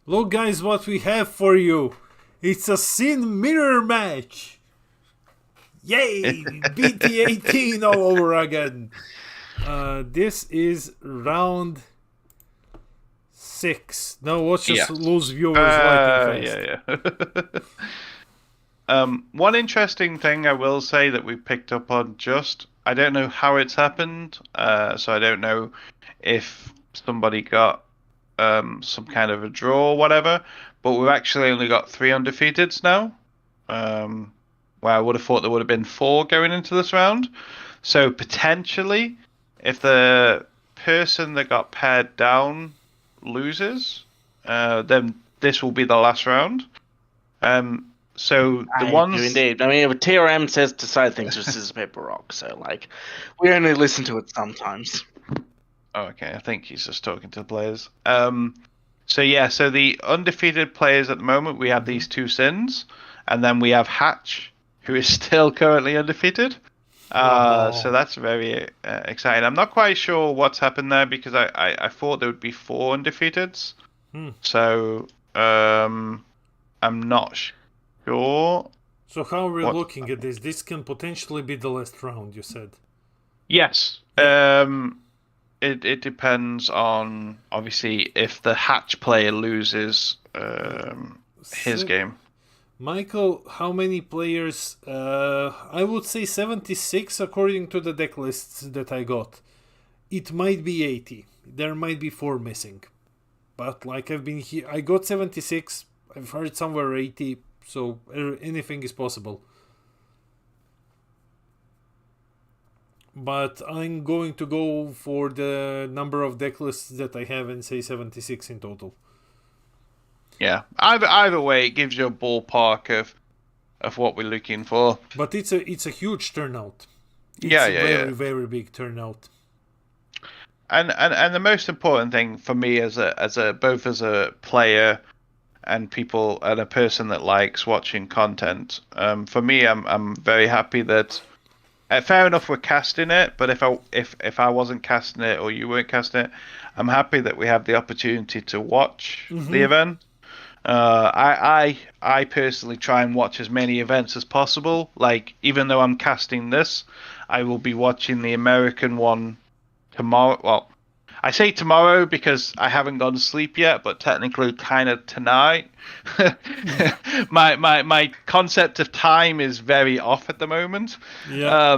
Look, guys, what we have for you. It's a Sin Mirror match. Yay! BT18 all over again. This is round 6. Now watch us Yes. lose viewers lightning fast. One interesting thing I will say that we picked up on I don't know how it's happened, so I don't know if somebody got some kind of a draw or whatever, but we've actually only got 3 undefeateds now, where I would have thought there would have been 4 going into this round. So potentially, if the person that got paired down loses, then this will be the last round. So the ones... do indeed. I mean, TRM says decide things with scissors, paper, rock. So, like, we only listen to it sometimes. Oh, okay, I think he's just talking to the players. So the undefeated players at the moment, we have these 2 Sins, and then we have Hatch, who is still currently undefeated. So that's very exciting. I'm not quite sure what's happened there because I thought there would be 4 undefeateds. So I'm not sure. So how are we looking at this? This can potentially be the last round, you said. Yes. It depends on, obviously, if the Hatch player loses his game. Michael, how many players? I would say 76 according to the deck lists that I got. It might be 80. There might be 4 missing. But like I've been here, I got 76. I've heard somewhere 80. So anything is possible. But I'm going to go for the number of deck lists that I have and say 76 in total. Yeah, either way, it gives you a ballpark of what we're looking for. But it's a huge turnout. It's very very big turnout. And the most important thing for me as a player and people and a person that likes watching content, for me, I'm very happy that. Fair enough, we're casting it, but if I wasn't casting it or you weren't casting it, I'm happy that we have the opportunity to watch the event. I personally try and watch as many events as possible. Like, even though I'm casting this, I will be watching the American one tomorrow. Well, I say tomorrow because I haven't gone to sleep yet, but technically kind of tonight. my concept of time is very off at the moment. Yeah.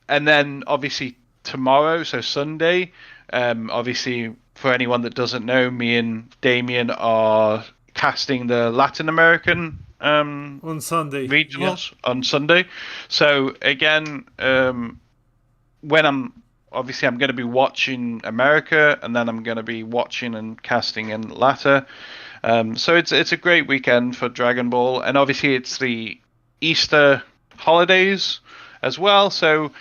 And then obviously tomorrow, so Sunday, obviously for anyone that doesn't know, me and Demian are casting the Latin American on Sunday regionals on Sunday. So again, when I'm going to be watching America, and then I'm going to be watching and casting in Latin. So it's a great weekend for Dragon Ball, and obviously it's the Easter holidays as well. So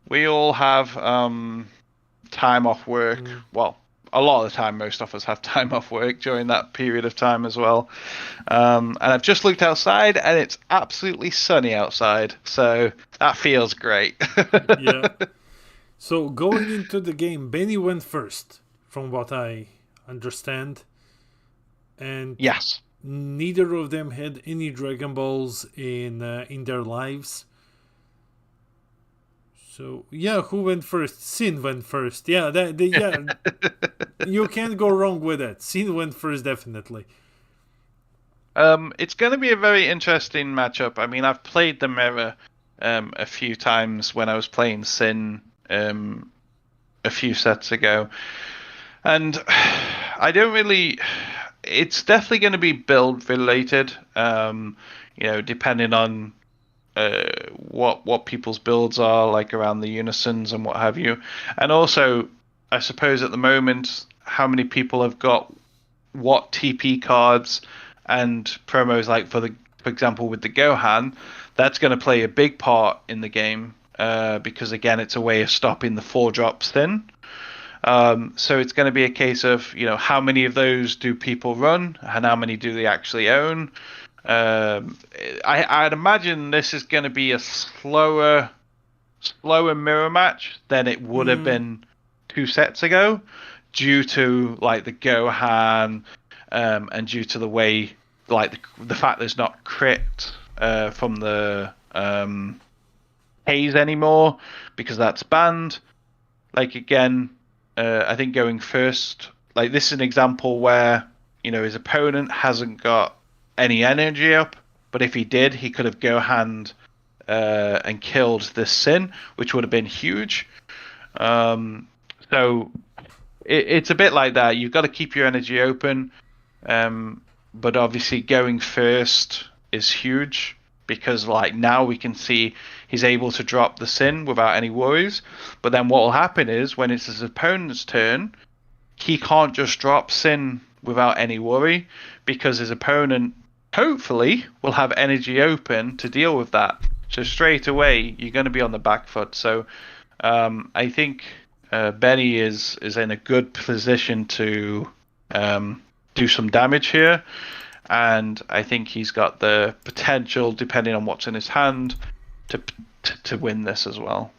we all have time off work. Well, a lot of the time, most of us have time off work during that period of time as well. And I've just looked outside, and it's absolutely sunny outside. So that feels great. Yeah. So going into the game, Benny went first, from what I understand. And yes, neither of them had any Dragon Balls in their lives. So yeah, who went first? Sin went first. Yeah, you can't go wrong with that. Sin went first, definitely. It's going to be a very interesting matchup. I mean, I've played the Mirror a few times when I was playing Sin a few sets ago, and I don't really. It's definitely going to be build related, depending on what people's builds are like around the unisons and what have you, and also I suppose at the moment how many people have got what TP cards and promos. Like for example with the Gohan, that's going to play a big part in the game because again it's a way of stopping the 4-drop thin. So it's going to be a case of, how many of those do people run and how many do they actually own? I'd imagine this is going to be a slower mirror match than it would have been 2 sets ago due to like the Gohan and due to the way, like the fact there's not crit from the haze anymore because that's banned. Like again, I think going first, like this is an example where his opponent hasn't got any energy up, but if he did, he could have go hand and killed this Sin, which would have been huge. So it's a bit like that. You've got to keep your energy open, but obviously going first is huge because like now we can see he's able to drop the Sin without any worries. But then what will happen is when it's his opponent's turn, he can't just drop Sin without any worry because his opponent hopefully will have energy open to deal with that. So straight away you're going to be on the back foot. So I think Benny is in a good position to do some damage here, and I think he's got the potential, depending on what's in his hand, to win this as well.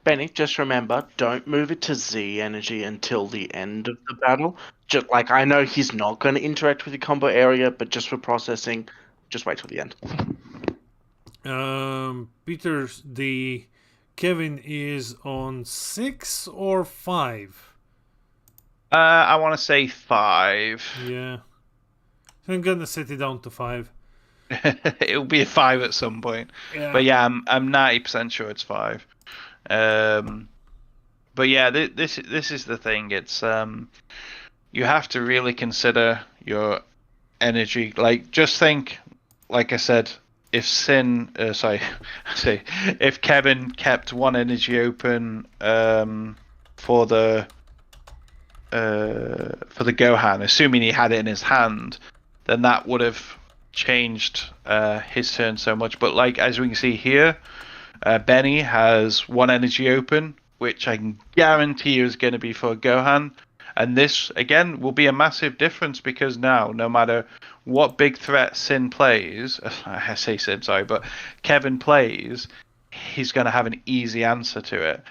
Benny, just remember, don't move it to Z energy until the end of the battle. Just like I know he's not going to interact with the combo area, but just for processing, just wait till the end. Peter, the Kevin is on 6 or 5? I want to say 5. Yeah. I'm gonna set it down to 5. It'll be a 5 at some point. Yeah. But yeah, I'm 90% sure it's 5. But yeah, this is the thing. It's you have to really consider your energy. Like, just think, like I said, if if Kevin kept one energy open for the Gohan, assuming he had it in his hand, then that would have changed his turn so much. But like as we can see here, Benny has one energy open, which I can guarantee you is going to be for Gohan. And this, again, will be a massive difference because now, no matter what big threat Sin plays, I say Sin, sorry, but Kevin plays, he's going to have an easy answer to it.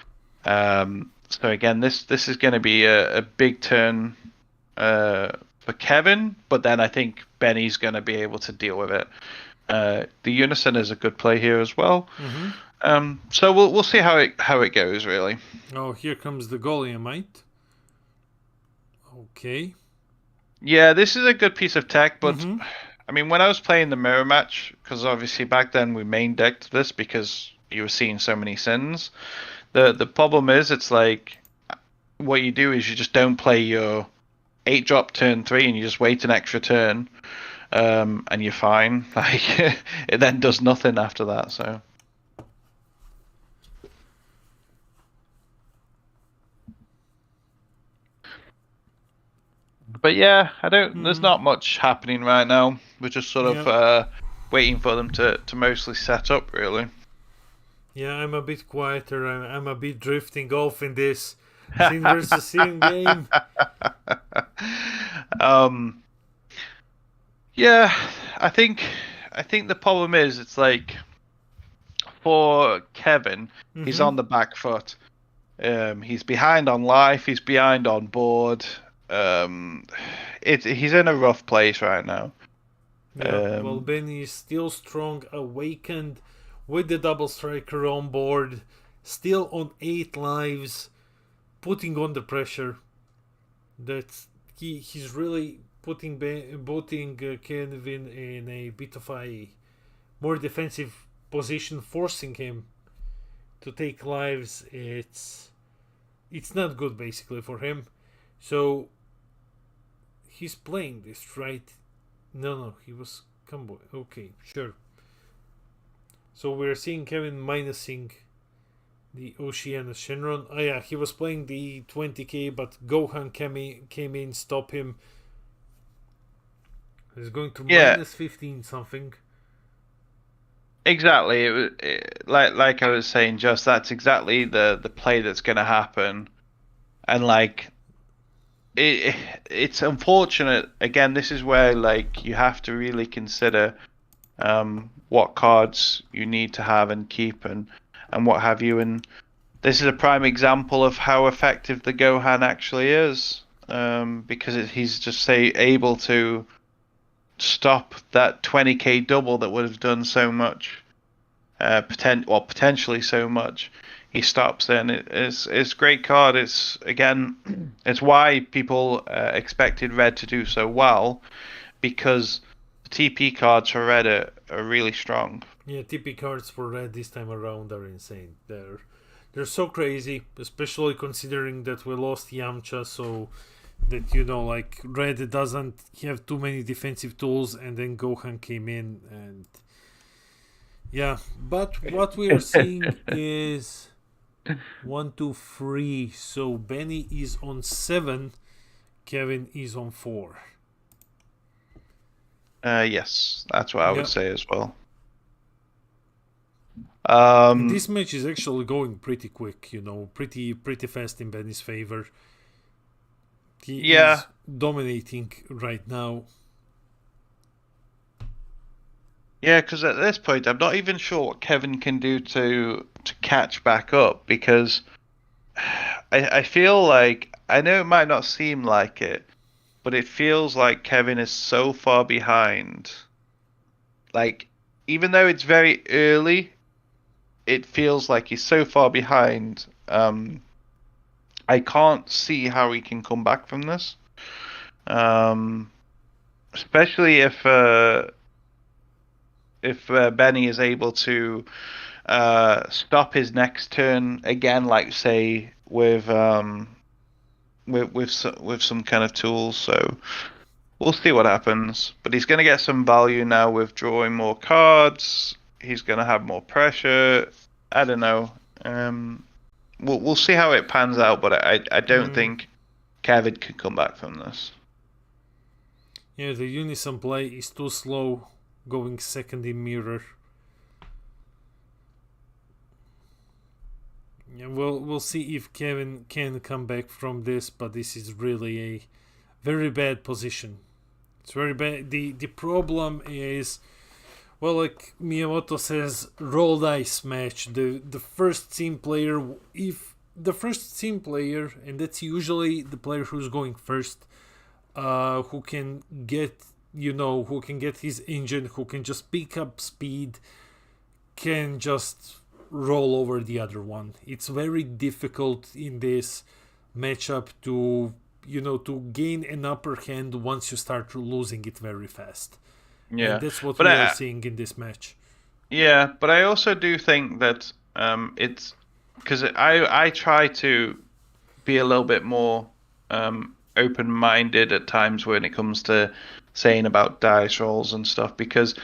So again, this is going to be a big turn for Kevin, but then I think Benny's going to be able to deal with it. The Unison is a good play here as well. Mm-hmm. So we'll see how it goes, really. Oh, here comes the Goliathite. Okay. Yeah, this is a good piece of tech, but Mm-hmm. I mean, when I was playing the mirror match, because obviously back then we main decked this because you were seeing so many Sins. The problem is, it's like what you do is you just don't play your 8-drop turn 3 and you just wait an extra turn, and you're fine. Like it then does nothing after that. So. But yeah, there's not much happening right now. We're just sort of waiting for them to mostly set up, really. Yeah, I'm a bit quieter. I'm a bit drifting off in this Sin versus Sin game. Yeah, I think the problem is it's like for Kevin, he's on the back foot. He's behind on life. He's behind on board. He's in a rough place right now. Yeah, well, Benny is still strong, awakened, with the double striker on board, still on 8 lives, putting on the pressure. That's he's really putting Kevin in a bit of a more defensive position, forcing him to take lives. It's not good basically for him. So he's playing this, right? No, he was combo. Okay, sure. So we're seeing Kevin minusing the Oceania Shenron. Oh yeah, he was playing the 20k, but Gohan came in, stop him. He's going to minus 15 something. Exactly. Like I was saying, just that's exactly the play that's going to happen, and like. It's unfortunate. Again, this is where like you have to really consider what cards you need to have and keep and what have you. And this is a prime example of how effective the Gohan actually is. because he's just able to stop that 20k double that would have done so much, potentially so much. He stops there, and it's a great card. It's again, it's why people expected red to do so well, because the TP cards for red are really strong. Yeah, TP cards for red this time around are insane. They're so crazy, especially considering that we lost Yamcha, so that like red doesn't have too many defensive tools, and then Gohan came in, and yeah. But what we are seeing is 1, 2, 3. So Benny is on 7, Kevin is on 4. Yes, that's what I would say as well. This match is actually going pretty quick, pretty fast in Benny's favor. He is dominating right now. Yeah, because at this point, I'm not even sure what Kevin can do to catch back up, because I feel like, I know it might not seem like it, but it feels like Kevin is so far behind. Like, even though it's very early, it feels like he's so far behind. I can't see how he can come back from this. Especially if Benny is able to stop his next turn again, like say with some kind of tools. So we'll see what happens. But he's going to get some value now with drawing more cards. He's going to have more pressure. I don't know. We'll see how it pans out, but I don't think Kevin can come back from this. Yeah, the Unison play is too slow, going second in mirror. Yeah, we'll see if Kevin can come back from this, but this is really a very bad position. It's very bad. The problem is, well, like Miyamoto says, roll dice match. The first team player, if the first team player, and that's usually the player who's going first, who can get his engine, who can just pick up speed, can just roll over the other one. It's very difficult in this matchup to gain an upper hand once you start losing it very fast. Yeah, and that's what we are seeing in this match. Yeah, but I also do think that it's because I try to be a little bit more open-minded at times when it comes to saying about dice rolls and stuff, because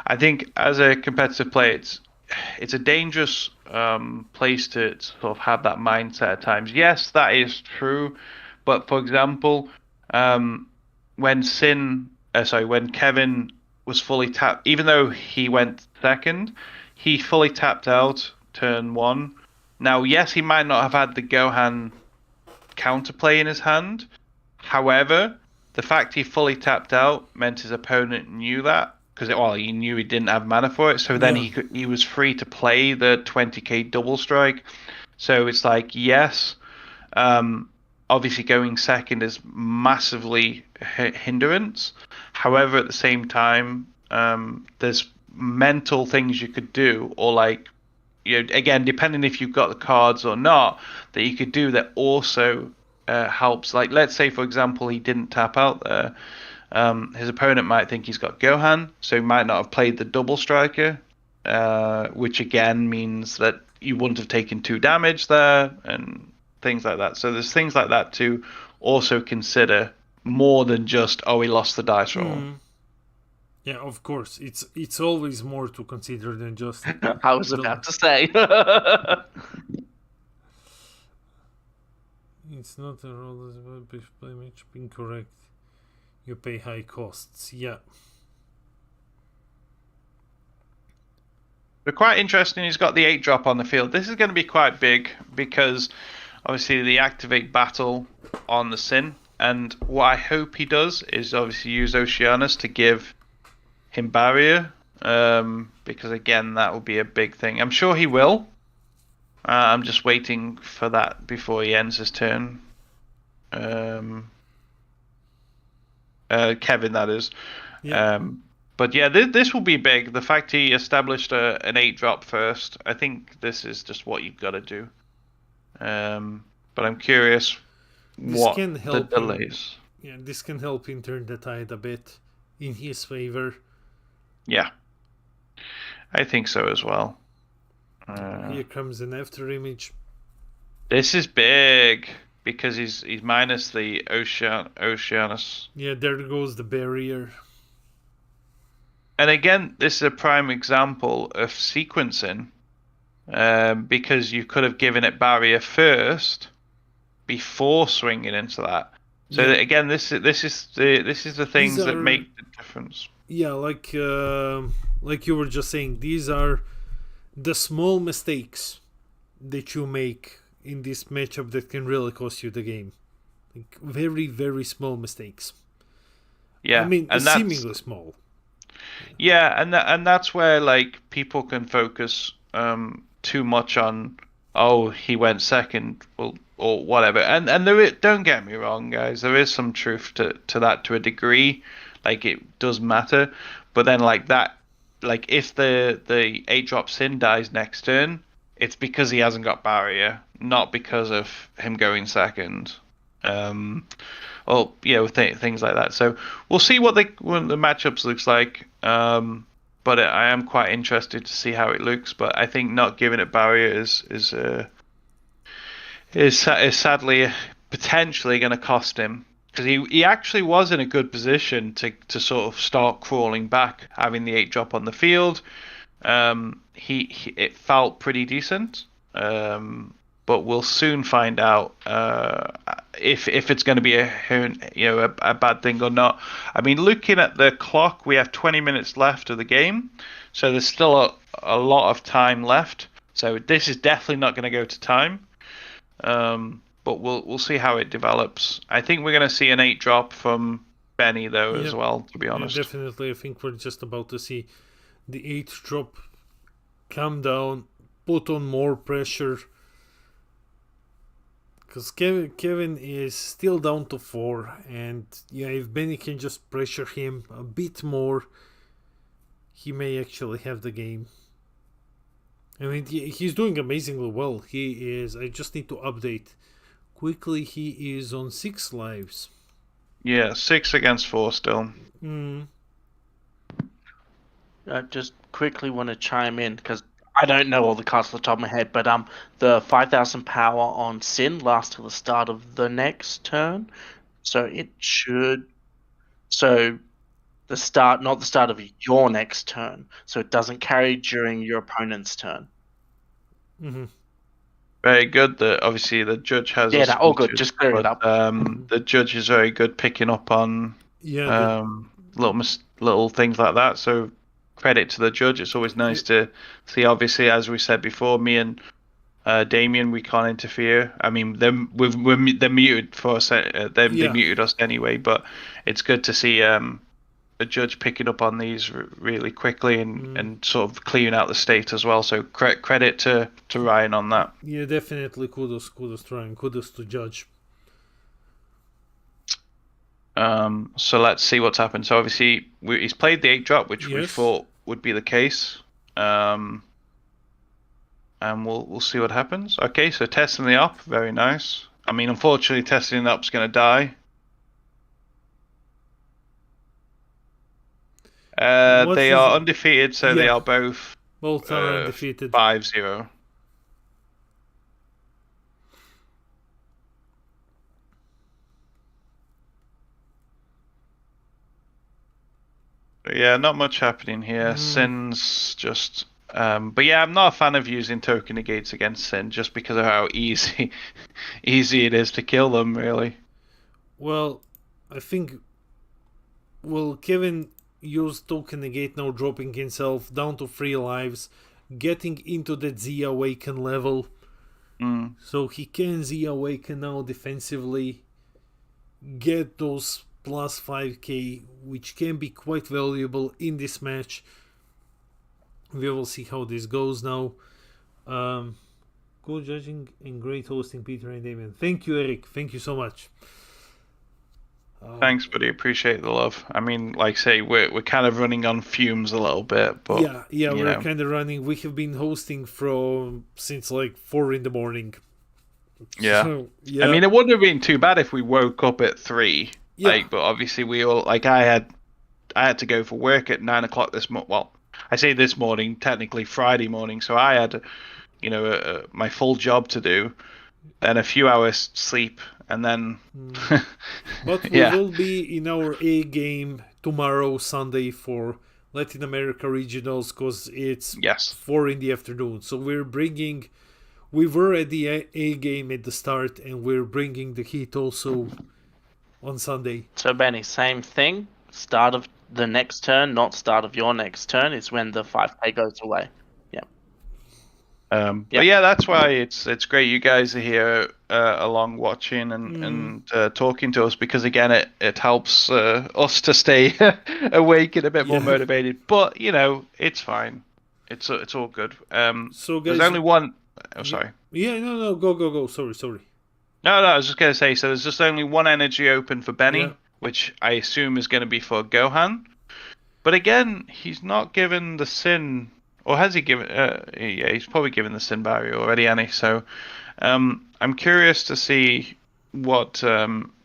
I think as a competitive player, it's a dangerous place to sort of have that mindset at times. Yes, that is true, but for example, when Kevin was fully tapped, even though he went second, he fully tapped out turn 1. Now, yes, he might not have had the Gohan counterplay in his hand. However, the fact he fully tapped out meant his opponent knew that, because he knew he didn't have mana for it. So then he was free to play the 20k double strike. So it's like, yes, obviously going second is massively hindrance. However, at the same time, there's mental things you could do, or like, again, depending if you've got the cards or not, that you could do that also helps. Like, let's say, for example, he didn't tap out there. His opponent might think he's got Gohan, so he might not have played the double striker, which again means that you wouldn't have taken 2 damage there, and things like that. So there's things like that to also consider, more than just, he lost the dice roll. Yeah, of course. It's always more to consider than just... I was about to say. It's not a roll as well, if play match incorrect. You pay high costs. Yeah. But quite interesting, he's got the 8 drop on the field. This is going to be quite big, because obviously the activate battle on the Sin, and what I hope he does is obviously use Oceania's to give him barrier, because again, that will be a big thing. I'm sure he will. I'm just waiting for that before he ends his turn. Kevin, that is. Yeah. But yeah, this will be big. The fact he established an 8-drop first, I think this is just what you've got to do. But I'm curious This what can the help him. delays. Yeah, this can help him turn the tide a bit in his favor. Yeah, I think so as well. Here comes an after image. This is big because he's minus the Oceanus. Yeah, there goes the barrier. And again, this is a prime example of sequencing, because you could have given it barrier first before swinging into that. So Yeah. again, this is the things that make the difference. Yeah, like you were just saying, these are the small mistakes that you make in this matchup that can really cost you the game. Like very, very small mistakes. Yeah, I mean, and seemingly small. Yeah, and that's where like people can focus too much on, oh, he went second, well, or whatever. And don't get me wrong, guys, there is some truth to that to a degree. Like it does matter, but then like that, like if the 8-drop Sin dies next turn, it's because he hasn't got barrier, not because of him going second. Or things like that. So we'll see what the matchups looks like. But I am quite interested to see how it looks. But I think not giving it barrier is sadly potentially going to cost him, because he actually was in a good position to sort of start crawling back, having the 8-drop on the field. It felt pretty decent. But we'll soon find out if it's going to be a bad thing or not. I mean, looking at the clock, we have 20 minutes left of the game, so there's still a lot of time left. So this is definitely not going to go to time. But we'll see how it develops. I think we're going to see an 8-drop from Benny though as well. To be honest, Definitely. I think we're just about to see the 8-drop come down, put on more pressure. Because Kevin is still down to 4, and yeah, if Benny can just pressure him a bit more, he may actually have the game. I mean, he's doing amazingly well. He is. I just need to update quickly. He is on 6 lives. Yeah, 6 against 4 still. I just quickly want to chime in because I don't know all the cards off the top of my head, but the 5,000 power on Sin lasts till the start of the next turn, so it should. So the start, not the start of your next turn, so it doesn't carry during your opponent's turn. Very good. Obviously the judge has. Yeah, all good. Just clear it up. The judge is very good picking up on little things like that. So credit to the judge. It's always nice to see. Obviously, as we said before, me and Demian, we can't interfere. I mean, they're muted for us. They muted us anyway. But it's good to see a judge picking up on these really quickly and sort of clearing out the state as well. So credit to Ryan on that. Yeah, definitely kudos to Ryan. Kudos to judge. So let's see what's happened. So obviously he's played the 8-drop, which we thought would be the case. And we'll see what happens. Okay, so testing the up, very nice. I mean, unfortunately, testing the up's going to die. They are undefeated, so they are both are undefeated. 5-0. Yeah, not much happening here. Sin's just... but yeah, I'm not a fan of using token negates against Sin just because of how easy it is to kill them, really. Well, I think... Well, Kevin used token negate, now dropping himself down to 3 lives, getting into that Z Awaken level. So he can Z Awaken now defensively, get those plus 5k, which can be quite valuable in this match. We will see how this goes now. Good judging and great hosting, Peter and Damian. Thank you, Eric. Thank you so much. Thanks, buddy. Appreciate the love. I mean, like say, we're kind of running on fumes a little bit, but yeah, you we're know. kind of running. We have been hosting since like 4 in the morning. Yeah. So, yeah. I mean, it wouldn't have been too bad if we woke up at 3. Yeah. Like, but obviously we all like I had to go for work at 9 o'clock this morning. Well, I say this morning, technically Friday morning. So I had, my full job to do, and a few hours sleep, and then. But we Yeah. will be in our A game tomorrow, Sunday, for Latin America regionals, because it's Yes. 4 in the afternoon. So we were at the A game at the start, and we're bringing the heat also on Sunday. So Benny, same thing. Start of the next turn, not start of your next turn, is when the 5k goes away. But yeah, that's why it's great you guys are here along watching and talking to us, because again it helps us to stay awake and a bit more motivated. But it's fine. It's all good. So guys, there's only one. Oh, sorry. Yeah, no, go. Sorry. No, I was just gonna say. So there's just only one energy open for Benny, Yeah. which I assume is going to be for Gohan. But again, he's not given the Sin. Or has he given? Yeah, he's probably given the Sin barrier already, Annie. So, I'm curious to see what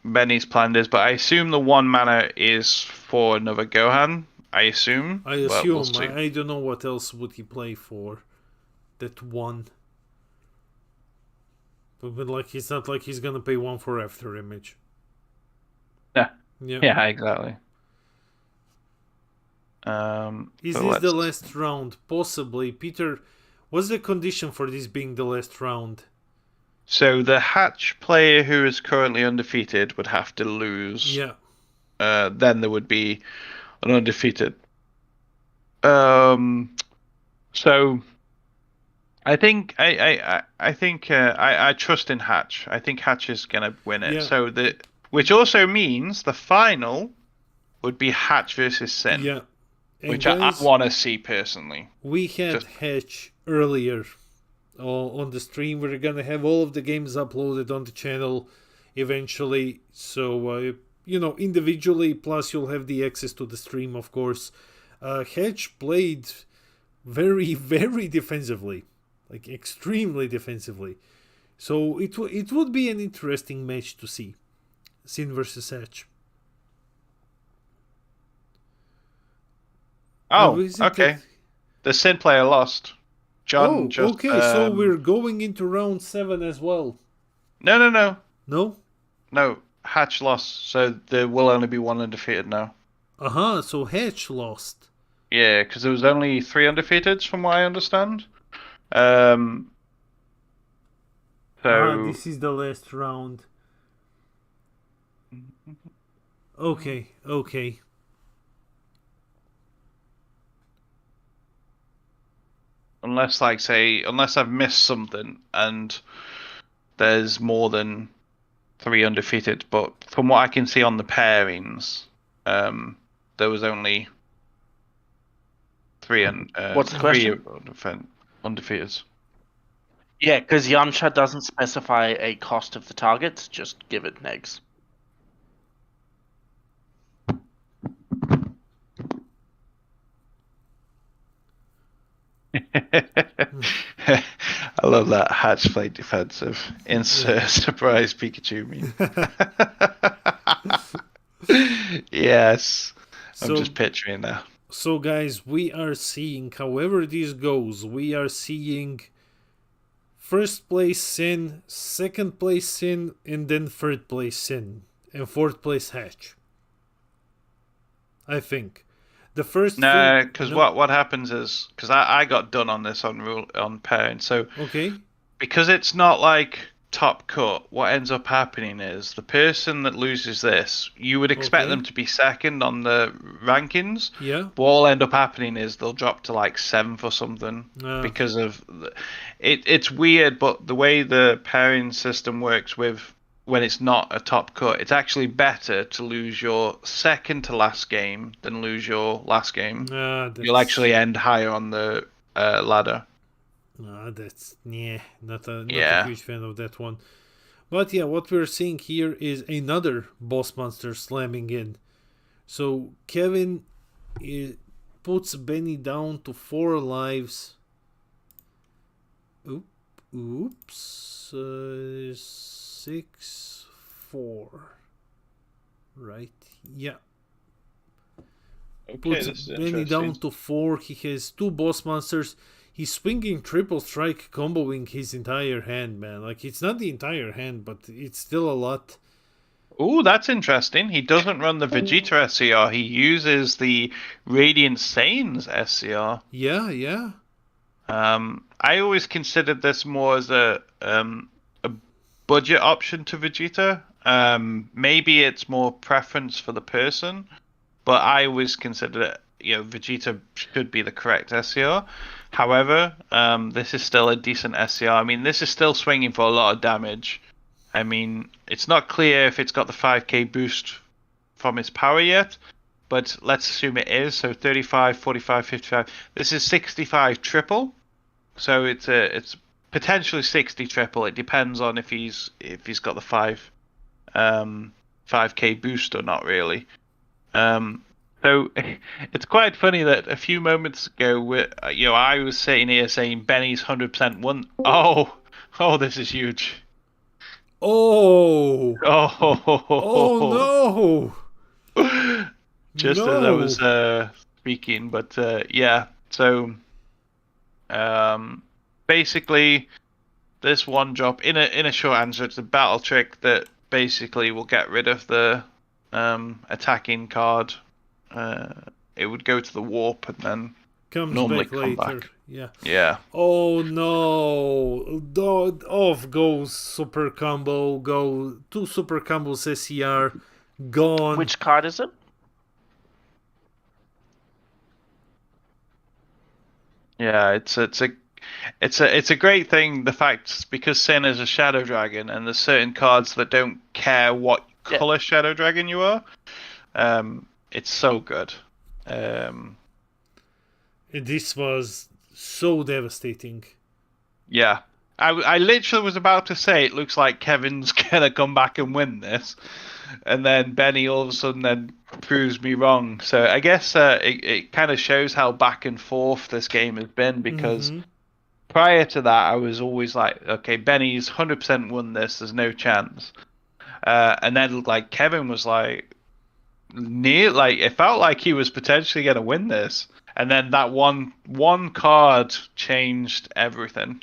Benny's plan is. But I assume the 1 mana is for another Gohan. I assume. I But assume. we'll see. I don't know what else would he play for. That 1. But like, it's not like he's gonna pay 1 for After Image. Yeah. Yeah. Yeah, exactly. Is so this the let's- last round? Possibly. Peter, what's the condition for this being the last round? So the Hatch player who is currently undefeated would have to lose. Yeah. Then there would be an undefeated. So I think I trust in Hatch. I think Hatch is gonna win it. Yeah. So which also means the final would be Hatch versus Sin. Yeah. And Which guys, I want to see personally. we had Hatch earlier on the stream. We're gonna have all of the games uploaded on the channel eventually. So individually, plus you'll have the access to the stream, of course. Hatch played very, very defensively, like extremely defensively. So it would be an interesting match to see, Sin versus Hatch. Oh, Is it okay. that- The Sin player lost. John just. Okay. So we're going into round 7 as well. No. No. Hatch lost, so there will only be 1 undefeated now. So Hatch lost. Yeah, because there was only 3 undefeateds, from what I understand. So This is the last round. Okay. unless I've missed something and there's more than 3 undefeated, but from what I can see on the pairings, there was only 3 and What's the question? 3 undefeateds. Yeah, because Yamcha doesn't specify a cost of the targets, just give it negs. I love that. Hatch played defensive. Insert surprise Pikachu meme. Yes. I'm just picturing that. So guys, we are seeing, however this goes, we are seeing first place Sin, second place Sin, and then third place Sin, and fourth place Hatch. I think. The first No, because what happens is, because I got done on this on pairing, so Okay. because it's not like top cut, what ends up happening is the person that loses this, you would expect Okay. them to be second on the rankings, Yeah. but what will end up happening is they'll drop to like 7th or something because of it's weird, but the way the pairing system works with when it's not a top cut, it's actually better to lose your second to last game than lose your last game. You'll actually end higher on the ladder. That's not a Yeah. huge fan of that one. But yeah, what we're seeing here is another boss monster slamming in. So Kevin puts Benny down to 4 lives. Oops. 6, 4. Right? Yeah. Okay, Puts this is Benny down to 4. He has 2 boss monsters. He's swinging triple strike, comboing his entire hand, man. Like, it's not the entire hand, but it's still a lot. Oh, that's interesting. He doesn't run the Vegeta SCR. He uses the Radiant Saiyans SCR. Yeah. I always considered this more as a budget option to Vegeta. Maybe it's more preference for the person, but I always considered it. Vegeta should be the correct SCR. However, this is still a decent SCR. I mean, this is still swinging for a lot of damage. I mean, it's not clear if it's got the 5k boost from its power yet, but let's assume it is. So 35, 45, 55. This is 65 triple. So it's potentially 60 triple. It depends on if he's got the 5k boost or not, really. So it's quite funny that a few moments ago, I was sitting here saying Benny's 100% won. Oh, this is huge. Oh! Oh no! Just no. as I was speaking, but yeah. So basically, this one drop in a short answer, it's a battle trick that basically will get rid of the attacking card. It would go to the warp and then comes normally back come later. back. Yeah. Oh no! Off goes super combo. Go 2 super combos SCR gone. Which card is it? Yeah, it's a great thing. The fact because Sin is a Shadow Dragon and there's certain cards that don't care what color Shadow Dragon you are. It's so good. This was so devastating. Yeah. I literally was about to say it looks like Kevin's gonna come back and win this, and then Benny all of a sudden then proves me wrong. So I guess it kind of shows how back and forth this game has been, because prior to that I was always like, okay, Benny's 100% won this, there's no chance. And then like Kevin was like it felt like he was potentially gonna win this. And then that one card changed everything.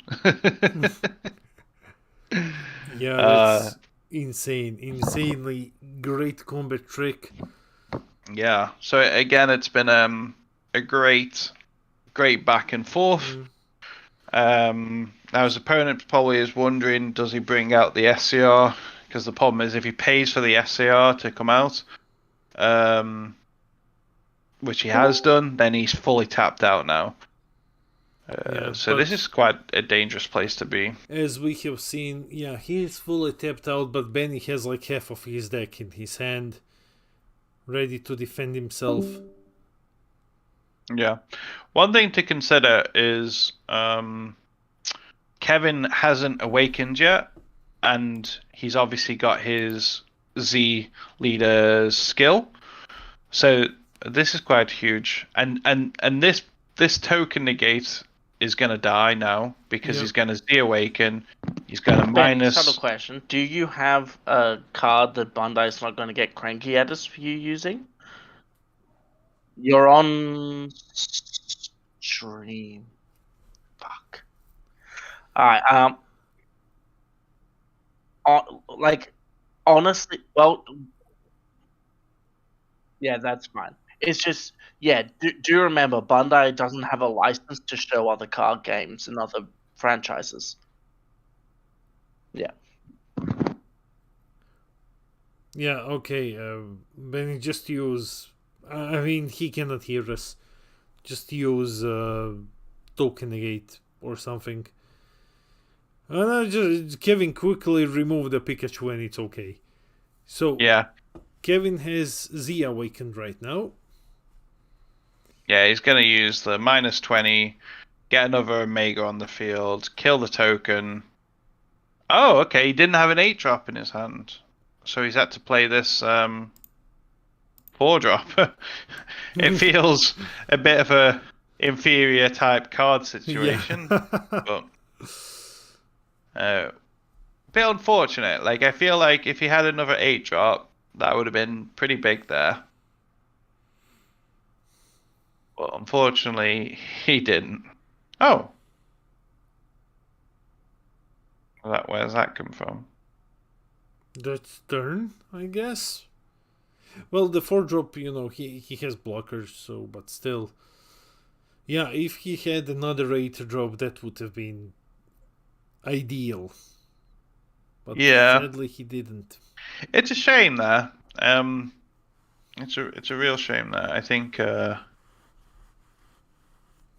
Yeah, that's insane. Insanely great combat trick. Yeah. So again, it's been a great back and forth. Now his opponent probably is wondering, does he bring out the SCR? Because the problem is if he pays for the SCR to come out, which he has done, then he's fully tapped out now. So this is quite a dangerous place to be. As we have seen, yeah, he is fully tapped out, but Benny has like half of his deck in his hand, ready to defend himself. Yeah. One thing to consider is Kevin hasn't awakened yet, and he's obviously got his Z leader's skill. So this is quite huge, and this token negate is gonna die now because he's gonna Z awaken. He's gonna minus. Subtle question: do you have a card that Bandai's not going to get cranky at us for you using? You're on stream. Fuck. All right. Honestly, well, yeah, that's fine. It's just, do remember, Bandai doesn't have a license to show other card games and other franchises. Yeah. Yeah, okay. Benny, just use... I mean, he cannot hear us. Just use token negate or something. Kevin quickly remove the Pikachu and it's okay. So, yeah. Kevin has Z awakened right now. Yeah, he's going to use the minus 20, get another Omega on the field, kill the token, Oh, okay. He didn't have an 8-drop in his hand, so he's had to play this 4-drop. It feels a bit of a inferior type card situation, but a bit unfortunate. Like, I feel like if he had another 8-drop, that would have been pretty big there. But unfortunately, he didn't. Oh. Where's that come from? That's turn, I guess. Well, the 4-drop, you know, he has blockers, so, but still. Yeah, if he had another 8-drop, that would have been ideal. But Yeah. sadly, he didn't. It's a shame there. It's a real shame there. I think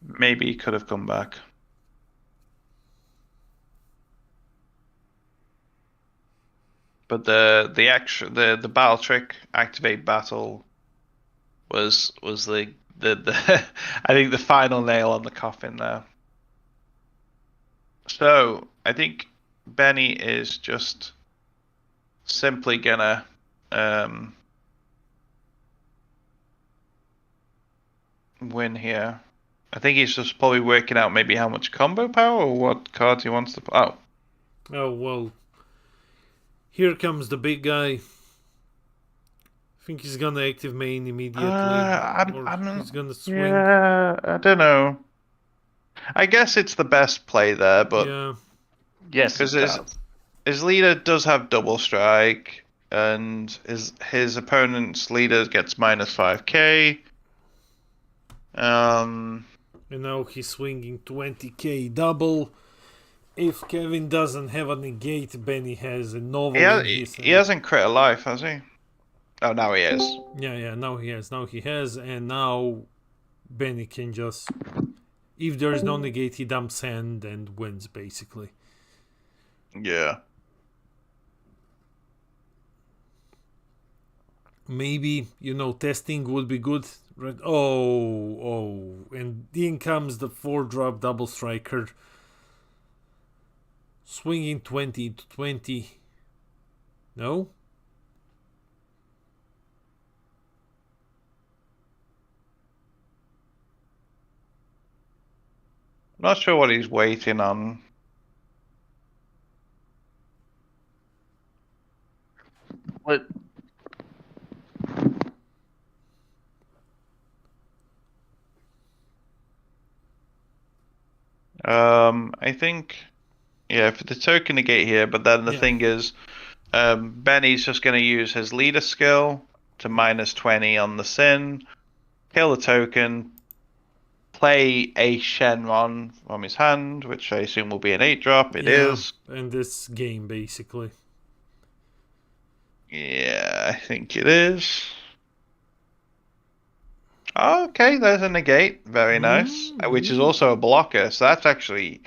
maybe he could have come back. But the battle trick, activate battle, was the I think the final nail on the coffin there. So I think Benny is just simply gonna win here. I think he's just probably working out maybe how much combo power or what cards he wants to. Oh, Oh, well. Here comes the big guy. I think he's gonna active main immediately. He's gonna swing. Yeah, I don't know. I guess it's the best play there, but Yeah. Yes, because it does. his leader does have double strike, and his opponent's leader gets -5k. And now he's swinging 20k double. If Kevin doesn't have a negate, Benny has a novel in his he hasn't crit a life, has he? Oh, now he is. Yeah, now he has, and now Benny can just, if there's no negate, he dumps hand and wins, basically. Yeah. Maybe, you know, testing would be good. Right? Oh, and in comes the 4-drop double striker. Swinging 20 to 20. No? Not sure what he's waiting on. What? I think, yeah, for the token negate here, but then the thing is, Benny's just going to use his leader skill to -20 on the sin, kill the token, play a Shenron from his hand, which I assume will be an 8-drop. It is. And this game, basically. Yeah, I think it is. Oh, okay, there's a negate. Very nice. Which is also a blocker, so that's actually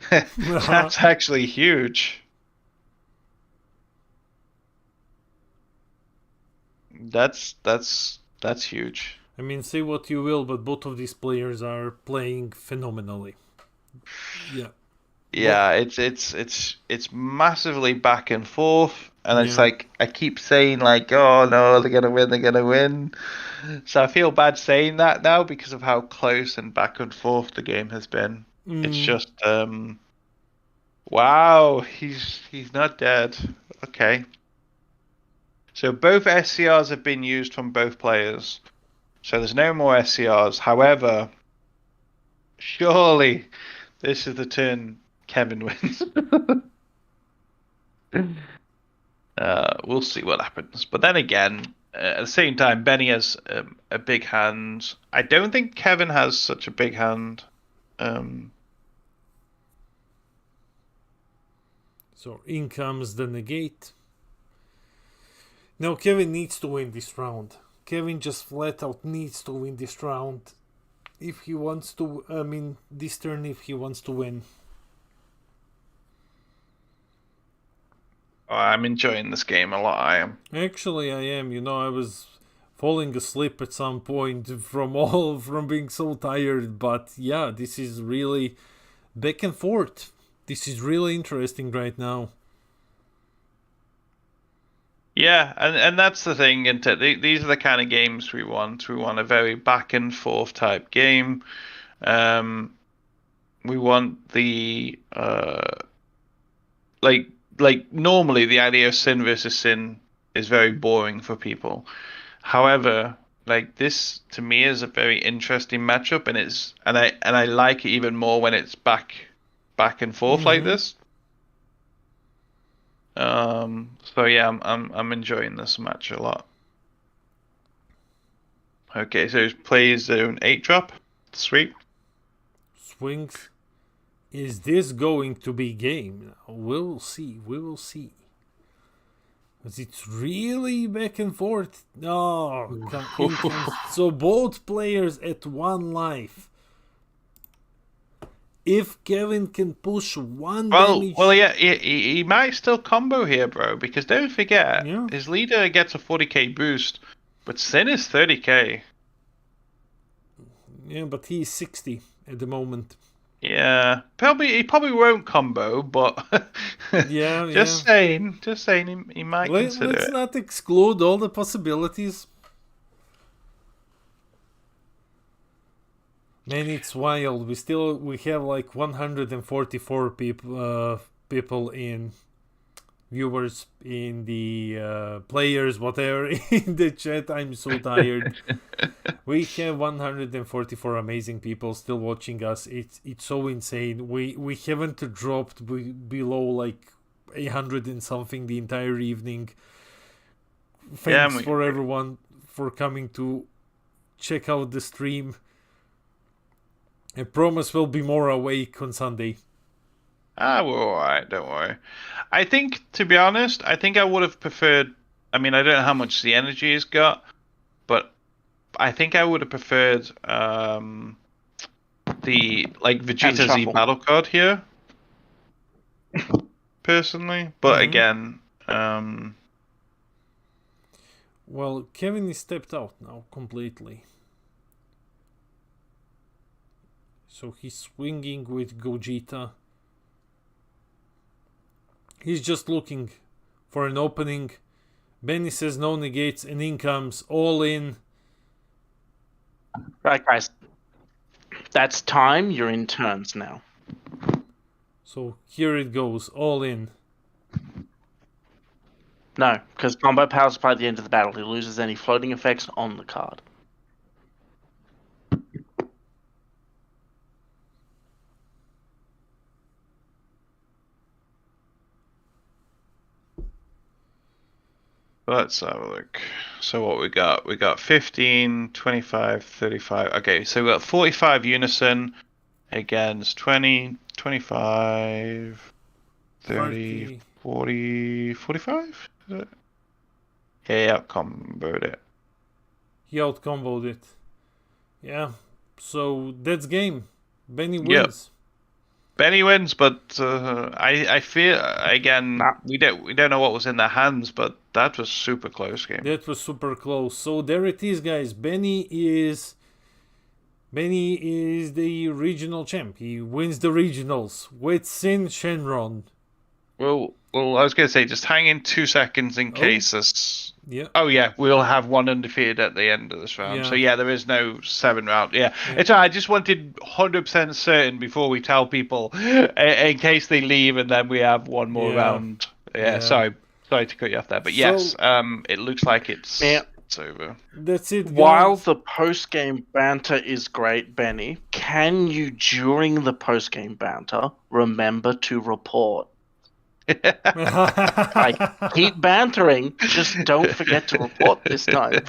that's actually huge. That's huge. I mean, say what you will, but both of these players are playing phenomenally. Yeah. Yeah, it's massively back and forth, and it's Yeah. like I keep saying like, oh no, they're gonna win. So I feel bad saying that now because of how close and back and forth the game has been. It's just wow, he's not dead. Okay. So both SCRs have been used from both players. So there's no more SCRs. However, surely this is the turn Kevin wins. We'll see what happens. But then again, at the same time, Benny has a big hand. I don't think Kevin has such a big hand. So in comes the negate. Now Kevin needs to win this round. Kevin just flat out needs to win this round if he wants to. I mean, this turn if he wants to win. Oh, I'm enjoying this game a lot. I am. Actually, I am. You know, I was falling asleep at some point from being so tired. But yeah, this is really back and forth. This is really interesting right now. Yeah, and that's the thing, isn't it? These are the kind of games we want. We want a very back and forth type game. We want the like normally the idea of sin versus sin is very boring for people. However, like this to me is a very interesting matchup, and I like it even more when it's back and forth like this. So yeah, I'm enjoying this match a lot. Okay, so it plays zone 8 drop. Sweet. Swings. Is this going to be game? We'll see. We will see. Because it's really back and forth. Oh, so both players at 1 life. If Kevin can push 1 damage... Well, yeah, he might still combo here, bro. Because don't forget, Yeah. his leader gets a 40k boost, but Sin is 30k. Yeah, but he's 60 at the moment. Yeah, he probably won't combo, but Yeah, just saying, he might consider Let's it. not exclude all the possibilities. Man, it's wild. We have like 144 people in viewers, in the players, whatever, in the chat. I'm so tired. We have 144 amazing people still watching us. It's so insane. We haven't dropped below like 100 and something the entire evening. Thanks for everyone for coming to check out the stream. I promise we'll be more awake on Sunday. We're alright, don't worry. I think, to be honest, I would have preferred... I mean, I don't know how much the energy has got, but I think I would have preferred the Vegeta Z battle card here, personally. But again, well, Kevin is stepped out now completely. So he's swinging with Gogeta. He's just looking for an opening. Benny says no negates and in comes all in. Right, guys. That's time. You're in turns now. So here it goes, all in. No, because combo power supply at the end of the battle. He loses any floating effects on the card. let's have a look. So what we got? We got 15, 25, 35. Okay, so we got 45 unison against 20, 25, 30, 40, 45? Is it? Yeah, comboed it. He out-comboed it. Yeah, so that's game. Benny wins. Yep. Benny wins, but I fear again we don't know what was in their hands, but that was super close game. That was super close. So there it is, guys. Benny is the regional champ. He wins the regionals with Sin Shenron. Well, I was gonna say just hang in 2 seconds in case this. Yeah. Oh yeah, we'll have one undefeated at the end of this round. Yeah. So yeah, there is no 7 round. Yeah. It's I just wanted 100% certain before we tell people in case they leave and then we have one more round. Yeah. Sorry to cut you off there, but yes, it looks like it's over. That's it, guys. While the post-game banter is great, Benny, can you during the post-game banter remember to report? Like, keep bantering, just don't forget to report this time.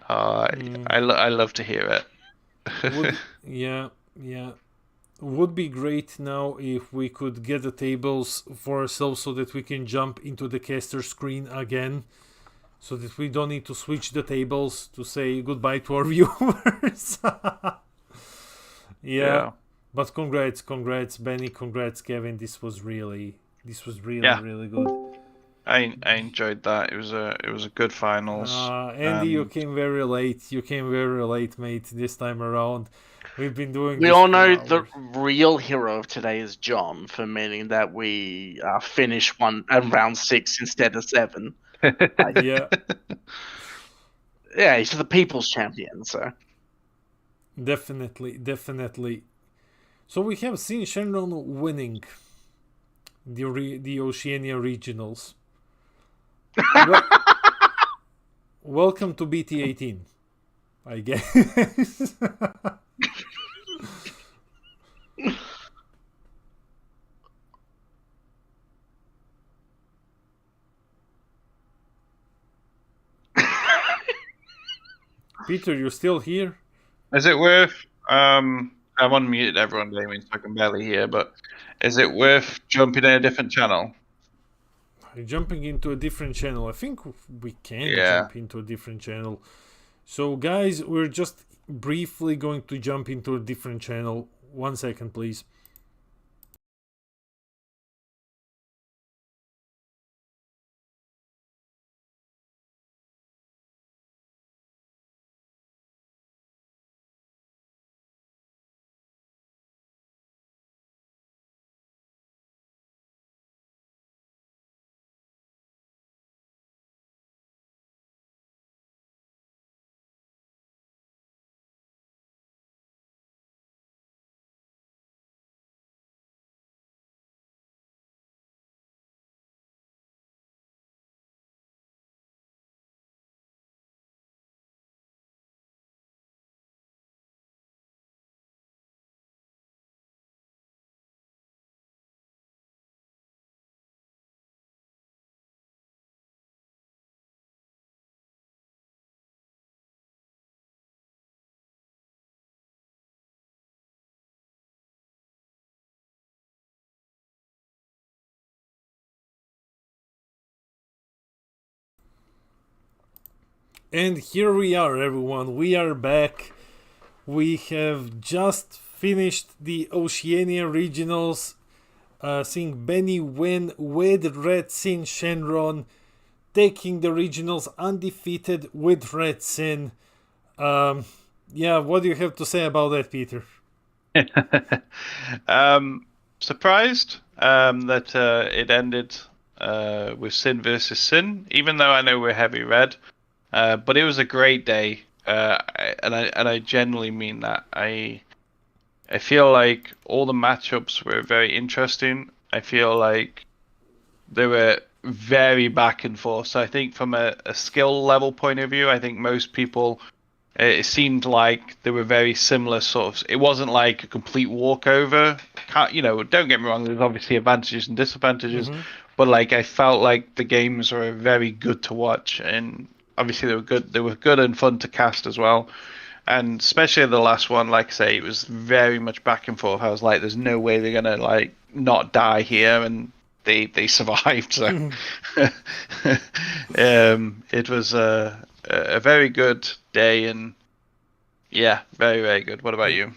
I love to hear it. Yeah. Would be great now if we could get the tables for ourselves so that we can jump into the caster screen again, so that we don't need to switch the tables to say goodbye to our viewers. Yeah. But congrats Benny, congrats Kevin. This was really really good. I enjoyed that. It was a good finals. Andy, you came very late. You came very late, mate. This time around, we've been doing. We this all for know hours. the real hero of today is John, for meaning that we finished round 6 instead of 7. Yeah, Yeah, he's the people's champion, so. definitely. So we have seen Shenron winning the Oceania regionals. Well, welcome to BT18, I guess. Peter, you still here? Is it worth? I've unmuted everyone, Damien, so I can barely hear. But is it worth jumping in a different channel? Jumping into a different channel. I think we can Yeah. jump into a different channel. So, guys, we're just briefly going to jump into a different channel. 1 second, please. And here we are, everyone. We are back. We have just finished the Oceania regionals. Seeing Benny win with Red Sin Shenron, taking the regionals undefeated with Red Sin. Yeah, what do you have to say about that, Peter? Surprised that it ended with Sin versus Sin, even though I know we're heavy red. But it was a great day, and I genuinely mean that. I feel like all the matchups were very interesting. I feel like they were very back and forth. So I think from a skill level point of view, I think most people, it seemed like they were very similar sort of. It wasn't like a complete walkover. Don't get me wrong. There's obviously advantages and disadvantages, but like I felt like the games were very good to watch, and obviously they were good. They were good and fun to cast as well. And especially the last one, like I say, it was very much back and forth. I was like, "There's no way they're gonna like not die here," and they survived. So it was a very good day, and yeah, very very good. What about you?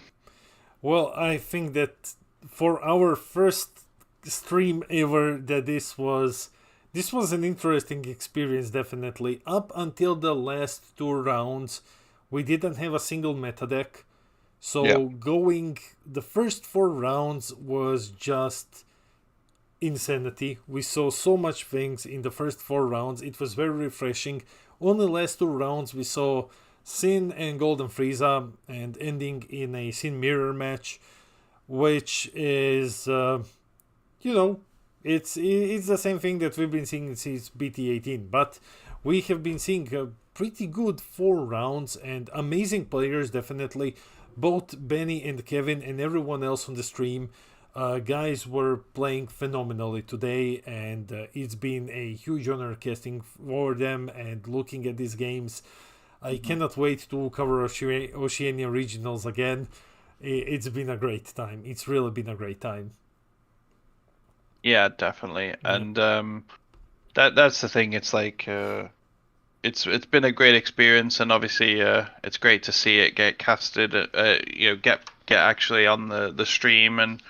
Well, I think that for our first stream ever, that this was an interesting experience. Definitely, up until the last 2 rounds, we didn't have a single meta deck. So going the first 4 rounds was just insanity. We saw so much things in the first 4 rounds. It was very refreshing. On the last 2 rounds, we saw Sin and Golden Frieza, and ending in a Sin mirror match, which is, it's the same thing that we've been seeing since BT18. But we have been seeing a pretty good 4 rounds and amazing players, definitely. Both Benny and Kevin and everyone else on the stream, guys were playing phenomenally today, and it's been a huge honor casting for them and looking at these games. I cannot wait to cover Oceania regionals again. It's been a great time. It's really been a great time. Yeah, definitely. And that's the thing. It's like it's been a great experience, and obviously it's great to see it get casted. Get actually on the stream and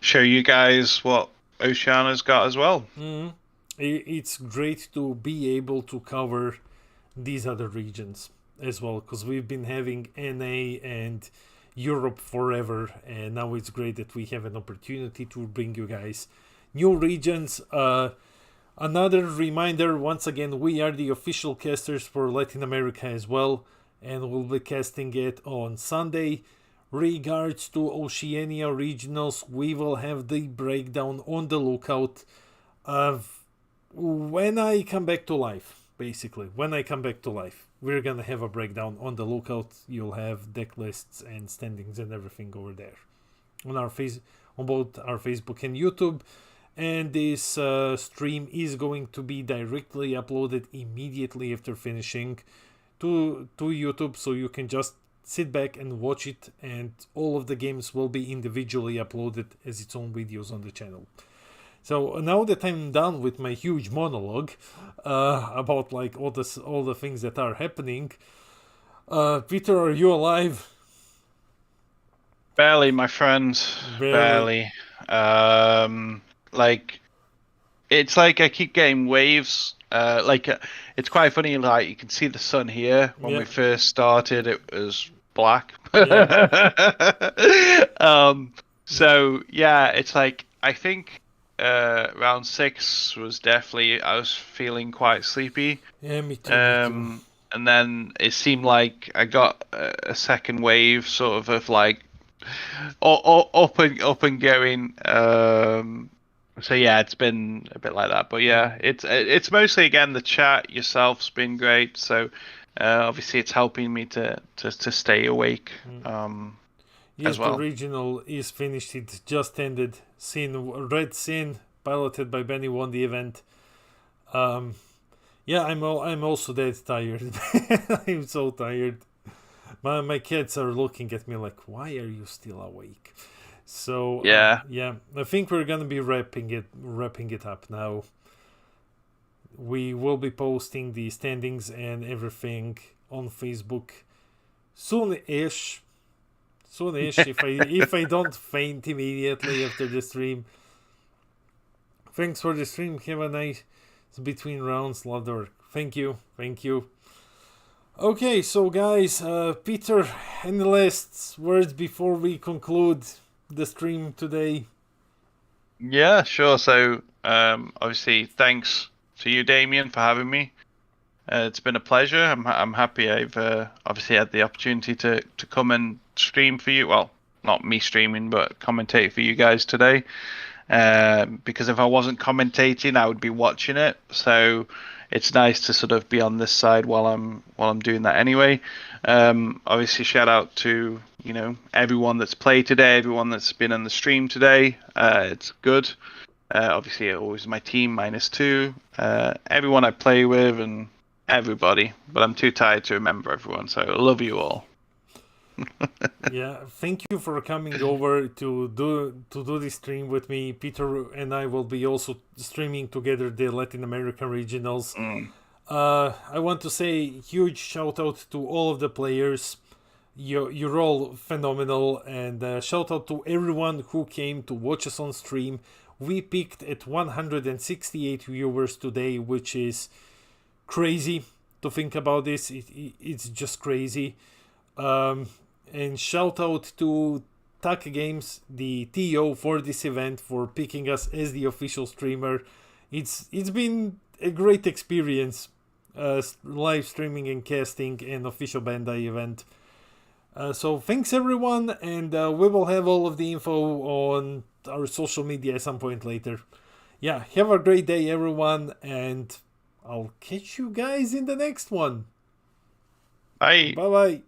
show you guys what Oceania's got as well. it's great to be able to cover these other regions as well, because we've been having NA and Europe forever, and now it's great that we have an opportunity to bring you guys new regions. Another reminder, once again, we are the official casters for Latin America as well, and we'll be casting it on Sunday. Regards to Oceania regionals, we will have the breakdown on the lookout when I come back to life. Basically, when I come back to life, we're gonna have a breakdown on the lookout. You'll have deck lists and standings and everything over there on on both our Facebook and YouTube. And this stream is going to be directly uploaded immediately after finishing to YouTube, so you can just sit back and watch it, and all of the games will be individually uploaded as its own videos on the channel. So now that I'm done with my huge monologue about like all the things that are happening, Peter, are you alive? Barely, my friend. Barely. Like, it's like I keep getting waves. It's quite funny. Like, you can see the sun here. When we first started, it was black. So yeah, it's like, I think round 6 was definitely, I was feeling quite sleepy. Yeah, me too. Me too. And then it seemed like I got a second wave, sort of like up and going. So yeah, it's been a bit like that, but yeah, it's mostly, again, the chat yourself's been great. So obviously it's helping me to stay awake. Yes, as well. The regional is finished. It just ended. Red Sin, piloted by Benny, won the event. Yeah, I'm also dead tired. I'm so tired. My kids are looking at me like, why are you still awake? So yeah, I think we're gonna be wrapping it up now. We will be posting the standings and everything on Facebook soon-ish. If I don't faint immediately after the stream. Thanks for the stream. Have a nice between rounds. Love the work. Thank you. Okay, so guys, Peter, any last words before we conclude the stream today? Yeah, sure. So obviously, thanks to you, Demian, for having me. It's been a pleasure. I'm happy I've obviously had the opportunity to come and stream for you. Well, not me streaming, but commentate for you guys today. Because if I wasn't commentating, I would be watching it. So it's nice to sort of be on this side while I'm doing that anyway. Obviously, shout out to everyone that's played today, everyone that's been on the stream today. It's good. Obviously, always my team -2. Everyone I play with and everybody, but I'm too tired to remember everyone. So I love you all. Yeah, thank you for coming over to do this stream with me. Peter and I will be also streaming together the Latin American regionals. I want to say huge shout out to all of the players. You're all phenomenal, and shout out to everyone who came to watch us on stream. We peaked at 168 viewers today, which is crazy to think about this. It's just crazy. And shout out to Tak Games, the TO for this event, for picking us as the official streamer. It's been a great experience, live streaming and casting an official Bandai event. So thanks everyone, and we will have all of the info on our social media at some point later. Yeah, have a great day everyone, and I'll catch you guys in the next one. Bye. Bye.